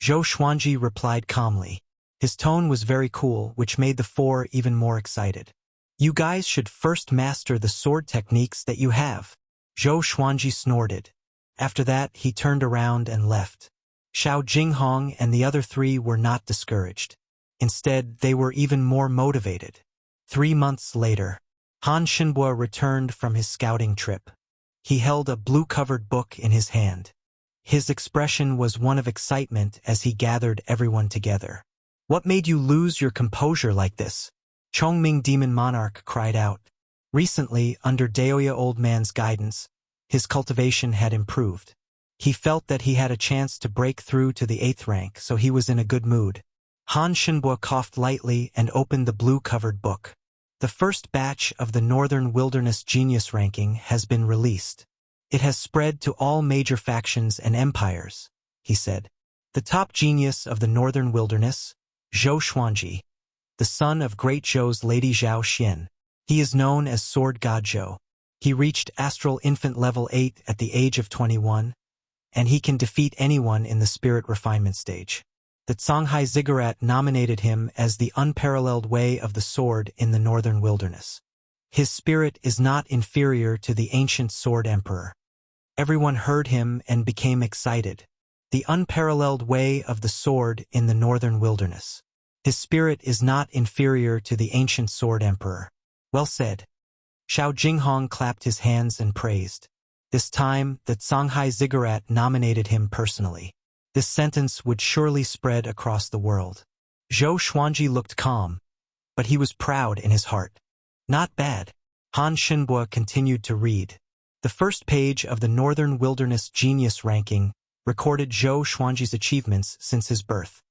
Zhou Xuanji replied calmly. His tone was very cool, which made the four even more excited. You guys should first master the sword techniques that you have. Zhou Xuanji snorted. After that, he turned around and left. Xiao Jinghong and the other three were not discouraged. Instead, they were even more motivated. 3 months later, Han Shinbua returned from his scouting trip. He held a blue-covered book in his hand. His expression was one of excitement as he gathered everyone together. "What made you lose your composure like this?" Chongming Demon Monarch cried out. Recently, under Daoya Old Man's guidance, his cultivation had improved. He felt that he had a chance to break through to the 8th rank, so he was in a good mood. Han Shinbua coughed lightly and opened the blue-covered book. "The first batch of the Northern Wilderness Genius Ranking has been released. It has spread to all major factions and empires," he said. "The top genius of the Northern Wilderness, Zhou Xuanji, the son of Great Zhou's Lady Zhao Xian. He is known as Sword God Zhou. He reached Astral Infant Level 8 at the age of 21, and he can defeat anyone in the Spirit Refinement stage. The Songhai Ziggurat nominated him as the unparalleled way of the sword in the Northern Wilderness. His spirit is not inferior to the ancient Sword Emperor." Everyone heard him and became excited. The unparalleled way of the sword in the Northern Wilderness. His spirit is not inferior to the ancient Sword Emperor. Well said. Xiao Jinghong clapped his hands and praised. This time, the Songhai Ziggurat nominated him personally. This sentence would surely spread across the world. Zhou Xuanji looked calm, but he was proud in his heart. "Not bad." Han Shinbua continued to read. The first page of the Northern Wilderness Genius Ranking recorded Zhou Xuanji's achievements since his birth.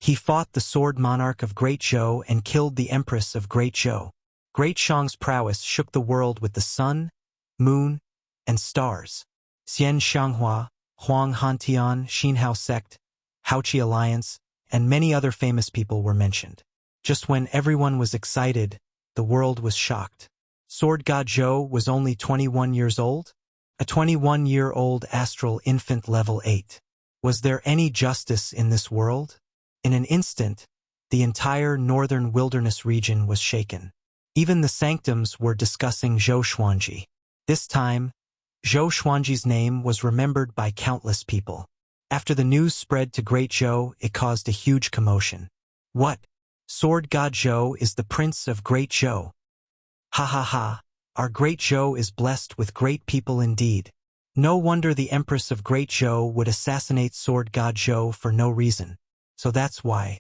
He fought the Sword Monarch of Great Zhou and killed the Empress of Great Zhou. Great Shang's prowess shook the world with the sun, moon, and stars. Xian Xianghua, Huang Hantian, Xinhao Sect, Haoqi Alliance, and many other famous people were mentioned. Just when everyone was excited, the world was shocked. Sword God Zhou was only 21 years old? A 21-year-old astral infant level 8. Was there any justice in this world? In an instant, the entire Northern Wilderness region was shaken. Even the sanctums were discussing Zhou Xuanji. This time, Zhou Xuanji's name was remembered by countless people. After the news spread to Great Zhou, it caused a huge commotion. "What? Sword God Zhou is the Prince of Great Zhou. Ha ha ha, our Great Zhou is blessed with great people indeed. No wonder the Empress of Great Zhou would assassinate Sword God Zhou for no reason. So that's why.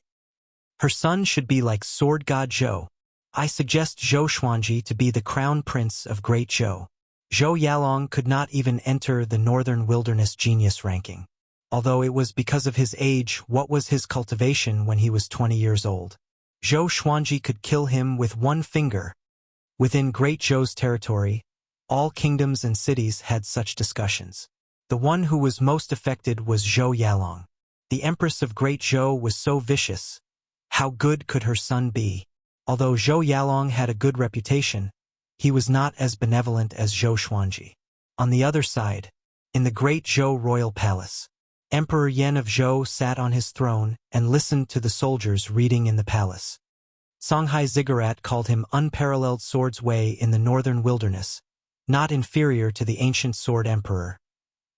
Her son should be like Sword God Zhou. I suggest Zhou Xuanji to be the Crown Prince of Great Zhou." Zhou Yalong could not even enter the Northern Wilderness Genius Ranking. Although it was because of his age, what was his cultivation when he was 20 years old? Zhou Xuanji could kill him with one finger. Within Great Zhou's territory, all kingdoms and cities had such discussions. The one who was most affected was Zhou Yalong. The Empress of Great Zhou was so vicious. How good could her son be? Although Zhou Yalong had a good reputation, he was not as benevolent as Zhou Xuanji. On the other side, in the Great Zhou Royal Palace, Emperor Yan of Zhou sat on his throne and listened to the soldiers reading in the palace. Songhai Ziggurat called him unparalleled sword's way in the Northern Wilderness, not inferior to the ancient Sword Emperor.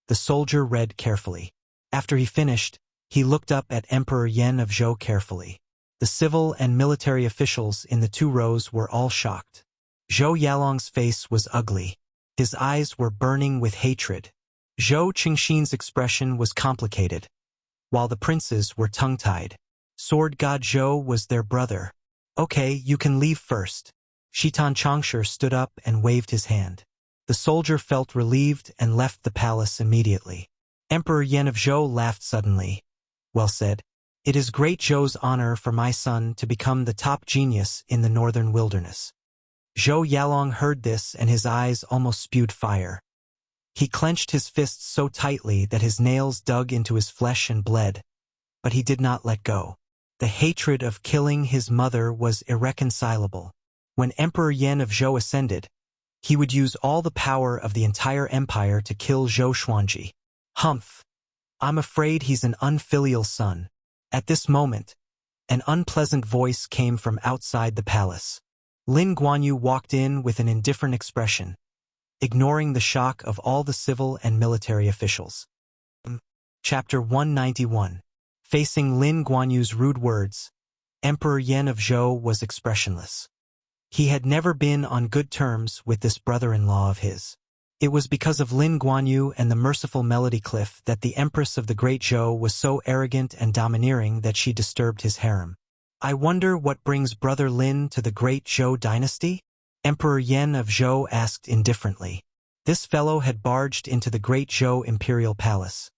The soldier read carefully. After he finished, he looked up at Emperor Yan of Zhou carefully. The civil and military officials in the 2 rows were all shocked. Zhou Yalong's face was ugly. His eyes were burning with hatred. Zhou Qingxin's expression was complicated, while the princes were tongue-tied. Sword God Zhou was their brother. "Okay, you can leave first." Shitan Changsher stood up and waved his hand. The soldier felt relieved and left the palace immediately. Emperor Yan of Zhou laughed suddenly. "Well said. It is Great Zhou's honor for my son to become the top genius in the Northern Wilderness." Zhou Yalong heard this and his eyes almost spewed fire. He clenched his fists so tightly that his nails dug into his flesh and bled, but he did not let go. The hatred of killing his mother was irreconcilable. When Emperor Yan of Zhou ascended, he would use all the power of the entire empire to kill Zhou Xuanji. Humph! I'm afraid he's an unfilial son. At this moment, an unpleasant voice came from outside the palace. Lin Guanyu walked in with an indifferent expression, ignoring the shock of all the civil and military officials. Chapter 191. Facing Lin Guanyu's rude words, Emperor Yen of Zhou was expressionless. He had never been on good terms with this brother-in-law of his. It was because of Lin Guanyu and the merciful Melody Cliff that the Empress of the Great Zhou was so arrogant and domineering that she disturbed his harem. I wonder what brings Brother Lin to the Great Zhou dynasty? Emperor Yen of Zhou asked indifferently. This fellow had barged into the Great Zhou imperial palace.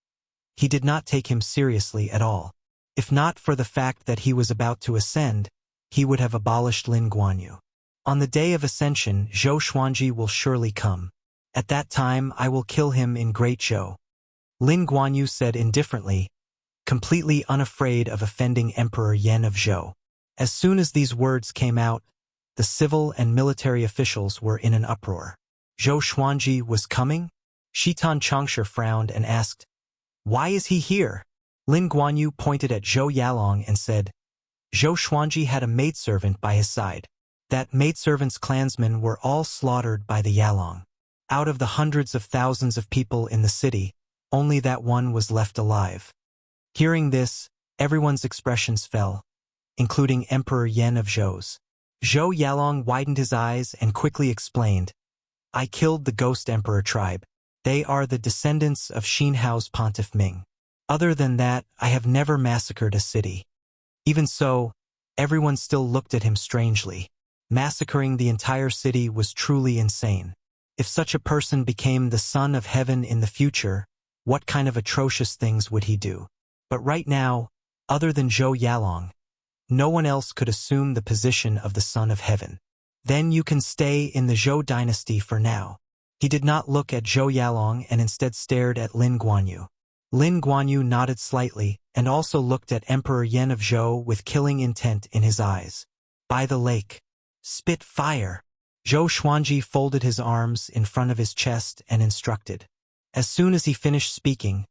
He did not take him seriously at all. If not for the fact that he was about to ascend, he would have abolished Lin Guanyu. On the day of ascension, Zhou Xuanji will surely come. At that time I will kill him in Great Zhou. Lin Guanyu said indifferently, completely unafraid of offending Emperor Yen of Zhou. As soon as these words came out, the civil and military officials were in an uproar. Zhou Xuanji was coming? Shitan Changshe frowned and asked, "Why is he here?" Lin Guanyu pointed at Zhou Yalong and said, Zhou Xuanji had a maidservant by his side. That maidservant's clansmen were all slaughtered by the Yalong. Out of the hundreds of thousands of people in the city, only that one was left alive. Hearing this, everyone's expressions fell, including Emperor Yen of Zhou's. Zhou Yalong widened his eyes and quickly explained, "I killed the Ghost Emperor tribe. They are the descendants of Xinhao's Pontiff Ming. Other than that, I have never massacred a city." Even so, everyone still looked at him strangely. Massacring the entire city was truly insane. If such a person became the son of heaven in the future, what kind of atrocious things would he do? But right now, other than Zhou Yalong, no one else could assume the position of the son of heaven. Then you can stay in the Zhou dynasty for now. He did not look at Zhou Yalong and instead stared at Lin Guanyu. Lin Guanyu nodded slightly and also looked at Emperor Yen of Zhou with killing intent in his eyes. By the lake. Spit fire. Zhou Xuanji folded his arms in front of his chest and instructed. As soon as he finished speaking,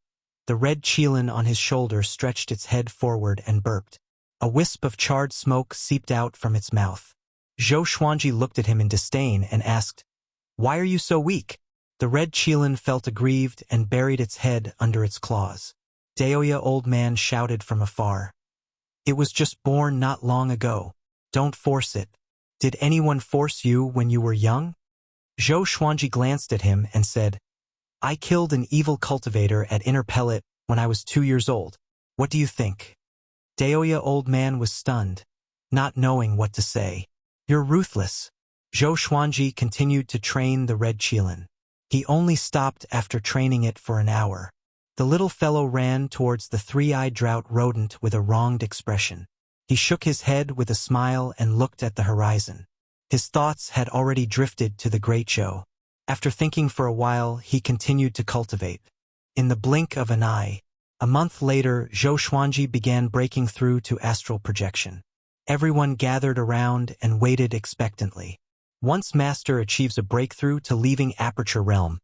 the red qilin on his shoulder stretched its head forward and burped. A wisp of charred smoke seeped out from its mouth. Zhou Xuanji looked at him in disdain and asked, "Why are you so weak?" The red qilin felt aggrieved and buried its head under its claws. Daoya old man shouted from afar. "It was just born not long ago. Don't force it. Did anyone force you when you were young?" Zhou Xuanji glanced at him and said, "I killed an evil cultivator at Inner Pellet when I was 2 years old. What do you think?" Daoya old man was stunned, not knowing what to say. "You're ruthless." Zhou Xuanji continued to train the red qilin. He only stopped after training it for an hour. The little fellow ran towards the three-eyed drought rodent with a wronged expression. He shook his head with a smile and looked at the horizon. His thoughts had already drifted to the Great Zhou. After thinking for a while, he continued to cultivate. In the blink of an eye, a month later, Zhou Xuanji began breaking through to astral projection. Everyone gathered around and waited expectantly. Once Master achieves a breakthrough to leaving Aperture Realm,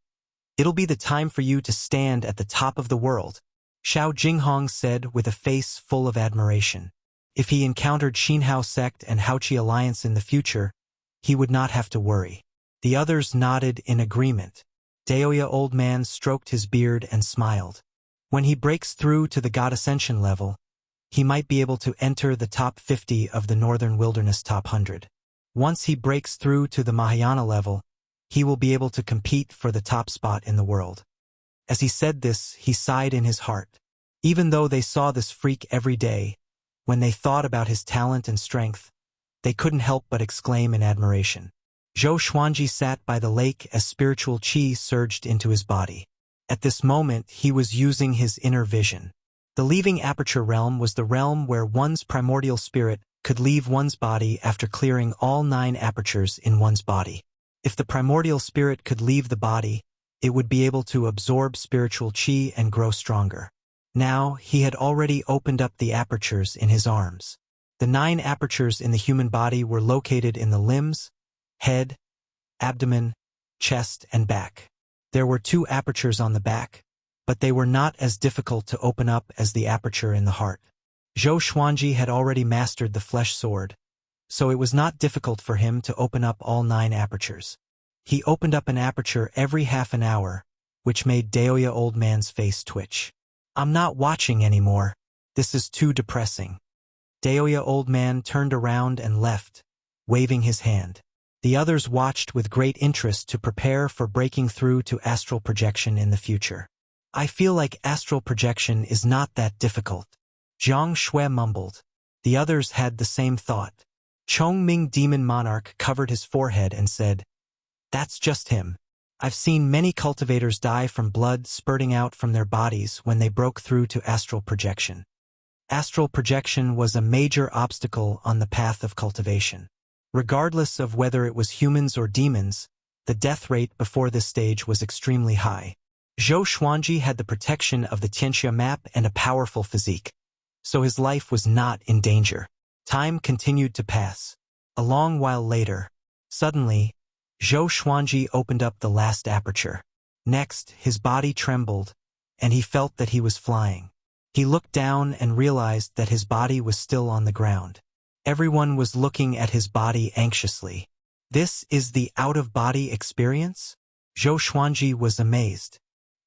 it'll be the time for you to stand at the top of the world, Xiao Jinghong said with a face full of admiration. If he encountered Xinhao sect and Haoqi alliance in the future, he would not have to worry. The others nodded in agreement. Daoya old man stroked his beard and smiled. When he breaks through to the God Ascension level, he might be able to enter the top 50 of the Northern Wilderness top 100. Once he breaks through to the Mahayana level, he will be able to compete for the top spot in the world. As he said this, he sighed in his heart. Even though they saw this freak every day, when they thought about his talent and strength, they couldn't help but exclaim in admiration. Zhou Xuanji sat by the lake as spiritual qi surged into his body. At this moment, he was using his inner vision. The leaving Aperture Realm was the realm where one's primordial spirit could leave one's body after clearing all 9 apertures in one's body. If the primordial spirit could leave the body, it would be able to absorb spiritual qi and grow stronger. Now, he had already opened up the apertures in his arms. The 9 apertures in the human body were located in the limbs, head, abdomen, chest, and back. There were 2 apertures on the back, but they were not as difficult to open up as the aperture in the heart. Zhou Xuanji had already mastered the flesh sword, so it was not difficult for him to open up all 9 apertures. He opened up an aperture every half an hour, which made Daoya old man's face twitch. I'm not watching anymore. This is too depressing. Daoya old man turned around and left, waving his hand. The others watched with great interest to prepare for breaking through to astral projection in the future. I feel like astral projection is not that difficult. Jiang Shui mumbled. The others had the same thought. Chongming Demon Monarch covered his forehead and said, "That's just him. I've seen many cultivators die from blood spurting out from their bodies when they broke through to astral projection." Astral projection was a major obstacle on the path of cultivation. Regardless of whether it was humans or demons, the death rate before this stage was extremely high. Zhou Xuanji had the protection of the Tianxia map and a powerful physique, so his life was not in danger. Time continued to pass. A long while later, suddenly, Zhou Xuanji opened up the last aperture. Next, his body trembled, and he felt that he was flying. He looked down and realized that his body was still on the ground. Everyone was looking at his body anxiously. This is the out-of-body experience? Zhou Xuanji was amazed.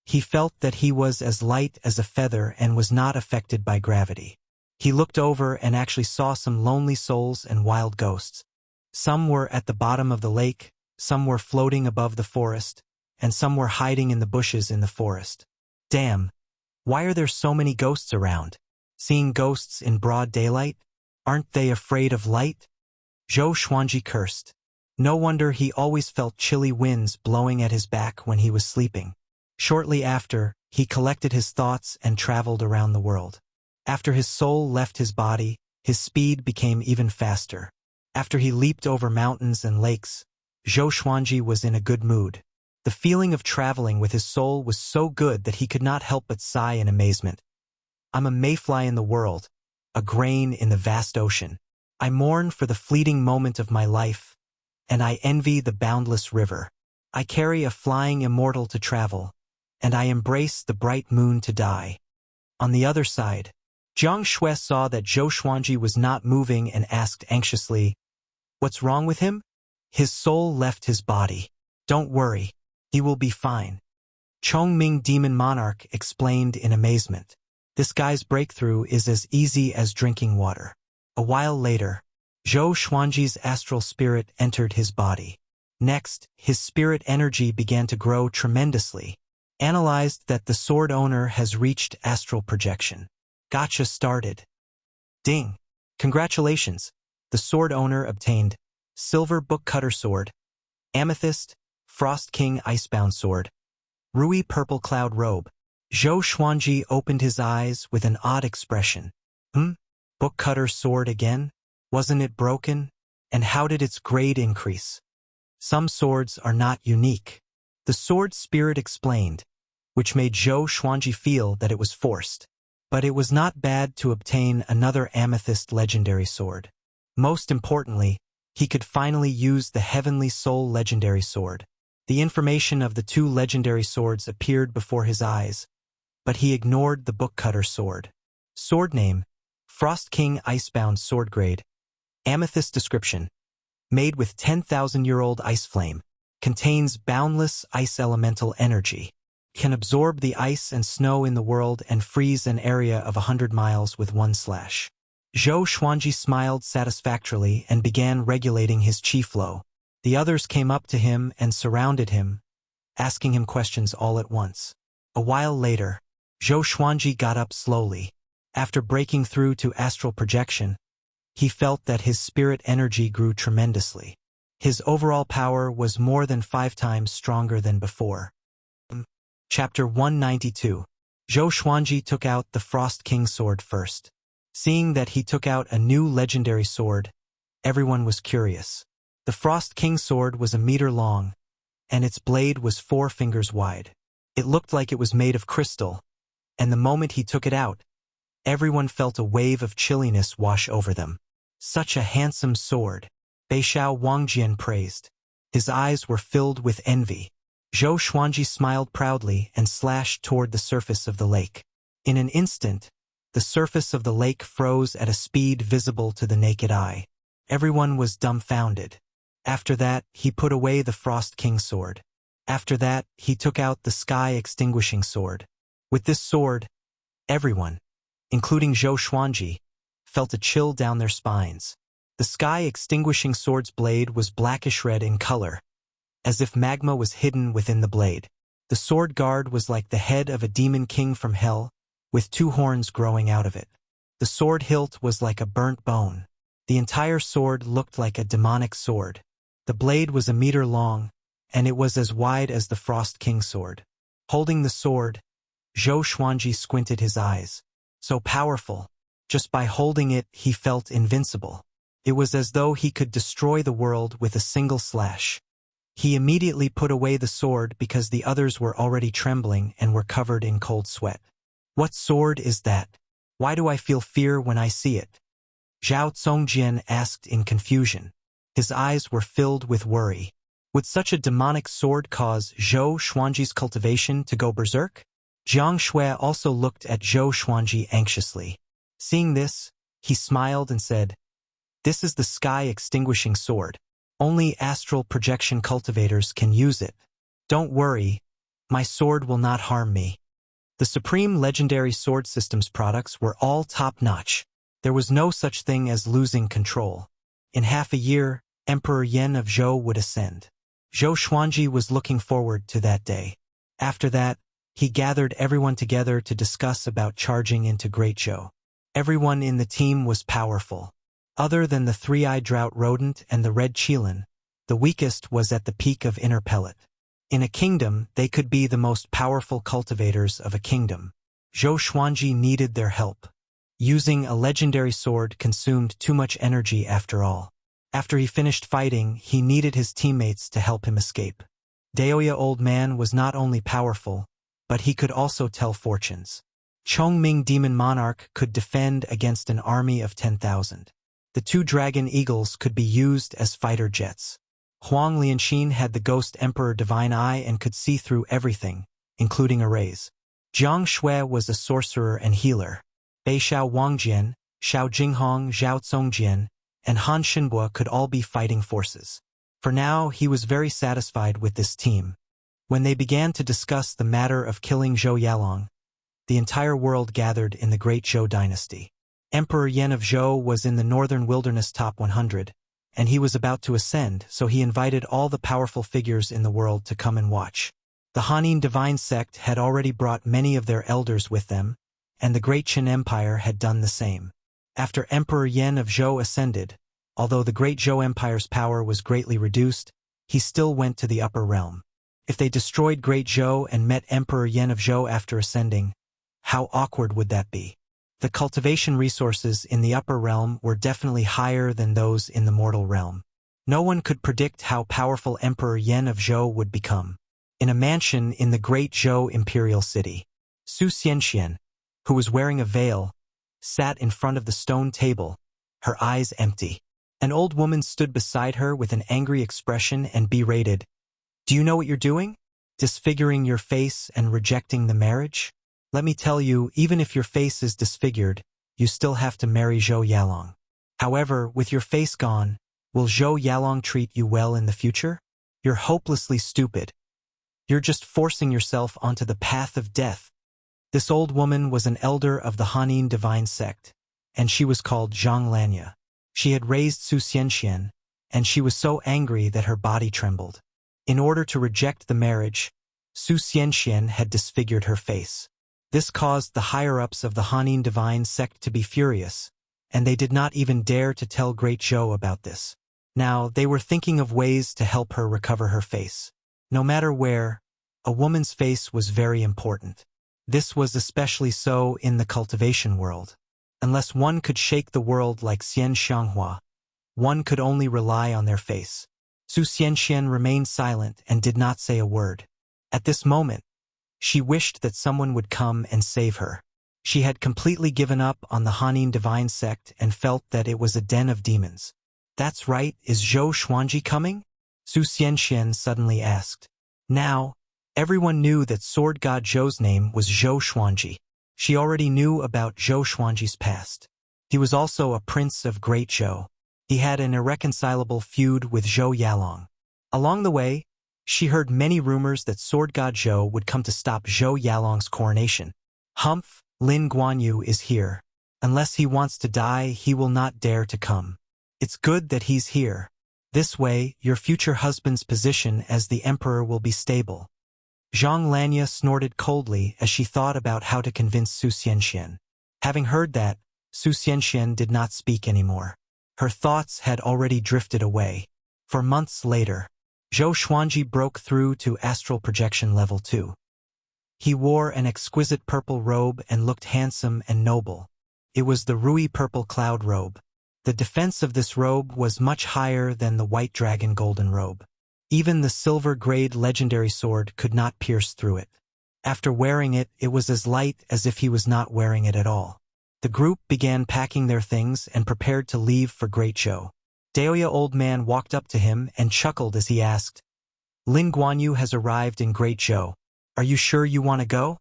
He felt that he was as light as a feather and was not affected by gravity. He looked over and actually saw some lonely souls and wild ghosts. Some were at the bottom of the lake, some were floating above the forest, and some were hiding in the bushes in the forest. Damn! Why are there so many ghosts around? Seeing ghosts in broad daylight? Aren't they afraid of light? Zhou Xuanji cursed. No wonder he always felt chilly winds blowing at his back when he was sleeping. Shortly after, he collected his thoughts and traveled around the world. After his soul left his body, his speed became even faster. After he leaped over mountains and lakes, Zhou Xuanji was in a good mood. The feeling of traveling with his soul was so good that he could not help but sigh in amazement. I'm a mayfly in the world, a grain in the vast ocean. I mourn for the fleeting moment of my life, and I envy the boundless river. I carry a flying immortal to travel, and I embrace the bright moon to die. On the other side, Jiang Shui saw that Zhou Xuanji was not moving and asked anxiously, "What's wrong with him?" "His soul left his body. Don't worry, he will be fine." Chongming Demon Monarch explained in amazement. This guy's breakthrough is as easy as drinking water. A while later, Zhou Xuanji's astral spirit entered his body. Next, his spirit energy began to grow tremendously. Analyzed that the sword owner has reached astral projection. Gotcha started. Ding! Congratulations! The sword owner obtained Silver Book Cutter Sword, Amethyst, Frost King Icebound Sword, Rui Purple Cloud Robe. Zhou Xuanji opened his eyes with an odd expression. Book Cutter Sword again? Wasn't it broken? And how did its grade increase? Some swords are not unique. The sword spirit explained, which made Zhou Xuanji feel that it was forced. But it was not bad to obtain another Amethyst legendary sword. Most importantly, he could finally use the Heavenly Soul legendary sword. The information of the two legendary swords appeared before his eyes, but he ignored the Book Cutter Sword. Sword name, Frost King Icebound Sword Grade. Amethyst description, made with 10,000-year-old ice flame, contains boundless ice elemental energy. Can absorb the ice and snow in the world and freeze an area of 100 miles with one slash. Zhou Xuanji smiled satisfactorily and began regulating his chi flow. The others came up to him and surrounded him, asking him questions all at once. A while later, Zhou Xuanji got up slowly. After breaking through to astral projection, he felt that his spirit energy grew tremendously. His overall power was more than 5 times stronger than before. Chapter 192. Zhou Xuanji took out the Frost King sword first. Seeing that he took out a new legendary sword, everyone was curious. The Frost King sword was a meter long, and its blade was 4 fingers wide. It looked like it was made of crystal, and the moment he took it out, everyone felt a wave of chilliness wash over them. Such a handsome sword, Beixiao Wangjian praised. His eyes were filled with envy. Zhou Xuanji smiled proudly and slashed toward the surface of the lake. In an instant, the surface of the lake froze at a speed visible to the naked eye. Everyone was dumbfounded. After that, he put away the Frost King sword. After that, he took out the Sky Extinguishing sword. With this sword, Everyone, including Zhou Xuanji, felt a chill down their spines. The sky-extinguishing sword's blade was blackish-red in color, as if magma was hidden within the blade. The sword guard was like the head of a demon king from hell, with 2 horns growing out of it. The sword hilt was like a burnt bone. The entire sword looked like a demonic sword. The blade was a meter long, and it was as wide as the Frost King's sword. Holding the sword, Zhou Xuanji squinted his eyes. So powerful. Just by holding it, he felt invincible. It was as though he could destroy the world with a single slash. He immediately put away the sword because the others were already trembling and were covered in cold sweat. What sword is that? Why do I feel fear when I see it? Zhao Zongjian asked in confusion. His eyes were filled with worry. Would such a demonic sword cause Zhou Xuanji's cultivation to go berserk? Jiang Shui also looked at Zhou Xuanji anxiously. Seeing this, he smiled and said, "This is the sky-extinguishing sword. Only astral projection cultivators can use it. Don't worry, my sword will not harm me." The Supreme Legendary Sword System's products were all top-notch. There was no such thing as losing control. In half a year, Emperor Yan of Zhou would ascend. Zhou Xuanji was looking forward to that day. After that, he gathered everyone together to discuss about charging into Great Zhou. Everyone in the team was powerful. Other than the 3-eyed drought rodent and the red qilin, the weakest was at the peak of inner pellet. In a kingdom, they could be the most powerful cultivators of a kingdom. Zhou Xuanji needed their help. Using a legendary sword consumed too much energy after all. After he finished fighting, he needed his teammates to help him escape. Daoya Old Man was not only powerful, but he could also tell fortunes. Chongming Demon Monarch could defend against an army of 10,000. The 2 dragon eagles could be used as fighter jets. Huang Lianxin had the Ghost Emperor Divine Eye and could see through everything, including arrays. Jiang Shui was a sorcerer and healer. Beixiao Wangjian, Xiao Jinghong, Zhao Zongjian, and Han Xinbo could all be fighting forces. For now, he was very satisfied with this team. When they began to discuss the matter of killing Zhou Yalong, the entire world gathered in the Great Zhou dynasty. Emperor Yan of Zhou was in the northern wilderness top 100, and he was about to ascend, so he invited all the powerful figures in the world to come and watch. The Hanin divine sect had already brought many of their elders with them, and the Great Qin Empire had done the same. After Emperor Yan of Zhou ascended, although the Great Zhou Empire's power was greatly reduced, he still went to the upper realm. If they destroyed Great Zhou and met Emperor Yan of Zhou after ascending, how awkward would that be? The cultivation resources in the upper realm were definitely higher than those in the mortal realm. No one could predict how powerful Emperor Yan of Zhou would become. In a mansion in the Great Zhou Imperial City, Su Xianxian, who was wearing a veil, sat in front of the stone table, her eyes empty. An old woman stood beside her with an angry expression and berated, "Do you know what you're doing? Disfiguring your face and rejecting the marriage? Let me tell you, even if your face is disfigured, you still have to marry Zhou Yalong. However, with your face gone, will Zhou Yalong treat you well in the future? You're hopelessly stupid. You're just forcing yourself onto the path of death." This old woman was an elder of the Hanin divine sect, and she was called Zhang Lanya. She had raised Su Xianxian, and she was so angry that her body trembled. In order to reject the marriage, Su Xianxian had disfigured her face. This caused the higher-ups of the Hanin divine sect to be furious, and they did not even dare to tell Great Zhou about this. Now, they were thinking of ways to help her recover her face. No matter where, a woman's face was very important. This was especially so in the cultivation world. Unless one could shake the world like Xian Xianghua, one could only rely on their face. Su Xianxian remained silent and did not say a word. At this moment, she wished that someone would come and save her. She had completely given up on the Hanin divine sect and felt that it was a den of demons. "That's right, is Zhou Xuanji coming?" Su Xianxian suddenly asked. Now, everyone knew that sword god Zhou's name was Zhou Xuanji. She already knew about Zhou Xuanji's past. He was also a prince of Great Zhou. He had an irreconcilable feud with Zhou Yalong. Along the way, she heard many rumors that sword god Zhou would come to stop Zhou Yalong's coronation. Humph, Lin Guanyu is here. Unless he wants to die, he will not dare to come. It's good that he's here. This way, your future husband's position as the emperor will be stable. Zhang Lanya snorted coldly as she thought about how to convince Su Xianxian. Having heard that, Su Xianxian did not speak anymore. Her thoughts had already drifted away. For months later, Zhou Xuanji broke through to astral projection level 2. He wore an exquisite purple robe and looked handsome and noble. It was the Rui purple cloud robe. The defense of this robe was much higher than the white dragon golden robe. Even the silver-grade legendary sword could not pierce through it. After wearing it, it was as light as if he was not wearing it at all. The group began packing their things and prepared to leave for Great Zhou. Daoya old man walked up to him and chuckled as he asked, Lin Guanyu has arrived in Great Zhou. Are you sure you want to go?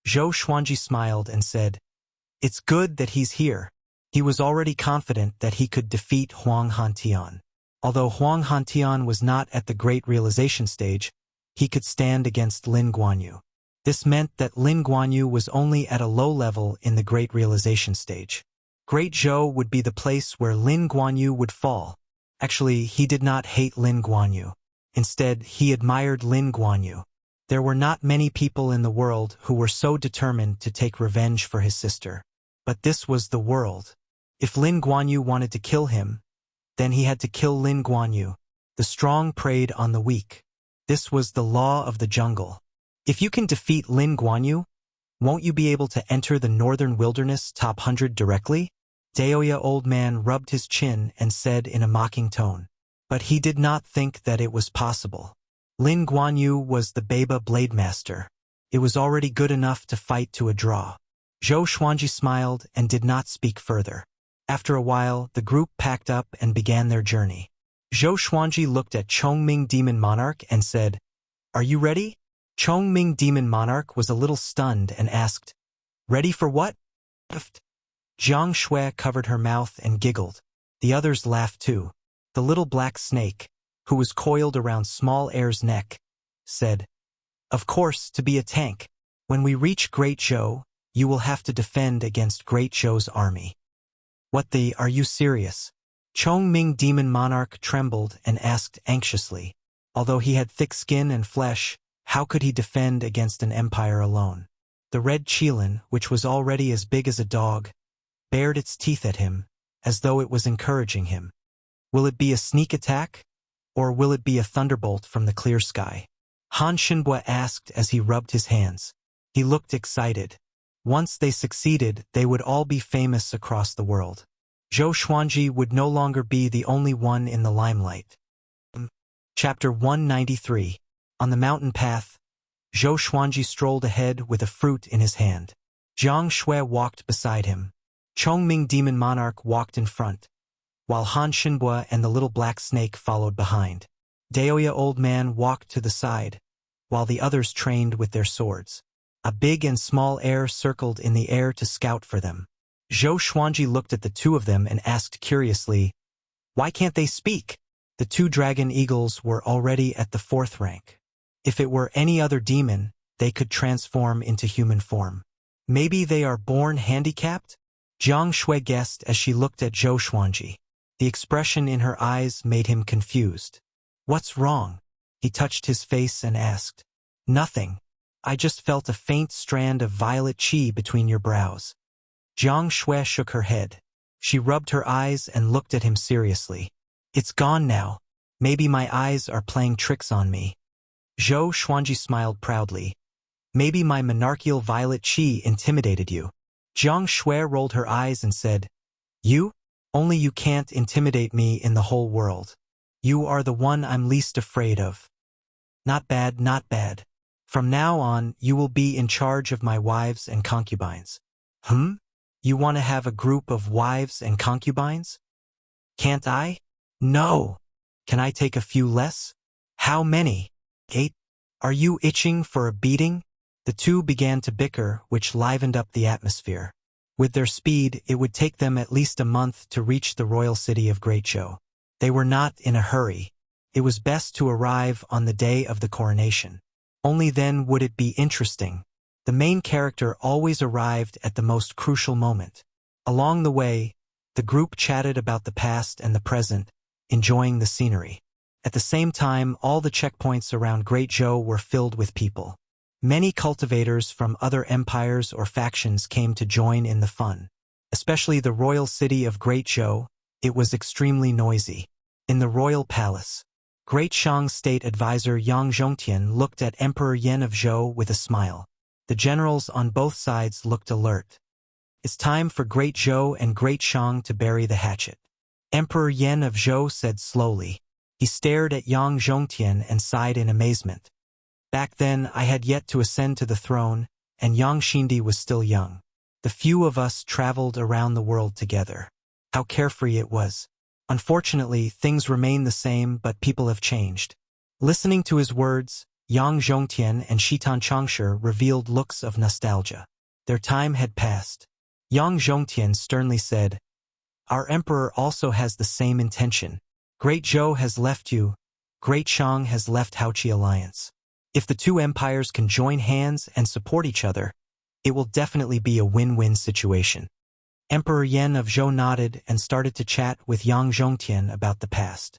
Zhou Xuanji smiled and said, It's good that he's here. He was already confident that he could defeat Huang Hantian. Although Huang Hantian was not at the great realization stage, he could stand against Lin Guanyu. This meant that Lin Guanyu was only at a low level in the great realization stage. Great Zhou would be the place where Lin Guanyu would fall. Actually, he did not hate Lin Guanyu. Instead, he admired Lin Guanyu. There were not many people in the world who were so determined to take revenge for his sister. But this was the world. If Lin Guanyu wanted to kill him, then he had to kill Lin Guanyu. The strong preyed on the weak. This was the law of the jungle. If you can defeat Lin Guanyu, won't you be able to enter the northern wilderness top 100 directly? Daoya old man rubbed his chin and said in a mocking tone. But he did not think that it was possible. Lin Guanyu was the Baba Blade Master. It was already good enough to fight to a draw. Zhou Xuanji smiled and did not speak further. After a while, the group packed up and began their journey. Zhou Xuanji looked at Chongming Demon Monarch and said, Are you ready? Chongming Demon Monarch was a little stunned and asked, Ready for what? Jiang Shui covered her mouth and giggled. The others laughed too. The little black snake, who was coiled around Small Air's neck, said, Of course, to be a tank. When we reach Great Zhou, you will have to defend against Great Zhou's army. Are you serious? Chongming Demon Monarch trembled and asked anxiously. Although he had thick skin and flesh, how could he defend against an empire alone? The red Qilin, which was already as big as a dog, bared its teeth at him, as though it was encouraging him. Will it be a sneak attack? Or will it be a thunderbolt from the clear sky? Han Shinbua asked as he rubbed his hands. He looked excited. Once they succeeded, they would all be famous across the world. Zhou Xuanji would no longer be the only one in the limelight. Chapter 193. On the mountain path, Zhou Xuanji strolled ahead with a fruit in his hand. Jiang Shui walked beside him. Chongming Demon Monarch walked in front, while Han Shinbua and the little black snake followed behind. Daoya old man walked to the side, while the others trained with their swords. A big and small air circled in the air to scout for them. Zhou Xuanji looked at the two of them and asked curiously, Why can't they speak? The two dragon eagles were already at the 4th rank. If it were any other demon, they could transform into human form. Maybe they are born handicapped? Jiang Shui guessed as she looked at Zhou Xuanji. The expression in her eyes made him confused. What's wrong? He touched his face and asked. Nothing. I just felt a faint strand of violet qi between your brows. Jiang Shui shook her head. She rubbed her eyes and looked at him seriously. It's gone now. Maybe my eyes are playing tricks on me. Zhou Xuanji smiled proudly. Maybe my monarchical violet qi intimidated you. Jiang Shui rolled her eyes and said, You? Only you can't intimidate me in the whole world. You are the one I'm least afraid of. Not bad, not bad. From now on, you will be in charge of my wives and concubines. You want to have a group of wives and concubines? Can't I? No. Can I take a few less? How many? 8? Are you itching for a beating? The two began to bicker, which livened up the atmosphere. With their speed, it would take them at least a month to reach the royal city of Great Zhou. They were not in a hurry. It was best to arrive on the day of the coronation. Only then would it be interesting. The main character always arrived at the most crucial moment. Along the way, the group chatted about the past and the present, enjoying the scenery. At the same time, all the checkpoints around Great Zhou were filled with people. Many cultivators from other empires or factions came to join in the fun. Especially the royal city of Great Zhou, it was extremely noisy. In the royal palace, Great Shang's state advisor Yang Zhongtian looked at Emperor Yan of Zhou with a smile. The generals on both sides looked alert. It's time for Great Zhou and Great Shang to bury the hatchet. Emperor Yan of Zhou said slowly. He stared at Yang Zhongtian and sighed in amazement. Back then, I had yet to ascend to the throne, and Yang Xindi was still young. The few of us traveled around the world together. How carefree it was. Unfortunately, things remain the same, but people have changed. Listening to his words, Yang Zhongtian and Shitan Changshe revealed looks of nostalgia. Their time had passed. Yang Zhongtian sternly said, "Our emperor also has the same intention. Great Zhou has left you. Great Shang has left Haoqi Alliance. If the two empires can join hands and support each other, it will definitely be a win-win situation." Emperor Yan of Zhou nodded and started to chat with Yang Zhongtian about the past.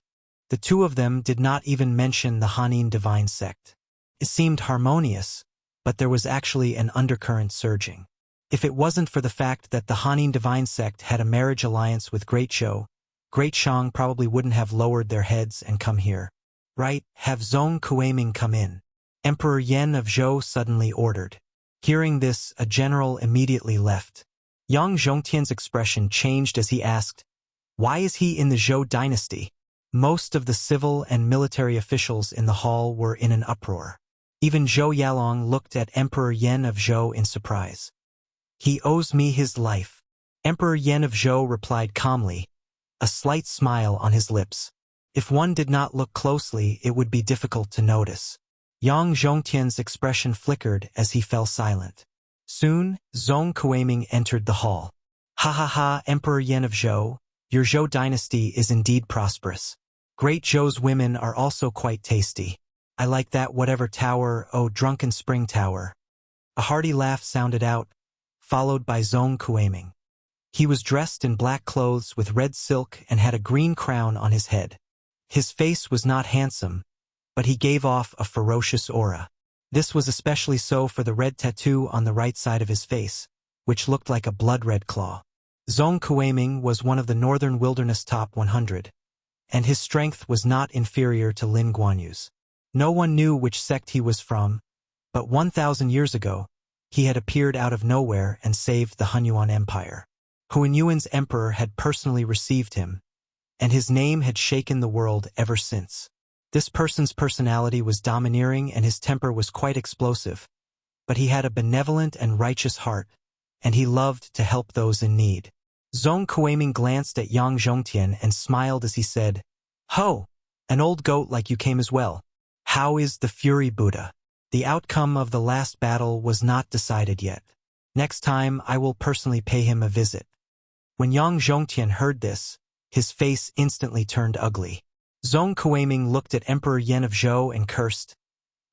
The two of them did not even mention the Hanin divine sect. It seemed harmonious, but there was actually an undercurrent surging. If it wasn't for the fact that the Hanin divine sect had a marriage alliance with Great Zhou, Great Shang probably wouldn't have lowered their heads and come here. Right, have Zhong Kueiming come in. Emperor Yan of Zhou suddenly ordered. Hearing this, a general immediately left. Yang Zhongtian's expression changed as he asked, "Why is he in the Zhou dynasty?" Most of the civil and military officials in the hall were in an uproar. Even Zhou Yalong looked at Emperor Yan of Zhou in surprise. "He owes me his life." Emperor Yan of Zhou replied calmly, a slight smile on his lips. If one did not look closely, it would be difficult to notice. Yang Zhongtian's expression flickered as he fell silent. Soon, Zhong Kueiming entered the hall. "Ha ha ha, Emperor Yan of Zhou, your Zhou dynasty is indeed prosperous. Great Zhou's women are also quite tasty. I like that whatever tower, oh drunken spring tower." A hearty laugh sounded out, followed by Zhong Kueiming. He was dressed in black clothes with red silk and had a green crown on his head. His face was not handsome, but he gave off a ferocious aura. This was especially so for the red tattoo on the right side of his face, which looked like a blood-red claw. Zhong Kueiming was one of the Northern Wilderness Top 100, and his strength was not inferior to Lin Guanyu's. No one knew which sect he was from, but 1,000 years ago, he had appeared out of nowhere and saved the Hunyuan Empire. Huanyuan's emperor had personally received him, and his name had shaken the world ever since. This person's personality was domineering and his temper was quite explosive, but he had a benevolent and righteous heart, and he loved to help those in need. Zhong Kueiming glanced at Yang Zhongtian and smiled as he said, "Ho! An old goat like you came as well. How is the Fury Buddha?" The outcome of the last battle was not decided yet. Next time I will personally pay him a visit. When Yang Zhongtian heard this, his face instantly turned ugly. Zhong Kueiming looked at Emperor Yan of Zhou and cursed.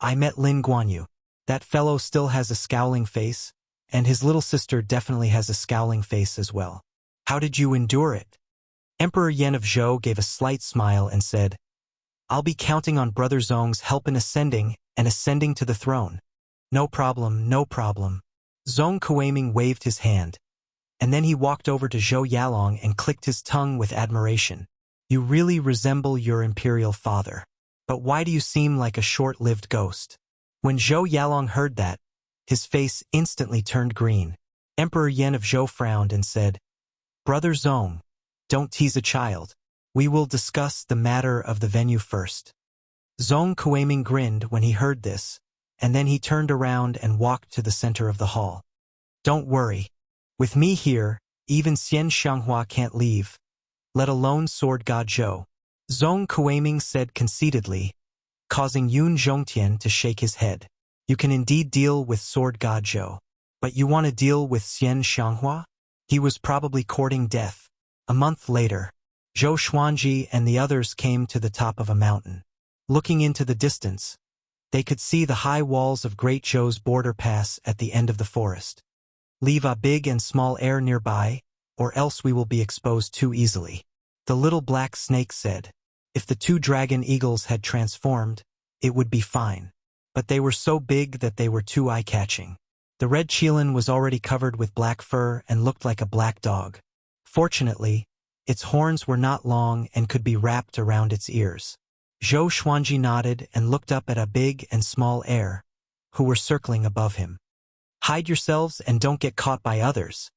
"I met Lin Guanyu. That fellow still has a scowling face, and his little sister definitely has a scowling face as well. How did you endure it?" Emperor Yan of Zhou gave a slight smile and said, "I'll be counting on Brother Zhong's help in ascending to the throne." "No problem, no problem." Zhong Kueiming waved his hand, and then he walked over to Zhou Yalong and clicked his tongue with admiration. "You really resemble your imperial father. But why do you seem like a short-lived ghost?" When Zhou Yalong heard that, his face instantly turned green. Emperor Yan of Zhou frowned and said, "Brother Zhong, don't tease a child. We will discuss the matter of the venue first." Zhong Kueiming grinned when he heard this, and then he turned around and walked to the center of the hall. "Don't worry. With me here, even Xian Xianghua can't leave, let alone Sword God Zhou," Zhong Kueiming said conceitedly, causing Yun Zhongtian to shake his head. "You can indeed deal with Sword God Zhou, but you want to deal with Xian Xianghua? He was probably courting death." A month later, Zhou Xuanji and the others came to the top of a mountain. Looking into the distance, They could see the high walls of Great Zhou's border pass at the end of the forest. Leave a big and small air nearby, or else we will be exposed too easily. The little black snake said. If the two dragon eagles had transformed, it would be fine. But they were so big that they were too eye-catching. The red Qilin was already covered with black fur and looked like a black dog. Fortunately, its horns were not long and could be wrapped around its ears. Zhou Xuanji nodded and looked up at a big and small heir, who were circling above him. Hide yourselves and don't get caught by others.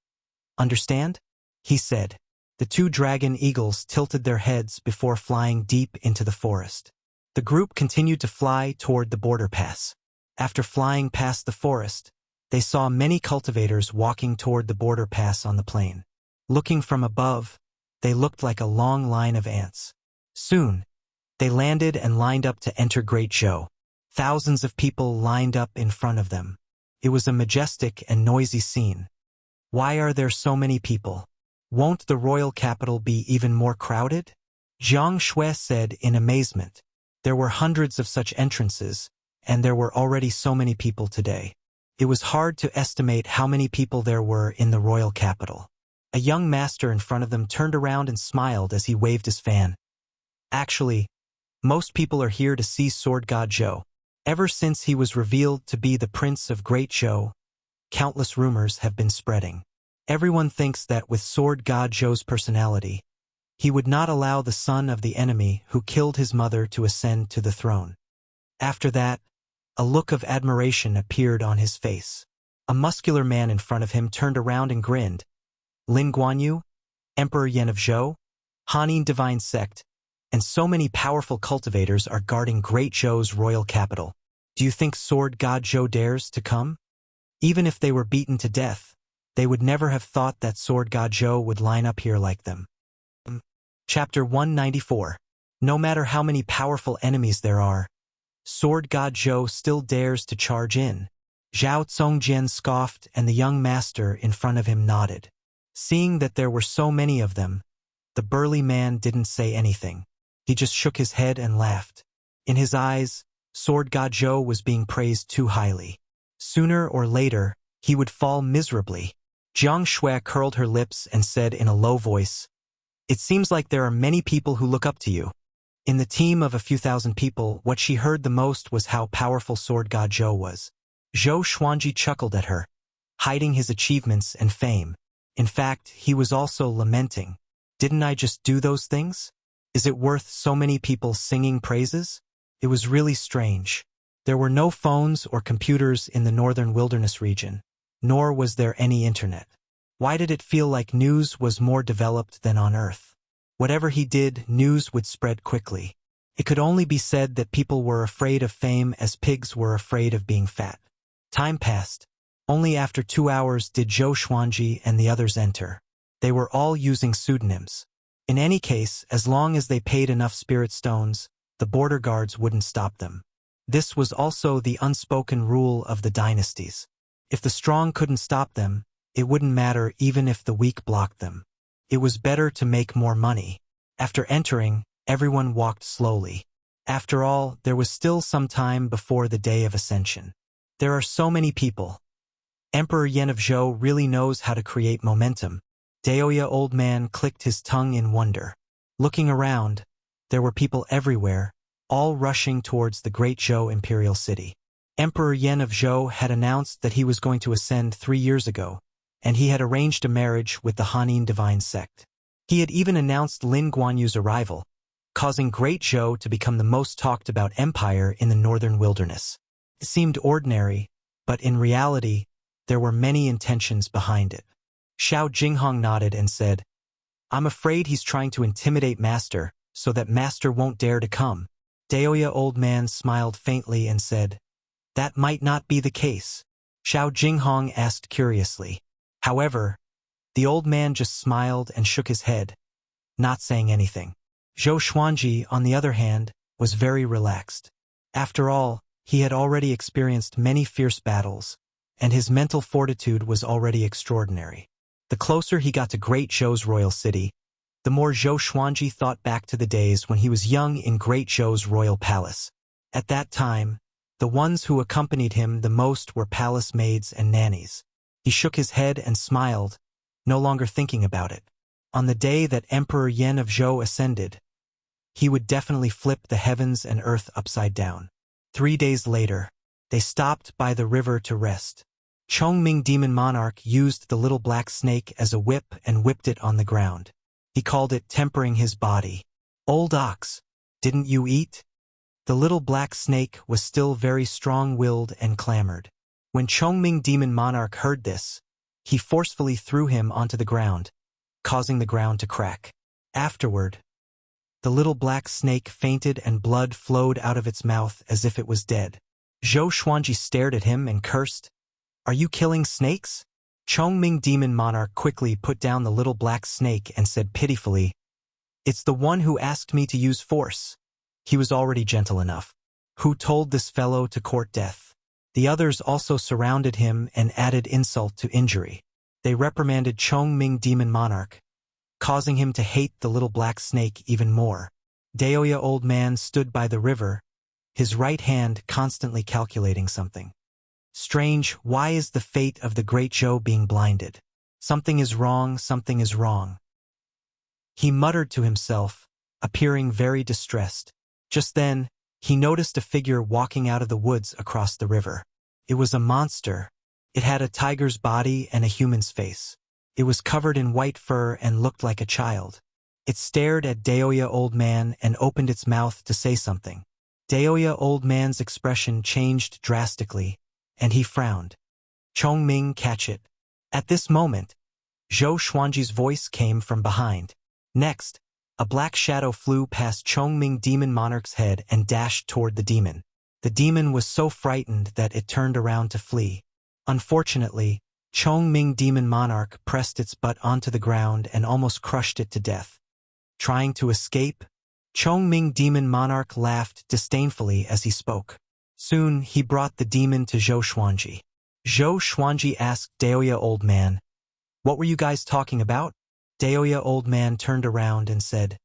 Understand? He said. The two dragon eagles tilted their heads before flying deep into the forest. The group continued to fly toward the border pass. After flying past the forest, they saw many cultivators walking toward the border pass on the plain. Looking from above, they looked like a long line of ants. Soon, they landed and lined up to enter Great Zhou. Thousands of people lined up in front of them. It was a majestic and noisy scene. Why are there so many people? Won't the royal capital be even more crowded? Jiang Shui said in amazement. There were hundreds of such entrances, and there were already so many people today. It was hard to estimate how many people there were in the royal capital. A young master in front of them turned around and smiled as he waved his fan. Actually, most people are here to see Sword God Zhou. Ever since he was revealed to be the Prince of Great Zhou, countless rumors have been spreading. Everyone thinks that with Sword God Zhou's personality, he would not allow the son of the enemy who killed his mother to ascend to the throne. After that, a look of admiration appeared on his face. A muscular man in front of him turned around and grinned. Lin Guanyu, Emperor Yan of Zhou, Hanin Divine Sect, and so many powerful cultivators are guarding Great Zhou's royal capital. Do you think Sword God Zhou dares to come? Even if they were beaten to death, they would never have thought that Sword God Zhou would line up here like them. Chapter 194. No matter how many powerful enemies there are, Sword God Zhou still dares to charge in. Zhao Congjian scoffed and the young master in front of him nodded. Seeing that there were so many of them, the burly man didn't say anything. He just shook his head and laughed. In his eyes, Sword God Zhou was being praised too highly. Sooner or later, he would fall miserably. Jiang Shui curled her lips and said in a low voice, "It seems like there are many people who look up to you." In the team of a few thousand people, what she heard the most was how powerful Sword God Zhou was. Zhou Xuanji chuckled at her, hiding his achievements and fame. In fact, he was also lamenting. Didn't I just do those things? Is it worth so many people singing praises? It was really strange. There were no phones or computers in the northern wilderness region, nor was there any internet. Why did it feel like news was more developed than on Earth? Whatever he did, news would spread quickly. It could only be said that people were afraid of fame as pigs were afraid of being fat. Time passed. Only after 2 hours did Zhou Xuanji and the others enter. They were all using pseudonyms. In any case, as long as they paid enough spirit stones, the border guards wouldn't stop them. This was also the unspoken rule of the dynasties. If the strong couldn't stop them, it wouldn't matter even if the weak blocked them. It was better to make more money. After entering, everyone walked slowly. After all, there was still some time before the day of ascension. There are so many people. Emperor Yan of Zhou really knows how to create momentum. Daoya old man clicked his tongue in wonder. Looking around, there were people everywhere, all rushing towards the Great Zhou imperial city. Emperor Yan of Zhou had announced that he was going to ascend 3 years ago, and he had arranged a marriage with the Hanin Divine Sect. He had even announced Lin Guanyu's arrival, causing Great Zhou to become the most talked about empire in the northern wilderness. It seemed ordinary, but in reality, there were many intentions behind it. Xiao Jinghong nodded and said, "I'm afraid he's trying to intimidate Master, so that Master won't dare to come." Daoya old man smiled faintly and said, "That might not be the case." Xiao Jinghong asked curiously. However, the old man just smiled and shook his head, not saying anything. Zhou Xuanji, on the other hand, was very relaxed. After all, he had already experienced many fierce battles, and his mental fortitude was already extraordinary. The closer he got to Great Zhou's royal city, the more Zhou Xuanji thought back to the days when he was young in Great Zhou's royal palace. At that time, The ones who accompanied him the most were palace maids and nannies. He shook his head and smiled, no longer thinking about it. On the day that Emperor Yen of Zhou ascended, he would definitely flip the heavens and earth upside down. 3 days later, they stopped by the river to rest. Chongming Demon Monarch used the little black snake as a whip and whipped it on the ground. He called it tempering his body. "Old ox, didn't you eat?" The little black snake was still very strong-willed and clamored. When Chongming Demon Monarch heard this, he forcefully threw him onto the ground, causing the ground to crack. Afterward, the little black snake fainted and blood flowed out of its mouth as if it was dead. Zhou Xuanji stared at him and cursed, "Are you killing snakes?" Chongming Demon Monarch quickly put down the little black snake and said pitifully, "It's the one who asked me to use force." He was already gentle enough. Who told this fellow to court death? The others also surrounded him and added insult to injury. They reprimanded Chongming Demon Monarch, causing him to hate the little black snake even more. Daoya Old Man stood by the river, his right hand constantly calculating something. Strange, why is the fate of the great Zhou being blinded? Something is wrong, something is wrong. He muttered to himself, appearing very distressed. Just then, he noticed a figure walking out of the woods across the river. It was a monster. It had a tiger's body and a human's face. It was covered in white fur and looked like a child. It stared at Daoya Old Man and opened its mouth to say something. Daoya Old Man's expression changed drastically, and he frowned. "Chongming, catch it." At this moment, Zhou Xuanji's voice came from behind. Next, a black shadow flew past Chongming Demon Monarch's head and dashed toward the demon. The demon was so frightened that it turned around to flee. Unfortunately, Chongming Demon Monarch pressed its butt onto the ground and almost crushed it to death. Trying to escape, Chongming Demon Monarch laughed disdainfully as he spoke. Soon, he brought the demon to Zhou Xuanji. Zhou Xuanji asked Daoya Old Man, "What were you guys talking about?" Daoya Old Man turned around and said,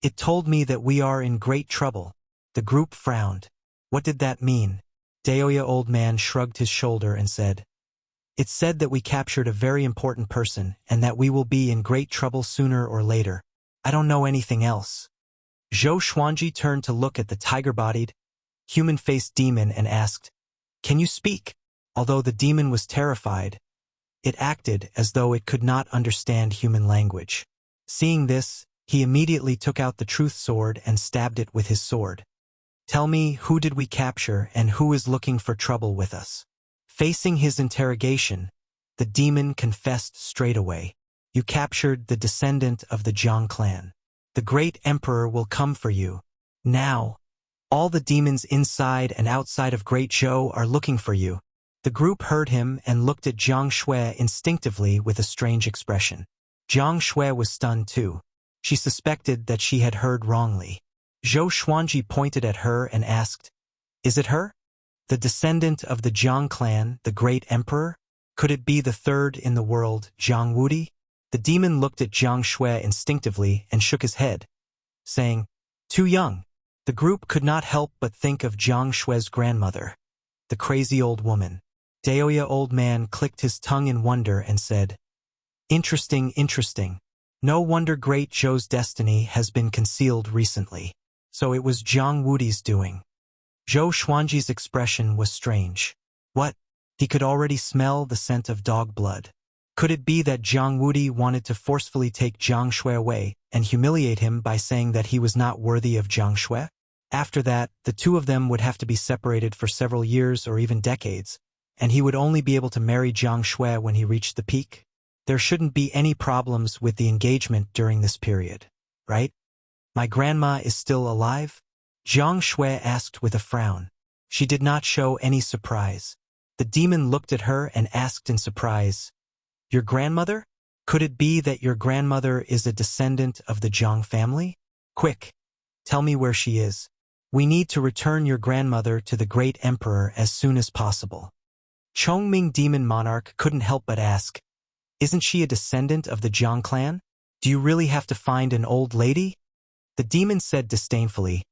"It told me that we are in great trouble." The group frowned. What did that mean? Daoya Old Man shrugged his shoulder and said, "It said that we captured a very important person and that we will be in great trouble sooner or later. I don't know anything else." Zhou Xuanji turned to look at the tiger-bodied, human-faced demon and asked, "Can you speak?" Although the demon was terrified, it acted as though it could not understand human language. Seeing this, he immediately took out the truth sword and stabbed it with his sword. "Tell me, who did we capture and who is looking for trouble with us?" Facing his interrogation, the demon confessed straight away. "You captured the descendant of the Jiang clan. The great emperor will come for you. Now, all the demons inside and outside of Great Zhou are looking for you." The group heard him and looked at Jiang Shui instinctively with a strange expression. Jiang Shui was stunned too. She suspected that she had heard wrongly. Zhou Xuanji pointed at her and asked, "Is it her? The descendant of the Jiang clan, the great emperor? Could it be the third in the world, Jiang Wudi?" The demon looked at Jiang Shui instinctively and shook his head, saying, "Too young." The group could not help but think of Jiang Shui's grandmother, the crazy old woman. Daoya Old Man clicked his tongue in wonder and said, "Interesting, interesting. No wonder Great Zhou's destiny has been concealed recently. So it was Jiang Wudi's doing." Zhou Xuanji's expression was strange. What? He could already smell the scent of dog blood. Could it be that Jiang Wudi wanted to forcefully take Jiang Shui away and humiliate him by saying that he was not worthy of Jiang Shui? After that, the two of them would have to be separated for several years or even decades, and he would only be able to marry Jiang Shui when he reached the peak. There shouldn't be any problems with the engagement during this period, right? "My grandma is still alive?" Jiang Shui asked with a frown. She did not show any surprise. The demon looked at her and asked in surprise, "Your grandmother? Could it be that your grandmother is a descendant of the Jiang family? Quick, tell me where she is. We need to return your grandmother to the great emperor as soon as possible." Chongming Demon Monarch couldn't help but ask, "Isn't she a descendant of the Jiang clan? Do you really have to find an old lady?" The demon said disdainfully,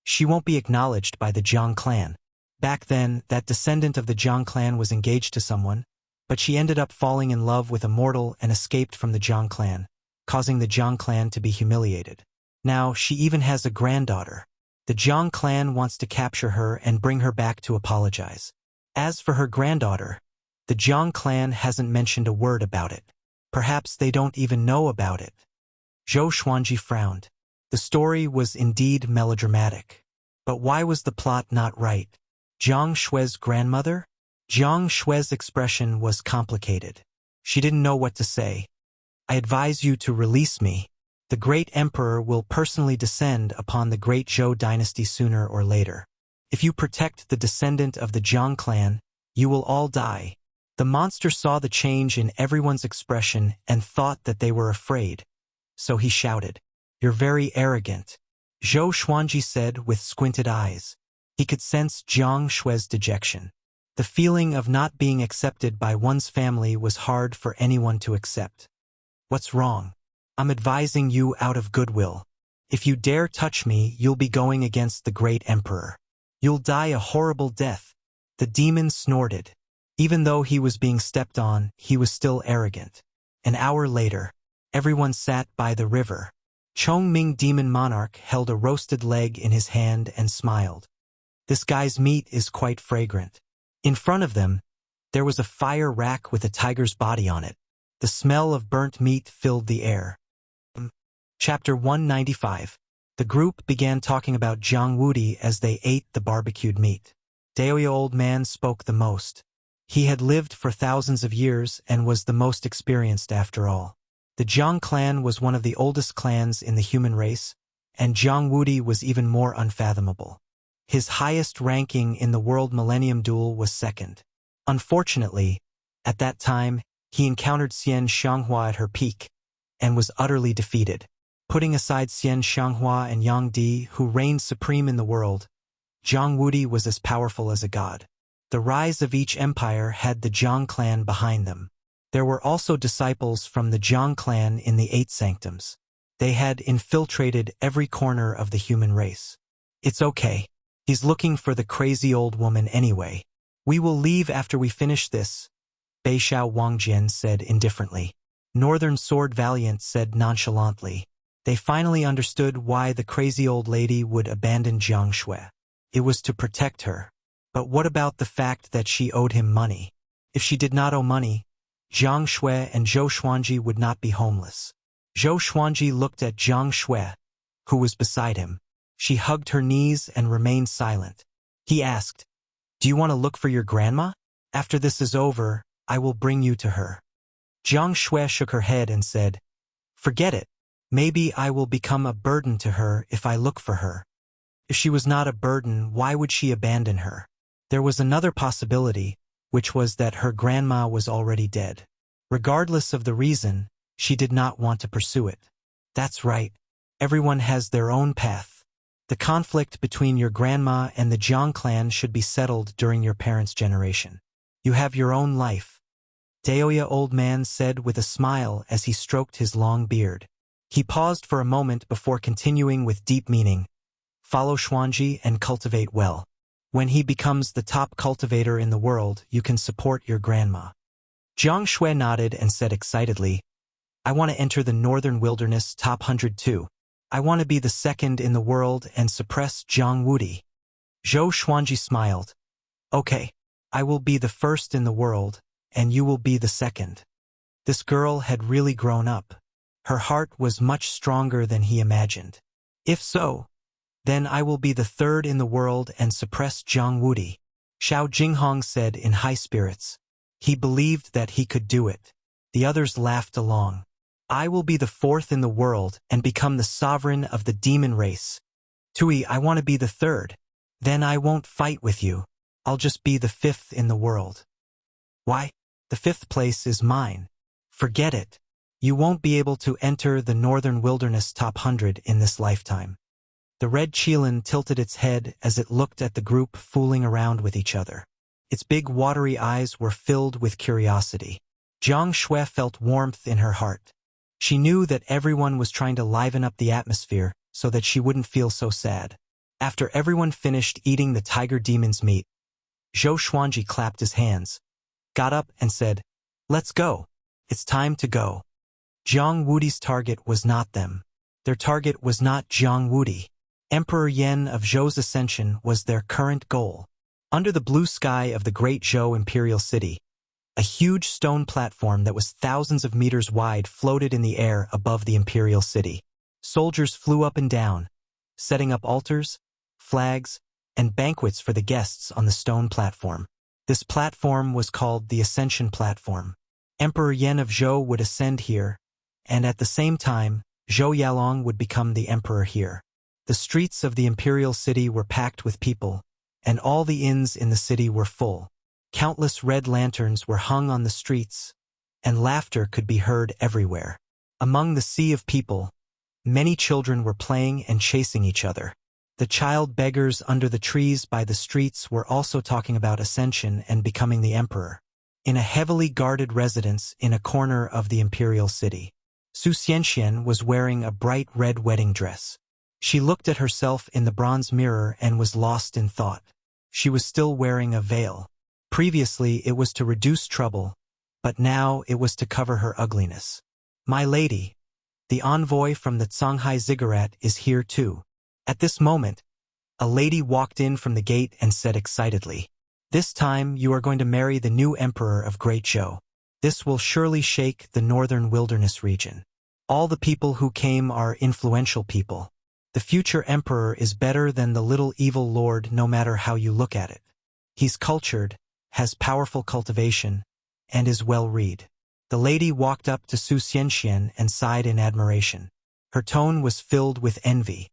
"She won't be acknowledged by the Jiang clan. Back then, that descendant of the Jiang clan was engaged to someone, but she ended up falling in love with a mortal and escaped from the Jiang clan, causing the Jiang clan to be humiliated. Now, she even has a granddaughter. The Jiang clan wants to capture her and bring her back to apologize. As for her granddaughter, the Jiang clan hasn't mentioned a word about it. Perhaps they don't even know about it. Zhou Xuanji frowned. The story was indeed melodramatic. But why was the plot not right? Jiang Shui's grandmother? Jiang Shui's expression was complicated. She didn't know what to say. I advise you to release me. The great emperor will personally descend upon the great Zhou dynasty sooner or later. If you protect the descendant of the Jiang clan, you will all die. The monster saw the change in everyone's expression and thought that they were afraid. So he shouted, "You're very arrogant," Zhou Xuanji said with squinted eyes. He could sense Jiang Shui's dejection. The feeling of not being accepted by one's family was hard for anyone to accept. "What's wrong? I'm advising you out of goodwill. If you dare touch me, you'll be going against the great emperor. You'll die a horrible death." The demon snorted. Even though he was being stepped on, he was still arrogant. An hour later, everyone sat by the river. Chongming Demon Monarch held a roasted leg in his hand and smiled. "This guy's meat is quite fragrant." In front of them, there was a fire rack with a tiger's body on it. The smell of burnt meat filled the air. Chapter 195. The group began talking about Jiang Wudi as they ate the barbecued meat. Daoya Old Man spoke the most. He had lived for thousands of years and was the most experienced after all. The Jiang clan was one of the oldest clans in the human race, and Jiang Wudi was even more unfathomable. His highest ranking in the World Millennium Duel was second. Unfortunately, at that time, he encountered Xian Xianghua at her peak, and was utterly defeated. Putting aside Xian Xianghua and Yang Di, who reigned supreme in the world, Jiang Wudi was as powerful as a god. The rise of each empire had the Jiang clan behind them. There were also disciples from the Jiang clan in the Eight Sanctums. They had infiltrated every corner of the human race. "It's okay. He's looking for the crazy old woman anyway. We will leave after we finish this," Beishao Wangjian said indifferently. Northern Sword Valiant said nonchalantly. They finally understood why the crazy old lady would abandon Jiang Shui. It was to protect her. But what about the fact that she owed him money? If she did not owe money, Jiang Shui and Zhou Xuanji would not be homeless. Zhou Xuanji looked at Jiang Shui, who was beside him. She hugged her knees and remained silent. He asked, "Do you want to look for your grandma? After this is over, I will bring you to her." Jiang Shui shook her head and said, "Forget it. Maybe I will become a burden to her if I look for her." If she was not a burden, why would she abandon her? There was another possibility, which was that her grandma was already dead. Regardless of the reason, she did not want to pursue it. That's right. Everyone has their own path. The conflict between your grandma and the Jiang clan should be settled during your parents' generation. You have your own life. Daoya Old Man said with a smile as he stroked his long beard. He paused for a moment before continuing with deep meaning. "Follow Xuanji and cultivate well. When he becomes the top cultivator in the world, you can support your grandma." Jiang Shui nodded and said excitedly, "I want to enter the Northern Wilderness top 100 too. I want to be the second in the world and suppress Jiang Wudi." Zhou Xuanji smiled. "Okay, I will be the first in the world, and you will be the second." This girl had really grown up. Her heart was much stronger than he imagined. "If so, then I will be the third in the world and suppress Jiang Wudi," Xiao Jinghong said in high spirits. He believed that he could do it. The others laughed along. "I will be the fourth in the world and become the sovereign of the demon race." "Tui, I want to be the third. Then I won't fight with you. I'll just be the fifth in the world." "Why? The fifth place is mine." "Forget it. You won't be able to enter the Northern Wilderness top 100 in this lifetime." The red Qilin tilted its head as it looked at the group fooling around with each other. Its big watery eyes were filled with curiosity. Jiang Shui felt warmth in her heart. She knew that everyone was trying to liven up the atmosphere so that she wouldn't feel so sad. After everyone finished eating the tiger demon's meat, Zhou Xuanji clapped his hands, got up and said, "Let's go. It's time to go." Jiang Wudi's target was not them. Their target was not Jiang Wudi. Emperor Yan of Zhou's ascension was their current goal. Under the blue sky of the great Zhou imperial city, a huge stone platform that was thousands of meters wide floated in the air above the imperial city. Soldiers flew up and down, setting up altars, flags, and banquets for the guests on the stone platform. This platform was called the Ascension Platform. Emperor Yan of Zhou would ascend here, and at the same time, Zhou Yalong would become the emperor here. The streets of the imperial city were packed with people, and all the inns in the city were full. Countless red lanterns were hung on the streets, and laughter could be heard everywhere. Among the sea of people, many children were playing and chasing each other. The child beggars under the trees by the streets were also talking about ascension and becoming the emperor. In a heavily guarded residence in a corner of the imperial city, Su Xianxian was wearing a bright red wedding dress. She looked at herself in the bronze mirror and was lost in thought. She was still wearing a veil. Previously it was to reduce trouble, but now it was to cover her ugliness. "My lady, the envoy from the Songhai Ziggurat is here too." At this moment, a lady walked in from the gate and said excitedly, "This time you are going to marry the new emperor of Great Zhou. This will surely shake the northern wilderness region. All the people who came are influential people. The future emperor is better than the little evil lord no matter how you look at it. He's cultured, has powerful cultivation, and is well-read." The lady walked up to Su Xianxian and sighed in admiration. Her tone was filled with envy.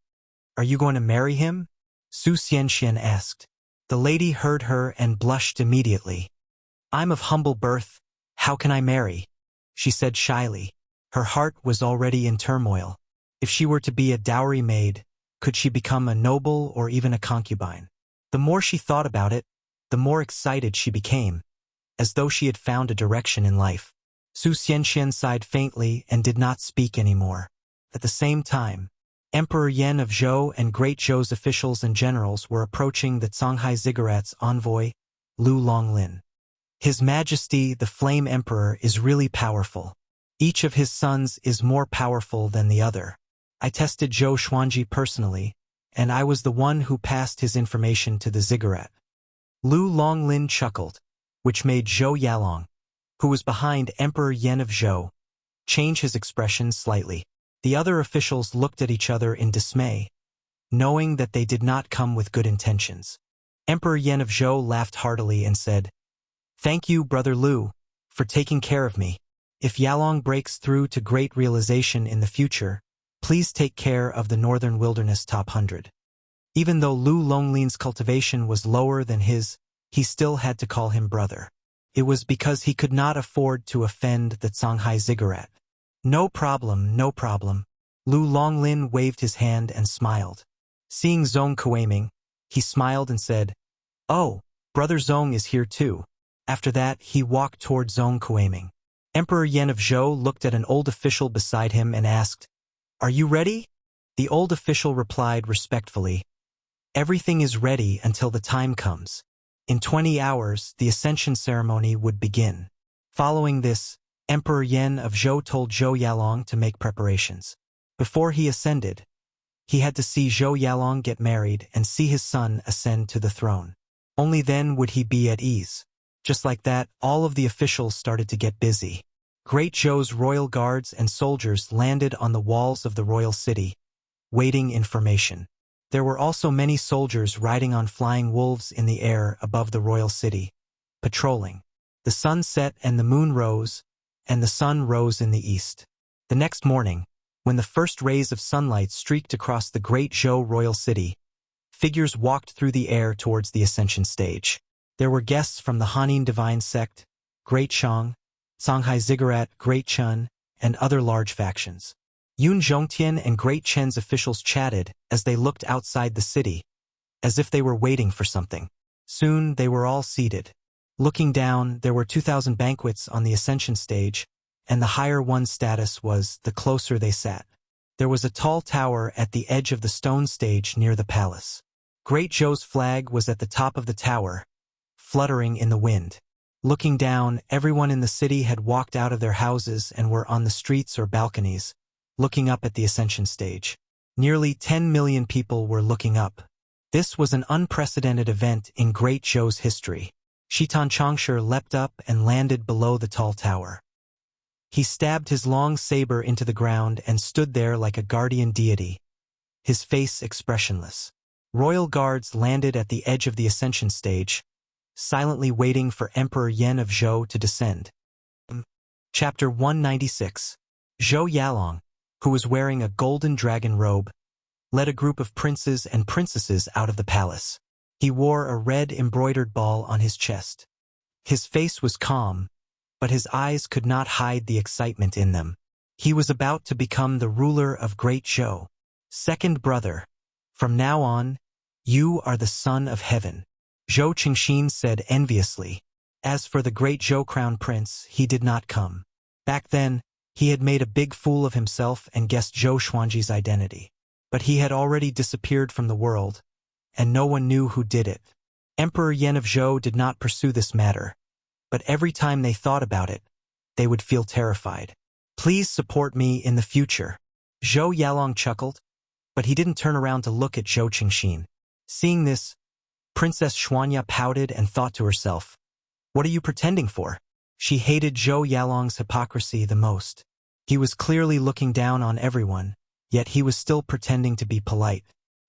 "Are you going to marry him?" Su Xianxian asked. The lady heard her and blushed immediately. "I'm of humble birth. How can I marry?" she said shyly. Her heart was already in turmoil. If she were to be a dowry maid, could she become a noble or even a concubine? The more she thought about it, the more excited she became, as though she had found a direction in life. Su Xianxian sighed faintly and did not speak anymore. At the same time, Emperor Yan of Zhou and Great Zhou's officials and generals were approaching the Songhai Ziggurat's envoy, Lu Longlin. "His Majesty, the Flame Emperor, is really powerful. Each of his sons is more powerful than the other. I tested Zhou Xuanji personally, and I was the one who passed his information to the ziggurat." Lu Longlin chuckled, which made Zhou Yalong, who was behind Emperor Yan of Zhou, change his expression slightly. The other officials looked at each other in dismay, knowing that they did not come with good intentions. Emperor Yan of Zhou laughed heartily and said, "Thank you, Brother Lu, for taking care of me. If Yalong breaks through to great realization in the future, please take care of the Northern Wilderness top 100. Even though Lu Longlin's cultivation was lower than his, he still had to call him brother. It was because he could not afford to offend the Songhai Ziggurat. "No problem, no problem." Lu Longlin waved his hand and smiled. Seeing Zong Kueiming, he smiled and said, "Oh, Brother Zong is here too." After that, he walked toward Zong Kueiming. Emperor Yan of Zhou looked at an old official beside him and asked, "Are you ready?" The old official replied respectfully, "Everything is ready until the time comes. In 20 hours, the ascension ceremony would begin." Following this, Emperor Yan of Zhou told Zhou Yalong to make preparations. Before he ascended, he had to see Zhou Yalong get married and see his son ascend to the throne. Only then would he be at ease. Just like that, all of the officials started to get busy. Great Zhou's royal guards and soldiers landed on the walls of the royal city, waiting information. There were also many soldiers riding on flying wolves in the air above the royal city, patrolling. The sun set and the moon rose, and the sun rose in the east. The next morning, when the first rays of sunlight streaked across the great Zhou royal city, figures walked through the air towards the ascension stage. There were guests from the Hanin divine sect, Great Shang, Songhai Ziggurat, Great Chun, and other large factions. Yun Zhongtian and Great Chen's officials chatted as they looked outside the city, as if they were waiting for something. Soon they were all seated. Looking down, there were 2,000 banquets on the ascension stage, and the higher one's status was the closer they sat. There was a tall tower at the edge of the stone stage near the palace. Great Zhou's flag was at the top of the tower, fluttering in the wind. Looking down, everyone in the city had walked out of their houses and were on the streets or balconies, looking up at the ascension stage. Nearly 10 million people were looking up. This was an unprecedented event in Great Zhou's history. Shitan Changshi leapt up and landed below the tall tower. He stabbed his long saber into the ground and stood there like a guardian deity, his face expressionless. Royal guards landed at the edge of the ascension stage, silently waiting for Emperor Yan of Zhou to descend. Chapter 196. Zhou Yalong, who was wearing a golden dragon robe, led a group of princes and princesses out of the palace. He wore a red embroidered ball on his chest. His face was calm, but his eyes could not hide the excitement in them. He was about to become the ruler of Great Zhou. Second brother, from now on, you are the son of heaven, Zhou Qingxin said enviously. As for the Great Zhou Crown Prince, he did not come. Back then, he had made a big fool of himself and guessed Zhou Xuanji's identity. But he had already disappeared from the world, and no one knew who did it. Emperor Yan of Zhou did not pursue this matter, but every time they thought about it, they would feel terrified. Please support me in the future. Zhou Yalong chuckled, but he didn't turn around to look at Zhou Qingxin. Seeing this, Princess Xuanya pouted and thought to herself, what are you pretending for? She hated Zhou Yalong's hypocrisy the most. He was clearly looking down on everyone, yet he was still pretending to be polite.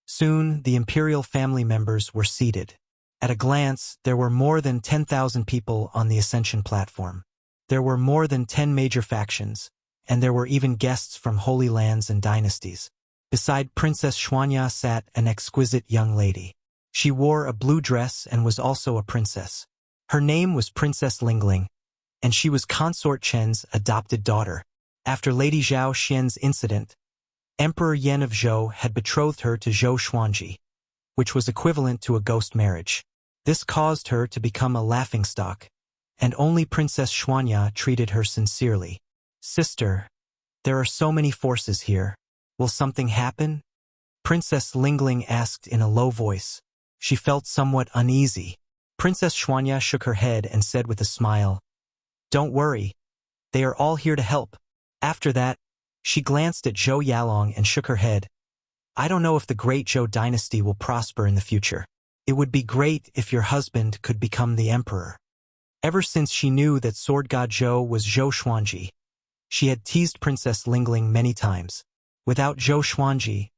Soon, the imperial family members were seated. At a glance, there were more than 10,000 people on the ascension platform. There were more than 10 major factions, and there were even guests from holy lands and dynasties. Beside Princess Xuanya sat an exquisite young lady. She wore a blue dress and was also a princess. Her name was Princess Lingling, and she was Consort Chen's adopted daughter. After Lady Zhao Xian's incident, Emperor Yan of Zhou had betrothed her to Zhou Xuanji, which was equivalent to a ghost marriage. This caused her to become a laughingstock, and only Princess Xuanya treated her sincerely. Sister, there are so many forces here. Will something happen? Princess Lingling asked in a low voice. She felt somewhat uneasy. Princess Xuanya shook her head and said with a smile, don't worry, they are all here to help. After that, she glanced at Zhou Yalong and shook her head. I don't know if the Great Zhou dynasty will prosper in the future. It would be great if your husband could become the emperor. Ever since she knew that Sword God Zhou was Zhou Xuanji, she had teased Princess Lingling many times. Without Zhou Xuanji,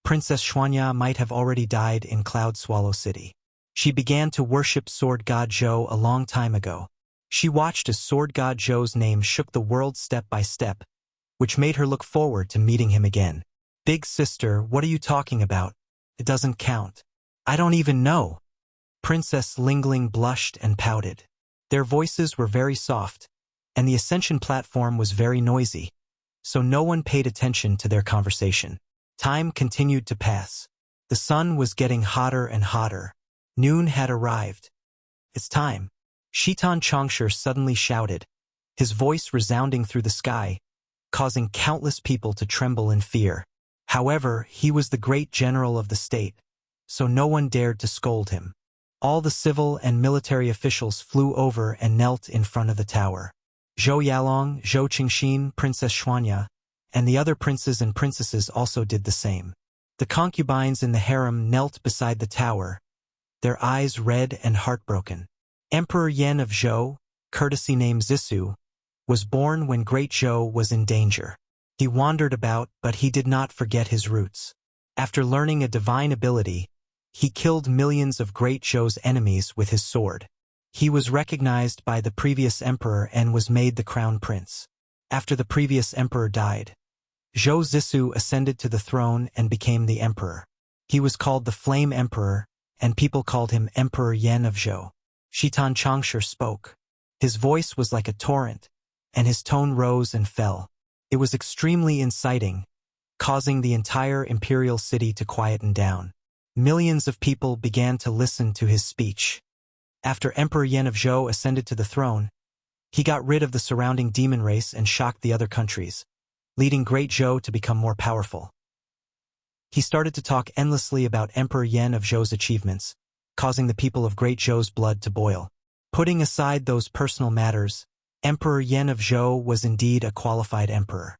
Princess Xuanya might have already died in Cloud Swallow City. She began to worship Sword God Zhou a long time ago. She watched as Sword God Zhou's name shook the world step by step, which made her look forward to meeting him again. Big sister, what are you talking about? It doesn't count. I don't even know. Princess Lingling blushed and pouted. Their voices were very soft, and the ascension platform was very noisy, so no one paid attention to their conversation. Time continued to pass. The sun was getting hotter and hotter. Noon had arrived. It's time. Shitan Changshi suddenly shouted, his voice resounding through the sky, causing countless people to tremble in fear. However, he was the great general of the state, so no one dared to scold him. All the civil and military officials flew over and knelt in front of the tower. Zhou Yalong, Zhou Qingxin, Princess Xuanya, and the other princes and princesses also did the same. The concubines in the harem knelt beside the tower, their eyes red and heartbroken. Emperor Yan of Zhou, courtesy name Zissou, was born when Great Zhou was in danger. He wandered about, but he did not forget his roots. After learning a divine ability, he killed millions of Great Zhou's enemies with his sword. He was recognized by the previous emperor and was made the crown prince. After the previous emperor died, Zhou Zissou ascended to the throne and became the emperor. He was called the Flame Emperor, and people called him Emperor Yan of Zhou. Shitan Changshi spoke. His voice was like a torrent, and his tone rose and fell. It was extremely inciting, causing the entire imperial city to quieten down. Millions of people began to listen to his speech. After Emperor Yan of Zhou ascended to the throne, he got rid of the surrounding demon race and shocked the other countries, leading Great Zhou to become more powerful. He started to talk endlessly about Emperor Yan of Zhou's achievements, causing the people of Great Zhou's blood to boil. Putting aside those personal matters, Emperor Yan of Zhou was indeed a qualified emperor.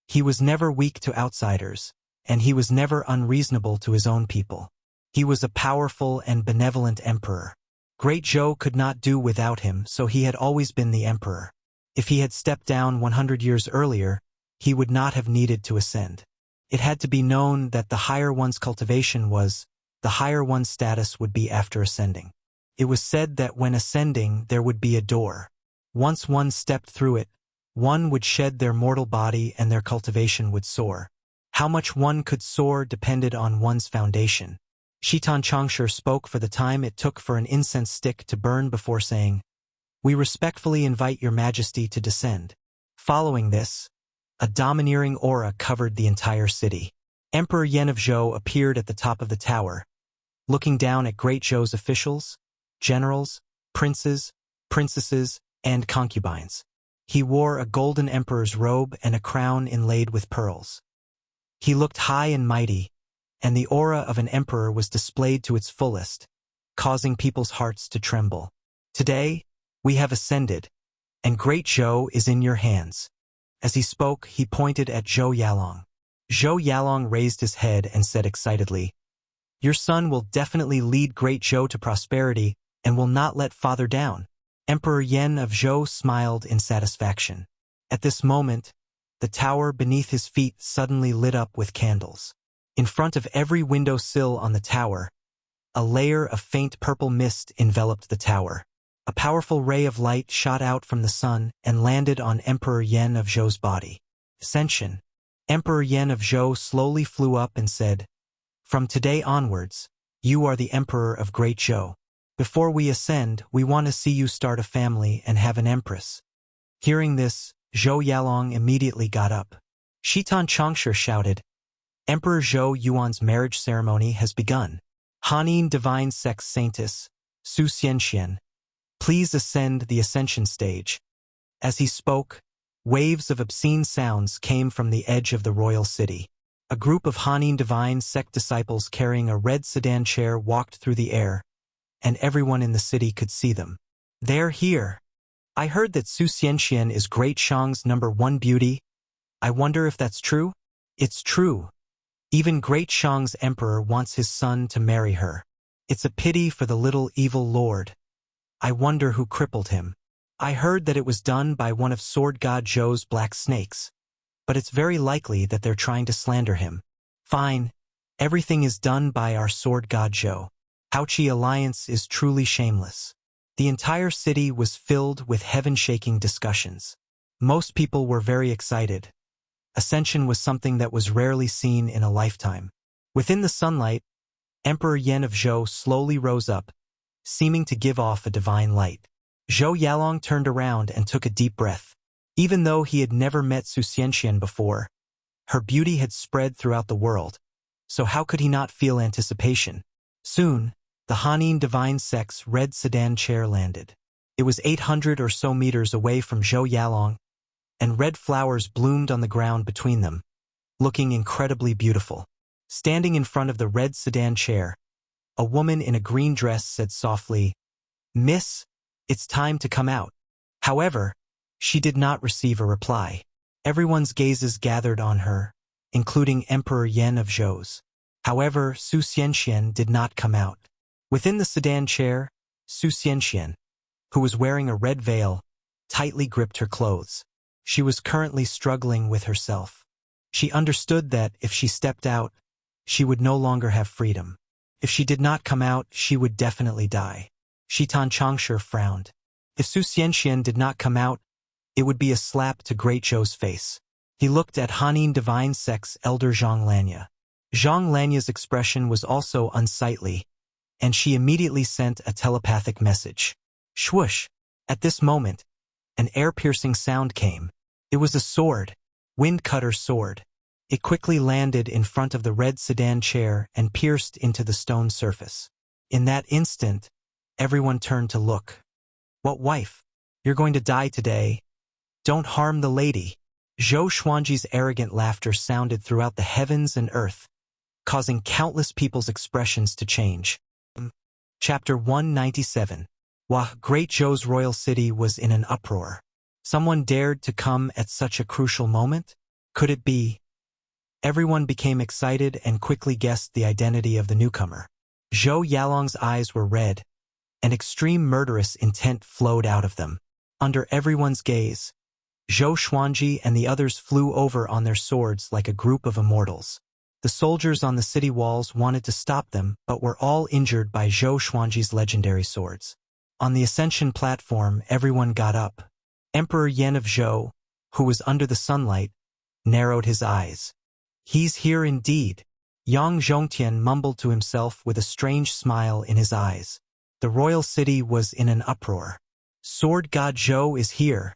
He was never weak to outsiders, and he was never unreasonable to his own people. He was a powerful and benevolent emperor. Great Zhou could not do without him, so he had always been the emperor. If he had stepped down 100 years earlier, he would not have needed to ascend. It had to be known that the higher one's cultivation was, the higher one's status would be after ascending. It was said that when ascending there would be a door. Once one stepped through it, one would shed their mortal body and their cultivation would soar. How much one could soar depended on one's foundation. Shitan Changsha spoke for the time it took for an incense stick to burn before saying, "We respectfully invite your majesty to descend." Following this, a domineering aura covered the entire city. Emperor Yan of Zhou appeared at the top of the tower, looking down at Great Zhou's officials, generals, princes, princesses, and concubines. He wore a golden emperor's robe and a crown inlaid with pearls. He looked high and mighty, and the aura of an emperor was displayed to its fullest, causing people's hearts to tremble. "Today, we have ascended, and Great Zhou is in your hands." As he spoke, he pointed at Zhou Yalong. Zhou Yalong raised his head and said excitedly, "Your son will definitely lead Great Zhou to prosperity and will not let father down." Emperor Yan of Zhou smiled in satisfaction. At this moment, the tower beneath his feet suddenly lit up with candles. In front of every window sill on the tower, a layer of faint purple mist enveloped the tower. A powerful ray of light shot out from the sun and landed on Emperor Yan of Zhou's body. Ascension. Emperor Yan of Zhou slowly flew up and said, "From today onwards, you are the Emperor of Great Zhou. Before we ascend, we want to see you start a family and have an empress." Hearing this, Zhou Yalong immediately got up. Shitan Changsha shouted, "Emperor Zhou Yuan's marriage ceremony has begun. Hanin Divine Sex Saintess, Su Xianxian, please ascend the ascension stage." As he spoke, waves of obscene sounds came from the edge of the royal city. A group of Hanin Divine Sect disciples carrying a red sedan chair walked through the air, and everyone in the city could see them. "They're here. I heard that Su Xianxian is Great Shang's #1 beauty. I wonder if that's true?" "It's true. Even Great Shang's emperor wants his son to marry her. It's a pity for the little evil lord. I wonder who crippled him. I heard that it was done by one of Sword God Zhou's black snakes, but it's very likely that they're trying to slander him. Fine, everything is done by our Sword God Zhou. Haoqi alliance is truly shameless." The entire city was filled with heaven-shaking discussions. Most people were very excited. Ascension was something that was rarely seen in a lifetime. Within the sunlight, Emperor Yan of Zhou slowly rose up, seeming to give off a divine light. Zhou Yalong turned around and took a deep breath. Even though he had never met Su Xianxian before, her beauty had spread throughout the world, so how could he not feel anticipation? Soon, the Hanin Divine Sect's red sedan chair landed. It was 800 or so meters away from Zhou Yalong, and red flowers bloomed on the ground between them, looking incredibly beautiful. Standing in front of the red sedan chair, a woman in a green dress said softly, "Miss, it's time to come out." However, she did not receive a reply. Everyone's gazes gathered on her, including Emperor Yan of Zhou's. However, Su Xianxian did not come out. Within the sedan chair, Su Xianxian, who was wearing a red veil, tightly gripped her clothes. She was currently struggling with herself. She understood that if she stepped out, she would no longer have freedom. If she did not come out, she would definitely die. Shitan Changsha frowned. If Su Xianxian did not come out, it would be a slap to Great Zhou's face. He looked at Hanin Divine Sect's elder Zhang Lanya. Zhang Lanya's expression was also unsightly, and she immediately sent a telepathic message. Swoosh! At this moment, an air-piercing sound came. It was a sword, wind-cutter sword. It quickly landed in front of the red sedan chair and pierced into the stone surface. In that instant, everyone turned to look. "What wife? You're going to die today. Don't harm the lady." Zhou Xuanji's arrogant laughter sounded throughout the heavens and earth, causing countless people's expressions to change. Chapter 197. Wah, Great Zhou's royal city was in an uproar. Someone dared to come at such a crucial moment? Could it be? Everyone became excited and quickly guessed the identity of the newcomer. Zhou Yalong's eyes were red, and extreme murderous intent flowed out of them. Under everyone's gaze, Zhou Xuanji and the others flew over on their swords like a group of immortals. The soldiers on the city walls wanted to stop them, but were all injured by Zhou Xuanji's legendary swords. On the ascension platform, everyone got up. Emperor Yan of Zhou, who was under the sunlight, narrowed his eyes. He's here indeed. Yang Zhongtian mumbled to himself with a strange smile in his eyes. The royal city was in an uproar. Sword God Zhou is here.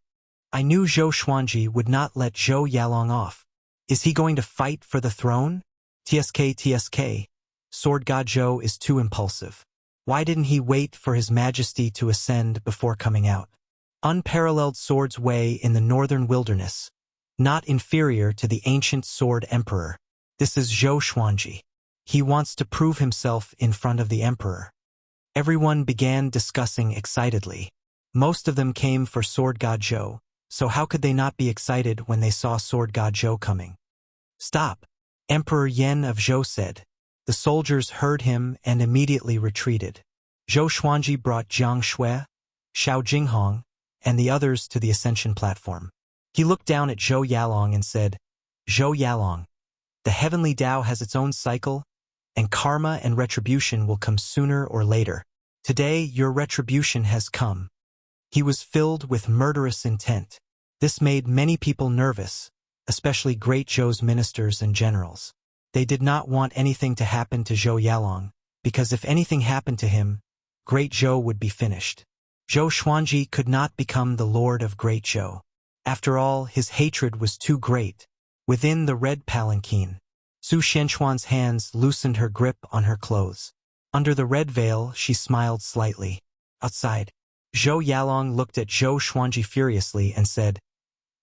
I knew Zhou Xuanji would not let Zhou Yalong off. Is he going to fight for the throne? TSK. Sword God Zhou is too impulsive. Why didn't he wait for His Majesty to ascend before coming out? Unparalleled sword's way in the northern wilderness. Not inferior to the ancient sword emperor. This is Zhou Xuanji. He wants to prove himself in front of the emperor. Everyone began discussing excitedly. Most of them came for Sword God Zhou, so how could they not be excited when they saw Sword God Zhou coming? Stop, Emperor Yan of Zhou said. The soldiers heard him and immediately retreated. Zhou Xuanji brought Jiang Shui, Xiao Jinghong, and the others to the ascension platform. He looked down at Zhou Yalong and said, Zhou Yalong, the heavenly Tao has its own cycle, and karma and retribution will come sooner or later. Today, your retribution has come. He was filled with murderous intent. This made many people nervous, especially Great Zhou's ministers and generals. They did not want anything to happen to Zhou Yalong, because if anything happened to him, Great Zhou would be finished. Zhou Xuanji could not become the Lord of Great Zhou. After all, his hatred was too great. Within the red palanquin, Su Xianchuan's hands loosened her grip on her clothes. Under the red veil, she smiled slightly. Outside, Zhou Yalong looked at Zhou Xuanji furiously and said,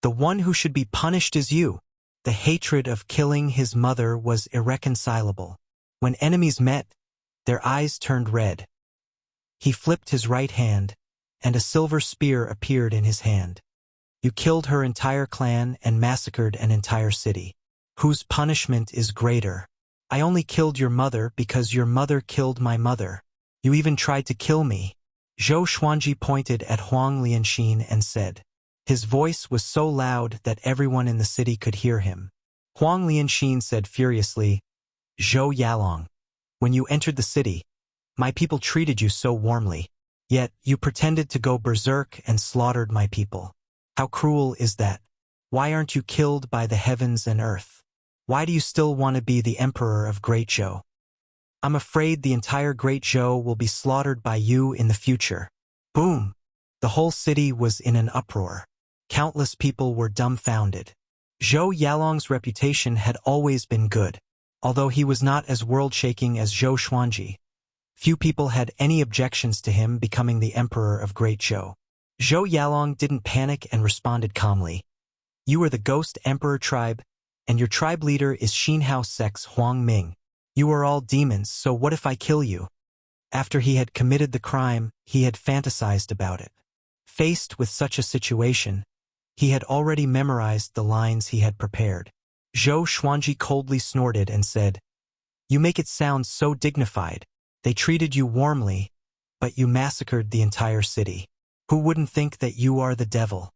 The one who should be punished is you. The hatred of killing his mother was irreconcilable. When enemies met, their eyes turned red. He flipped his right hand, and a silver spear appeared in his hand. You killed her entire clan and massacred an entire city. Whose punishment is greater? I only killed your mother because your mother killed my mother. You even tried to kill me. Zhou Xuanji pointed at Huang Lianxin and said. His voice was so loud that everyone in the city could hear him. Huang Lianxin said furiously, Zhou Yalong, when you entered the city, my people treated you so warmly. Yet you pretended to go berserk and slaughtered my people. How cruel is that? Why aren't you killed by the heavens and earth? Why do you still want to be the emperor of Great Zhou? I'm afraid the entire Great Zhou will be slaughtered by you in the future. Boom! The whole city was in an uproar. Countless people were dumbfounded. Zhou Yalong's reputation had always been good. Although he was not as world-shaking as Zhou Xuanji, few people had any objections to him becoming the emperor of Great Zhou. Zhou Yalong didn't panic and responded calmly. You are the Ghost Emperor tribe, and your tribe leader is Xinhao Sect's Huang Ming. You are all demons, so what if I kill you? After he had committed the crime, he had fantasized about it. Faced with such a situation, he had already memorized the lines he had prepared. Zhou Xuanji coldly snorted and said, You make it sound so dignified. They treated you warmly, but you massacred the entire city. Who wouldn't think that you are the devil?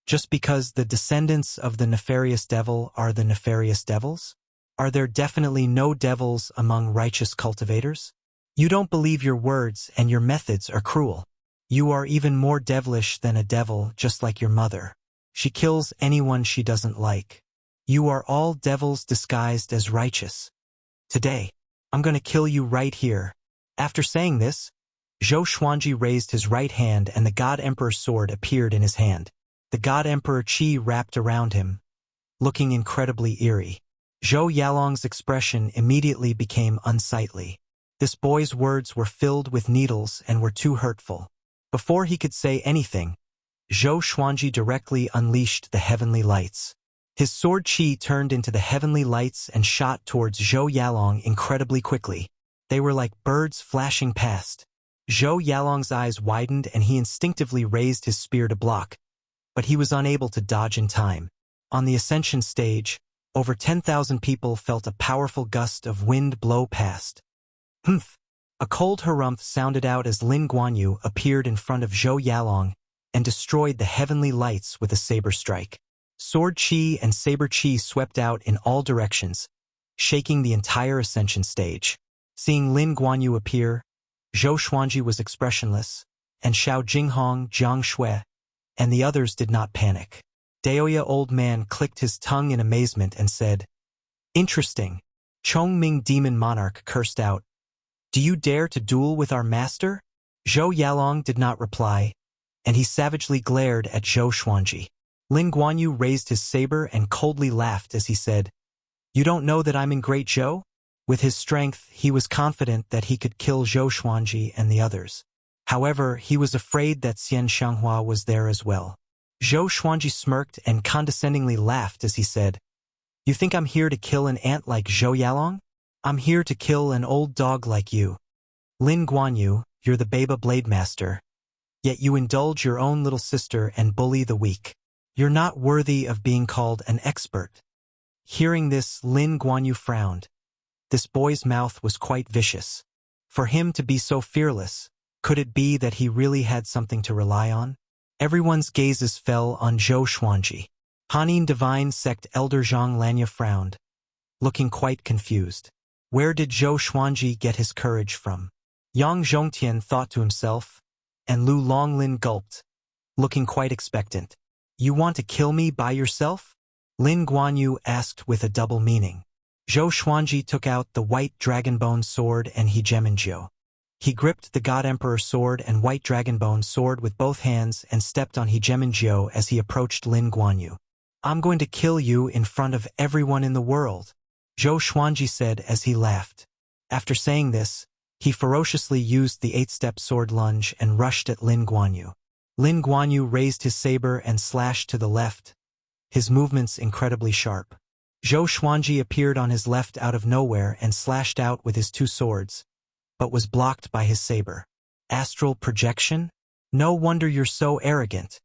Just because the descendants of the nefarious devil are the nefarious devils? Are there definitely no devils among righteous cultivators? You don't believe your words and your methods are cruel. You are even more devilish than a devil, just like your mother. She kills anyone she doesn't like. You are all devils disguised as righteous. Today, I'm going to kill you right here. After saying this, Zhou Xuanji raised his right hand and the God Emperor's sword appeared in his hand. The God Emperor Qi wrapped around him, looking incredibly eerie. Zhou Yalong's expression immediately became unsightly. This boy's words were filled with needles and were too hurtful. Before he could say anything, Zhou Xuanji directly unleashed the heavenly lights. His sword Qi turned into the heavenly lights and shot towards Zhou Yalong incredibly quickly. They were like birds flashing past. Zhou Yalong's eyes widened and he instinctively raised his spear to block, but he was unable to dodge in time. On the ascension stage, over 10,000 people felt a powerful gust of wind blow past. Humph! A cold harumph sounded out as Lin Guanyu appeared in front of Zhou Yalong and destroyed the heavenly lights with a saber strike. Sword chi and saber chi swept out in all directions, shaking the entire ascension stage. Seeing Lin Guanyu appear, Zhou Xuanji was expressionless, and Xiao Jinghong, Jiang Shui, and the others did not panic. Daoya old man clicked his tongue in amazement and said, "Interesting." Chongming demon monarch cursed out, "Do you dare to duel with our master?" Zhou Yalong did not reply, and he savagely glared at Zhou Xuanji. Lin Guanyu raised his saber and coldly laughed as he said, "You don't know that I'm in Great Zhou?" With his strength, he was confident that he could kill Zhou Xuanji and the others. However, he was afraid that Xian Xianghua was there as well. Zhou Xuanji smirked and condescendingly laughed as he said, "You think I'm here to kill an ant like Zhou Yalong? I'm here to kill an old dog like you. Lin Guanyu, you're the Baba Blade Master. Yet you indulge your own little sister and bully the weak. You're not worthy of being called an expert." Hearing this, Lin Guanyu frowned. This boy's mouth was quite vicious. For him to be so fearless, could it be that he really had something to rely on? Everyone's gazes fell on Zhou Xuanji. Hanin Divine Sect Elder Zhang Lanya frowned, looking quite confused. Where did Zhou Xuanji get his courage from? Yang Zhongtian thought to himself, and Lu Longlin gulped, looking quite expectant. "You want to kill me by yourself?" Lin Guanyu asked with a double meaning. Zhou Xuanji took out the white dragonbone sword and Hegemonjiu. He gripped the God Emperor sword and white dragonbone sword with both hands and stepped on Hegemonjiu as he approached Lin Guanyu. "I'm going to kill you in front of everyone in the world," Zhou Xuanji said as he laughed. After saying this, he ferociously used the 8-step sword lunge and rushed at Lin Guanyu. Lin Guanyu raised his saber and slashed to the left, his movements incredibly sharp. Zhou Xuanji appeared on his left out of nowhere and slashed out with his 2 swords, but was blocked by his saber. "Astral projection? No wonder you're so arrogant,"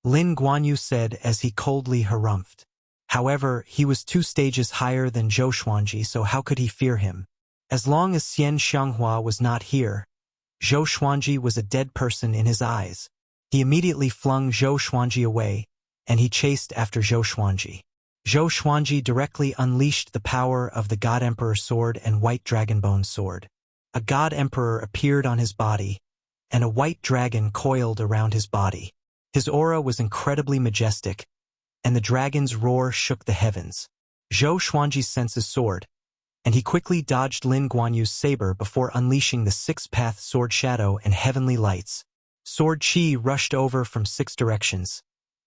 Lin Guanyu said as he coldly harumphed. However, he was 2 stages higher than Zhou Xuanji, so how could he fear him? As long as Xian Xianghua was not here, Zhou Xuanji was a dead person in his eyes. He immediately flung Zhou Xuanji away, and he chased after Zhou Xuanji. Zhou Xuanji directly unleashed the power of the God Emperor sword and white dragonbone sword. A God Emperor appeared on his body, and a white dragon coiled around his body. His aura was incredibly majestic, and the dragon's roar shook the heavens. Zhou Xuanji sensed his sword, and he quickly dodged Lin Guanyu's saber before unleashing the 6-path sword shadow and heavenly lights. Sword chi rushed over from 6 directions,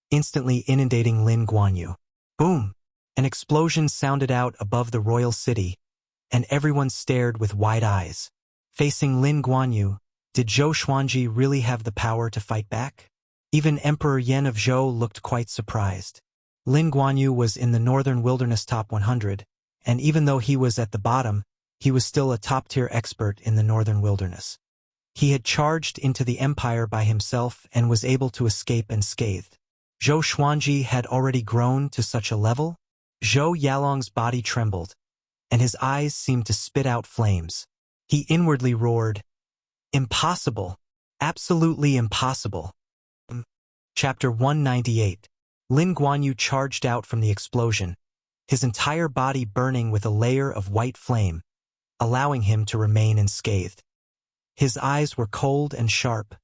instantly inundating Lin Guanyu. Boom! An explosion sounded out above the royal city, and everyone stared with wide eyes. Facing Lin Guanyu, did Zhou Xuanji really have the power to fight back? Even Emperor Yan of Zhou looked quite surprised. Lin Guanyu was in the Northern Wilderness Top 100, and even though he was at the bottom, he was still a top-tier expert in the Northern Wilderness. He had charged into the empire by himself and was able to escape unscathed. Zhou Xuanji had already grown to such a level? Zhou Yalong's body trembled, and his eyes seemed to spit out flames. He inwardly roared, "Impossible! Absolutely impossible!" Chapter 198. Lin Guanyu charged out from the explosion, his entire body burning with a layer of white flame, allowing him to remain unscathed. His eyes were cold and sharp,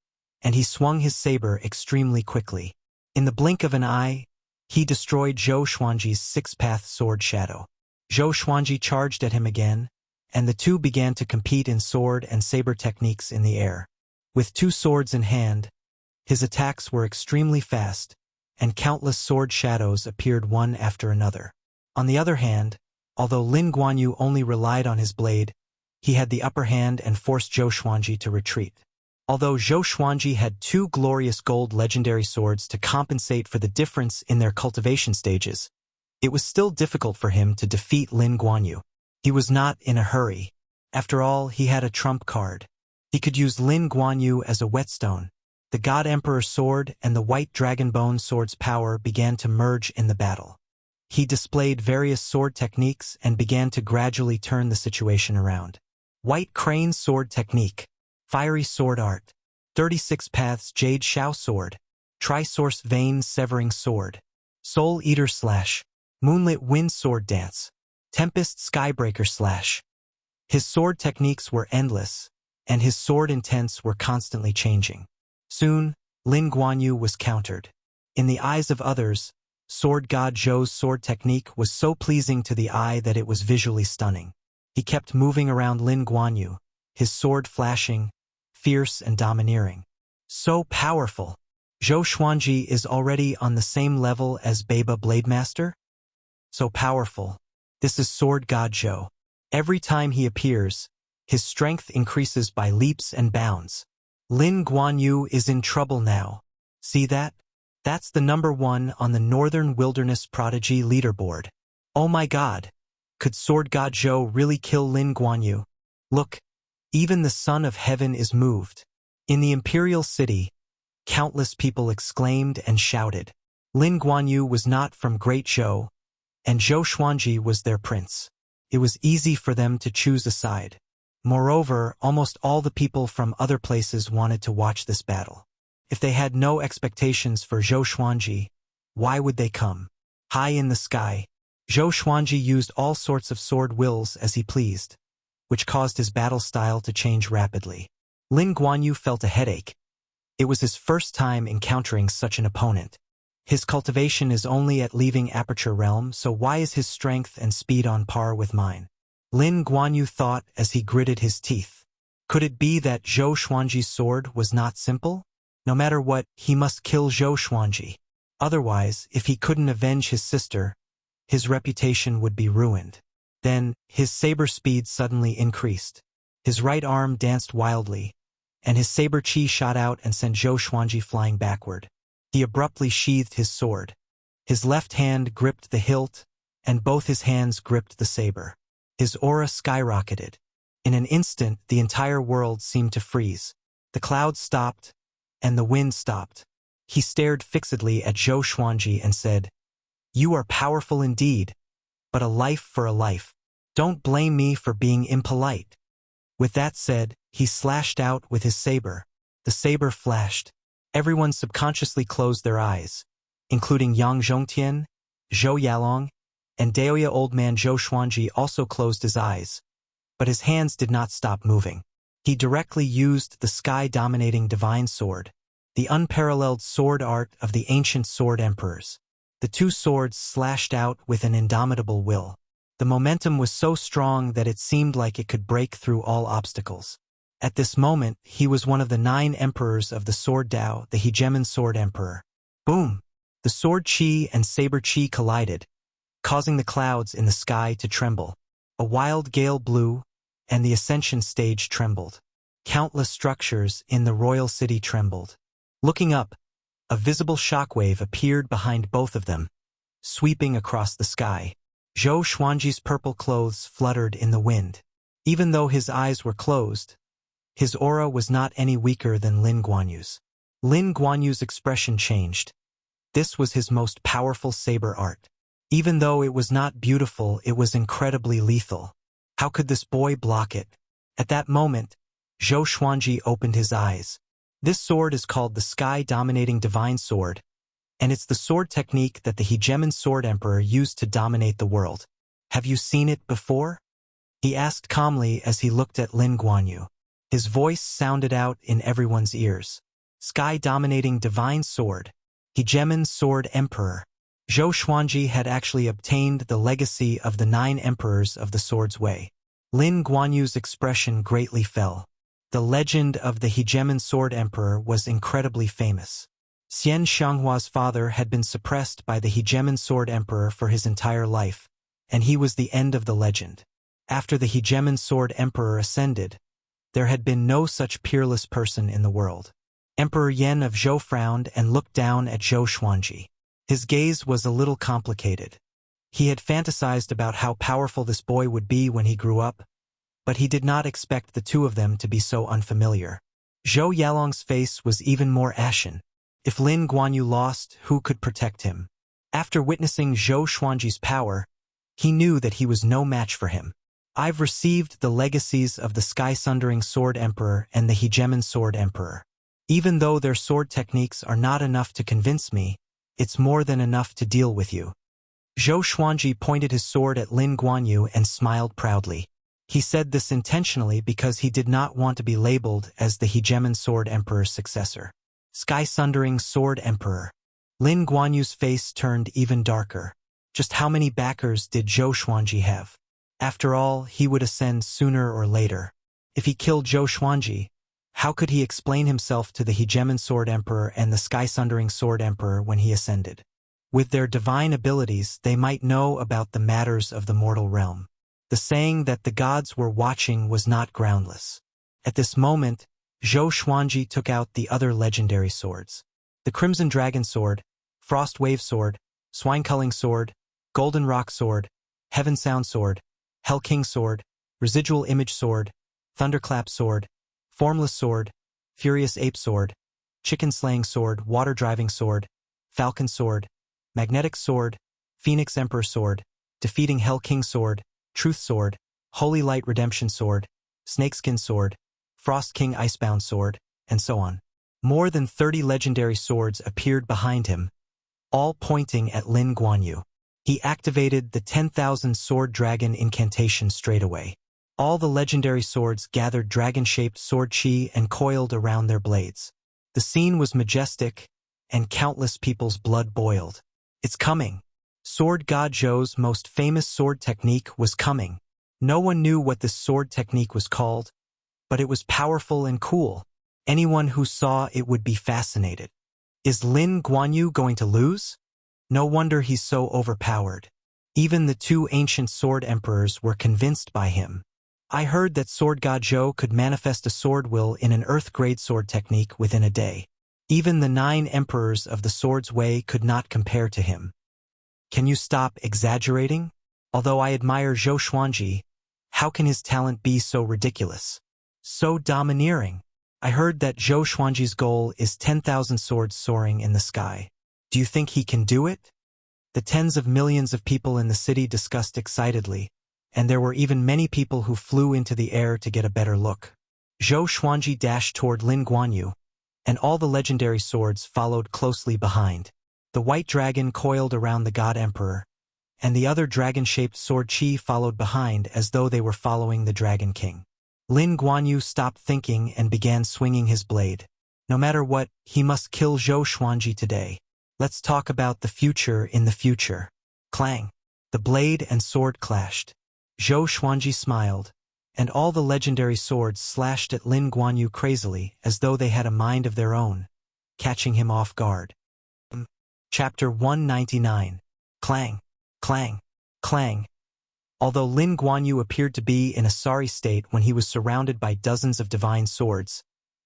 and he swung his saber extremely quickly. In the blink of an eye, he destroyed Zhou Xuanji's 6-path sword shadow. Zhou Xuanji charged at him again, and the two began to compete in sword and saber techniques in the air. With 2 swords in hand, his attacks were extremely fast, and countless sword shadows appeared one after another. On the other hand, although Lin Guanyu only relied on his blade, he had the upper hand and forced Zhou Xuanji to retreat. Although Zhou Xuanji had 2 glorious gold legendary swords to compensate for the difference in their cultivation stages, it was still difficult for him to defeat Lin Guanyu. He was not in a hurry. After all, he had a trump card. He could use Lin Guanyu as a whetstone. The God Emperor sword and the White Dragon Bone sword's power began to merge in the battle. He displayed various sword techniques and began to gradually turn the situation around. White Crane Sword Technique, Fiery Sword Art, 36 Paths Jade Shao Sword, Trisource Vein Severing Sword, Soul Eater Slash, Moonlit Wind Sword Dance, Tempest Skybreaker Slash. His sword techniques were endless, and his sword intents were constantly changing. Soon, Lin Guanyu was countered. In the eyes of others, Sword God Zhou's sword technique was so pleasing to the eye that it was visually stunning. He kept moving around Lin Guanyu, his sword flashing, fierce and domineering. So powerful! Zhou Xuanji is already on the same level as Baba Blademaster? So powerful. This is Sword God Zhou. Every time he appears, his strength increases by leaps and bounds. Lin Guanyu is in trouble now. See that? That's the number 1 on the Northern Wilderness Prodigy leaderboard. Oh my god! Could Sword God Zhou really kill Lin Guanyu? Look, even the Son of Heaven is moved. In the Imperial City, countless people exclaimed and shouted. Lin Guanyu was not from Great Zhou, and Zhou Xuanji was their prince. It was easy for them to choose a side. Moreover, almost all the people from other places wanted to watch this battle. If they had no expectations for Zhou Xuanji, why would they come? High in the sky, Zhou Xuanji used all sorts of sword wills as he pleased, which caused his battle style to change rapidly. Lin Guanyu felt a headache. It was his first time encountering such an opponent. His cultivation is only at leaving Aperture Realm, so why is his strength and speed on par with mine? Lin Guanyu thought as he gritted his teeth. Could it be that Zhou Xuanji's sword was not simple? No matter what, he must kill Zhou Xuanji. Otherwise, if he couldn't avenge his sister, his reputation would be ruined. Then, his saber speed suddenly increased. His right arm danced wildly, and his saber chi shot out and sent Zhou Xuanji flying backward. He abruptly sheathed his sword. His left hand gripped the hilt, and both his hands gripped the saber. His aura skyrocketed. In an instant, the entire world seemed to freeze. The clouds stopped, and the wind stopped. He stared fixedly at Zhou Xuanji and said, "You are powerful indeed, but a life for a life. Don't blame me for being impolite." With that said, he slashed out with his saber. The saber flashed. Everyone subconsciously closed their eyes, including Yang Zhongtian, Zhou Yalong, and Daoya Old Man Zhou Xuanji also closed his eyes. But his hands did not stop moving. He directly used the sky-dominating divine sword, the unparalleled sword art of the ancient sword emperors. The two swords slashed out with an indomitable will. The momentum was so strong that it seemed like it could break through all obstacles. At this moment, he was one of the 9 emperors of the Sword Dao, the Hegemon Sword Emperor. Boom! The sword chi and saber chi collided, causing the clouds in the sky to tremble. A wild gale blew, and the ascension stage trembled. Countless structures in the royal city trembled. Looking up, a visible shockwave appeared behind both of them, sweeping across the sky. Zhou Xuanji's purple clothes fluttered in the wind. Even though his eyes were closed, his aura was not any weaker than Lin Guanyu's. Lin Guanyu's expression changed. This was his most powerful saber art. Even though it was not beautiful, it was incredibly lethal. How could this boy block it? At that moment, Zhou Xuanji opened his eyes. This sword is called the Sky-Dominating Divine Sword, and it's the sword technique that the Hegemon Sword Emperor used to dominate the world. Have you seen it before? He asked calmly as he looked at Lin Guanyu. His voice sounded out in everyone's ears. Sky-Dominating Divine Sword, Hegemon Sword Emperor. Zhou Xuanji had actually obtained the legacy of the 9 emperors of the Sword's Way. Lin Guanyu's expression greatly fell. The legend of the Hegemon Sword Emperor was incredibly famous. Xian Xianghua's father had been suppressed by the Hegemon Sword Emperor for his entire life, and he was the end of the legend. After the Hegemon Sword Emperor ascended, there had been no such peerless person in the world. Emperor Yan of Zhou frowned and looked down at Zhou Xuanji. His gaze was a little complicated. He had fantasized about how powerful this boy would be when he grew up, but he did not expect the two of them to be so unfamiliar. Zhou Yalong's face was even more ashen. If Lin Guanyu lost, who could protect him? After witnessing Zhou Xuanji's power, he knew that he was no match for him. I've received the legacies of the Sky-Sundering Sword Emperor and the Hegemon Sword Emperor. Even though their sword techniques are not enough to convince me, it's more than enough to deal with you. Zhou Xuanji pointed his sword at Lin Guanyu and smiled proudly. He said this intentionally because he did not want to be labeled as the Hegemon Sword Emperor's successor. Sky-Sundering Sword Emperor. Lin Guanyu's face turned even darker. Just how many backers did Zhou Xuanji have? After all, he would ascend sooner or later. If he killed Zhou Xuanji, how could he explain himself to the Hegemon Sword Emperor and the Sky-Sundering Sword Emperor when he ascended? With their divine abilities, they might know about the matters of the mortal realm. The saying that the gods were watching was not groundless. At this moment, Zhou Xuanji took out the other legendary swords. The Crimson Dragon Sword, Frost Wave Sword, Swine Culling Sword, Golden Rock Sword, Heaven Sound Sword, Hell King Sword, Residual Image Sword, Thunderclap Sword, Formless Sword, Furious Ape Sword, Chicken Slaying Sword, Water Driving Sword, Falcon Sword, Magnetic Sword, Phoenix Emperor Sword, Defeating Hell King Sword, Truth Sword, Holy Light Redemption Sword, Snakeskin Sword, Frost King Icebound Sword, and so on. More than 30 legendary swords appeared behind him, all pointing at Lin Guanyu. He activated the 10,000 Sword Dragon incantation straight away. All the legendary swords gathered dragon-shaped sword chi and coiled around their blades. The scene was majestic, and countless people's blood boiled. It's coming. Sword God Zhou's most famous sword technique was coming. No one knew what this sword technique was called, but it was powerful and cool. Anyone who saw it would be fascinated. Is Lin Guanyu going to lose? No wonder he's so overpowered. Even the two ancient sword emperors were convinced by him. I heard that Sword God Zhou could manifest a sword will in an earth-grade sword technique within a day. Even the 9 emperors of the sword's way could not compare to him. Can you stop exaggerating? Although I admire Zhou Xuanji, how can his talent be so ridiculous? So domineering. I heard that Zhou Xuanji's goal is 10,000 swords soaring in the sky. Do you think he can do it? The tens of millions of people in the city discussed excitedly, and there were even many people who flew into the air to get a better look. Zhou Xuanji dashed toward Lin Guanyu, and all the legendary swords followed closely behind. The white dragon coiled around the God Emperor, and the other dragon-shaped sword chi followed behind as though they were following the Dragon King. Lin Guanyu stopped thinking and began swinging his blade. No matter what, he must kill Zhou Xuanji today. Let's talk about the future in the future. Clang! The blade and sword clashed. Zhou Xuanji smiled, and all the legendary swords slashed at Lin Guanyu crazily as though they had a mind of their own, catching him off guard. Chapter 199. Clang! Clang! Clang! Although Lin Guanyu appeared to be in a sorry state when he was surrounded by dozens of divine swords,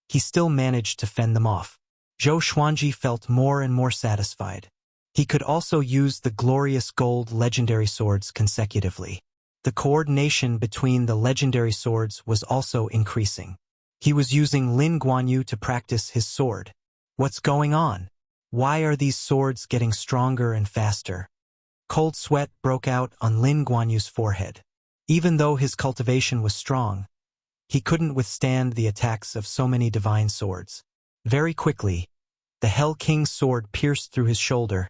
he still managed to fend them off. Zhou Xuanji felt more and more satisfied. He could also use the glorious gold legendary swords consecutively. The coordination between the legendary swords was also increasing. He was using Lin Guanyu to practice his sword. What's going on? Why are these swords getting stronger and faster? Cold sweat broke out on Lin Guanyu's forehead. Even though his cultivation was strong, he couldn't withstand the attacks of so many divine swords. Very quickly, the Hell King's sword pierced through his shoulder,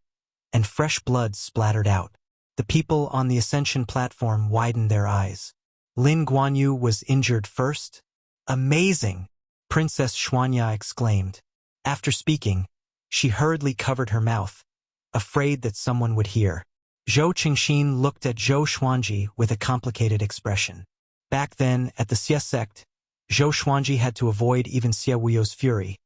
and fresh blood splattered out. The people on the ascension platform widened their eyes. Lin Guanyu was injured first? Amazing! Princess Xuanya exclaimed. After speaking, she hurriedly covered her mouth, afraid that someone would hear. Zhou Qingxin looked at Zhou Xuanji with a complicated expression. Back then, at the Xie sect, Zhou Xuanji had to avoid even Xie Wuyo's fury.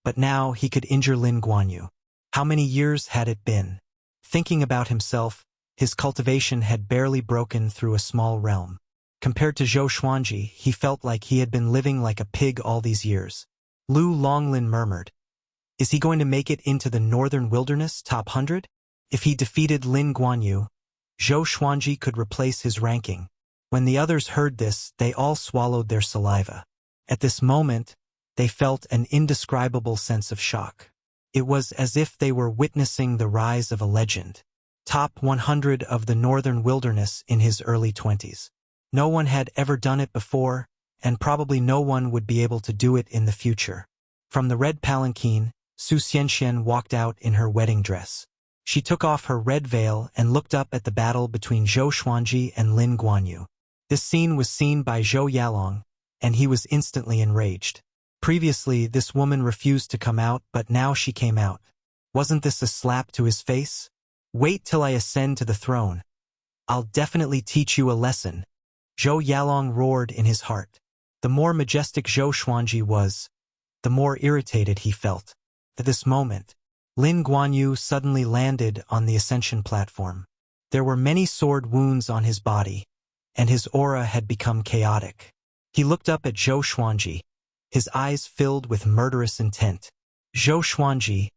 But now he could injure Lin Guanyu. How many years had it been? Thinking about himself, his cultivation had barely broken through a small realm. Compared to Zhou Xuanji, he felt like he had been living like a pig all these years. Lu Longlin murmured. Is he going to make it into the Northern Wilderness top 100? If he defeated Lin Guanyu, Zhou Xuanji could replace his ranking. When the others heard this, they all swallowed their saliva. At this moment, they felt an indescribable sense of shock. It was as if they were witnessing the rise of a legend. Top 100 of the northern wilderness in his early 20s. No one had ever done it before, and probably no one would be able to do it in the future. From the red palanquin, Su Xianxian walked out in her wedding dress. She took off her red veil and looked up at the battle between Zhou Xuanji and Lin Guanyu. This scene was seen by Zhou Yalong, and he was instantly enraged. Previously, this woman refused to come out, but now she came out. Wasn't this a slap to his face? Wait till I ascend to the throne. I'll definitely teach you a lesson. Zhou Yalong roared in his heart. The more majestic Zhou Xuanji was, the more irritated he felt. At this moment, Lin Guanyu suddenly landed on the ascension platform. There were many sword wounds on his body, and his aura had become chaotic. He looked up at Zhou Xuanji, his eyes filled with murderous intent. Zhou Xuanji,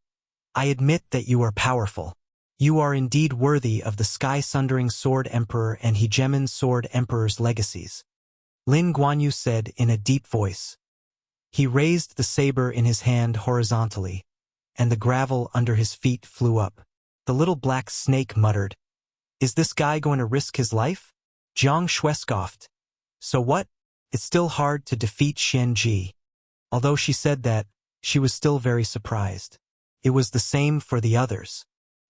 I admit that you are powerful. You are indeed worthy of the sky-sundering Sword Emperor and Hegemon Sword Emperor's legacies. Lin Guanyu said in a deep voice. He raised the saber in his hand horizontally, and the gravel under his feet flew up. The little black snake muttered, Is this guy going to risk his life? Jiang Shui scoffed. So what? It's still hard to defeat Xian Ji. Although she said that, she was still very surprised. It was the same for the others.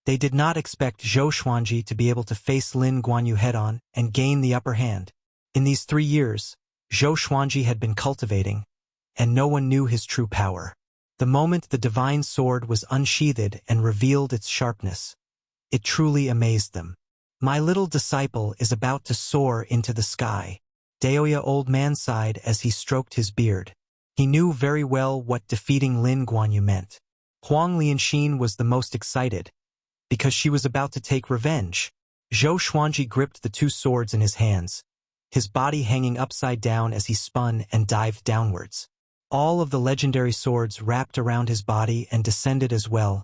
They did not expect Zhou Xuanji to be able to face Lin Guanyu head-on and gain the upper hand. In these 3 years, Zhou Xuanji had been cultivating, and no one knew his true power. The moment the divine sword was unsheathed and revealed its sharpness, it truly amazed them. My little disciple is about to soar into the sky. Daoya old man sighed as he stroked his beard. He knew very well what defeating Lin Guanyu meant. Huang Lianxin was the most excited, because she was about to take revenge. Zhou Xuanji gripped the 2 swords in his hands, his body hanging upside down as he spun and dived downwards. All of the legendary swords wrapped around his body and descended as well,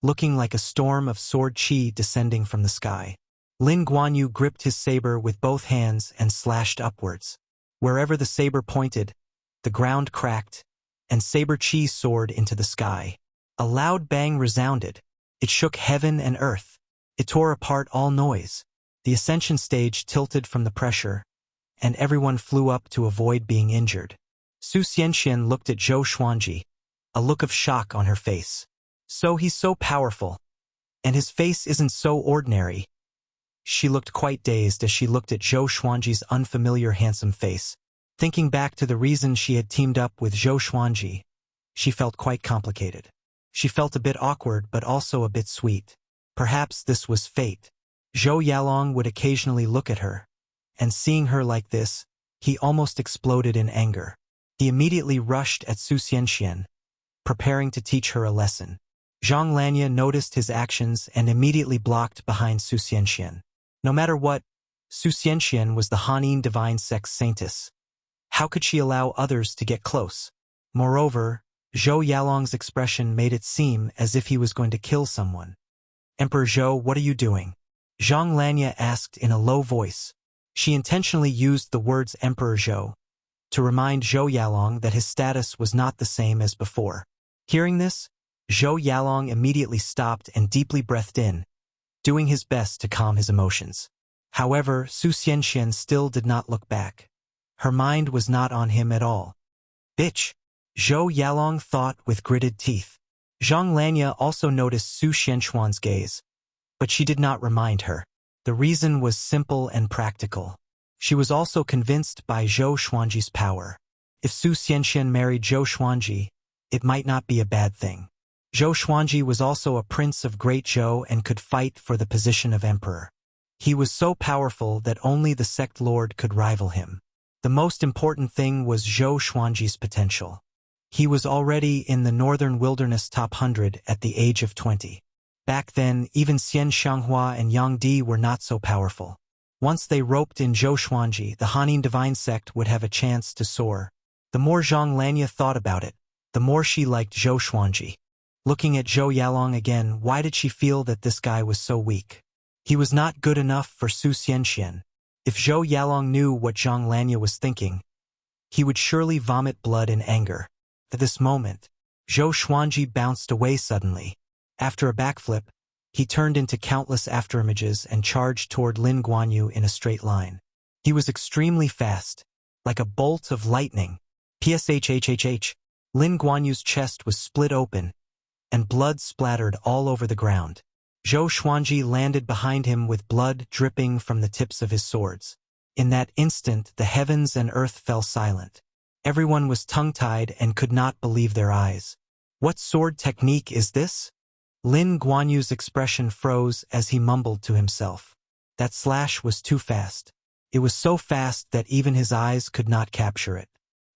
looking like a storm of sword chi descending from the sky. Lin Guanyu gripped his saber with both hands and slashed upwards. Wherever the saber pointed, the ground cracked, and saber chi soared into the sky. A loud bang resounded. It shook heaven and earth. It tore apart all noise. The ascension stage tilted from the pressure, and everyone flew up to avoid being injured. Su Xianxian looked at Zhou Xuanji, a look of shock on her face. So he's so powerful, and his face isn't so ordinary. She looked quite dazed as she looked at Zhou Xuanji's unfamiliar handsome face. Thinking back to the reason she had teamed up with Zhou Xuanji, she felt quite complicated. She felt a bit awkward but also a bit sweet. Perhaps this was fate. Zhou Yalong would occasionally look at her, and seeing her like this, he almost exploded in anger. He immediately rushed at Su Xianxian, preparing to teach her a lesson. Zhang Lanya noticed his actions and immediately blocked behind Su Xianxian. No matter what, Su Xianxian was the Hanin divine sex saintess. How could she allow others to get close? Moreover, Zhou Yalong's expression made it seem as if he was going to kill someone. Emperor Zhou, what are you doing? Zhang Lanya asked in a low voice. She intentionally used the words Emperor Zhou to remind Zhou Yalong that his status was not the same as before. Hearing this, Zhou Yalong immediately stopped and deeply breathed in, doing his best to calm his emotions. However, Su Xianxian still did not look back. Her mind was not on him at all. Bitch! Zhou Yalong thought with gritted teeth. Zhang Lanya also noticed Su Xianxuan's gaze, but she did not remind her. The reason was simple and practical. She was also convinced by Zhou Xuanji's power. If Su Xianxian married Zhou Xuanji, it might not be a bad thing. Zhou Xuanji was also a prince of Great Zhou and could fight for the position of emperor. He was so powerful that only the sect lord could rival him. The most important thing was Zhou Xuanji's potential. He was already in the northern wilderness top 100 at the age of 20. Back then, even Xian Xianghua and Yang Di were not so powerful. Once they roped in Zhou Xuanji, the Hanin divine sect would have a chance to soar. The more Zhang Lanya thought about it, the more she liked Zhou Xuanji. Looking at Zhou Yalong again, why did she feel that this guy was so weak? He was not good enough for Su Xianxian. If Zhou Yalong knew what Zhang Lanya was thinking, he would surely vomit blood in anger. At this moment, Zhou Xuanji bounced away suddenly. After a backflip, he turned into countless afterimages and charged toward Lin Guanyu in a straight line. He was extremely fast, like a bolt of lightning. Pshhhh. Lin Guanyu's chest was split open, and blood splattered all over the ground. Zhou Xuanji landed behind him with blood dripping from the tips of his swords. In that instant, the heavens and earth fell silent. Everyone was tongue-tied and could not believe their eyes. What sword technique is this? Lin Guanyu's expression froze as he mumbled to himself. That slash was too fast. It was so fast that even his eyes could not capture it.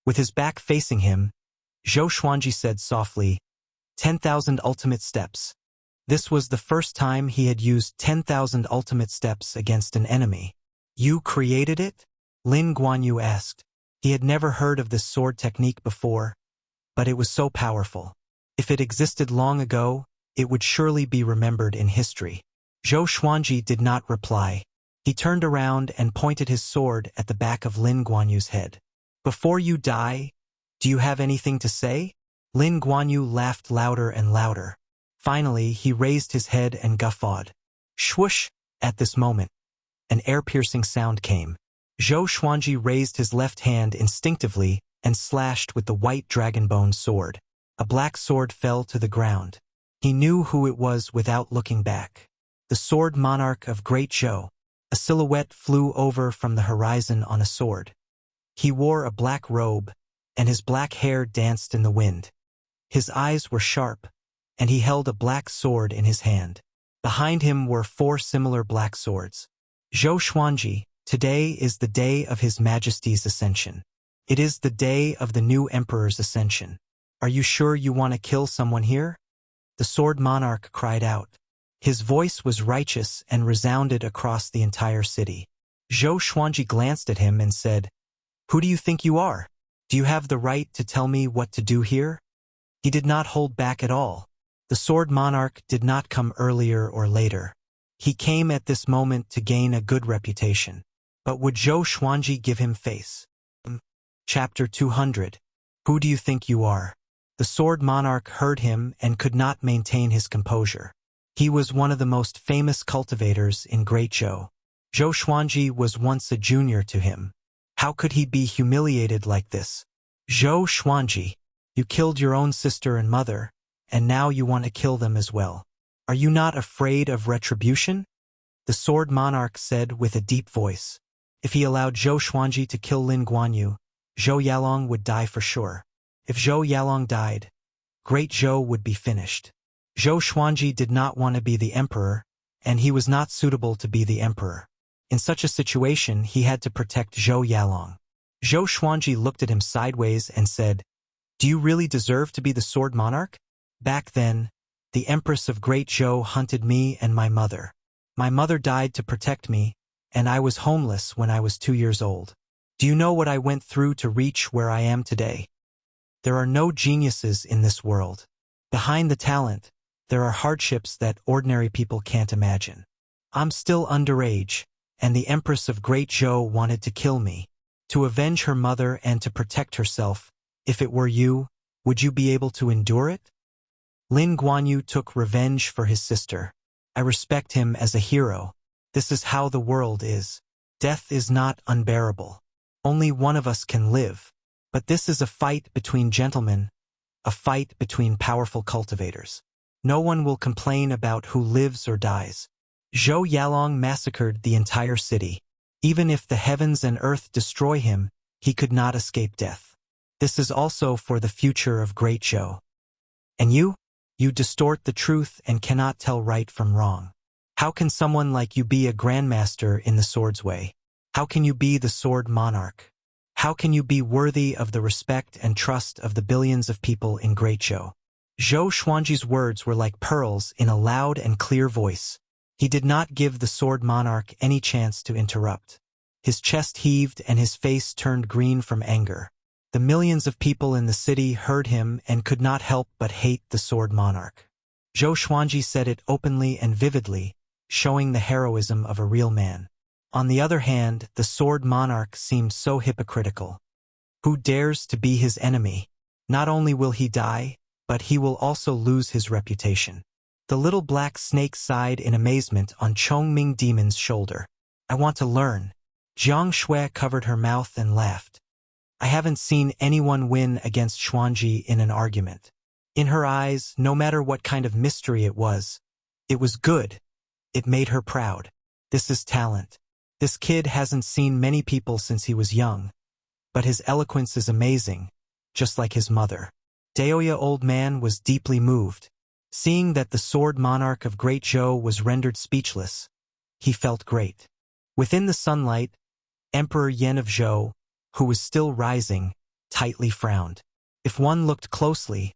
With his back facing him, Zhou Xuanji said softly, 10,000 ultimate steps. This was the first time he had used 10,000 ultimate steps against an enemy. You created it? Lin Guanyu asked. He had never heard of this sword technique before, but it was so powerful. If it existed long ago, it would surely be remembered in history. Zhou Xuanji did not reply. He turned around and pointed his sword at the back of Lin Guanyu's head. Before you die, do you have anything to say? Lin Guanyu laughed louder and louder. Finally, he raised his head and guffawed. Swoosh! At this moment, an air-piercing sound came. Zhou Xuanji raised his left hand instinctively and slashed with the white dragonbone sword. A black sword fell to the ground. He knew who it was without looking back. The sword monarch of Great Zhou. A silhouette flew over from the horizon on a sword. He wore a black robe, and his black hair danced in the wind. His eyes were sharp, and he held a black sword in his hand. Behind him were 4 similar black swords. Zhou Xuanji, today is the day of His Majesty's ascension. It is the day of the new emperor's ascension. Are you sure you want to kill someone here? The sword monarch cried out. His voice was righteous and resounded across the entire city. Zhou Xuanji glanced at him and said, Who do you think you are? Do you have the right to tell me what to do here? He did not hold back at all. The sword monarch did not come earlier or later. He came at this moment to gain a good reputation. But would Zhou Xuanji give him face? Chapter 200. Who do you think you are? The sword monarch heard him and could not maintain his composure. He was one of the most famous cultivators in Great Zhou. Zhou Xuanji was once a junior to him. How could he be humiliated like this? Zhou Xuanji, you killed your own sister and mother, and now you want to kill them as well. Are you not afraid of retribution? The sword monarch said with a deep voice. If he allowed Zhou Xuanji to kill Lin Guanyu, Zhou Yalong would die for sure. If Zhou Yalong died, Great Zhou would be finished. Zhou Xuanji did not want to be the emperor, and he was not suitable to be the emperor. In such a situation, he had to protect Zhou Yalong. Zhou Xuanji looked at him sideways and said, Do you really deserve to be the sword monarch? Back then, the Empress of Great Zhou hunted me and my mother. My mother died to protect me, and I was homeless when I was 2 years old. Do you know what I went through to reach where I am today? There are no geniuses in this world. Behind the talent, there are hardships that ordinary people can't imagine. I'm still underage, and the Empress of Great Zhou wanted to kill me. To avenge her mother and to protect herself, if it were you, would you be able to endure it? Lin Guanyu took revenge for his sister. I respect him as a hero. This is how the world is. Death is not unbearable. Only one of us can live. But this is a fight between gentlemen, a fight between powerful cultivators. No one will complain about who lives or dies. Zhou Yalong massacred the entire city. Even if the heavens and earth destroy him, he could not escape death. This is also for the future of Great Zhou. And you? You distort the truth and cannot tell right from wrong. How can someone like you be a grandmaster in the sword's way? How can you be the sword monarch? How can you be worthy of the respect and trust of the billions of people in Great Zhou? Zhou Xuanji's words were like pearls in a loud and clear voice. He did not give the sword monarch any chance to interrupt. His chest heaved and his face turned green from anger. The millions of people in the city heard him and could not help but hate the sword monarch. Zhou Xuanji said it openly and vividly, showing the heroism of a real man. On the other hand, the sword monarch seemed so hypocritical. Who dares to be his enemy? Not only will he die, but he will also lose his reputation. The little black snake sighed in amazement on Chongming Demon's shoulder. I want to learn. Jiang Shui covered her mouth and laughed. I haven't seen anyone win against Xuanji in an argument. In her eyes, no matter what kind of mystery it was good. It made her proud. This is talent. This kid hasn't seen many people since he was young, but his eloquence is amazing, just like his mother. Daoya old man was deeply moved. Seeing that the sword monarch of Great Zhou was rendered speechless, he felt great. Within the sunlight, Emperor Yen of Zhou, who was still rising, tightly frowned. If one looked closely,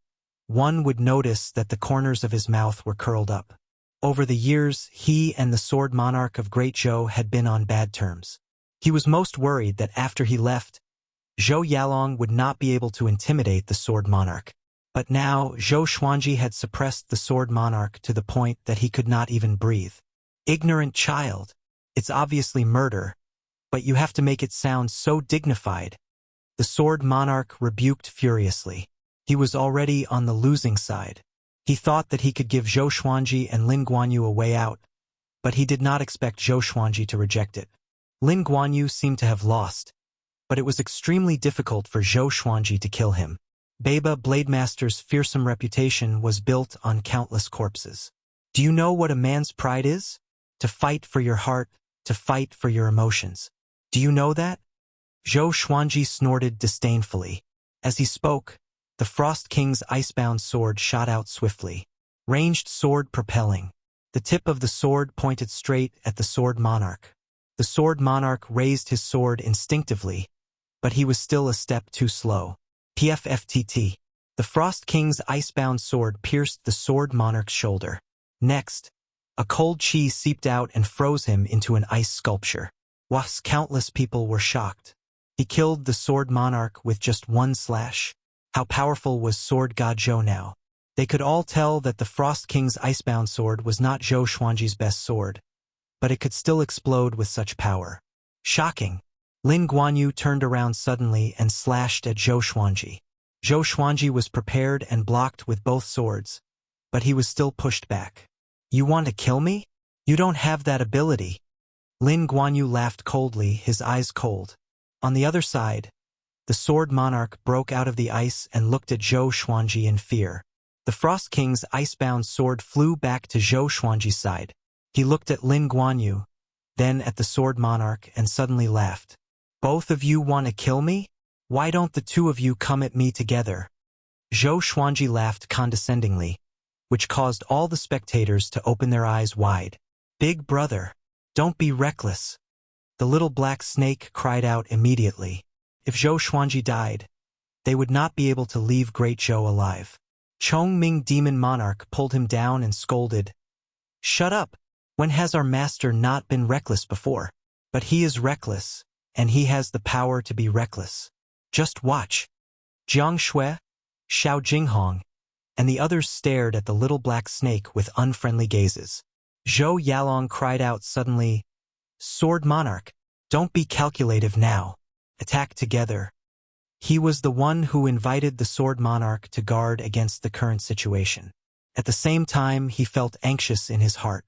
one would notice that the corners of his mouth were curled up. Over the years, he and the sword monarch of Great Zhou had been on bad terms. He was most worried that after he left, Zhou Yalong would not be able to intimidate the sword monarch. But now, Zhou Xuanji had suppressed the sword monarch to the point that he could not even breathe. Ignorant child. It's obviously murder, but you have to make it sound so dignified. The sword monarch rebuked furiously. He was already on the losing side. He thought that he could give Zhou Xuanji and Lin Guanyu a way out, but he did not expect Zhou Xuanji to reject it. Lin Guanyu seemed to have lost, but it was extremely difficult for Zhou Xuanji to kill him. Baba Blademaster's fearsome reputation was built on countless corpses. Do you know what a man's pride is? To fight for your heart, to fight for your emotions. Do you know that? Zhou Xuanji snorted disdainfully. As he spoke, the Frost King's icebound sword shot out swiftly. Ranged sword propelling. The tip of the sword pointed straight at the sword monarch. The sword monarch raised his sword instinctively, but he was still a step too slow. PFFTT. The Frost King's icebound sword pierced the sword monarch's shoulder. Next, a cold chi seeped out and froze him into an ice sculpture. Whilst countless people were shocked. He killed the sword monarch with just one slash. How powerful was Sword God Zhou now? They could all tell that the Frost King's icebound sword was not Zhou Xuanji's best sword, but it could still explode with such power. Shocking. Lin Guanyu turned around suddenly and slashed at Zhou Xuanji. Zhou Xuanji was prepared and blocked with both swords, but he was still pushed back. You want to kill me? You don't have that ability. Lin Guanyu laughed coldly, his eyes cold. On the other side, the sword monarch broke out of the ice and looked at Zhou Xuanji in fear. The Frost King's icebound sword flew back to Zhou Xuanji's side. He looked at Lin Guanyu, then at the sword monarch and suddenly laughed. Both of you want to kill me? Why don't the two of you come at me together? Zhou Xuanji laughed condescendingly, which caused all the spectators to open their eyes wide. Big brother, don't be reckless. The little black snake cried out immediately. If Zhou Xuanji died, they would not be able to leave Great Zhou alive. Chongming Demon Monarch pulled him down and scolded. Shut up! When has our master not been reckless before? But he is reckless, and he has the power to be reckless. Just watch. Jiang Shui, Xiao Jinghong, and the others stared at the little black snake with unfriendly gazes. Zhou Yalong cried out suddenly, Sword Monarch, don't be calculative now. Attack together. He was the one who invited the sword monarch to guard against the current situation. At the same time, he felt anxious in his heart.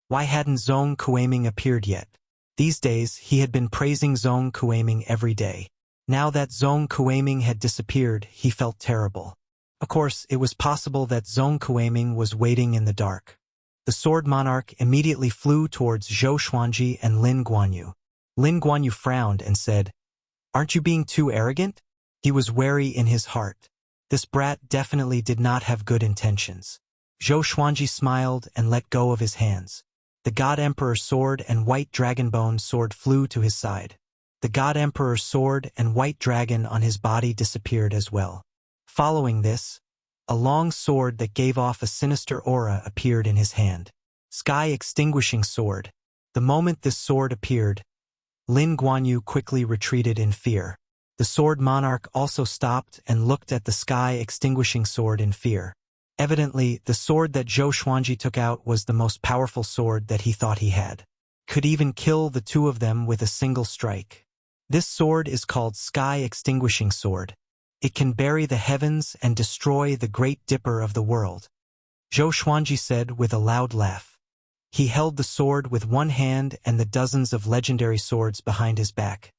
Why hadn't Zhong Kueiming appeared yet? These days, he had been praising Zhong Kueiming every day. Now that Zhong Kueiming had disappeared, he felt terrible. Of course, it was possible that Zhong Kueiming was waiting in the dark. The sword monarch immediately flew towards Zhou Xuanji and Lin Guanyu. Lin Guanyu frowned and said, Aren't you being too arrogant? He was wary in his heart. This brat definitely did not have good intentions. Zhou Xuanji smiled and let go of his hands. The God Emperor's sword and white dragonbone sword flew to his side. The God Emperor's sword and white dragon on his body disappeared as well. Following this, a long sword that gave off a sinister aura appeared in his hand. Sky Extinguishing Sword. The moment this sword appeared, Lin Guanyu quickly retreated in fear. The sword monarch also stopped and looked at the Sky Extinguishing Sword in fear. Evidently, the sword that Zhou Xuanji took out was the most powerful sword that he thought he had. could even kill the two of them with a single strike. This sword is called Sky Extinguishing Sword. It can bury the heavens and destroy the Great Dipper of the world. Zhou Xuanji said with a loud laugh. He held the sword with one hand and the dozens of legendary swords behind his back,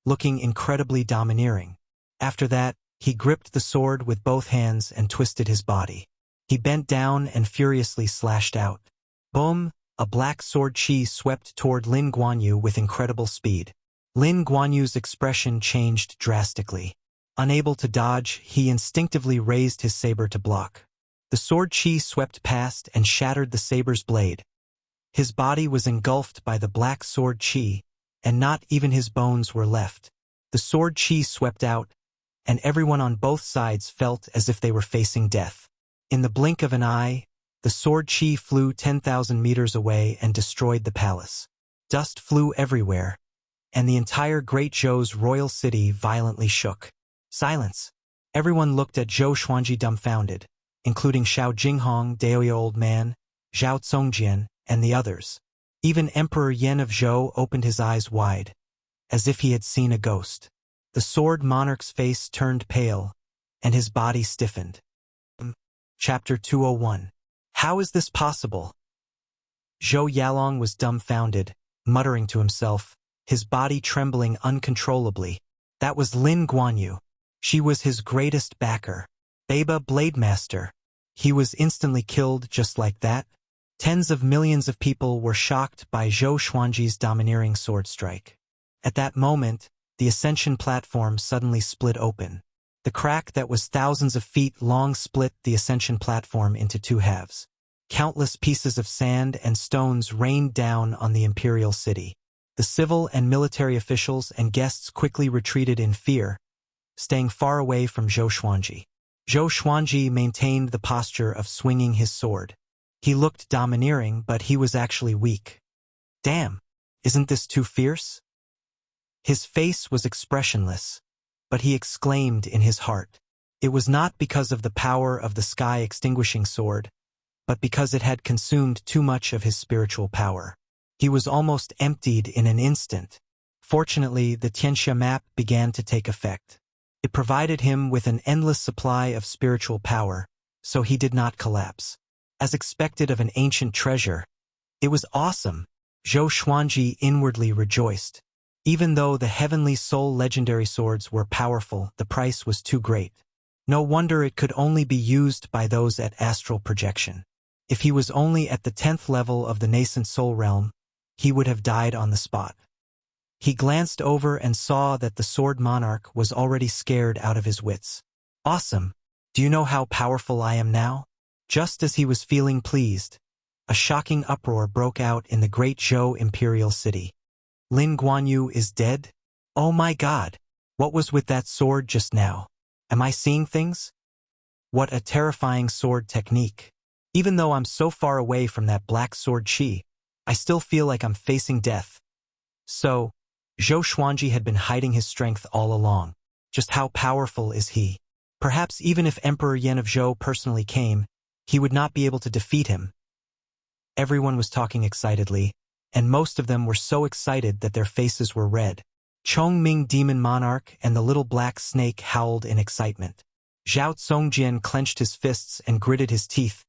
looking incredibly domineering. After that, he gripped the sword with both hands and twisted his body. He bent down and furiously slashed out. Boom! A black sword chi swept toward Lin Guanyu with incredible speed. Lin Guanyu's expression changed drastically. Unable to dodge, he instinctively raised his saber to block. The sword chi swept past and shattered the saber's blade. His body was engulfed by the black sword chi, and not even his bones were left. The sword chi swept out, and everyone on both sides felt as if they were facing death. In the blink of an eye, the sword chi flew 10,000 meters away and destroyed the palace. Dust flew everywhere, and the entire Great Zhou's royal city violently shook. Silence. Everyone looked at Zhou Xuanji dumbfounded, including Xiao Jinghong, Daoya Old Man, Zhao Congjian, and the others. Even Emperor Yan of Zhou opened his eyes wide, as if he had seen a ghost. The sword monarch's face turned pale, and his body stiffened. Chapter 201. How is this possible? Zhou Yalong was dumbfounded, muttering to himself, his body trembling uncontrollably. That was Lin Guanyu. She was his greatest backer. Baba Blademaster. He was instantly killed just like that. Tens of millions of people were shocked by Zhou Xuanji's domineering sword strike. At that moment, the ascension platform suddenly split open. The crack that was thousands of feet long split the ascension platform into two halves. Countless pieces of sand and stones rained down on the imperial city. The civil and military officials and guests quickly retreated in fear, staying far away from Zhou Xuanji. Zhou Xuanji maintained the posture of swinging his sword. He looked domineering, but he was actually weak. Damn, isn't this too fierce? His face was expressionless, but he exclaimed in his heart. It was not because of the power of the Sky Extinguishing Sword, but because it had consumed too much of his spiritual power. He was almost emptied in an instant. Fortunately, the Tianxia map began to take effect. It provided him with an endless supply of spiritual power, so he did not collapse. As expected of an ancient treasure, it was awesome. Zhou Xuanji inwardly rejoiced. Even though the Heavenly Soul legendary swords were powerful, the price was too great. No wonder it could only be used by those at astral projection. If he was only at the 10th level of the nascent soul realm, he would have died on the spot. He glanced over and saw that the sword monarch was already scared out of his wits. Awesome! Do you know how powerful I am now? Just as he was feeling pleased, a shocking uproar broke out in the Great Zhou imperial city. Lin Guanyu is dead? Oh my god! What was with that sword just now? Am I seeing things? What a terrifying sword technique. Even though I'm so far away from that black sword chi, I still feel like I'm facing death. So, Zhou Xuanji had been hiding his strength all along. Just how powerful is he? Perhaps even if Emperor Yan of Zhou personally came, he would not be able to defeat him. Everyone was talking excitedly, and most of them were so excited that their faces were red. Chongming Demon Monarch and the little black snake howled in excitement. Zhao Congjian clenched his fists and gritted his teeth.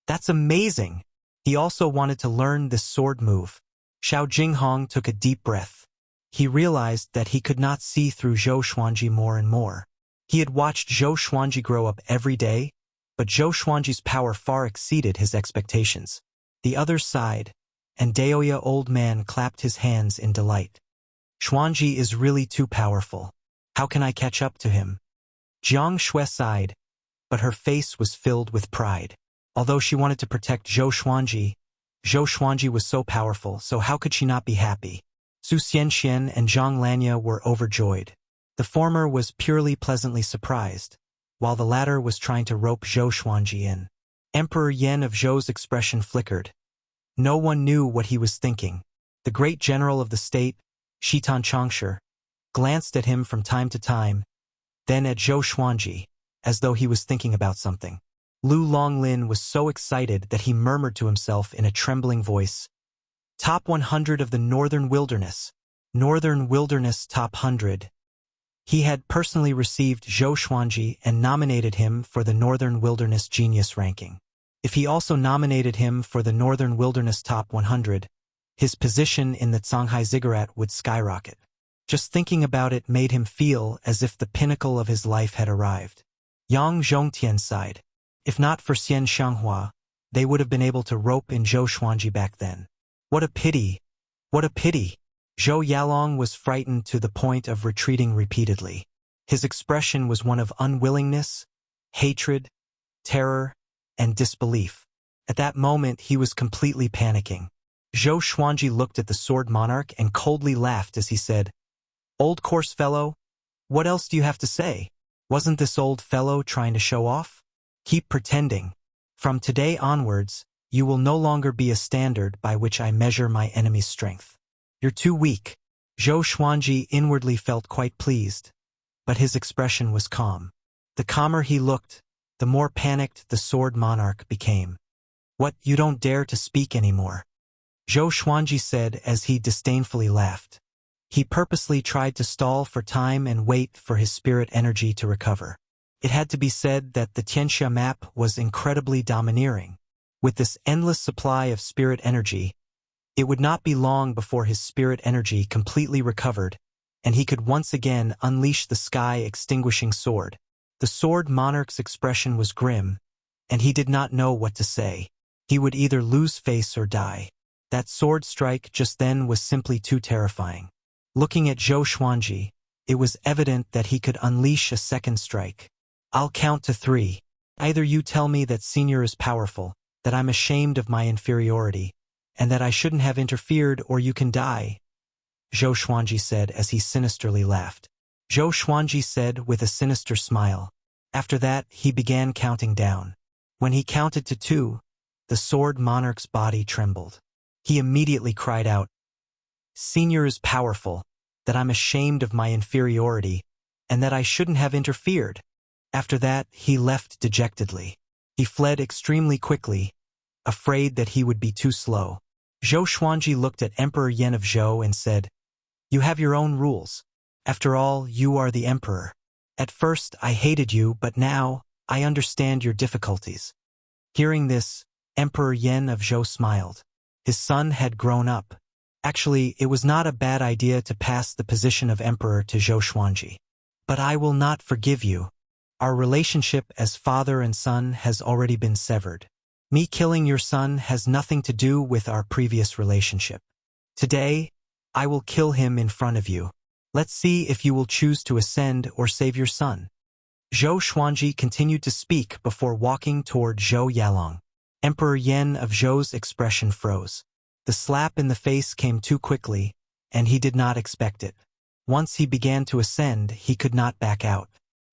That's amazing! He also wanted to learn this sword move. Xiao Jinghong took a deep breath. He realized that he could not see through Zhou Xuanji more and more. He had watched Zhou Xuanji grow up every day, but Zhou Xuanji's power far exceeded his expectations. The other sighed, and Daoya Old Man clapped his hands in delight. Xuanji is really too powerful. How can I catch up to him? Jiang Shui sighed, but her face was filled with pride. Although she wanted to protect Zhou Xuanji was so powerful, so how could she not be happy? Su Xianxian and Zhang Lanya were overjoyed. The former was purely pleasantly surprised, while the latter was trying to rope Zhou Xuanji in. Emperor Yan of Zhou's expression flickered. No one knew what he was thinking. The great general of the state, Shitan Chongshi, glanced at him from time to time, then at Zhou Xuanji, as though he was thinking about something. Lu Longlin was so excited that he murmured to himself in a trembling voice, Top 100 of the Northern Wilderness. Northern Wilderness Top 100. He had personally received Zhou Xuanji and nominated him for the Northern Wilderness Genius ranking. If he also nominated him for the Northern Wilderness Top 100, his position in the Shanghai Ziggurat would skyrocket. Just thinking about it made him feel as if the pinnacle of his life had arrived. Yang Zhongtian sighed. If not for Xian Xianghua, they would have been able to rope in Zhou Xuanji back then. What a pity! What a pity! Zhou Yalong was frightened to the point of retreating repeatedly. His expression was one of unwillingness, hatred, terror, and disbelief. At that moment he was completely panicking. Zhou Xuanji looked at the sword monarch and coldly laughed as he said, "Old coarse fellow, what else do you have to say? Wasn't this old fellow trying to show off? Keep pretending. From today onwards, you will no longer be a standard by which I measure my enemy's strength. You're too weak." Zhou Xuanji inwardly felt quite pleased, but his expression was calm. The calmer he looked, the more panicked the sword monarch became. "What, you don't dare to speak anymore?" Zhou Xuanji said as he disdainfully laughed. He purposely tried to stall for time and wait for his spirit energy to recover. It had to be said that the Tianxia map was incredibly domineering. With this endless supply of spirit energy, it would not be long before his spirit energy completely recovered, and he could once again unleash the sky-extinguishing sword. The sword monarch's expression was grim, and he did not know what to say. He would either lose face or die. That sword strike just then was simply too terrifying. Looking at Zhou Xuanji, it was evident that he could unleash a second strike. "I'll count to 3. Either you tell me that Senior is powerful, that I'm ashamed of my inferiority, and that I shouldn't have interfered, or you can die," Zhou Xuanji said as he sinisterly laughed. Zhou Xuanji said with a sinister smile. After that, he began counting down. When he counted to 2, the sword monarch's body trembled. He immediately cried out, "Senior is powerful, that I'm ashamed of my inferiority, and that I shouldn't have interfered." After that, he left dejectedly. He fled extremely quickly, afraid that he would be too slow. Zhou Xuanji looked at Emperor Yan of Zhou and said, "You have your own rules. After all, you are the emperor. At first, I hated you, but now, I understand your difficulties." Hearing this, Emperor Yan of Zhou smiled. His son had grown up. Actually, it was not a bad idea to pass the position of emperor to Zhou Xuanji. "But I will not forgive you. Our relationship as father and son has already been severed. Me killing your son has nothing to do with our previous relationship. Today, I will kill him in front of you. Let's see if you will choose to ascend or save your son." Zhou Xuanji continued to speak before walking toward Zhou Yalong. Emperor Yan of Zhou's expression froze. The slap in the face came too quickly, and he did not expect it. Once he began to ascend, he could not back out.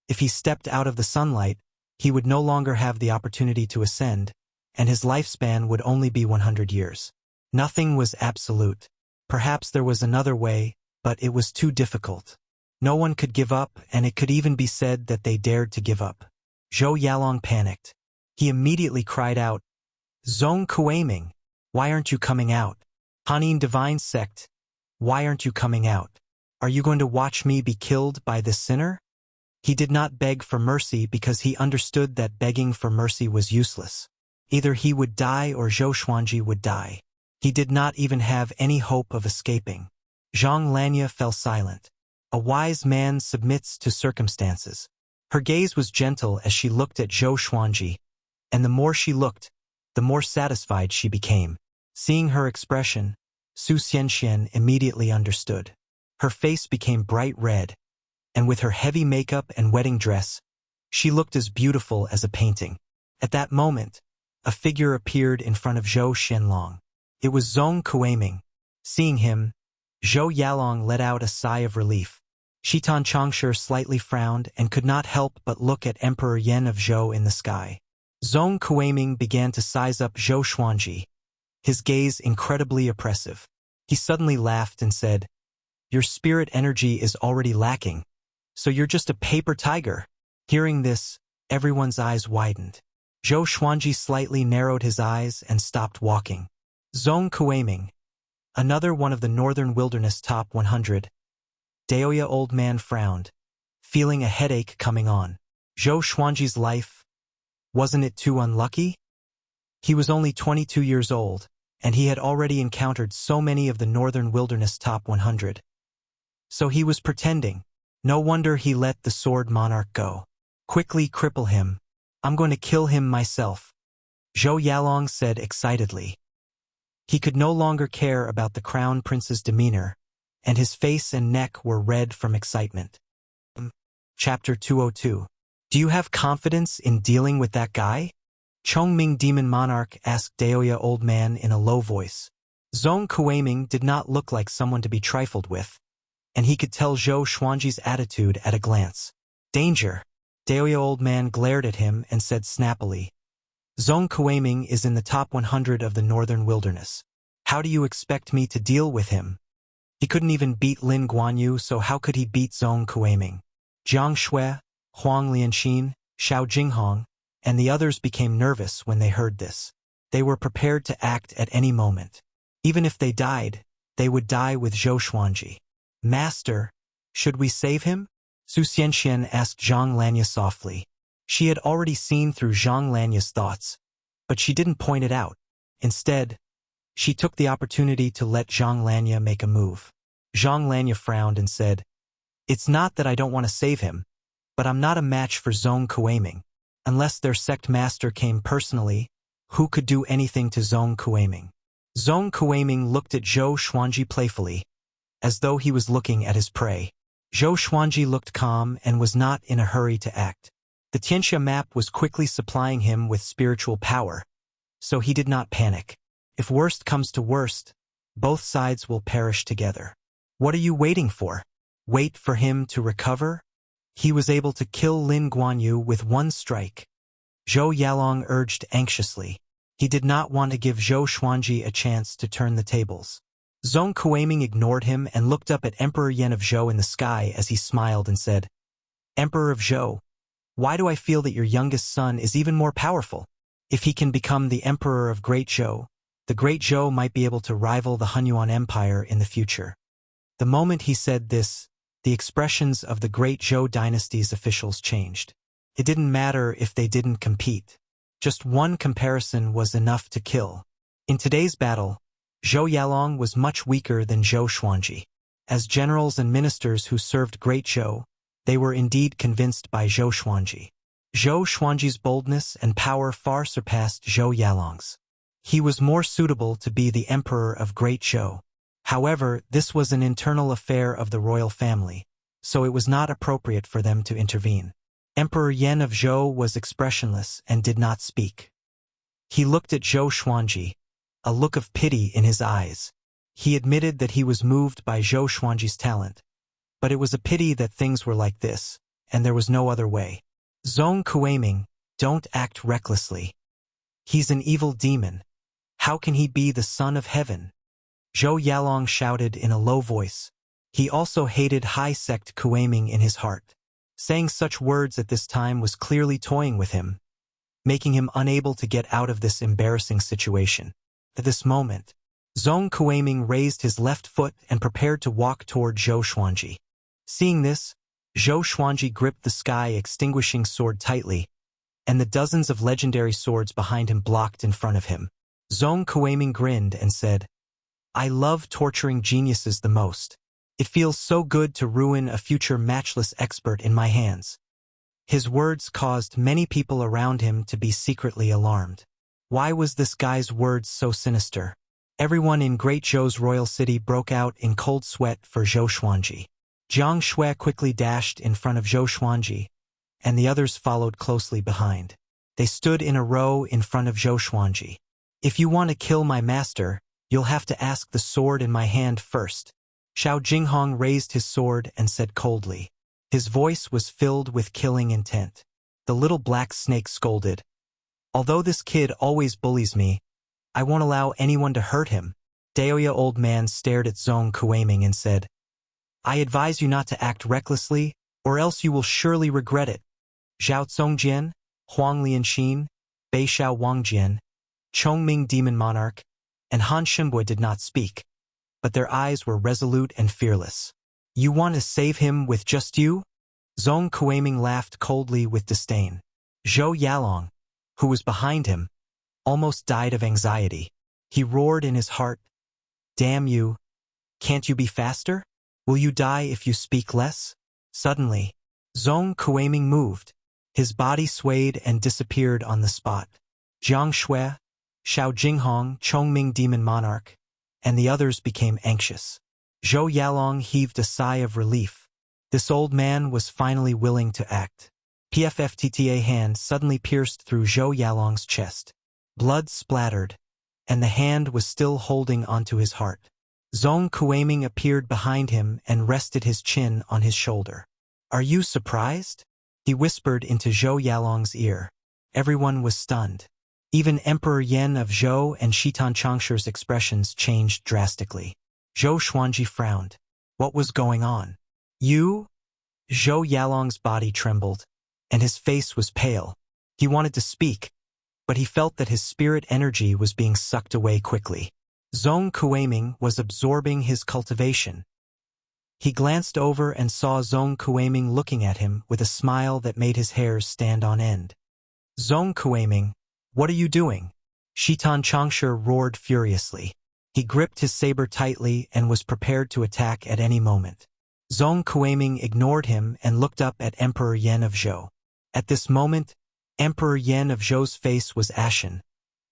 If he stepped out of the sunlight, he would no longer have the opportunity to ascend, and his lifespan would only be 100 years. Nothing was absolute. Perhaps there was another way, but it was too difficult. No one could give up, and it could even be said that they dared to give up. Zhou Yalong panicked. He immediately cried out, "Zhong Kueiming, why aren't you coming out? Hanin Divine Sect, why aren't you coming out? Are you going to watch me be killed by this sinner?" He did not beg for mercy because he understood that begging for mercy was useless. Either he would die or Zhou Xuanji would die. He did not even have any hope of escaping. Zhang Lanya fell silent. A wise man submits to circumstances. Her gaze was gentle as she looked at Zhou Xuanji, and the more she looked, the more satisfied she became. Seeing her expression, Su Xianxian immediately understood. Her face became bright red, and with her heavy makeup and wedding dress, she looked as beautiful as a painting. At that moment, a figure appeared in front of Zhou Xianlong. It was Zhong Kueiming. Seeing him, Zhou Yalong let out a sigh of relief. Shitan Changshi slightly frowned and could not help but look at Emperor Yan of Zhou in the sky. Zhong Kueiming began to size up Zhou Xuanji, his gaze incredibly oppressive. He suddenly laughed and said, "Your spirit energy is already lacking, so you're just a paper tiger." Hearing this, everyone's eyes widened. Zhou Xuanji slightly narrowed his eyes and stopped walking. "Zhong Kueiming, Another one of the Northern Wilderness Top 100. Daoya old man frowned, feeling a headache coming on. Zhou Xuanji's life, wasn't it too unlucky? He was only 22 years old, and he had already encountered so many of the Northern Wilderness Top 100. So he was pretending. No wonder he let the sword monarch go. Quickly cripple him. I'm going to kill him myself, Zhou Yalong said excitedly. He could no longer care about the crown prince's demeanor, and his face and neck were red from excitement. Chapter 202. Do you have confidence in dealing with that guy? Chongming Demon Monarch asked Daoya old man in a low voice. Zhong Kueiming did not look like someone to be trifled with, and he could tell Zhou Xuanji's attitude at a glance. Danger! Daoya old man glared at him and said snappily. Zhong Kueiming is in the top 100 of the Northern Wilderness. How do you expect me to deal with him? He couldn't even beat Lin Guanyu, so how could he beat Zhong Kueiming? Jiang Shui, Huang Lianxin, Xiao Jinghong, and the others became nervous when they heard this. They were prepared to act at any moment. Even if they died, they would die with Zhou Xuanji. Master, should we save him? Su Xianxian asked Zhang Lanya softly. She had already seen through Zhang Lanya's thoughts, but she didn't point it out. Instead, she took the opportunity to let Zhang Lanya make a move. Zhang Lanya frowned and said, It's not that I don't want to save him, but I'm not a match for Zhong Kueiming. Unless their sect master came personally, who could do anything to Zhong Kueiming? Zhong Kueiming looked at Zhou Xuanji playfully, as though he was looking at his prey. Zhou Xuanji looked calm and was not in a hurry to act. The Tianxia map was quickly supplying him with spiritual power, so he did not panic. If worst comes to worst, both sides will perish together. What are you waiting for? Wait for him to recover? He was able to kill Lin Guanyu with one strike. Zhou Yalong urged anxiously. He did not want to give Zhou Xuanji a chance to turn the tables. Zhong Kueiming ignored him and looked up at Emperor Yan of Zhou in the sky as he smiled and said, Emperor of Zhou, why do I feel that your youngest son is even more powerful? If he can become the Emperor of Great Zhou, the Great Zhou might be able to rival the Hunyuan Empire in the future. The moment he said this, the expressions of the Great Zhou dynasty's officials changed. It didn't matter if they didn't compete. Just one comparison was enough to kill. In today's battle, Zhou Yalong was much weaker than Zhou Xuanji. As generals and ministers who served Great Zhou, they were indeed convinced by Zhou Xuanji. Zhou Xuanji's boldness and power far surpassed Zhou Yalong's. He was more suitable to be the emperor of Great Zhou. However, this was an internal affair of the royal family, so it was not appropriate for them to intervene. Emperor Yan of Zhou was expressionless and did not speak. He looked at Zhou Xuanji, a look of pity in his eyes. He admitted that he was moved by Zhou Xuanji's talent, but it was a pity that things were like this, and there was no other way. Zhong Kueiming, don't act recklessly. He's an evil demon. How can he be the son of heaven? Zhou Yalong shouted in a low voice. He also hated high sect Kueiming in his heart. Saying such words at this time was clearly toying with him, making him unable to get out of this embarrassing situation. At this moment, Zhong Kueiming raised his left foot and prepared to walk toward Zhou Xuanji. Seeing this, Zhou Xuanji gripped the sky extinguishing sword tightly, and the dozens of legendary swords behind him blocked in front of him. Zhong Kueiming grinned and said, I love torturing geniuses the most. It feels so good to ruin a future matchless expert in my hands. His words caused many people around him to be secretly alarmed. Why was this guy's words so sinister? Everyone in Great Zhou's royal city broke out in cold sweat for Zhou Xuanji. Jiang Shui quickly dashed in front of Zhou Xuanji, and the others followed closely behind. They stood in a row in front of Zhou Xuanji. If you want to kill my master, you'll have to ask the sword in my hand first. Xiao Jinghong raised his sword and said coldly. His voice was filled with killing intent. The little black snake scolded. Although this kid always bullies me, I won't allow anyone to hurt him. Daoya old man stared at Zhong Kueiming and said, I advise you not to act recklessly, or else you will surely regret it. Zhao Zongjian, Huang Lianxin, Beishao Wangjian, Chongming Demon Monarch, and Han Shenbui did not speak. but their eyes were resolute and fearless. You want to save him with just you? Zhong Kuiming laughed coldly with disdain. Zhou Yalong, who was behind him, almost died of anxiety. He roared in his heart, "Damn you! Can't you be faster? Will you die if you speak less?" Suddenly, Zhong Kuiming moved. His body swayed and disappeared on the spot. Jiang Shui, Xiao Jinghong, Chongming Demon Monarch, and the others became anxious. Zhou Yalong heaved a sigh of relief. This old man was finally willing to act. PFFTTA hand suddenly pierced through Zhou Yalong's chest. Blood splattered, and the hand was still holding onto his heart. Zhong Kuiming appeared behind him and rested his chin on his shoulder. "Are you surprised?" he whispered into Zhou Yalong's ear. Everyone was stunned. Even Emperor Yan of Zhou and Shitan Changshi's expressions changed drastically. Zhou Xuanji frowned. What was going on? "You?" Zhou Yalong's body trembled, and his face was pale. He wanted to speak, but he felt that his spirit energy was being sucked away quickly. Zhong Kuiming was absorbing his cultivation. He glanced over and saw Zhong Kuiming looking at him with a smile that made his hairs stand on end. "Zhong Kuiming, what are you doing?" Shitan Changshi roared furiously. He gripped his saber tightly and was prepared to attack at any moment. Zhong Kuiming ignored him and looked up at Emperor Yan of Zhou. At this moment, Emperor Yan of Zhou's face was ashen,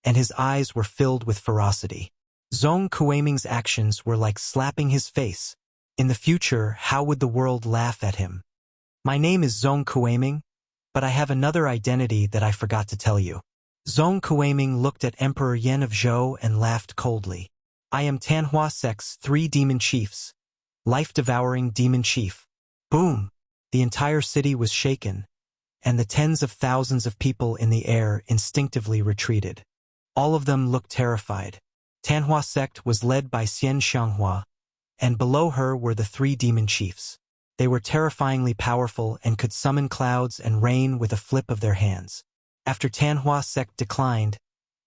and his eyes were filled with ferocity. Zhong Kuiming's actions were like slapping his face. In the future, how would the world laugh at him? "My name is Zhong Kuiming, but I have another identity that I forgot to tell you." Zhong Kuiming looked at Emperor Yan of Zhou and laughed coldly. "I am Tanhua Sect's 3 demon chiefs. Life-devouring demon chief." Boom! The entire city was shaken, and the tens of thousands of people in the air instinctively retreated. All of them looked terrified. Tanhua Sect was led by Xian Xianghua, and below her were the 3 demon chiefs. They were terrifyingly powerful and could summon clouds and rain with a flip of their hands. After Tanhua Sect declined,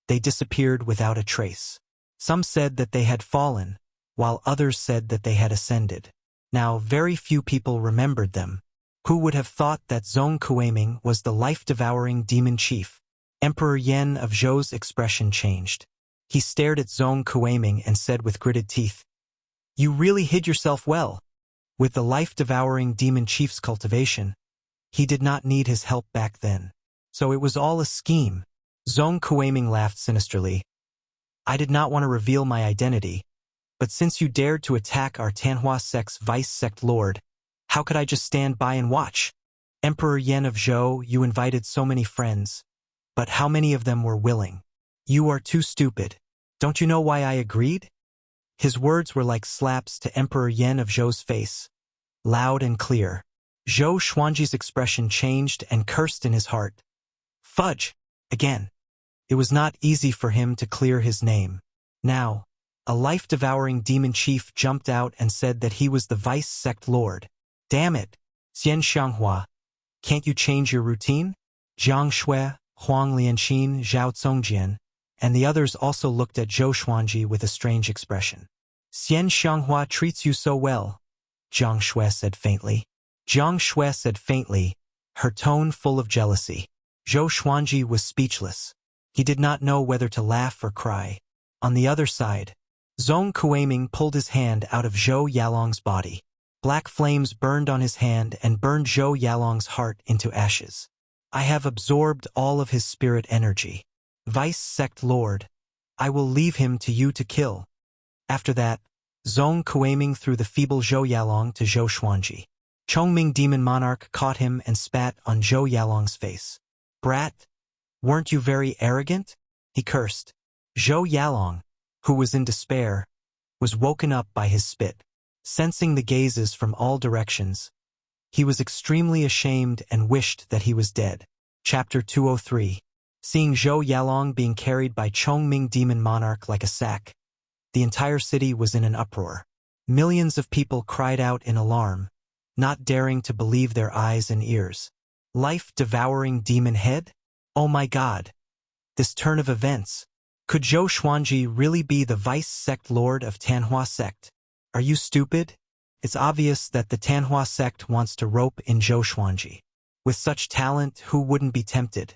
they disappeared without a trace. Some said that they had fallen, while others said that they had ascended. Now, very few people remembered them. Who would have thought that Zhong Kuiming was the life-devouring demon chief? Emperor Yan of Zhou's expression changed. He stared at Zhong Kuiming and said with gritted teeth, "You really hid yourself well." With the life-devouring demon chief's cultivation, he did not need his help back then. So it was all a scheme. Zhong Kuiming laughed sinisterly. "I did not want to reveal my identity, but since you dared to attack our Tanhua Sect's vice-sect lord, how could I just stand by and watch? Emperor Yan of Zhou, you invited so many friends, but how many of them were willing? You are too stupid. Don't you know why I agreed?" His words were like slaps to Emperor Yan of Zhou's face, loud and clear. Zhou Xuanji's expression changed and cursed in his heart. Fudge! Again. It was not easy for him to clear his name. Now, a life-devouring demon chief jumped out and said that he was the vice-sect lord. Damn it! Xian Xianghua, can't you change your routine? Jiang Shui, Huang Lianqin, Zhao Zongjian, and the others also looked at Zhou Xuanji with a strange expression. "Xian Xianghua treats you so well," Jiang Shui said faintly. Jiang Shui said faintly, her tone full of jealousy. Zhou Xuanji was speechless. He did not know whether to laugh or cry. On the other side, Zhong Kuiming pulled his hand out of Zhou Yalong's body. Black flames burned on his hand and burned Zhou Yalong's heart into ashes. "I have absorbed all of his spirit energy. Vice-sect lord, I will leave him to you to kill." After that, Zhong Kuiming threw the feeble Zhou Yalong to Zhou Xuanji. Chongming Demon Monarch caught him and spat on Zhou Yalong's face. "Brat, weren't you very arrogant?" he cursed. Zhou Yalong, who was in despair, was woken up by his spit. Sensing the gazes from all directions, he was extremely ashamed and wished that he was dead. Chapter 203. Seeing Zhou Yalong being carried by Chongming Demon Monarch like a sack, the entire city was in an uproar. Millions of people cried out in alarm, not daring to believe their eyes and ears. Life-devouring demon head? Oh my god! This turn of events. Could Zhou Xuanji really be the vice-sect lord of Tanhua Sect? Are you stupid? It's obvious that the Tanhua sect wants to rope in Zhou Xuanji. With such talent, who wouldn't be tempted?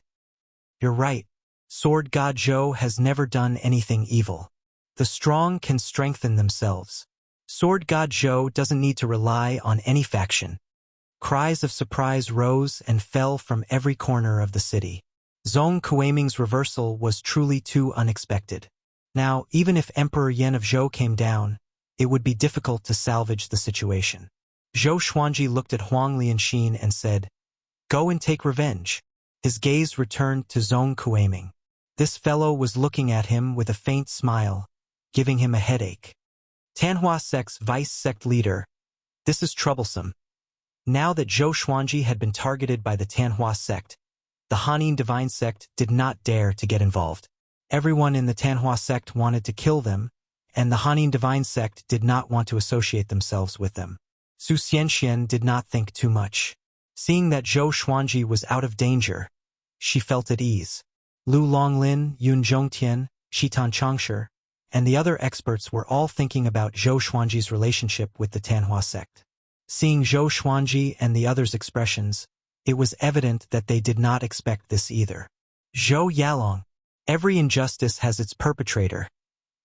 You're right. Sword God Zhou has never done anything evil. The strong can strengthen themselves. Sword God Zhou doesn't need to rely on any faction. Cries of surprise rose and fell from every corner of the city. Zhong Kueiming's reversal was truly too unexpected. Now, even if Emperor Yan of Zhou came down, it would be difficult to salvage the situation. Zhou Xuanji looked at Huang Lianxin and said, "Go and take revenge." His gaze returned to Zhong Kueiming. This fellow was looking at him with a faint smile, giving him a headache. Tanhua sect's vice sect leader. This is troublesome. Now that Zhou Xuanji had been targeted by the Tanhua sect, the Hanin divine sect did not dare to get involved. Everyone in the Tanhua sect wanted to kill them, and the Hanin divine sect did not want to associate themselves with them. Su Xianxian did not think too much. Seeing that Zhou Xuanji was out of danger, she felt at ease. Lu Longlin, Yun Zhongtian, Shitan Changshe, and the other experts were all thinking about Zhou Xuanji's relationship with the Tanhua sect. Seeing Zhou Xuanji and the others' expressions, it was evident that they did not expect this either. Zhou Yalong, every injustice has its perpetrator,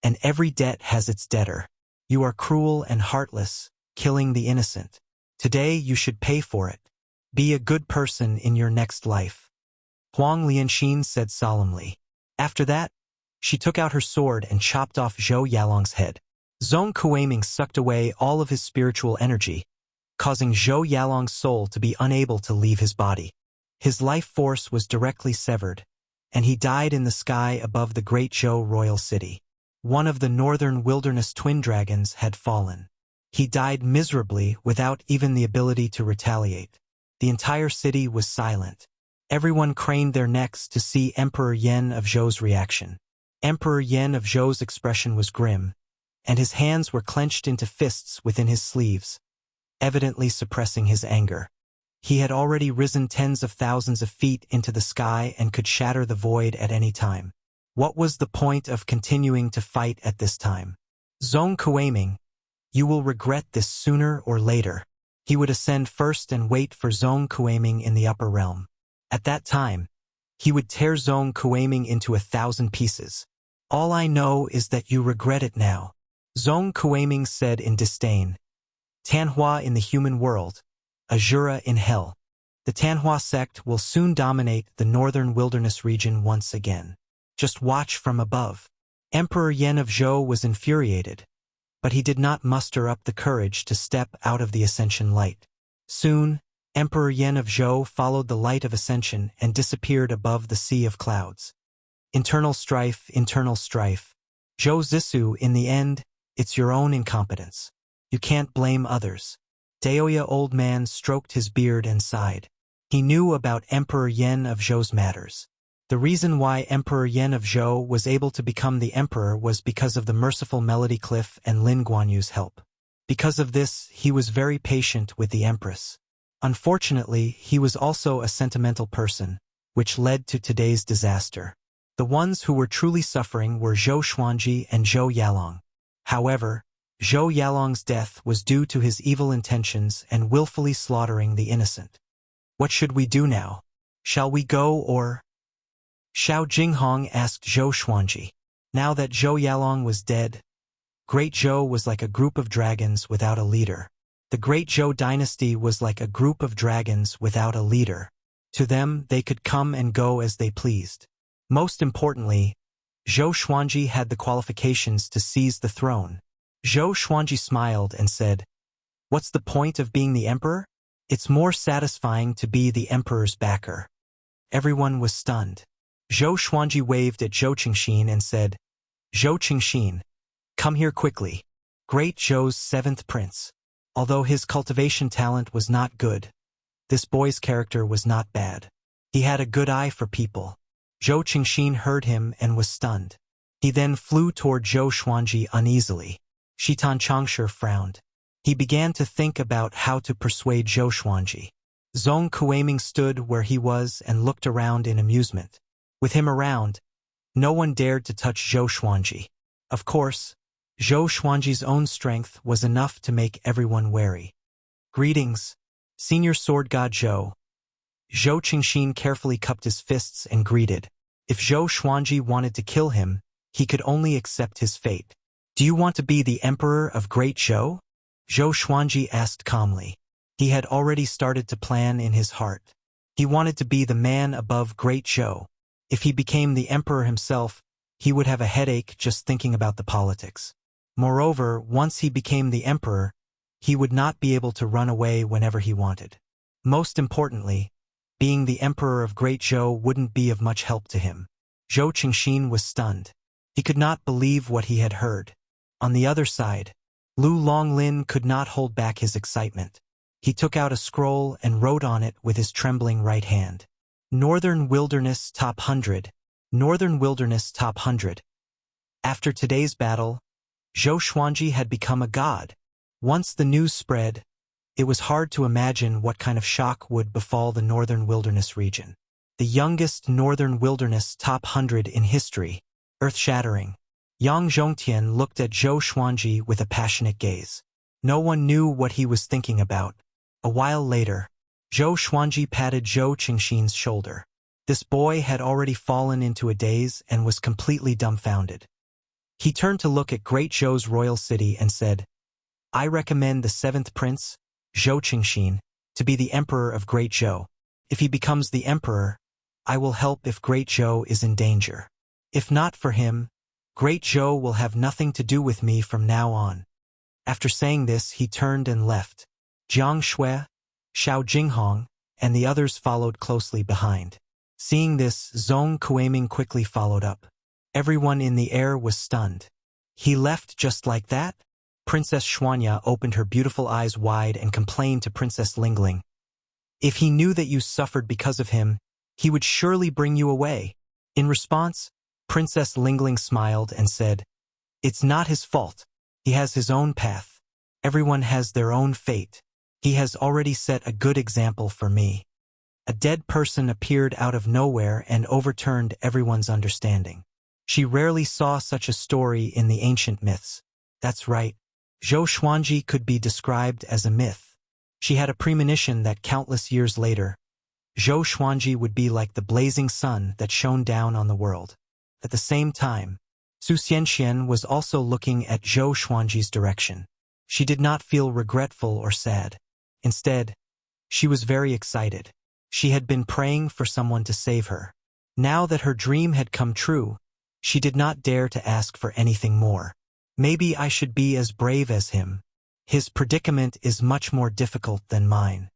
and every debt has its debtor. You are cruel and heartless, killing the innocent. Today you should pay for it. Be a good person in your next life. Huang Lianxin said solemnly. After that, she took out her sword and chopped off Zhou Yalong's head. Zhong Kueiming sucked away all of his spiritual energy, causing Zhou Yalong's soul to be unable to leave his body. His life force was directly severed, and he died in the sky above the great Zhou royal city. One of the northern wilderness twin dragons had fallen. He died miserably without even the ability to retaliate. The entire city was silent. Everyone craned their necks to see Emperor Yan of Zhou's reaction. Emperor Yan of Zhou's expression was grim, and his hands were clenched into fists within his sleeves, evidently suppressing his anger. He had already risen tens of thousands of feet into the sky and could shatter the void at any time. What was the point of continuing to fight at this time? Zhong Kueiming, you will regret this sooner or later. He would ascend first and wait for Zhong Kueiming in the upper realm. At that time, he would tear Zhong Kueiming into 1,000 pieces. All I know is that you regret it now, Zhong Kueiming said in disdain. Tanhua in the human world, Azura in hell. The Tanhua sect will soon dominate the northern wilderness region once again. Just watch from above. Emperor Yan of Zhou was infuriated, but he did not muster up the courage to step out of the ascension light. Soon, Emperor Yan of Zhou followed the light of ascension and disappeared above the sea of clouds. Internal strife, internal strife. Zhou Zissou, in the end, it's your own incompetence. You can't blame others. Daoya old man stroked his beard and sighed. He knew about Emperor Yan of Zhou's matters. The reason why Emperor Yan of Zhou was able to become the emperor was because of the merciful Melody Cliff and Lin Guanyu's help. Because of this, he was very patient with the empress. Unfortunately, he was also a sentimental person, which led to today's disaster. The ones who were truly suffering were Zhou Xuanji and Zhou Yalong. However, Zhou Yalong's death was due to his evil intentions and willfully slaughtering the innocent. What should we do now? Shall we go or? Xiao Jinghong asked Zhou Xuanji. Now that Zhou Yalong was dead, Great Zhou was like a group of dragons without a leader. The Great Zhou dynasty was like a group of dragons without a leader. To them, they could come and go as they pleased. Most importantly, Zhou Xuanji had the qualifications to seize the throne. Zhou Xuanji smiled and said, "What's the point of being the emperor? It's more satisfying to be the emperor's backer." Everyone was stunned. Zhou Xuanji waved at Zhou Qingxin and said, "Zhou Qingxin, come here quickly." Great Zhou's 7th prince. Although his cultivation talent was not good, this boy's character was not bad. He had a good eye for people. Zhou Qingxin heard him and was stunned. He then flew toward Zhou Xuanji uneasily. Shitan Changshe frowned. He began to think about how to persuade Zhou Xuanji. Zhong Kueiming stood where he was and looked around in amusement. With him around, no one dared to touch Zhou Xuanji. Of course, Zhou Xuanji's own strength was enough to make everyone wary. Greetings, Senior Sword God Zhou. Zhou Qingxin carefully cupped his fists and greeted. If Zhou Xuanji wanted to kill him, he could only accept his fate. Do you want to be the Emperor of Great Zhou? Zhou Xuanji asked calmly. He had already started to plan in his heart. He wanted to be the man above Great Zhou. If he became the emperor himself, he would have a headache just thinking about the politics. Moreover, once he became the emperor, he would not be able to run away whenever he wanted. Most importantly, being the emperor of Great Zhou wouldn't be of much help to him. Zhou Qingxin was stunned. He could not believe what he had heard. On the other side, Lu Longlin could not hold back his excitement. He took out a scroll and wrote on it with his trembling right hand. Northern Wilderness Top 100. Northern Wilderness Top 100. After today's battle, Zhou Xuanji had become a god. Once the news spread, it was hard to imagine what kind of shock would befall the Northern Wilderness region. The youngest Northern Wilderness Top 100 in history, earth-shattering. Yang Zhongtian looked at Zhou Xuanji with a passionate gaze. No one knew what he was thinking about. A while later, Zhou Xuanji patted Zhou Qingxin's shoulder. This boy had already fallen into a daze and was completely dumbfounded. He turned to look at Great Zhou's royal city and said, I recommend the 7th prince, Zhou Qingxin, to be the emperor of Great Zhou. If he becomes the emperor, I will help if Great Zhou is in danger. If not for him, Great Zhou will have nothing to do with me from now on. After saying this, he turned and left. Jiang Shui, Xiao Jinghong, and the others followed closely behind. Seeing this, Zhong Kuiming quickly followed up. Everyone in the air was stunned. He left just like that? Princess Xuanya opened her beautiful eyes wide and complained to Princess Lingling. If he knew that you suffered because of him, he would surely bring you away. In response, Princess Lingling smiled and said, It's not his fault. He has his own path. Everyone has their own fate. He has already set a good example for me. A dead person appeared out of nowhere and overturned everyone's understanding. She rarely saw such a story in the ancient myths. That's right. Zhou Xuanji could be described as a myth. She had a premonition that countless years later, Zhou Xuanji would be like the blazing sun that shone down on the world. At the same time, Su Xianxian was also looking at Zhou Xuanji's direction. She did not feel regretful or sad. Instead, she was very excited. She had been praying for someone to save her. Now that her dream had come true, she did not dare to ask for anything more. Maybe I should be as brave as him. His predicament is much more difficult than mine.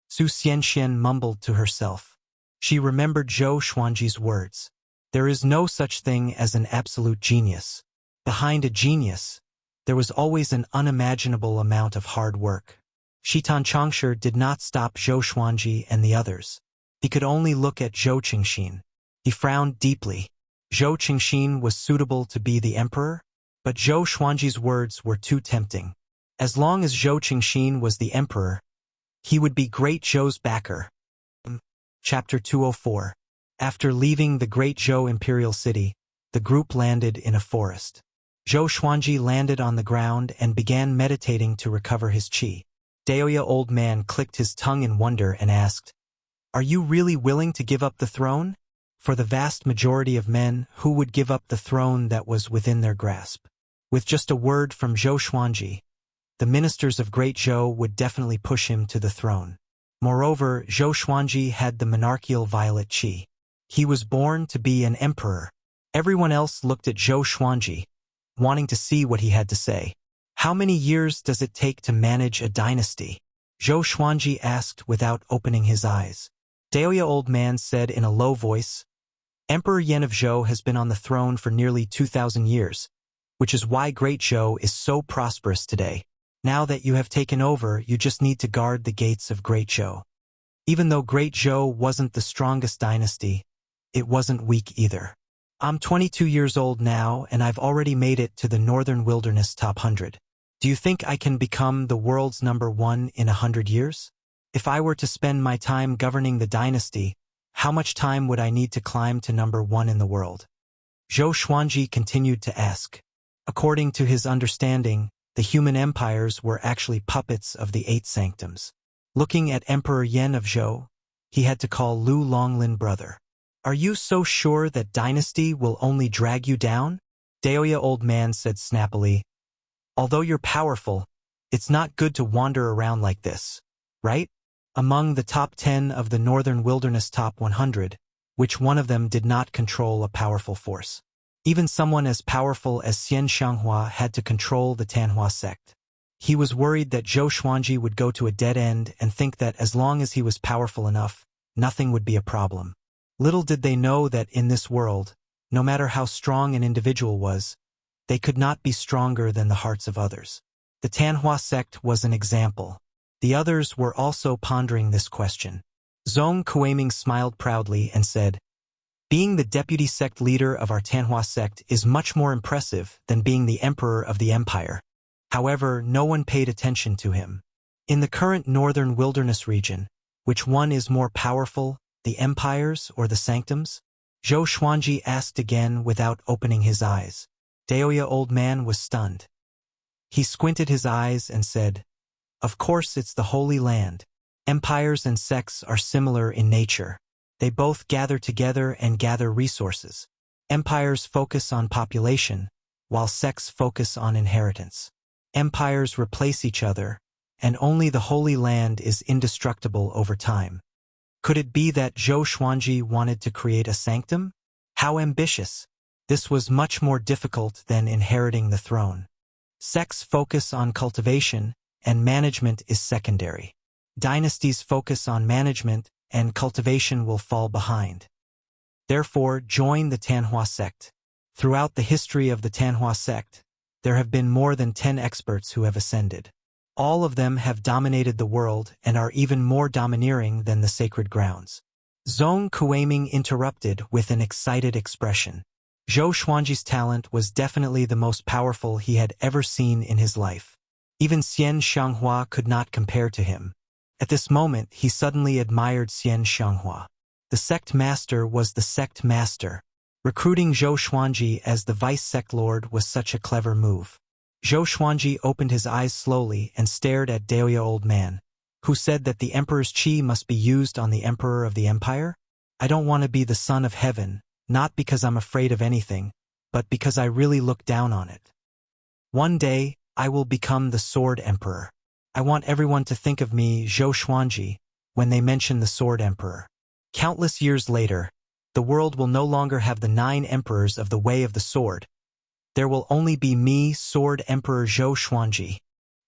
Su Xianxian mumbled to herself. She remembered Zhou Xuanji's words. There is no such thing as an absolute genius. Behind a genius, there was always an unimaginable amount of hard work. Shitan Changshe did not stop Zhou Xuanji and the others. He could only look at Zhou Qingxin. He frowned deeply. Zhou Qingxin was suitable to be the emperor, but Zhou Xuanji's words were too tempting. As long as Zhou Qingxin was the emperor, he would be Great Zhou's backer. Chapter 204. After leaving the Great Zhou imperial city, the group landed in a forest. Zhou Xuanji landed on the ground and began meditating to recover his qi. Daoya old man clicked his tongue in wonder and asked, Are you really willing to give up the throne? For the vast majority of men, who would give up the throne that was within their grasp? With just a word from Zhou Xuanji, the ministers of Great Zhou would definitely push him to the throne. Moreover, Zhou Xuanji had the monarchical violet qi. He was born to be an emperor. Everyone else looked at Zhou Xuanji, wanting to see what he had to say. How many years does it take to manage a dynasty? Zhou Xuanji asked without opening his eyes. Daoya old man said in a low voice, Emperor Yan of Zhou has been on the throne for nearly 2,000 years, which is why Great Zhou is so prosperous today. Now that you have taken over, you just need to guard the gates of Great Zhou. Even though Great Zhou wasn't the strongest dynasty, it wasn't weak either. I'm 22 years old now, and I've already made it to the Northern Wilderness Top 100. Do you think I can become the world's #1 in 100 years? If I were to spend my time governing the dynasty, how much time would I need to climb to #1 in the world? Zhou Xuanji continued to ask. According to his understanding, the human empires were actually puppets of the 8 sanctums. Looking at Emperor Yen of Zhou, he had to call Lu Longlin brother. "Are you so sure that dynasty will only drag you down?" Daoya old man said snappily. "Although you're powerful, it's not good to wander around like this, right?" Among the top 10 of the Northern Wilderness top 100, which one of them did not control a powerful force? Even someone as powerful as Xian Xianghua had to control the Tanhua sect. He was worried that Zhou Xuanji would go to a dead end and think that as long as he was powerful enough, nothing would be a problem. Little did they know that in this world, no matter how strong an individual was, they could not be stronger than the hearts of others. The Tanhua sect was an example. The others were also pondering this question. Zhong Kuiming smiled proudly and said, "Being the deputy sect leader of our Tanhua sect is much more impressive than being the emperor of the empire." However, no one paid attention to him. In the current Northern Wilderness region, which one is more powerful, the empires or the sanctums? Zhou Xuanji asked again without opening his eyes. Daoya old man was stunned. He squinted his eyes and said, "Of course it's the Holy Land. Empires and sects are similar in nature. They both gather together and gather resources. Empires focus on population, while sects focus on inheritance. Empires replace each other, and only the Holy Land is indestructible over time." Could it be that Zhou Xuanji wanted to create a sanctum? How ambitious! This was much more difficult than inheriting the throne. Sects focus on cultivation, and management is secondary. Dynasties focus on management, and cultivation will fall behind. Therefore, join the Tanhua sect. Throughout the history of the Tanhua sect, there have been more than 10 experts who have ascended. All of them have dominated the world and are even more domineering than the sacred grounds. Zhong Kuiming interrupted with an excited expression. Zhou Xuanji's talent was definitely the most powerful he had ever seen in his life. Even Xian Xianghua could not compare to him. At this moment, he suddenly admired Xian Xianghua. The sect master was the sect master. Recruiting Zhou Xuanji as the vice sect lord was such a clever move. Zhou Xuanji opened his eyes slowly and stared at Daoya old man, who said that the emperor's qi must be used on the emperor of the empire. "I don't want to be the son of heaven, not because I'm afraid of anything, but because I really look down on it. One day, I will become the sword emperor. I want everyone to think of me, Zhou Xuanji, when they mention the sword emperor." Countless years later, the world will no longer have the 9 emperors of the way of the sword. There will only be me, Sword Emperor Zhou Xuanji.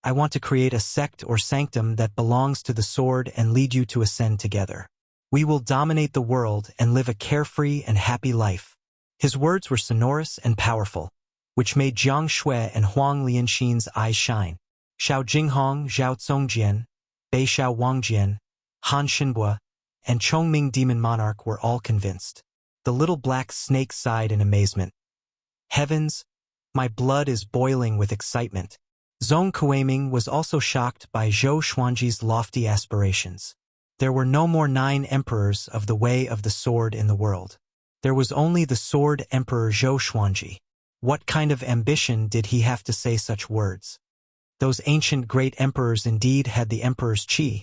I want to create a sect or sanctum that belongs to the sword and lead you to ascend together. We will dominate the world and live a carefree and happy life. His words were sonorous and powerful, which made Jiang Shui and Huang Lianxin's eyes shine. Xiao Jinghong, Zhao Congjian, Bei Xiao Wangjian, Han Xinbua, and Chongming Demon Monarch were all convinced. The little black snake sighed in amazement. "Heavens, my blood is boiling with excitement." Zhong Kuiming was also shocked by Zhou Xuanji's lofty aspirations. There were no more 9 emperors of the way of the sword in the world. There was only the sword emperor Zhou Xuanji. What kind of ambition did he have to say such words? Those ancient great emperors indeed had the emperor's qi,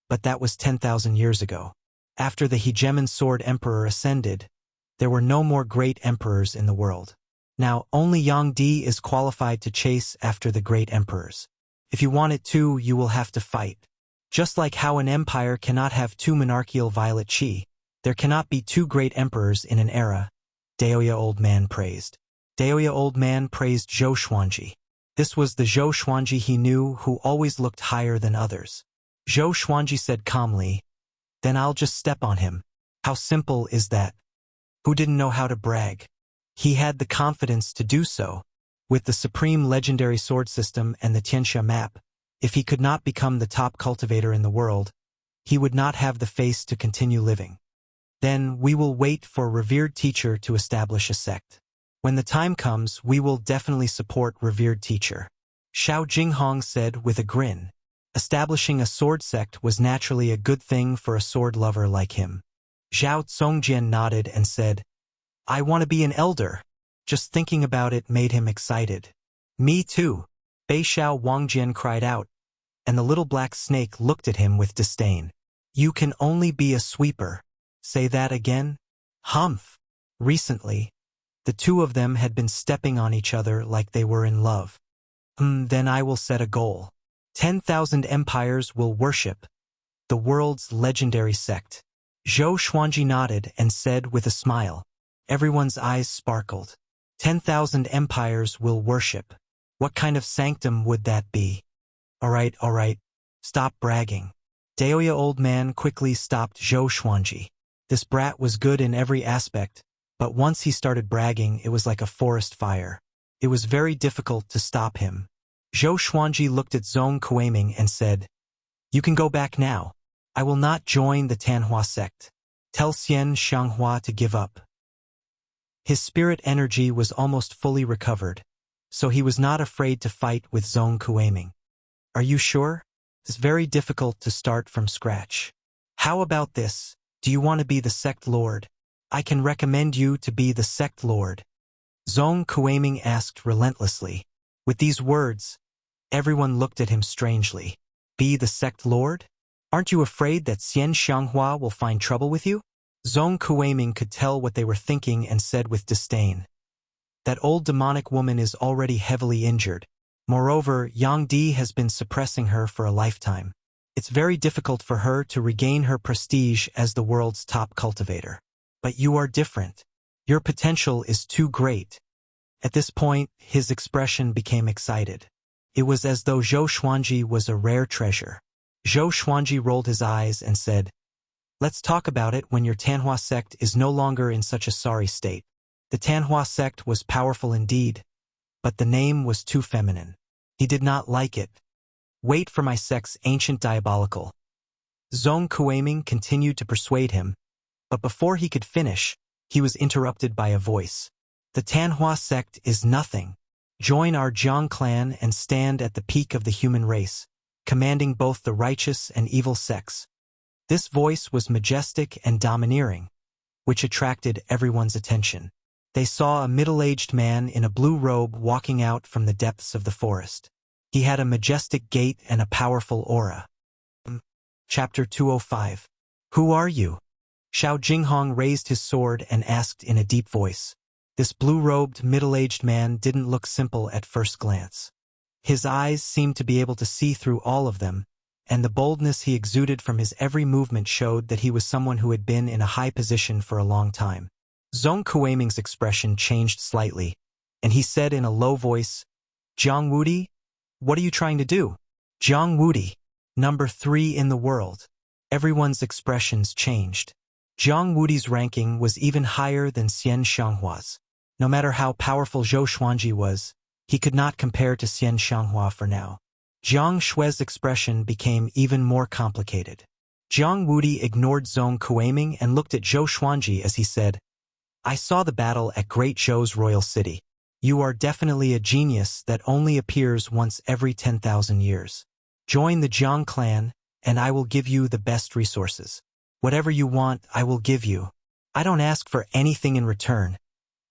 but that was 10,000 years ago. After the hegemon sword emperor ascended, there were no more great emperors in the world. Now, only Yang Di is qualified to chase after the great emperors. If you want it too, you will have to fight. Just like how an empire cannot have 2 monarchical violet qi, there cannot be 2 great emperors in an era, Daoya old man praised. Daoya old man praised Zhou Xuanji. This was the Zhou Xuanji he knew who always looked higher than others. Zhou Xuanji said calmly, "Then I'll just step on him." How simple is that? Who didn't know how to brag? He had the confidence to do so. With the supreme legendary sword system and the Tianxia map, if he could not become the top cultivator in the world, he would not have the face to continue living. Then we will wait for revered teacher to establish a sect. When the time comes, we will definitely support revered teacher. Xiao Jinghong said with a grin. Establishing a sword sect was naturally a good thing for a sword lover like him. Zhao Congjian nodded and said, "I want to be an elder." Just thinking about it made him excited. Me too, Bei Xiao Wangjian cried out, and the little black snake looked at him with disdain. You can only be a sweeper. Say that again? Humph. Recently, the two of them had been stepping on each other like they were in love. Then I will set a goal. 10,000 empires will worship the world's legendary sect. Zhou Xuanji nodded and said with a smile. Everyone's eyes sparkled. 10,000 empires will worship. What kind of sanctum would that be? All right. Stop bragging. Daoya old man quickly stopped Zhou Xuanji. This brat was good in every aspect, but once he started bragging, it was like a forest fire. It was very difficult to stop him. Zhou Xuanji looked at Zhong Kueiming and said, You can go back now. I will not join the Tanhua sect. Tell Xian Xianghua to give up. His spirit energy was almost fully recovered, so he was not afraid to fight with Zhong Kueiming. Are you sure? It's very difficult to start from scratch. How about this? Do you want to be the sect lord? I can recommend you to be the sect lord. Zhong Kueiming asked relentlessly. With these words, everyone looked at him strangely. Be the sect lord? Aren't you afraid that Xian Xianghua will find trouble with you? Zhong Kueiming could tell what they were thinking and said with disdain. That old demonic woman is already heavily injured. Moreover, Yang Di has been suppressing her for a lifetime. It's very difficult for her to regain her prestige as the world's top cultivator. But you are different. Your potential is too great. At this point, his expression became excited. It was as though Zhou Xuanji was a rare treasure. Zhou Xuanji rolled his eyes and said, Let's talk about it when your Tanhua sect is no longer in such a sorry state. The Tanhua sect was powerful indeed, but the name was too feminine. He did not like it. Wait for my sect's ancient diabolical. Zhong Kueiming continued to persuade him, but before he could finish, he was interrupted by a voice. The Tanhua sect is nothing. Join our Jiang clan and stand at the peak of the human race, commanding both the righteous and evil sects. This voice was majestic and domineering, which attracted everyone's attention. They saw a middle-aged man in a blue robe walking out from the depths of the forest. He had a majestic gait and a powerful aura. Chapter 205. Who are you? Xiao Jinghong raised his sword and asked in a deep voice. This blue-robed, middle-aged man didn't look simple at first glance. His eyes seemed to be able to see through all of them, and the boldness he exuded from his every movement showed that he was someone who had been in a high position for a long time. Zhong Kueiming's expression changed slightly, and he said in a low voice, Jiang Wudi, what are you trying to do? Jiang Wudi, number 3 in the world. Everyone's expressions changed. Jiang Wudi's ranking was even higher than Xian Xianghua's. No matter how powerful Zhou Xuanji was, he could not compare to Xian Xianghua for now. Jiang Shui's expression became even more complicated. Jiang Wudi ignored Zhong Kueiming and looked at Zhou Xuanji as he said, I saw the battle at Great Zhou's royal city. You are definitely a genius that only appears once every 10,000 years. Join the Jiang clan, and I will give you the best resources. Whatever you want, I will give you. I don't ask for anything in return.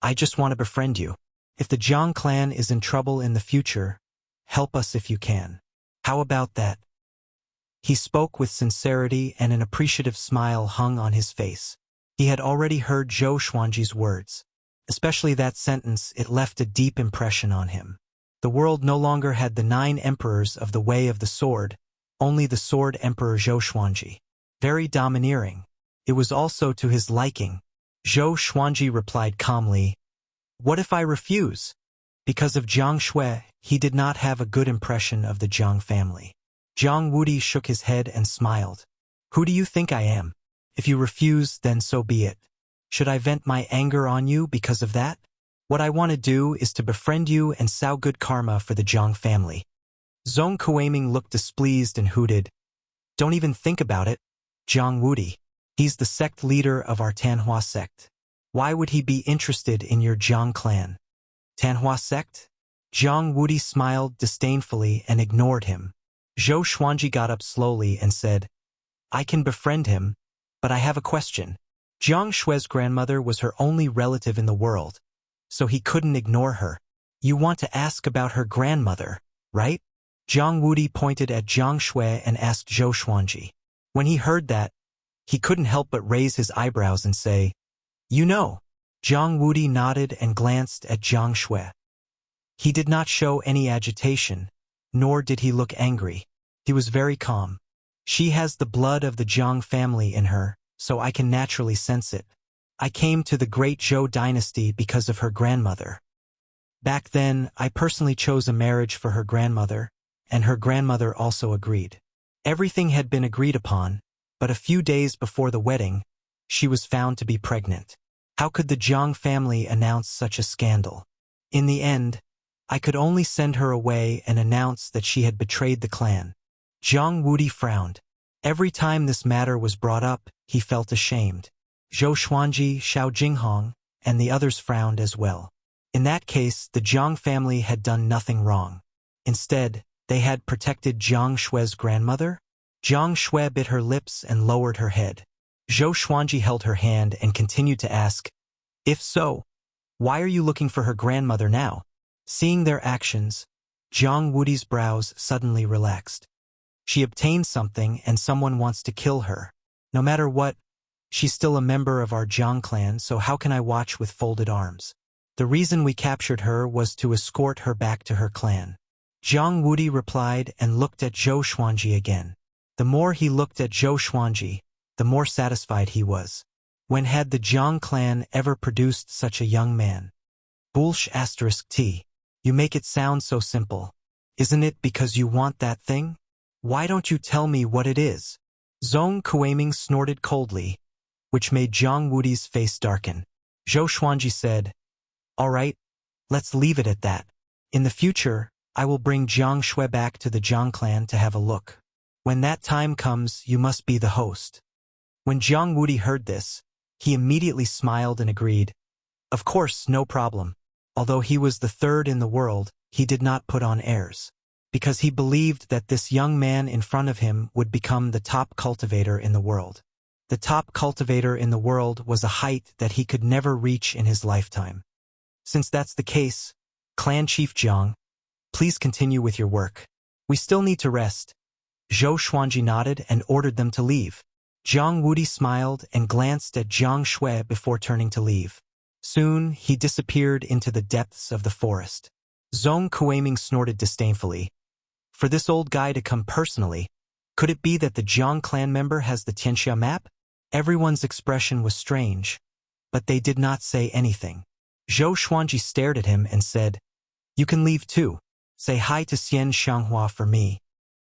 I just want to befriend you. If the Jiang clan is in trouble in the future, help us if you can. How about that? He spoke with sincerity and an appreciative smile hung on his face. He had already heard Zhou Xuanji's words. Especially that sentence, it left a deep impression on him. The world no longer had the 9 emperors of the Way of the Sword, only the Sword Emperor Zhou Xuanji. Very domineering. It was also to his liking. Zhou Xuanji replied calmly, What if I refuse? Because of Jiang Shui, he did not have a good impression of the Jiang family. Jiang Wudi shook his head and smiled. Who do you think I am? If you refuse, then so be it. Should I vent my anger on you because of that? What I want to do is to befriend you and sow good karma for the Jiang family. Zhong Kueiming looked displeased and hooted. Don't even think about it. Jiang Wudi. He's the sect leader of our Tanhua sect. Why would he be interested in your Jiang clan? Tanhua sect? Jiang Wudi smiled disdainfully and ignored him. Zhou Xuanji got up slowly and said, I can befriend him, but I have a question. Jiang Shui's grandmother was her only relative in the world, so he couldn't ignore her. You want to ask about her grandmother, right? Jiang Wudi pointed at Jiang Shui and asked Zhou Xuanji. When he heard that, he couldn't help but raise his eyebrows and say, "You know." Jiang Wudi nodded and glanced at Jiang Shui. He did not show any agitation, nor did he look angry. He was very calm. She has the blood of the Jiang family in her, so I can naturally sense it. I came to the great Zhou dynasty because of her grandmother. Back then, I personally chose a marriage for her grandmother, and her grandmother also agreed. Everything had been agreed upon, but a few days before the wedding, she was found to be pregnant. How could the Jiang family announce such a scandal? In the end, I could only send her away and announce that she had betrayed the clan. Jiang Wudi frowned. Every time this matter was brought up, he felt ashamed. Zhou Xuanji, Xiao Jinghong, and the others frowned as well. In that case, the Jiang family had done nothing wrong. Instead, they had protected Jiang Shui's grandmother. Jiang Shui bit her lips and lowered her head. Zhou Xuanji held her hand and continued to ask, "If so, why are you looking for her grandmother now?" Seeing their actions, Jiang Wudi's brows suddenly relaxed. She obtained something and someone wants to kill her. No matter what, she's still a member of our Jiang clan, so how can I watch with folded arms? The reason we captured her was to escort her back to her clan. Jiang Wudi replied and looked at Zhou Xuanji again. The more he looked at Zhou Xuanji, the more satisfied he was. When had the Jiang clan ever produced such a young man? Bullsh *T. You make it sound so simple. Isn't it because you want that thing? Why don't you tell me what it is? Zhong Kuiming snorted coldly, which made Jiang Wudi's face darken. Zhou Xuanji said, "All right, let's leave it at that. In the future, I will bring Jiang Shui back to the Jiang clan to have a look. When that time comes, you must be the host." When Jiang Wudi heard this, he immediately smiled and agreed. Of course, no problem. Although he was the third in the world, he did not put on airs, because he believed that this young man in front of him would become the top cultivator in the world. The top cultivator in the world was a height that he could never reach in his lifetime. Since that's the case, Clan Chief Jiang, please continue with your work. We still need to rest. Zhou Xuanji nodded and ordered them to leave. Jiang Wudi smiled and glanced at Jiang Shui before turning to leave. Soon, he disappeared into the depths of the forest. Zhong Kuiming snorted disdainfully. For this old guy to come personally, could it be that the Jiang clan member has the Tianxia map? Everyone's expression was strange, but they did not say anything. Zhou Xuanji stared at him and said, "You can leave too. Say hi to Xian Xianghua for me."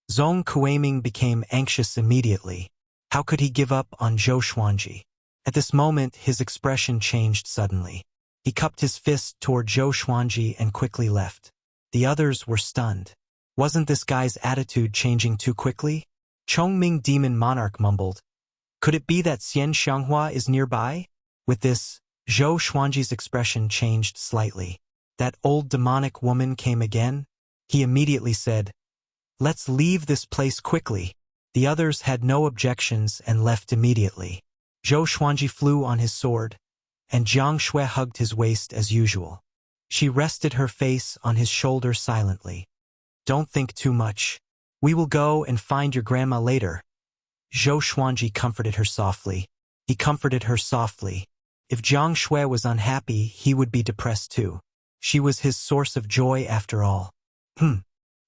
Zhong Kuiming became anxious immediately. How could he give up on Zhou Xuanji? At this moment, his expression changed suddenly. He cupped his fist toward Zhou Xuanji and quickly left. The others were stunned. Wasn't this guy's attitude changing too quickly? Chongming Demon Monarch mumbled, "Could it be that Xian Xianghua is nearby?" With this, Zhou Xuanji's expression changed slightly. That old demonic woman came again? He immediately said, "Let's leave this place quickly." The others had no objections and left immediately. Zhou Xuanji flew on his sword, and Jiang Shui hugged his waist as usual. She rested her face on his shoulder silently. "Don't think too much. We will go and find your grandma later." Zhou Xuanji comforted her softly. He comforted her softly. If Jiang Shui was unhappy, he would be depressed too. She was his source of joy after all.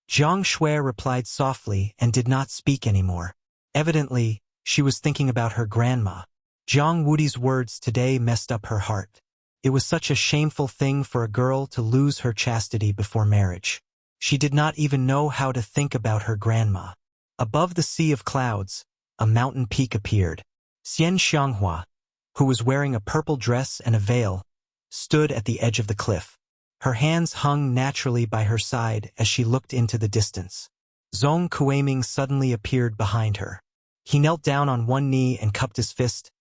Jiang Shui replied softly and did not speak anymore. Evidently, she was thinking about her grandma. Jiang Wudi's words today messed up her heart. It was such a shameful thing for a girl to lose her chastity before marriage. She did not even know how to think about her grandma. Above the sea of clouds, a mountain peak appeared. Xian Xianghua, who was wearing a purple dress and a veil, stood at the edge of the cliff. Her hands hung naturally by her side as she looked into the distance. Zhong Kuiming suddenly appeared behind her. He knelt down on one knee and cupped his fist.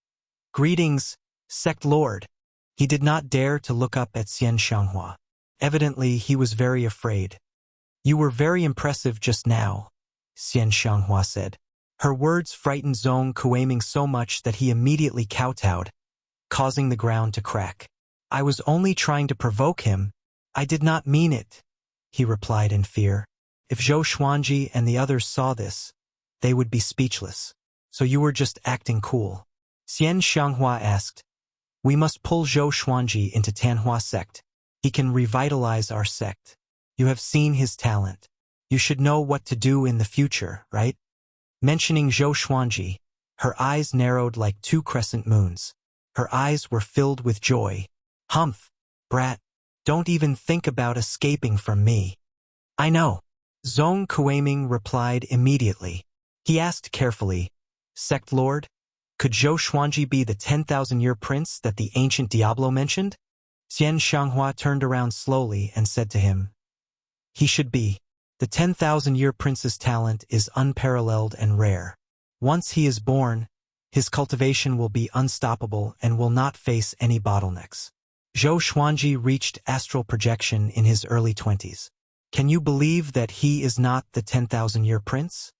"Greetings, Sect Lord." He did not dare to look up at Xian Xianghua. Evidently, he was very afraid. "You were very impressive just now," Xian Xianghua said. Her words frightened Zhong Kuiming so much that he immediately kowtowed, causing the ground to crack. I was only trying to provoke him. I did not mean it, he replied in fear. If Zhou Xuanji and the others saw this, they would be speechless. So you were just acting cool. Xian Xianghua asked. We must pull Zhou Xuanji into Tanhua sect. He can revitalize our sect. You have seen his talent. You should know what to do in the future, right? Mentioning Zhou Xuanji, her eyes narrowed like two crescent moons. Her eyes were filled with joy. Humph, brat, don't even think about escaping from me. I know. Zhong Kueiming replied immediately. He asked carefully, Sect Lord, could Zhou Xuanji be the 10,000-year prince that the ancient Diablo mentioned? Xian Xianghua turned around slowly and said to him, He should be. The 10,000-year prince's talent is unparalleled and rare. Once he is born, his cultivation will be unstoppable and will not face any bottlenecks. Zhou Xuanji reached astral projection in his early 20s. Can you believe that he is not the 10,000-year prince?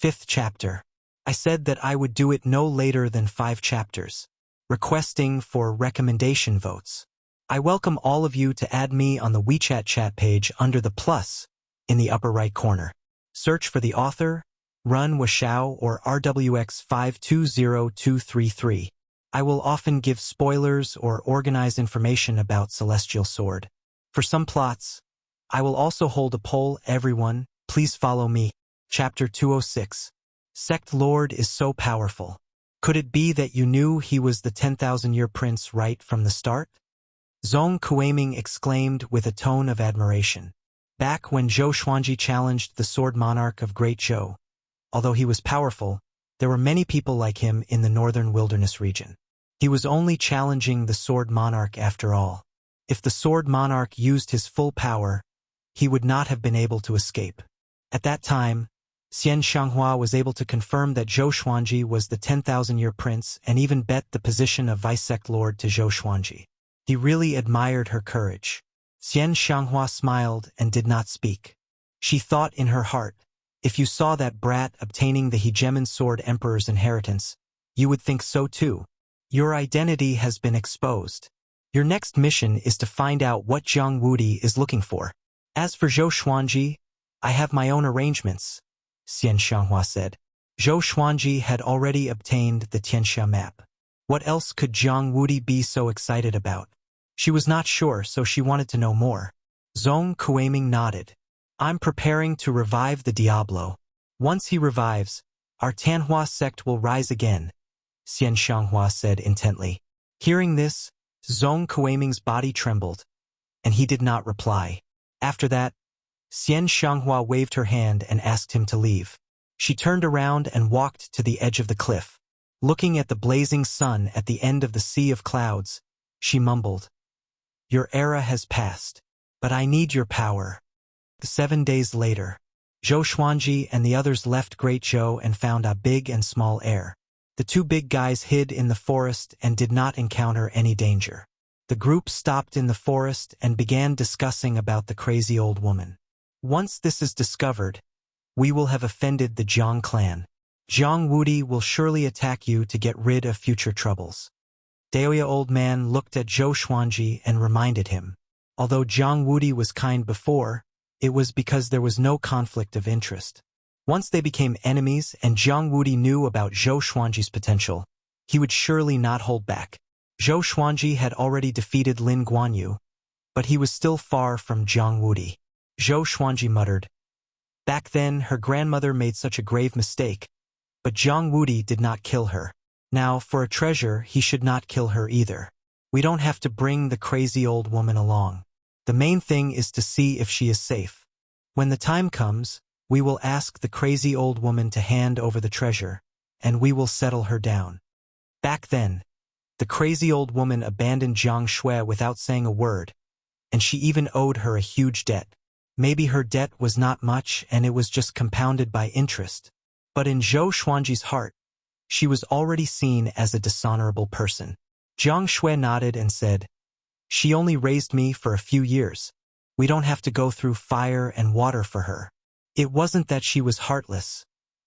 5th chapter. I said that I would do it no later than 5 chapters. Requesting for recommendation votes. I welcome all of you to add me on the WeChat chat page under the plus in the upper right corner. Search for the author, Run Washao or RWX520233. I will often give spoilers or organize information about Celestial Sword. For some plots, I will also hold a poll. Everyone, please follow me. Chapter 206. Sect Lord is so powerful. Could it be that you knew he was the 10,000-year prince right from the start? Zhong Kueiming exclaimed with a tone of admiration. Back when Zhou Xuanji challenged the sword monarch of Great Zhou, although he was powerful, there were many people like him in the northern wilderness region. He was only challenging the sword monarch after all. If the sword monarch used his full power, he would not have been able to escape. At that time, Xian Xianghua was able to confirm that Zhou Xuanji was the 10,000-year prince and even bet the position of vice-sect lord to Zhou Xuanji. He really admired her courage. Xian Xianghua smiled and did not speak. She thought in her heart, if you saw that brat obtaining the hegemon sword emperor's inheritance, you would think so too. Your identity has been exposed. Your next mission is to find out what Jiang Wudi is looking for. As for Zhou Xuanji, I have my own arrangements, Xian Xianghua said. Zhou Xuanji had already obtained the Tianxia map. What else could Jiang Wudi be so excited about? She was not sure, so she wanted to know more. Zhong Kueiming nodded. I'm preparing to revive the Diablo. Once he revives, our Tanhua sect will rise again, Xian Xianghua said intently. Hearing this, Zhong Kueiming's body trembled, and he did not reply. After that, Xian Xianghua waved her hand and asked him to leave. She turned around and walked to the edge of the cliff. Looking at the blazing sun at the end of the sea of clouds, she mumbled, Your era has passed, but I need your power. 7 days later, Zhou Xuanji and the others left Great Zhou and found a big and small heir. The two big guys hid in the forest and did not encounter any danger. The group stopped in the forest and began discussing about the crazy old woman. Once this is discovered, we will have offended the Jiang clan. Jiang Wudi will surely attack you to get rid of future troubles. Daoya old man looked at Zhou Xuanji and reminded him. Although Jiang Wudi was kind before, it was because there was no conflict of interest. Once they became enemies and Jiang Wudi knew about Zhou Xuanji's potential, he would surely not hold back. Zhou Xuanji had already defeated Lin Guanyu, but he was still far from Jiang Wudi. Zhou Xuanji muttered. Back then, her grandmother made such a grave mistake, but Jiang Wudi did not kill her. Now, for a treasure, he should not kill her either. We don't have to bring the crazy old woman along. The main thing is to see if she is safe. When the time comes, we will ask the crazy old woman to hand over the treasure, and we will settle her down. Back then, the crazy old woman abandoned Jiang Shui without saying a word, and she even owed her a huge debt. Maybe her debt was not much and it was just compounded by interest. But in Zhou Xuanji's heart, she was already seen as a dishonorable person. Jiang Shui nodded and said, She only raised me for a few years. We don't have to go through fire and water for her. It wasn't that she was heartless,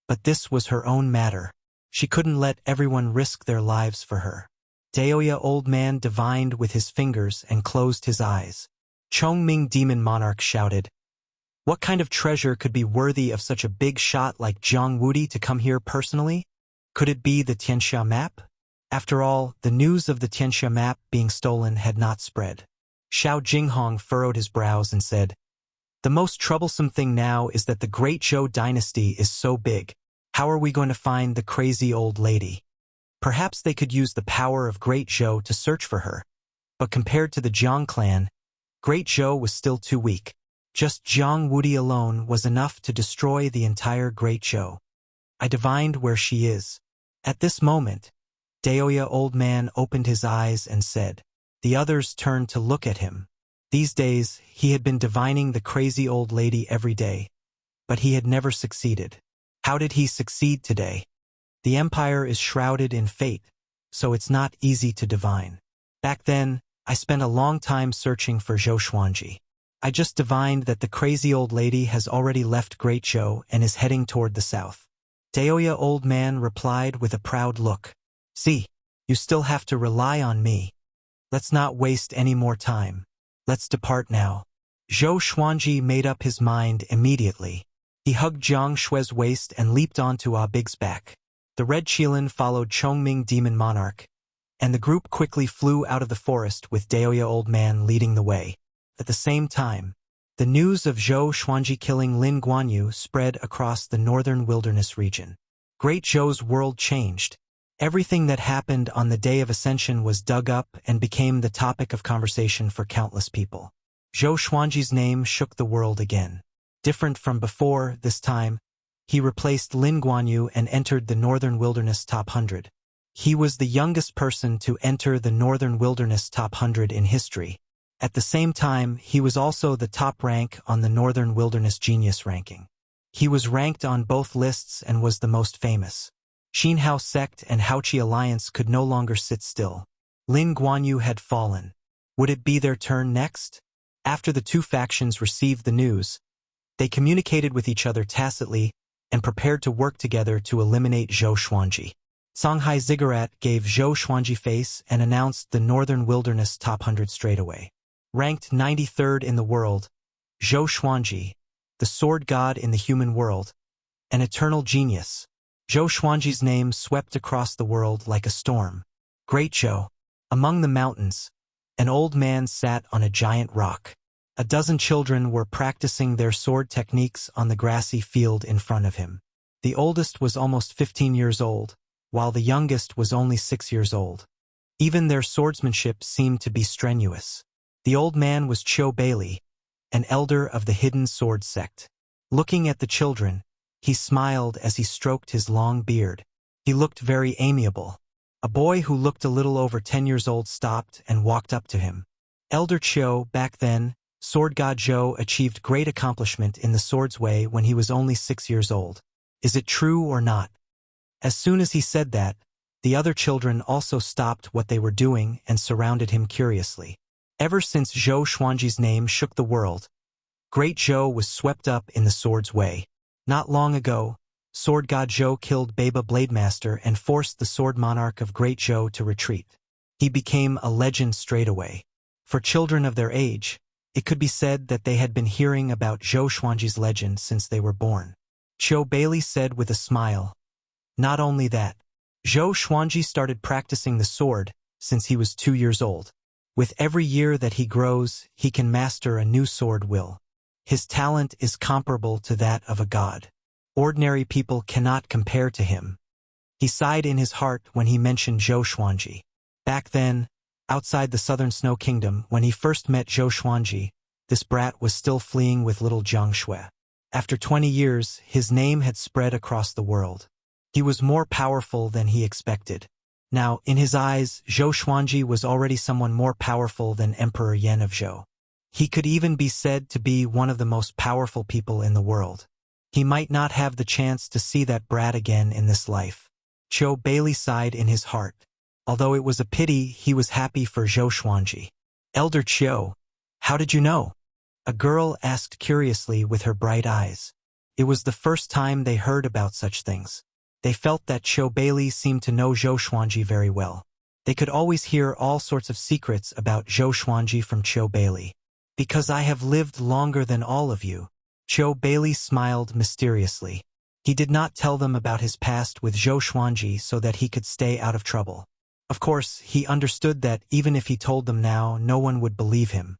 but this was her own matter. She couldn't let everyone risk their lives for her. Daoya old man divined with his fingers and closed his eyes. Chongming demon monarch shouted, "What kind of treasure could be worthy of such a big shot like Jiang Wudi to come here personally? Could it be the Tianxia map?" After all, the news of the Tianxia map being stolen had not spread. Xiao Jinghong furrowed his brows and said, "The most troublesome thing now is that the Great Zhou dynasty is so big. How are we going to find the crazy old lady? Perhaps they could use the power of Great Zhou to search for her. But compared to the Jiang clan, Great Zhou was still too weak. Just Jiang Wudi alone was enough to destroy the entire Great Zhou. I divined where she is." At this moment, Daoya old man opened his eyes and said. The others turned to look at him. These days, he had been divining the crazy old lady every day, but he had never succeeded. How did he succeed today? The empire is shrouded in fate, so it's not easy to divine. Back then, I spent a long time searching for Zhou Xuanji. I just divined that the crazy old lady has already left Great Zhou and is heading toward the south. Daoya old man replied with a proud look. "See, you still have to rely on me. Let's not waste any more time. Let's depart now." Zhou Xuanji made up his mind immediately. He hugged Jiang Shui's waist and leaped onto Ah Big's back. The Red Qilin followed Chongming Demon Monarch, and the group quickly flew out of the forest with Daoya old man leading the way. At the same time, the news of Zhou Xuanji killing Lin Guanyu spread across the northern wilderness region. Great Zhou's world changed. Everything that happened on the day of Ascension was dug up and became the topic of conversation for countless people. Zhou Xuanji's name shook the world again. Different from before, this time, he replaced Lin Guanyu and entered the Northern Wilderness Top 100. He was the youngest person to enter the Northern Wilderness Top 100 in history. At the same time, he was also the top rank on the Northern Wilderness Genius ranking. He was ranked on both lists and was the most famous. Xinhao sect and Haoqi alliance could no longer sit still. Lin Guanyu had fallen. Would it be their turn next? After the two factions received the news, they communicated with each other tacitly and prepared to work together to eliminate Zhou Xuanji. Songhai Ziggurat gave Zhou Xuanji face and announced the Northern Wilderness Top 100 straightaway. Ranked 93rd in the world, Zhou Xuanji, the sword god in the human world, an eternal genius. Zhou Xuanji's name swept across the world like a storm. Great Zhou. Among the mountains, an old man sat on a giant rock. A dozen children were practicing their sword techniques on the grassy field in front of him. The oldest was almost 15 years old, while the youngest was only 6 years old. Even their swordsmanship seemed to be strenuous. The old man was Qiu Bailey, an elder of the Hidden Sword sect. Looking at the children, he smiled as he stroked his long beard. He looked very amiable. A boy who looked a little over 10 years old stopped and walked up to him. Elder Qiu, back then, Sword God Zhou achieved great accomplishment in the sword's way when he was only 6 years old. Is it true or not? As soon as he said that, the other children also stopped what they were doing and surrounded him curiously. Ever since Zhou Xuanji's name shook the world, Great Zhou was swept up in the sword's way. Not long ago, Sword God Zhou killed Baba Blademaster and forced the Sword Monarch of Great Zhou to retreat. He became a legend straightaway. For children of their age, it could be said that they had been hearing about Zhou Xuanji's legend since they were born. Qiu Bailey said with a smile. Not only that, Zhou Xuanji started practicing the sword since he was 2 years old. With every year that he grows, he can master a new sword will. His talent is comparable to that of a god. Ordinary people cannot compare to him. He sighed in his heart when he mentioned Zhou Xuanji. Back then, outside the southern Snow Kingdom, when he first met Zhou Xuanji, this brat was still fleeing with little Jiang Shui. After 20 years, his name had spread across the world. He was more powerful than he expected. Now, in his eyes, Zhou Xuanji was already someone more powerful than Emperor Yan of Zhou. He could even be said to be one of the most powerful people in the world. He might not have the chance to see that brat again in this life. Qiu Bailey sighed in his heart. Although it was a pity, he was happy for Zhou Xuanji. Elder Qiu, how did you know? A girl asked curiously with her bright eyes. It was the first time they heard about such things. They felt that Qiu Bailey seemed to know Zhou Xuanji very well. They could always hear all sorts of secrets about Zhou Xuanji from Qiu Bailey. Because I have lived longer than all of you. Qiu Bailey smiled mysteriously. He did not tell them about his past with Zhou Xuanji so that he could stay out of trouble. Of course, he understood that even if he told them now, no one would believe him.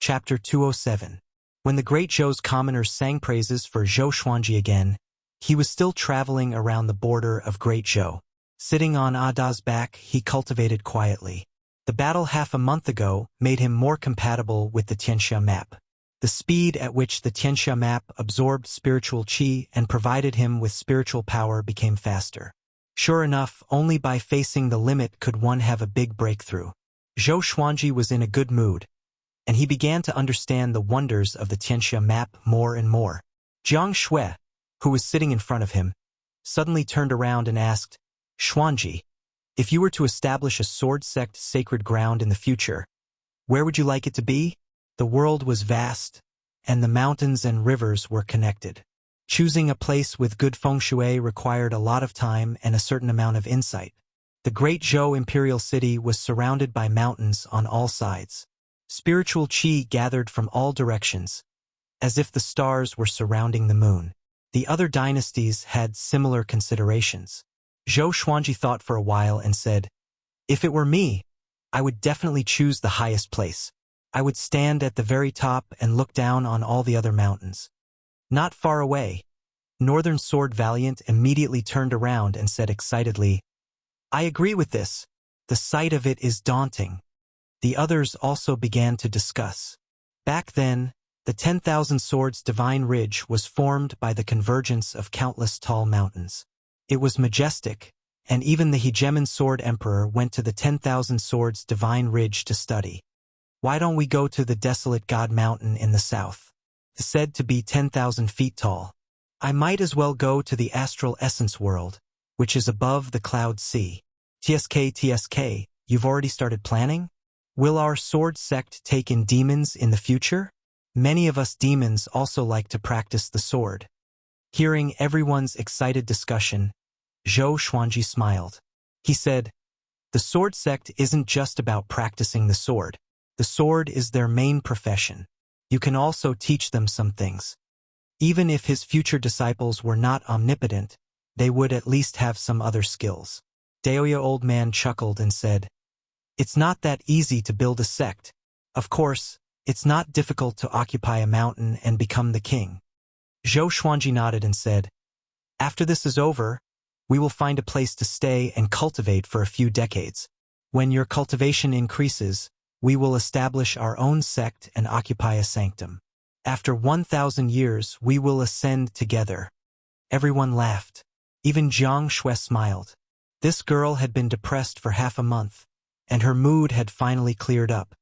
Chapter 207. When the great Zhou's commoners sang praises for Zhou Xuanji again, he was still traveling around the border of Great Zhou. Sitting on Ada's back, he cultivated quietly. The battle half a month ago made him more compatible with the Tianxia map. The speed at which the Tianxia map absorbed spiritual qi and provided him with spiritual power became faster. Sure enough, only by facing the limit could one have a big breakthrough. Zhou Xuanji was in a good mood, and he began to understand the wonders of the Tianxia map more and more. Jiang Shui, who was sitting in front of him, suddenly turned around and asked, Xuanji, if you were to establish a sword sect sacred ground in the future, where would you like it to be? The world was vast, and the mountains and rivers were connected. Choosing a place with good feng shui required a lot of time and a certain amount of insight. The great Zhou imperial city was surrounded by mountains on all sides. Spiritual qi gathered from all directions, as if the stars were surrounding the moon. The other dynasties had similar considerations. Zhou Xuanji thought for a while and said, if it were me, I would definitely choose the highest place. I would stand at the very top and look down on all the other mountains. Not far away, Northern Sword Valiant immediately turned around and said excitedly, I agree with this. The sight of it is daunting. The others also began to discuss. Back then, the 10,000 Swords Divine Ridge was formed by the convergence of countless tall mountains. It was majestic, and even the Hegemon Sword Emperor went to the 10,000 Swords Divine Ridge to study. Why don't we go to the desolate God Mountain in the south? Said to be 10,000 feet tall. I might as well go to the Astral Essence World, which is above the Cloud Sea. TSK, you've already started planning? Will our sword sect take in demons in the future? Many of us demons also like to practice the sword. Hearing everyone's excited discussion, Zhou Xuanji smiled. He said, the sword sect isn't just about practicing the sword. The sword is their main profession. You can also teach them some things. Even if his future disciples were not omnipotent, they would at least have some other skills. Daoya Old Man chuckled and said, it's not that easy to build a sect. Of course, it's not difficult to occupy a mountain and become the king. Zhou Xuanji nodded and said, after this is over, we will find a place to stay and cultivate for a few decades. When your cultivation increases, we will establish our own sect and occupy a sanctum. After 1,000 years, we will ascend together. Everyone laughed. Even Jiang Shui smiled. This girl had been depressed for half a month, and her mood had finally cleared up.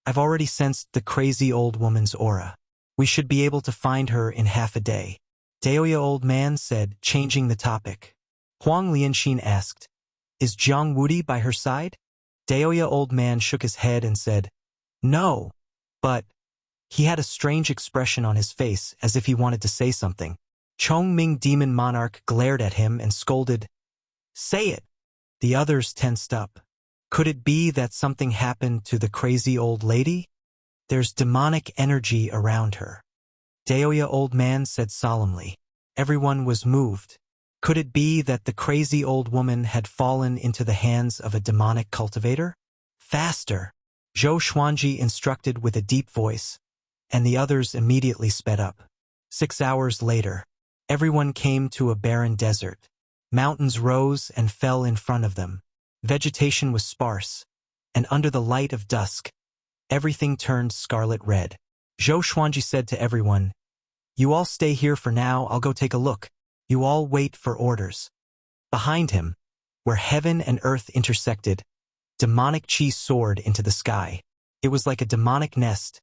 I've already sensed the crazy old woman's aura. We should be able to find her in half a day. Daoya Old Man said, changing the topic. Huang Lianxin asked, is Jiang Wudi by her side? Daoya Old Man shook his head and said, no, but he had a strange expression on his face as if he wanted to say something. Chongming Demon Monarch glared at him and scolded, say it. The others tensed up. Could it be that something happened to the crazy old lady? There's demonic energy around her. Daoya Old Man said solemnly. Everyone was moved. Could it be that the crazy old woman had fallen into the hands of a demonic cultivator? Faster! Zhou Xuanji instructed with a deep voice, and the others immediately sped up. 6 hours later, everyone came to a barren desert. Mountains rose and fell in front of them. Vegetation was sparse, and under the light of dusk, everything turned scarlet red. Zhou Xuanji said to everyone, you all stay here for now, I'll go take a look. You all wait for orders. Behind him, where heaven and earth intersected, demonic qi soared into the sky. It was like a demonic nest,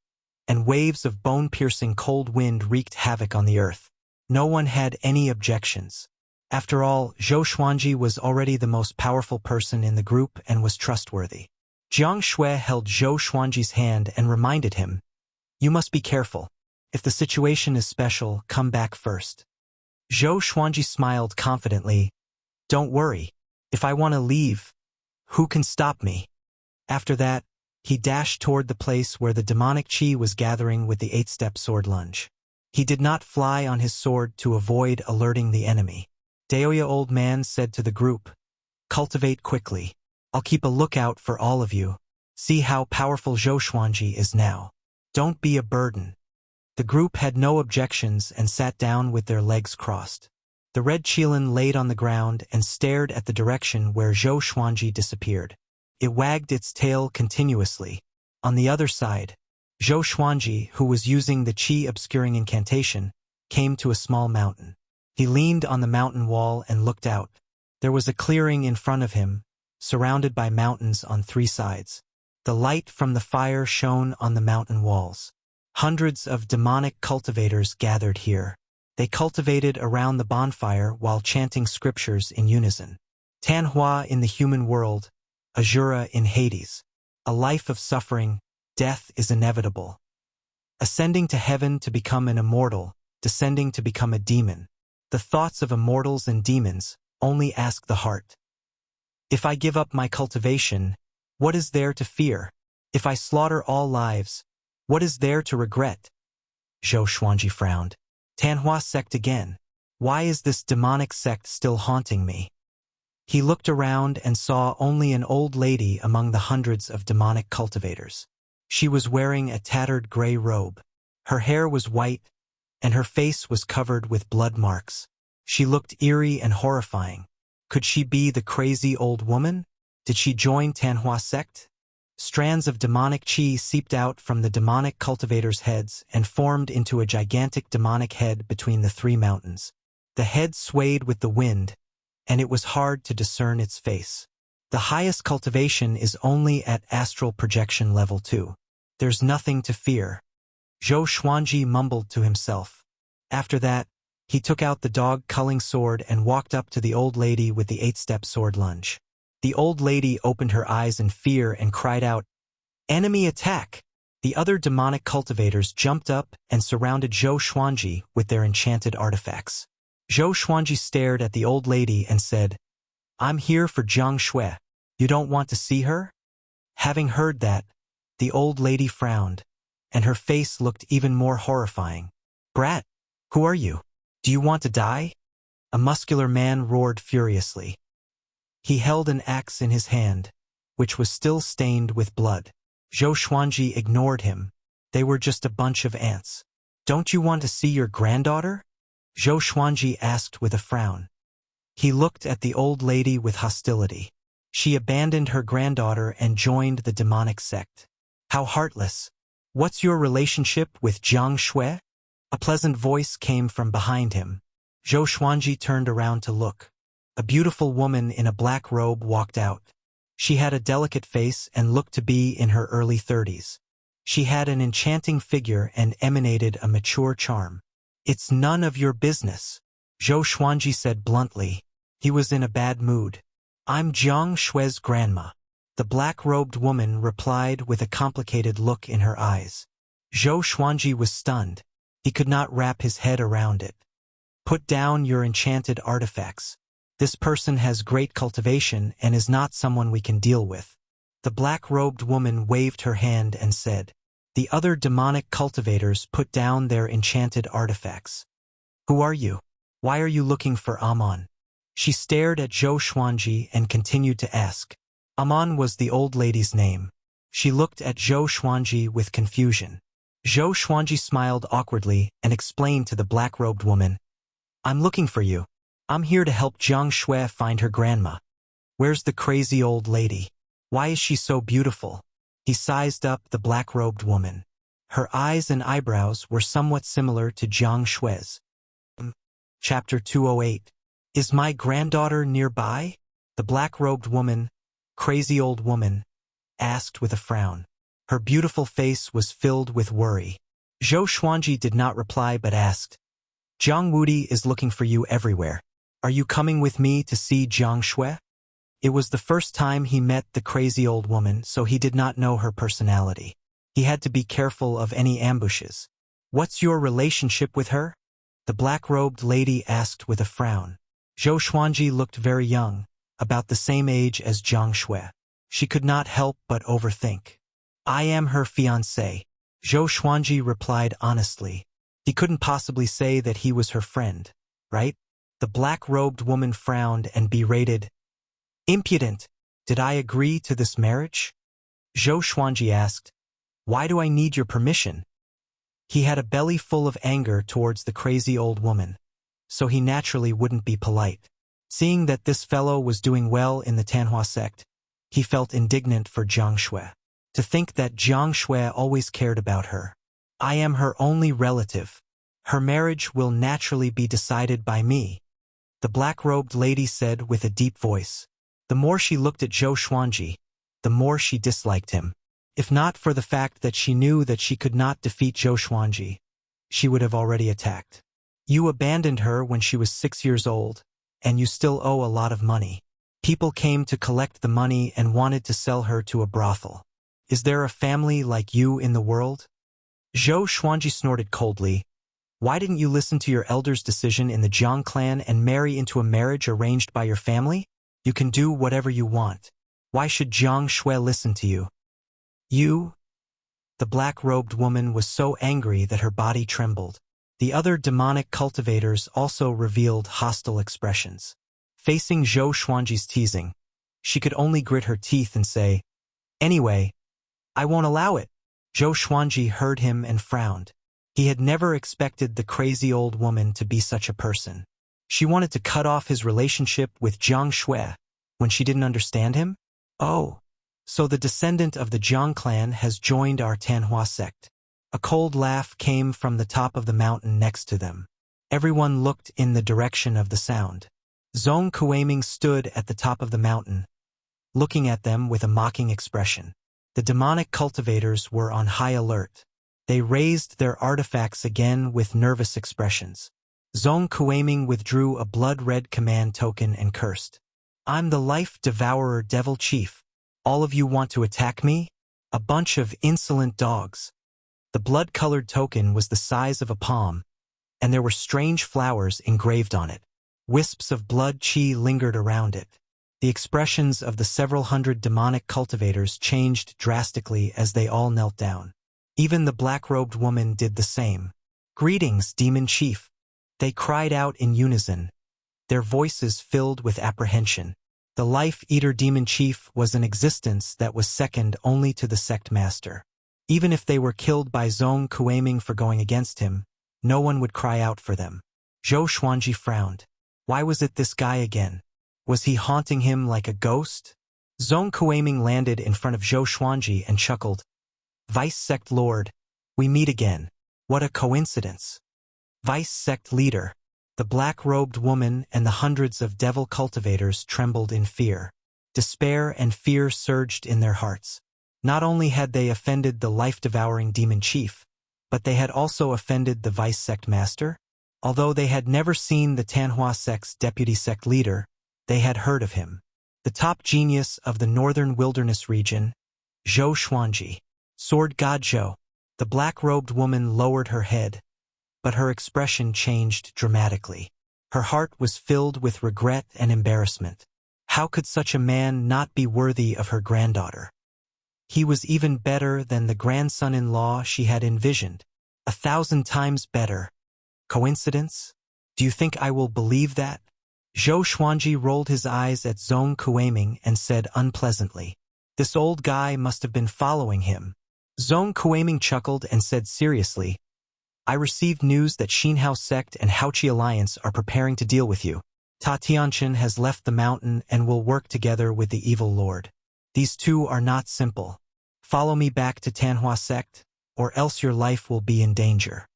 and waves of bone-piercing cold wind wreaked havoc on the earth. No one had any objections. After all, Zhou Xuanji was already the most powerful person in the group and was trustworthy. Jiang Shui held Zhou Xuanji's hand and reminded him, you must be careful. If the situation is special, come back first. Zhou Xuanji smiled confidently. Don't worry. If I want to leave, Who can stop me? After that, he dashed toward the place where the demonic chi was gathering with the 8-step sword lunge. He did not fly on his sword to avoid alerting the enemy. Daoya old man said to the group, "Cultivate quickly. I'll keep a lookout for all of you. See how powerful Zhou Xuanji is now. Don't be a burden." The group had no objections and sat down with their legs crossed. The red Qilin laid on the ground and stared at the direction where Zhou Xuanji disappeared. It wagged its tail continuously. On the other side, Zhou Xuanji, who was using the chi-obscuring incantation, came to a small mountain. He leaned on the mountain wall and looked out. There was a clearing in front of him, surrounded by mountains on 3 sides. The light from the fire shone on the mountain walls. Hundreds of demonic cultivators gathered here. They cultivated around the bonfire while chanting scriptures in unison. Tanhua in the human world, Azura in Hades. A life of suffering, death is inevitable. Ascending to heaven to become an immortal, descending to become a demon. The thoughts of immortals and demons only ask the heart. If I give up my cultivation, what is there to fear? If I slaughter all lives, what is there to regret? Zhou Xuanji frowned. Tanhua sect again. Why is this demonic sect still haunting me? He looked around and saw only an old lady among the hundreds of demonic cultivators. She was wearing a tattered gray robe. Her hair was white, and her face was covered with blood marks. She looked eerie and horrifying. Could she be the crazy old woman? Did she join Tanhua sect? Strands of demonic chi seeped out from the demonic cultivators' heads and formed into a gigantic demonic head between the 3 mountains. The head swayed with the wind, and it was hard to discern its face. The highest cultivation is only at astral projection level 2. There's nothing to fear. Zhou Xuanji mumbled to himself. After that, he took out the dog-culling sword and walked up to the old lady with the 8-step sword lunge. The old lady opened her eyes in fear and cried out, "Enemy attack!" The other demonic cultivators jumped up and surrounded Zhou Xuanji with their enchanted artifacts. Zhou Xuanji stared at the old lady and said, "I'm here for Jiang Shui. You don't want to see her?" Having heard that, the old lady frowned, and her face looked even more horrifying. "Brat, who are you? Do you want to die?" A muscular man roared furiously. He held an axe in his hand, which was still stained with blood. Zhou Xuanji ignored him. They were just a bunch of ants. "Don't you want to see your granddaughter?" Zhou Xuanji asked with a frown. He looked at the old lady with hostility. She abandoned her granddaughter and joined the demonic sect. How heartless. "What's your relationship with Jiang Shui?" A pleasant voice came from behind him. Zhou Xuanji turned around to look. A beautiful woman in a black robe walked out. She had a delicate face and looked to be in her early 30s. She had an enchanting figure and emanated a mature charm. "It's none of your business," Zhou Xuanji said bluntly. He was in a bad mood. "I'm Jiang Shui's grandma." The black-robed woman replied with a complicated look in her eyes. Zhou Xuanji was stunned. He could not wrap his head around it. "Put down your enchanted artifacts. This person has great cultivation and is not someone we can deal with." The black-robed woman waved her hand and said, "The other demonic cultivators put down their enchanted artifacts. Who are you? Why are you looking for Amon?" She stared at Zhou Xuanji and continued to ask. Amon was the old lady's name. She looked at Zhou Xuanji with confusion. Zhou Xuanji smiled awkwardly and explained to the black-robed woman, "I'm looking for you. I'm here to help Jiang Shui find her grandma." "Where's the crazy old lady? Why is she so beautiful?" He sized up the black-robed woman. Her eyes and eyebrows were somewhat similar to Jiang Shui's. Chapter 208. Is my granddaughter nearby? The black-robed woman, crazy old woman, asked with a frown. Her beautiful face was filled with worry. Zhou Xuanji did not reply but asked, "Jiang Wudi is looking for you everywhere. Are you coming with me to see Jiang Shui?" It was the first time he met the crazy old woman, so he did not know her personality. He had to be careful of any ambushes. "What's your relationship with her?" the black-robed lady asked with a frown. Zhou Xuanji looked very young, about the same age as Jiang Shui. She could not help but overthink. I am her fiancé, Zhou Xuanji replied honestly. He couldn't possibly say that he was her friend, right? The black-robed woman frowned and berated. Impudent! Did I agree to this marriage? Zhou Xuanji asked. Why do I need your permission? He had a belly full of anger towards the crazy old woman, so he naturally wouldn't be polite. Seeing that this fellow was doing well in the Tanhua sect, he felt indignant for Jiang Shui. To think that Jiang Shui always cared about her. I am her only relative. Her marriage will naturally be decided by me, the black-robed lady said with a deep voice. The more she looked at Zhou Xuanji, the more she disliked him. If not for the fact that she knew that she could not defeat Zhou Xuanji, she would have already attacked. You abandoned her when she was 6 years old, and you still owe a lot of money. People came to collect the money and wanted to sell her to a brothel. Is there a family like you in the world? Zhou Xuanji snorted coldly. Why didn't you listen to your elder's decision in the Jiang clan and marry into a marriage arranged by your family? You can do whatever you want. Why should Jiang Shui listen to you? You? The black-robed woman was so angry that her body trembled. The other demonic cultivators also revealed hostile expressions. Facing Zhou Xuanji's teasing, she could only grit her teeth and say, Anyway, I won't allow it. Zhou Xuanji heard him and frowned. He had never expected the crazy old woman to be such a person. She wanted to cut off his relationship with Jiang Shui when she didn't understand him? Oh, so the descendant of the Jiang clan has joined our Tanhua sect. A cold laugh came from the top of the mountain next to them. Everyone looked in the direction of the sound. Zhong Kueiming stood at the top of the mountain, looking at them with a mocking expression. The demonic cultivators were on high alert. They raised their artifacts again with nervous expressions. Zhong Kueiming withdrew a blood-red command token and cursed. I'm the life-devourer devil chief. All of you want to attack me? A bunch of insolent dogs. The blood-colored token was the size of a palm, and there were strange flowers engraved on it. Wisps of blood chi lingered around it. The expressions of the several hundred demonic cultivators changed drastically as they all knelt down. Even the black-robed woman did the same. Greetings, demon chief. They cried out in unison, their voices filled with apprehension. The life-eater demon chief was an existence that was second only to the sect master. Even if they were killed by Zhong Kueiming for going against him, no one would cry out for them. Zhou Xuanji frowned. Why was it this guy again? Was he haunting him like a ghost? Zhong Kueiming landed in front of Zhou Xuanji and chuckled. Vice Sect Lord, we meet again. What a coincidence. Vice Sect Leader. The black-robed woman and the hundreds of devil cultivators trembled in fear. Despair and fear surged in their hearts. Not only had they offended the life-devouring demon chief, but they had also offended the vice sect master. Although they had never seen the Tanhua sect's deputy sect leader, they had heard of him. The top genius of the northern wilderness region, Zhou Xuanji. Sword God Zhou. The black-robed woman lowered her head, but her expression changed dramatically. Her heart was filled with regret and embarrassment. How could such a man not be worthy of her granddaughter? He was even better than the grandson-in-law she had envisioned. 1,000 times better. Coincidence? Do you think I will believe that? Zhou Xuanji rolled his eyes at Zhong Kueiming and said unpleasantly, This old guy must have been following him. Zhong Kueiming chuckled and said seriously, I received news that Xinhao sect and Haoqi alliance are preparing to deal with you. Ta Tianchen has left the mountain and will work together with the evil lord. These two are not simple. Follow me back to Tanhua sect, or else your life will be in danger.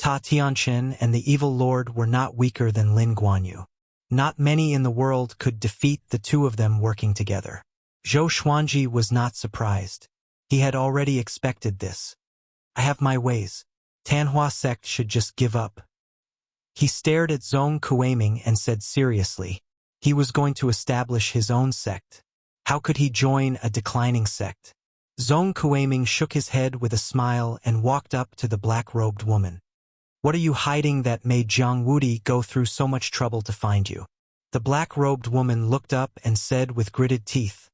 Ta Tianchen and the evil lord were not weaker than Lin Guanyu. Not many in the world could defeat the two of them working together. Zhou Xuanji was not surprised. He had already expected this. I have my ways. Tanhua sect should just give up. He stared at Zhong Kueiming and said seriously, he was going to establish his own sect. How could he join a declining sect? Zhong Kueiming shook his head with a smile and walked up to the black-robed woman. What are you hiding that made Jiang Wudi go through so much trouble to find you? The black-robed woman looked up and said with gritted teeth,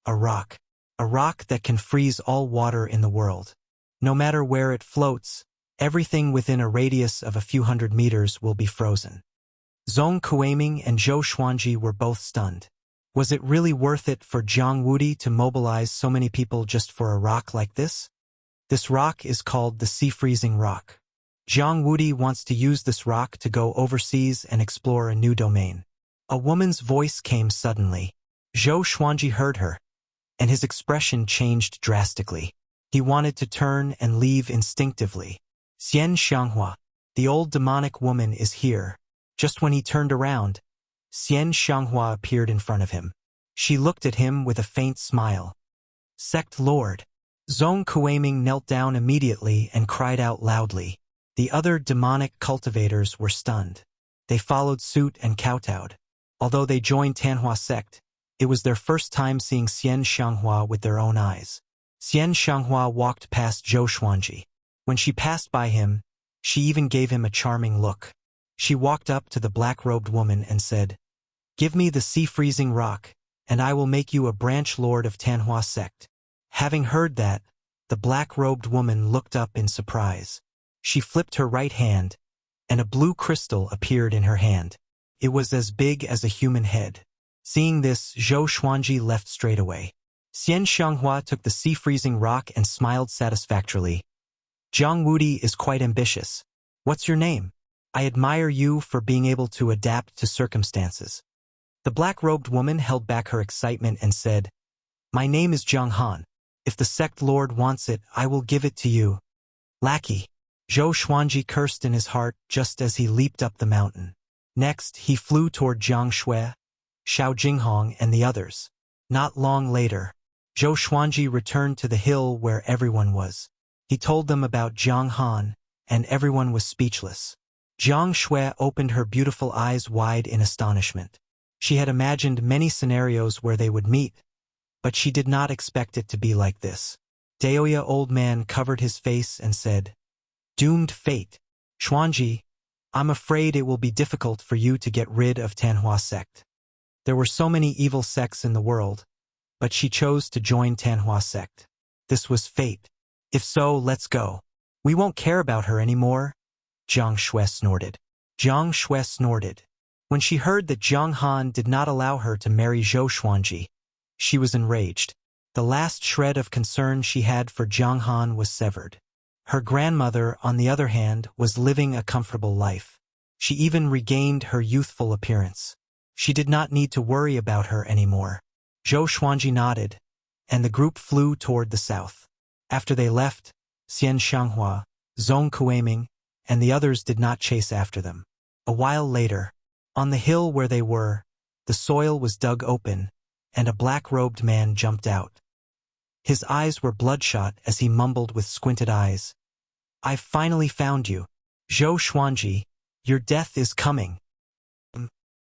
A rock. A rock that can freeze all water in the world. No matter where it floats, everything within a radius of a few hundred meters will be frozen. Zhong Kuiming and Zhou Xuanji were both stunned. Was it really worth it for Jiang Wudi to mobilize so many people just for a rock like this? This rock is called the Sea-Freezing Rock. Jiang Wudi wants to use this rock to go overseas and explore a new domain. A woman's voice came suddenly. Zhou Xuanji heard her, and his expression changed drastically. He wanted to turn and leave instinctively. Xian Xianghua, the old demonic woman, is here. Just when he turned around, Xian Xianghua appeared in front of him. She looked at him with a faint smile. Sect Lord. Zhong Kuiming knelt down immediately and cried out loudly. The other demonic cultivators were stunned. They followed suit and kowtowed. Although they joined Tanhua sect, it was their first time seeing Xian Xianghua with their own eyes. Xian Xianghua walked past Zhou Xuanji. When she passed by him, she even gave him a charming look. She walked up to the black-robed woman and said, "Give me the sea-freezing rock, and I will make you a branch lord of Tanhua sect." Having heard that, the black-robed woman looked up in surprise. She flipped her right hand, and a blue crystal appeared in her hand. It was as big as a human head. Seeing this, Zhou Xuanji left straight away. Xian Xianghua took the sea-freezing rock and smiled satisfactorily. Jiang Wudi is quite ambitious. What's your name? I admire you for being able to adapt to circumstances. The black-robed woman held back her excitement and said, My name is Zhang Han. If the sect lord wants it, I will give it to you. Lackey. Zhou Xuanji cursed in his heart just as he leaped up the mountain. Next, he flew toward Jiang Shui, Xiao Jinghong, and the others. Not long later, Zhou Xuanji returned to the hill where everyone was. He told them about Jiang Han, and everyone was speechless. Jiang Shui opened her beautiful eyes wide in astonishment. She had imagined many scenarios where they would meet, but she did not expect it to be like this. Daoya old man covered his face and said, Doomed fate. Xuanji, I'm afraid it will be difficult for you to get rid of Tanhua sect. There were so many evil sects in the world, but she chose to join Tanhua sect. This was fate. If so, let's go. We won't care about her anymore. Jiang Shui snorted. Jiang Shui snorted. When she heard that Jiang Han did not allow her to marry Zhou Xuanji, she was enraged. The last shred of concern she had for Jiang Han was severed. Her grandmother, on the other hand, was living a comfortable life. She even regained her youthful appearance. She did not need to worry about her anymore. Zhou Xuanji nodded, and the group flew toward the south. After they left, Xian Xianghua, Zhong Kuiming, and the others did not chase after them. A while later, on the hill where they were, the soil was dug open, and a black-robed man jumped out. His eyes were bloodshot as he mumbled with squinted eyes. I've finally found you. Zhou Xuanji, your death is coming.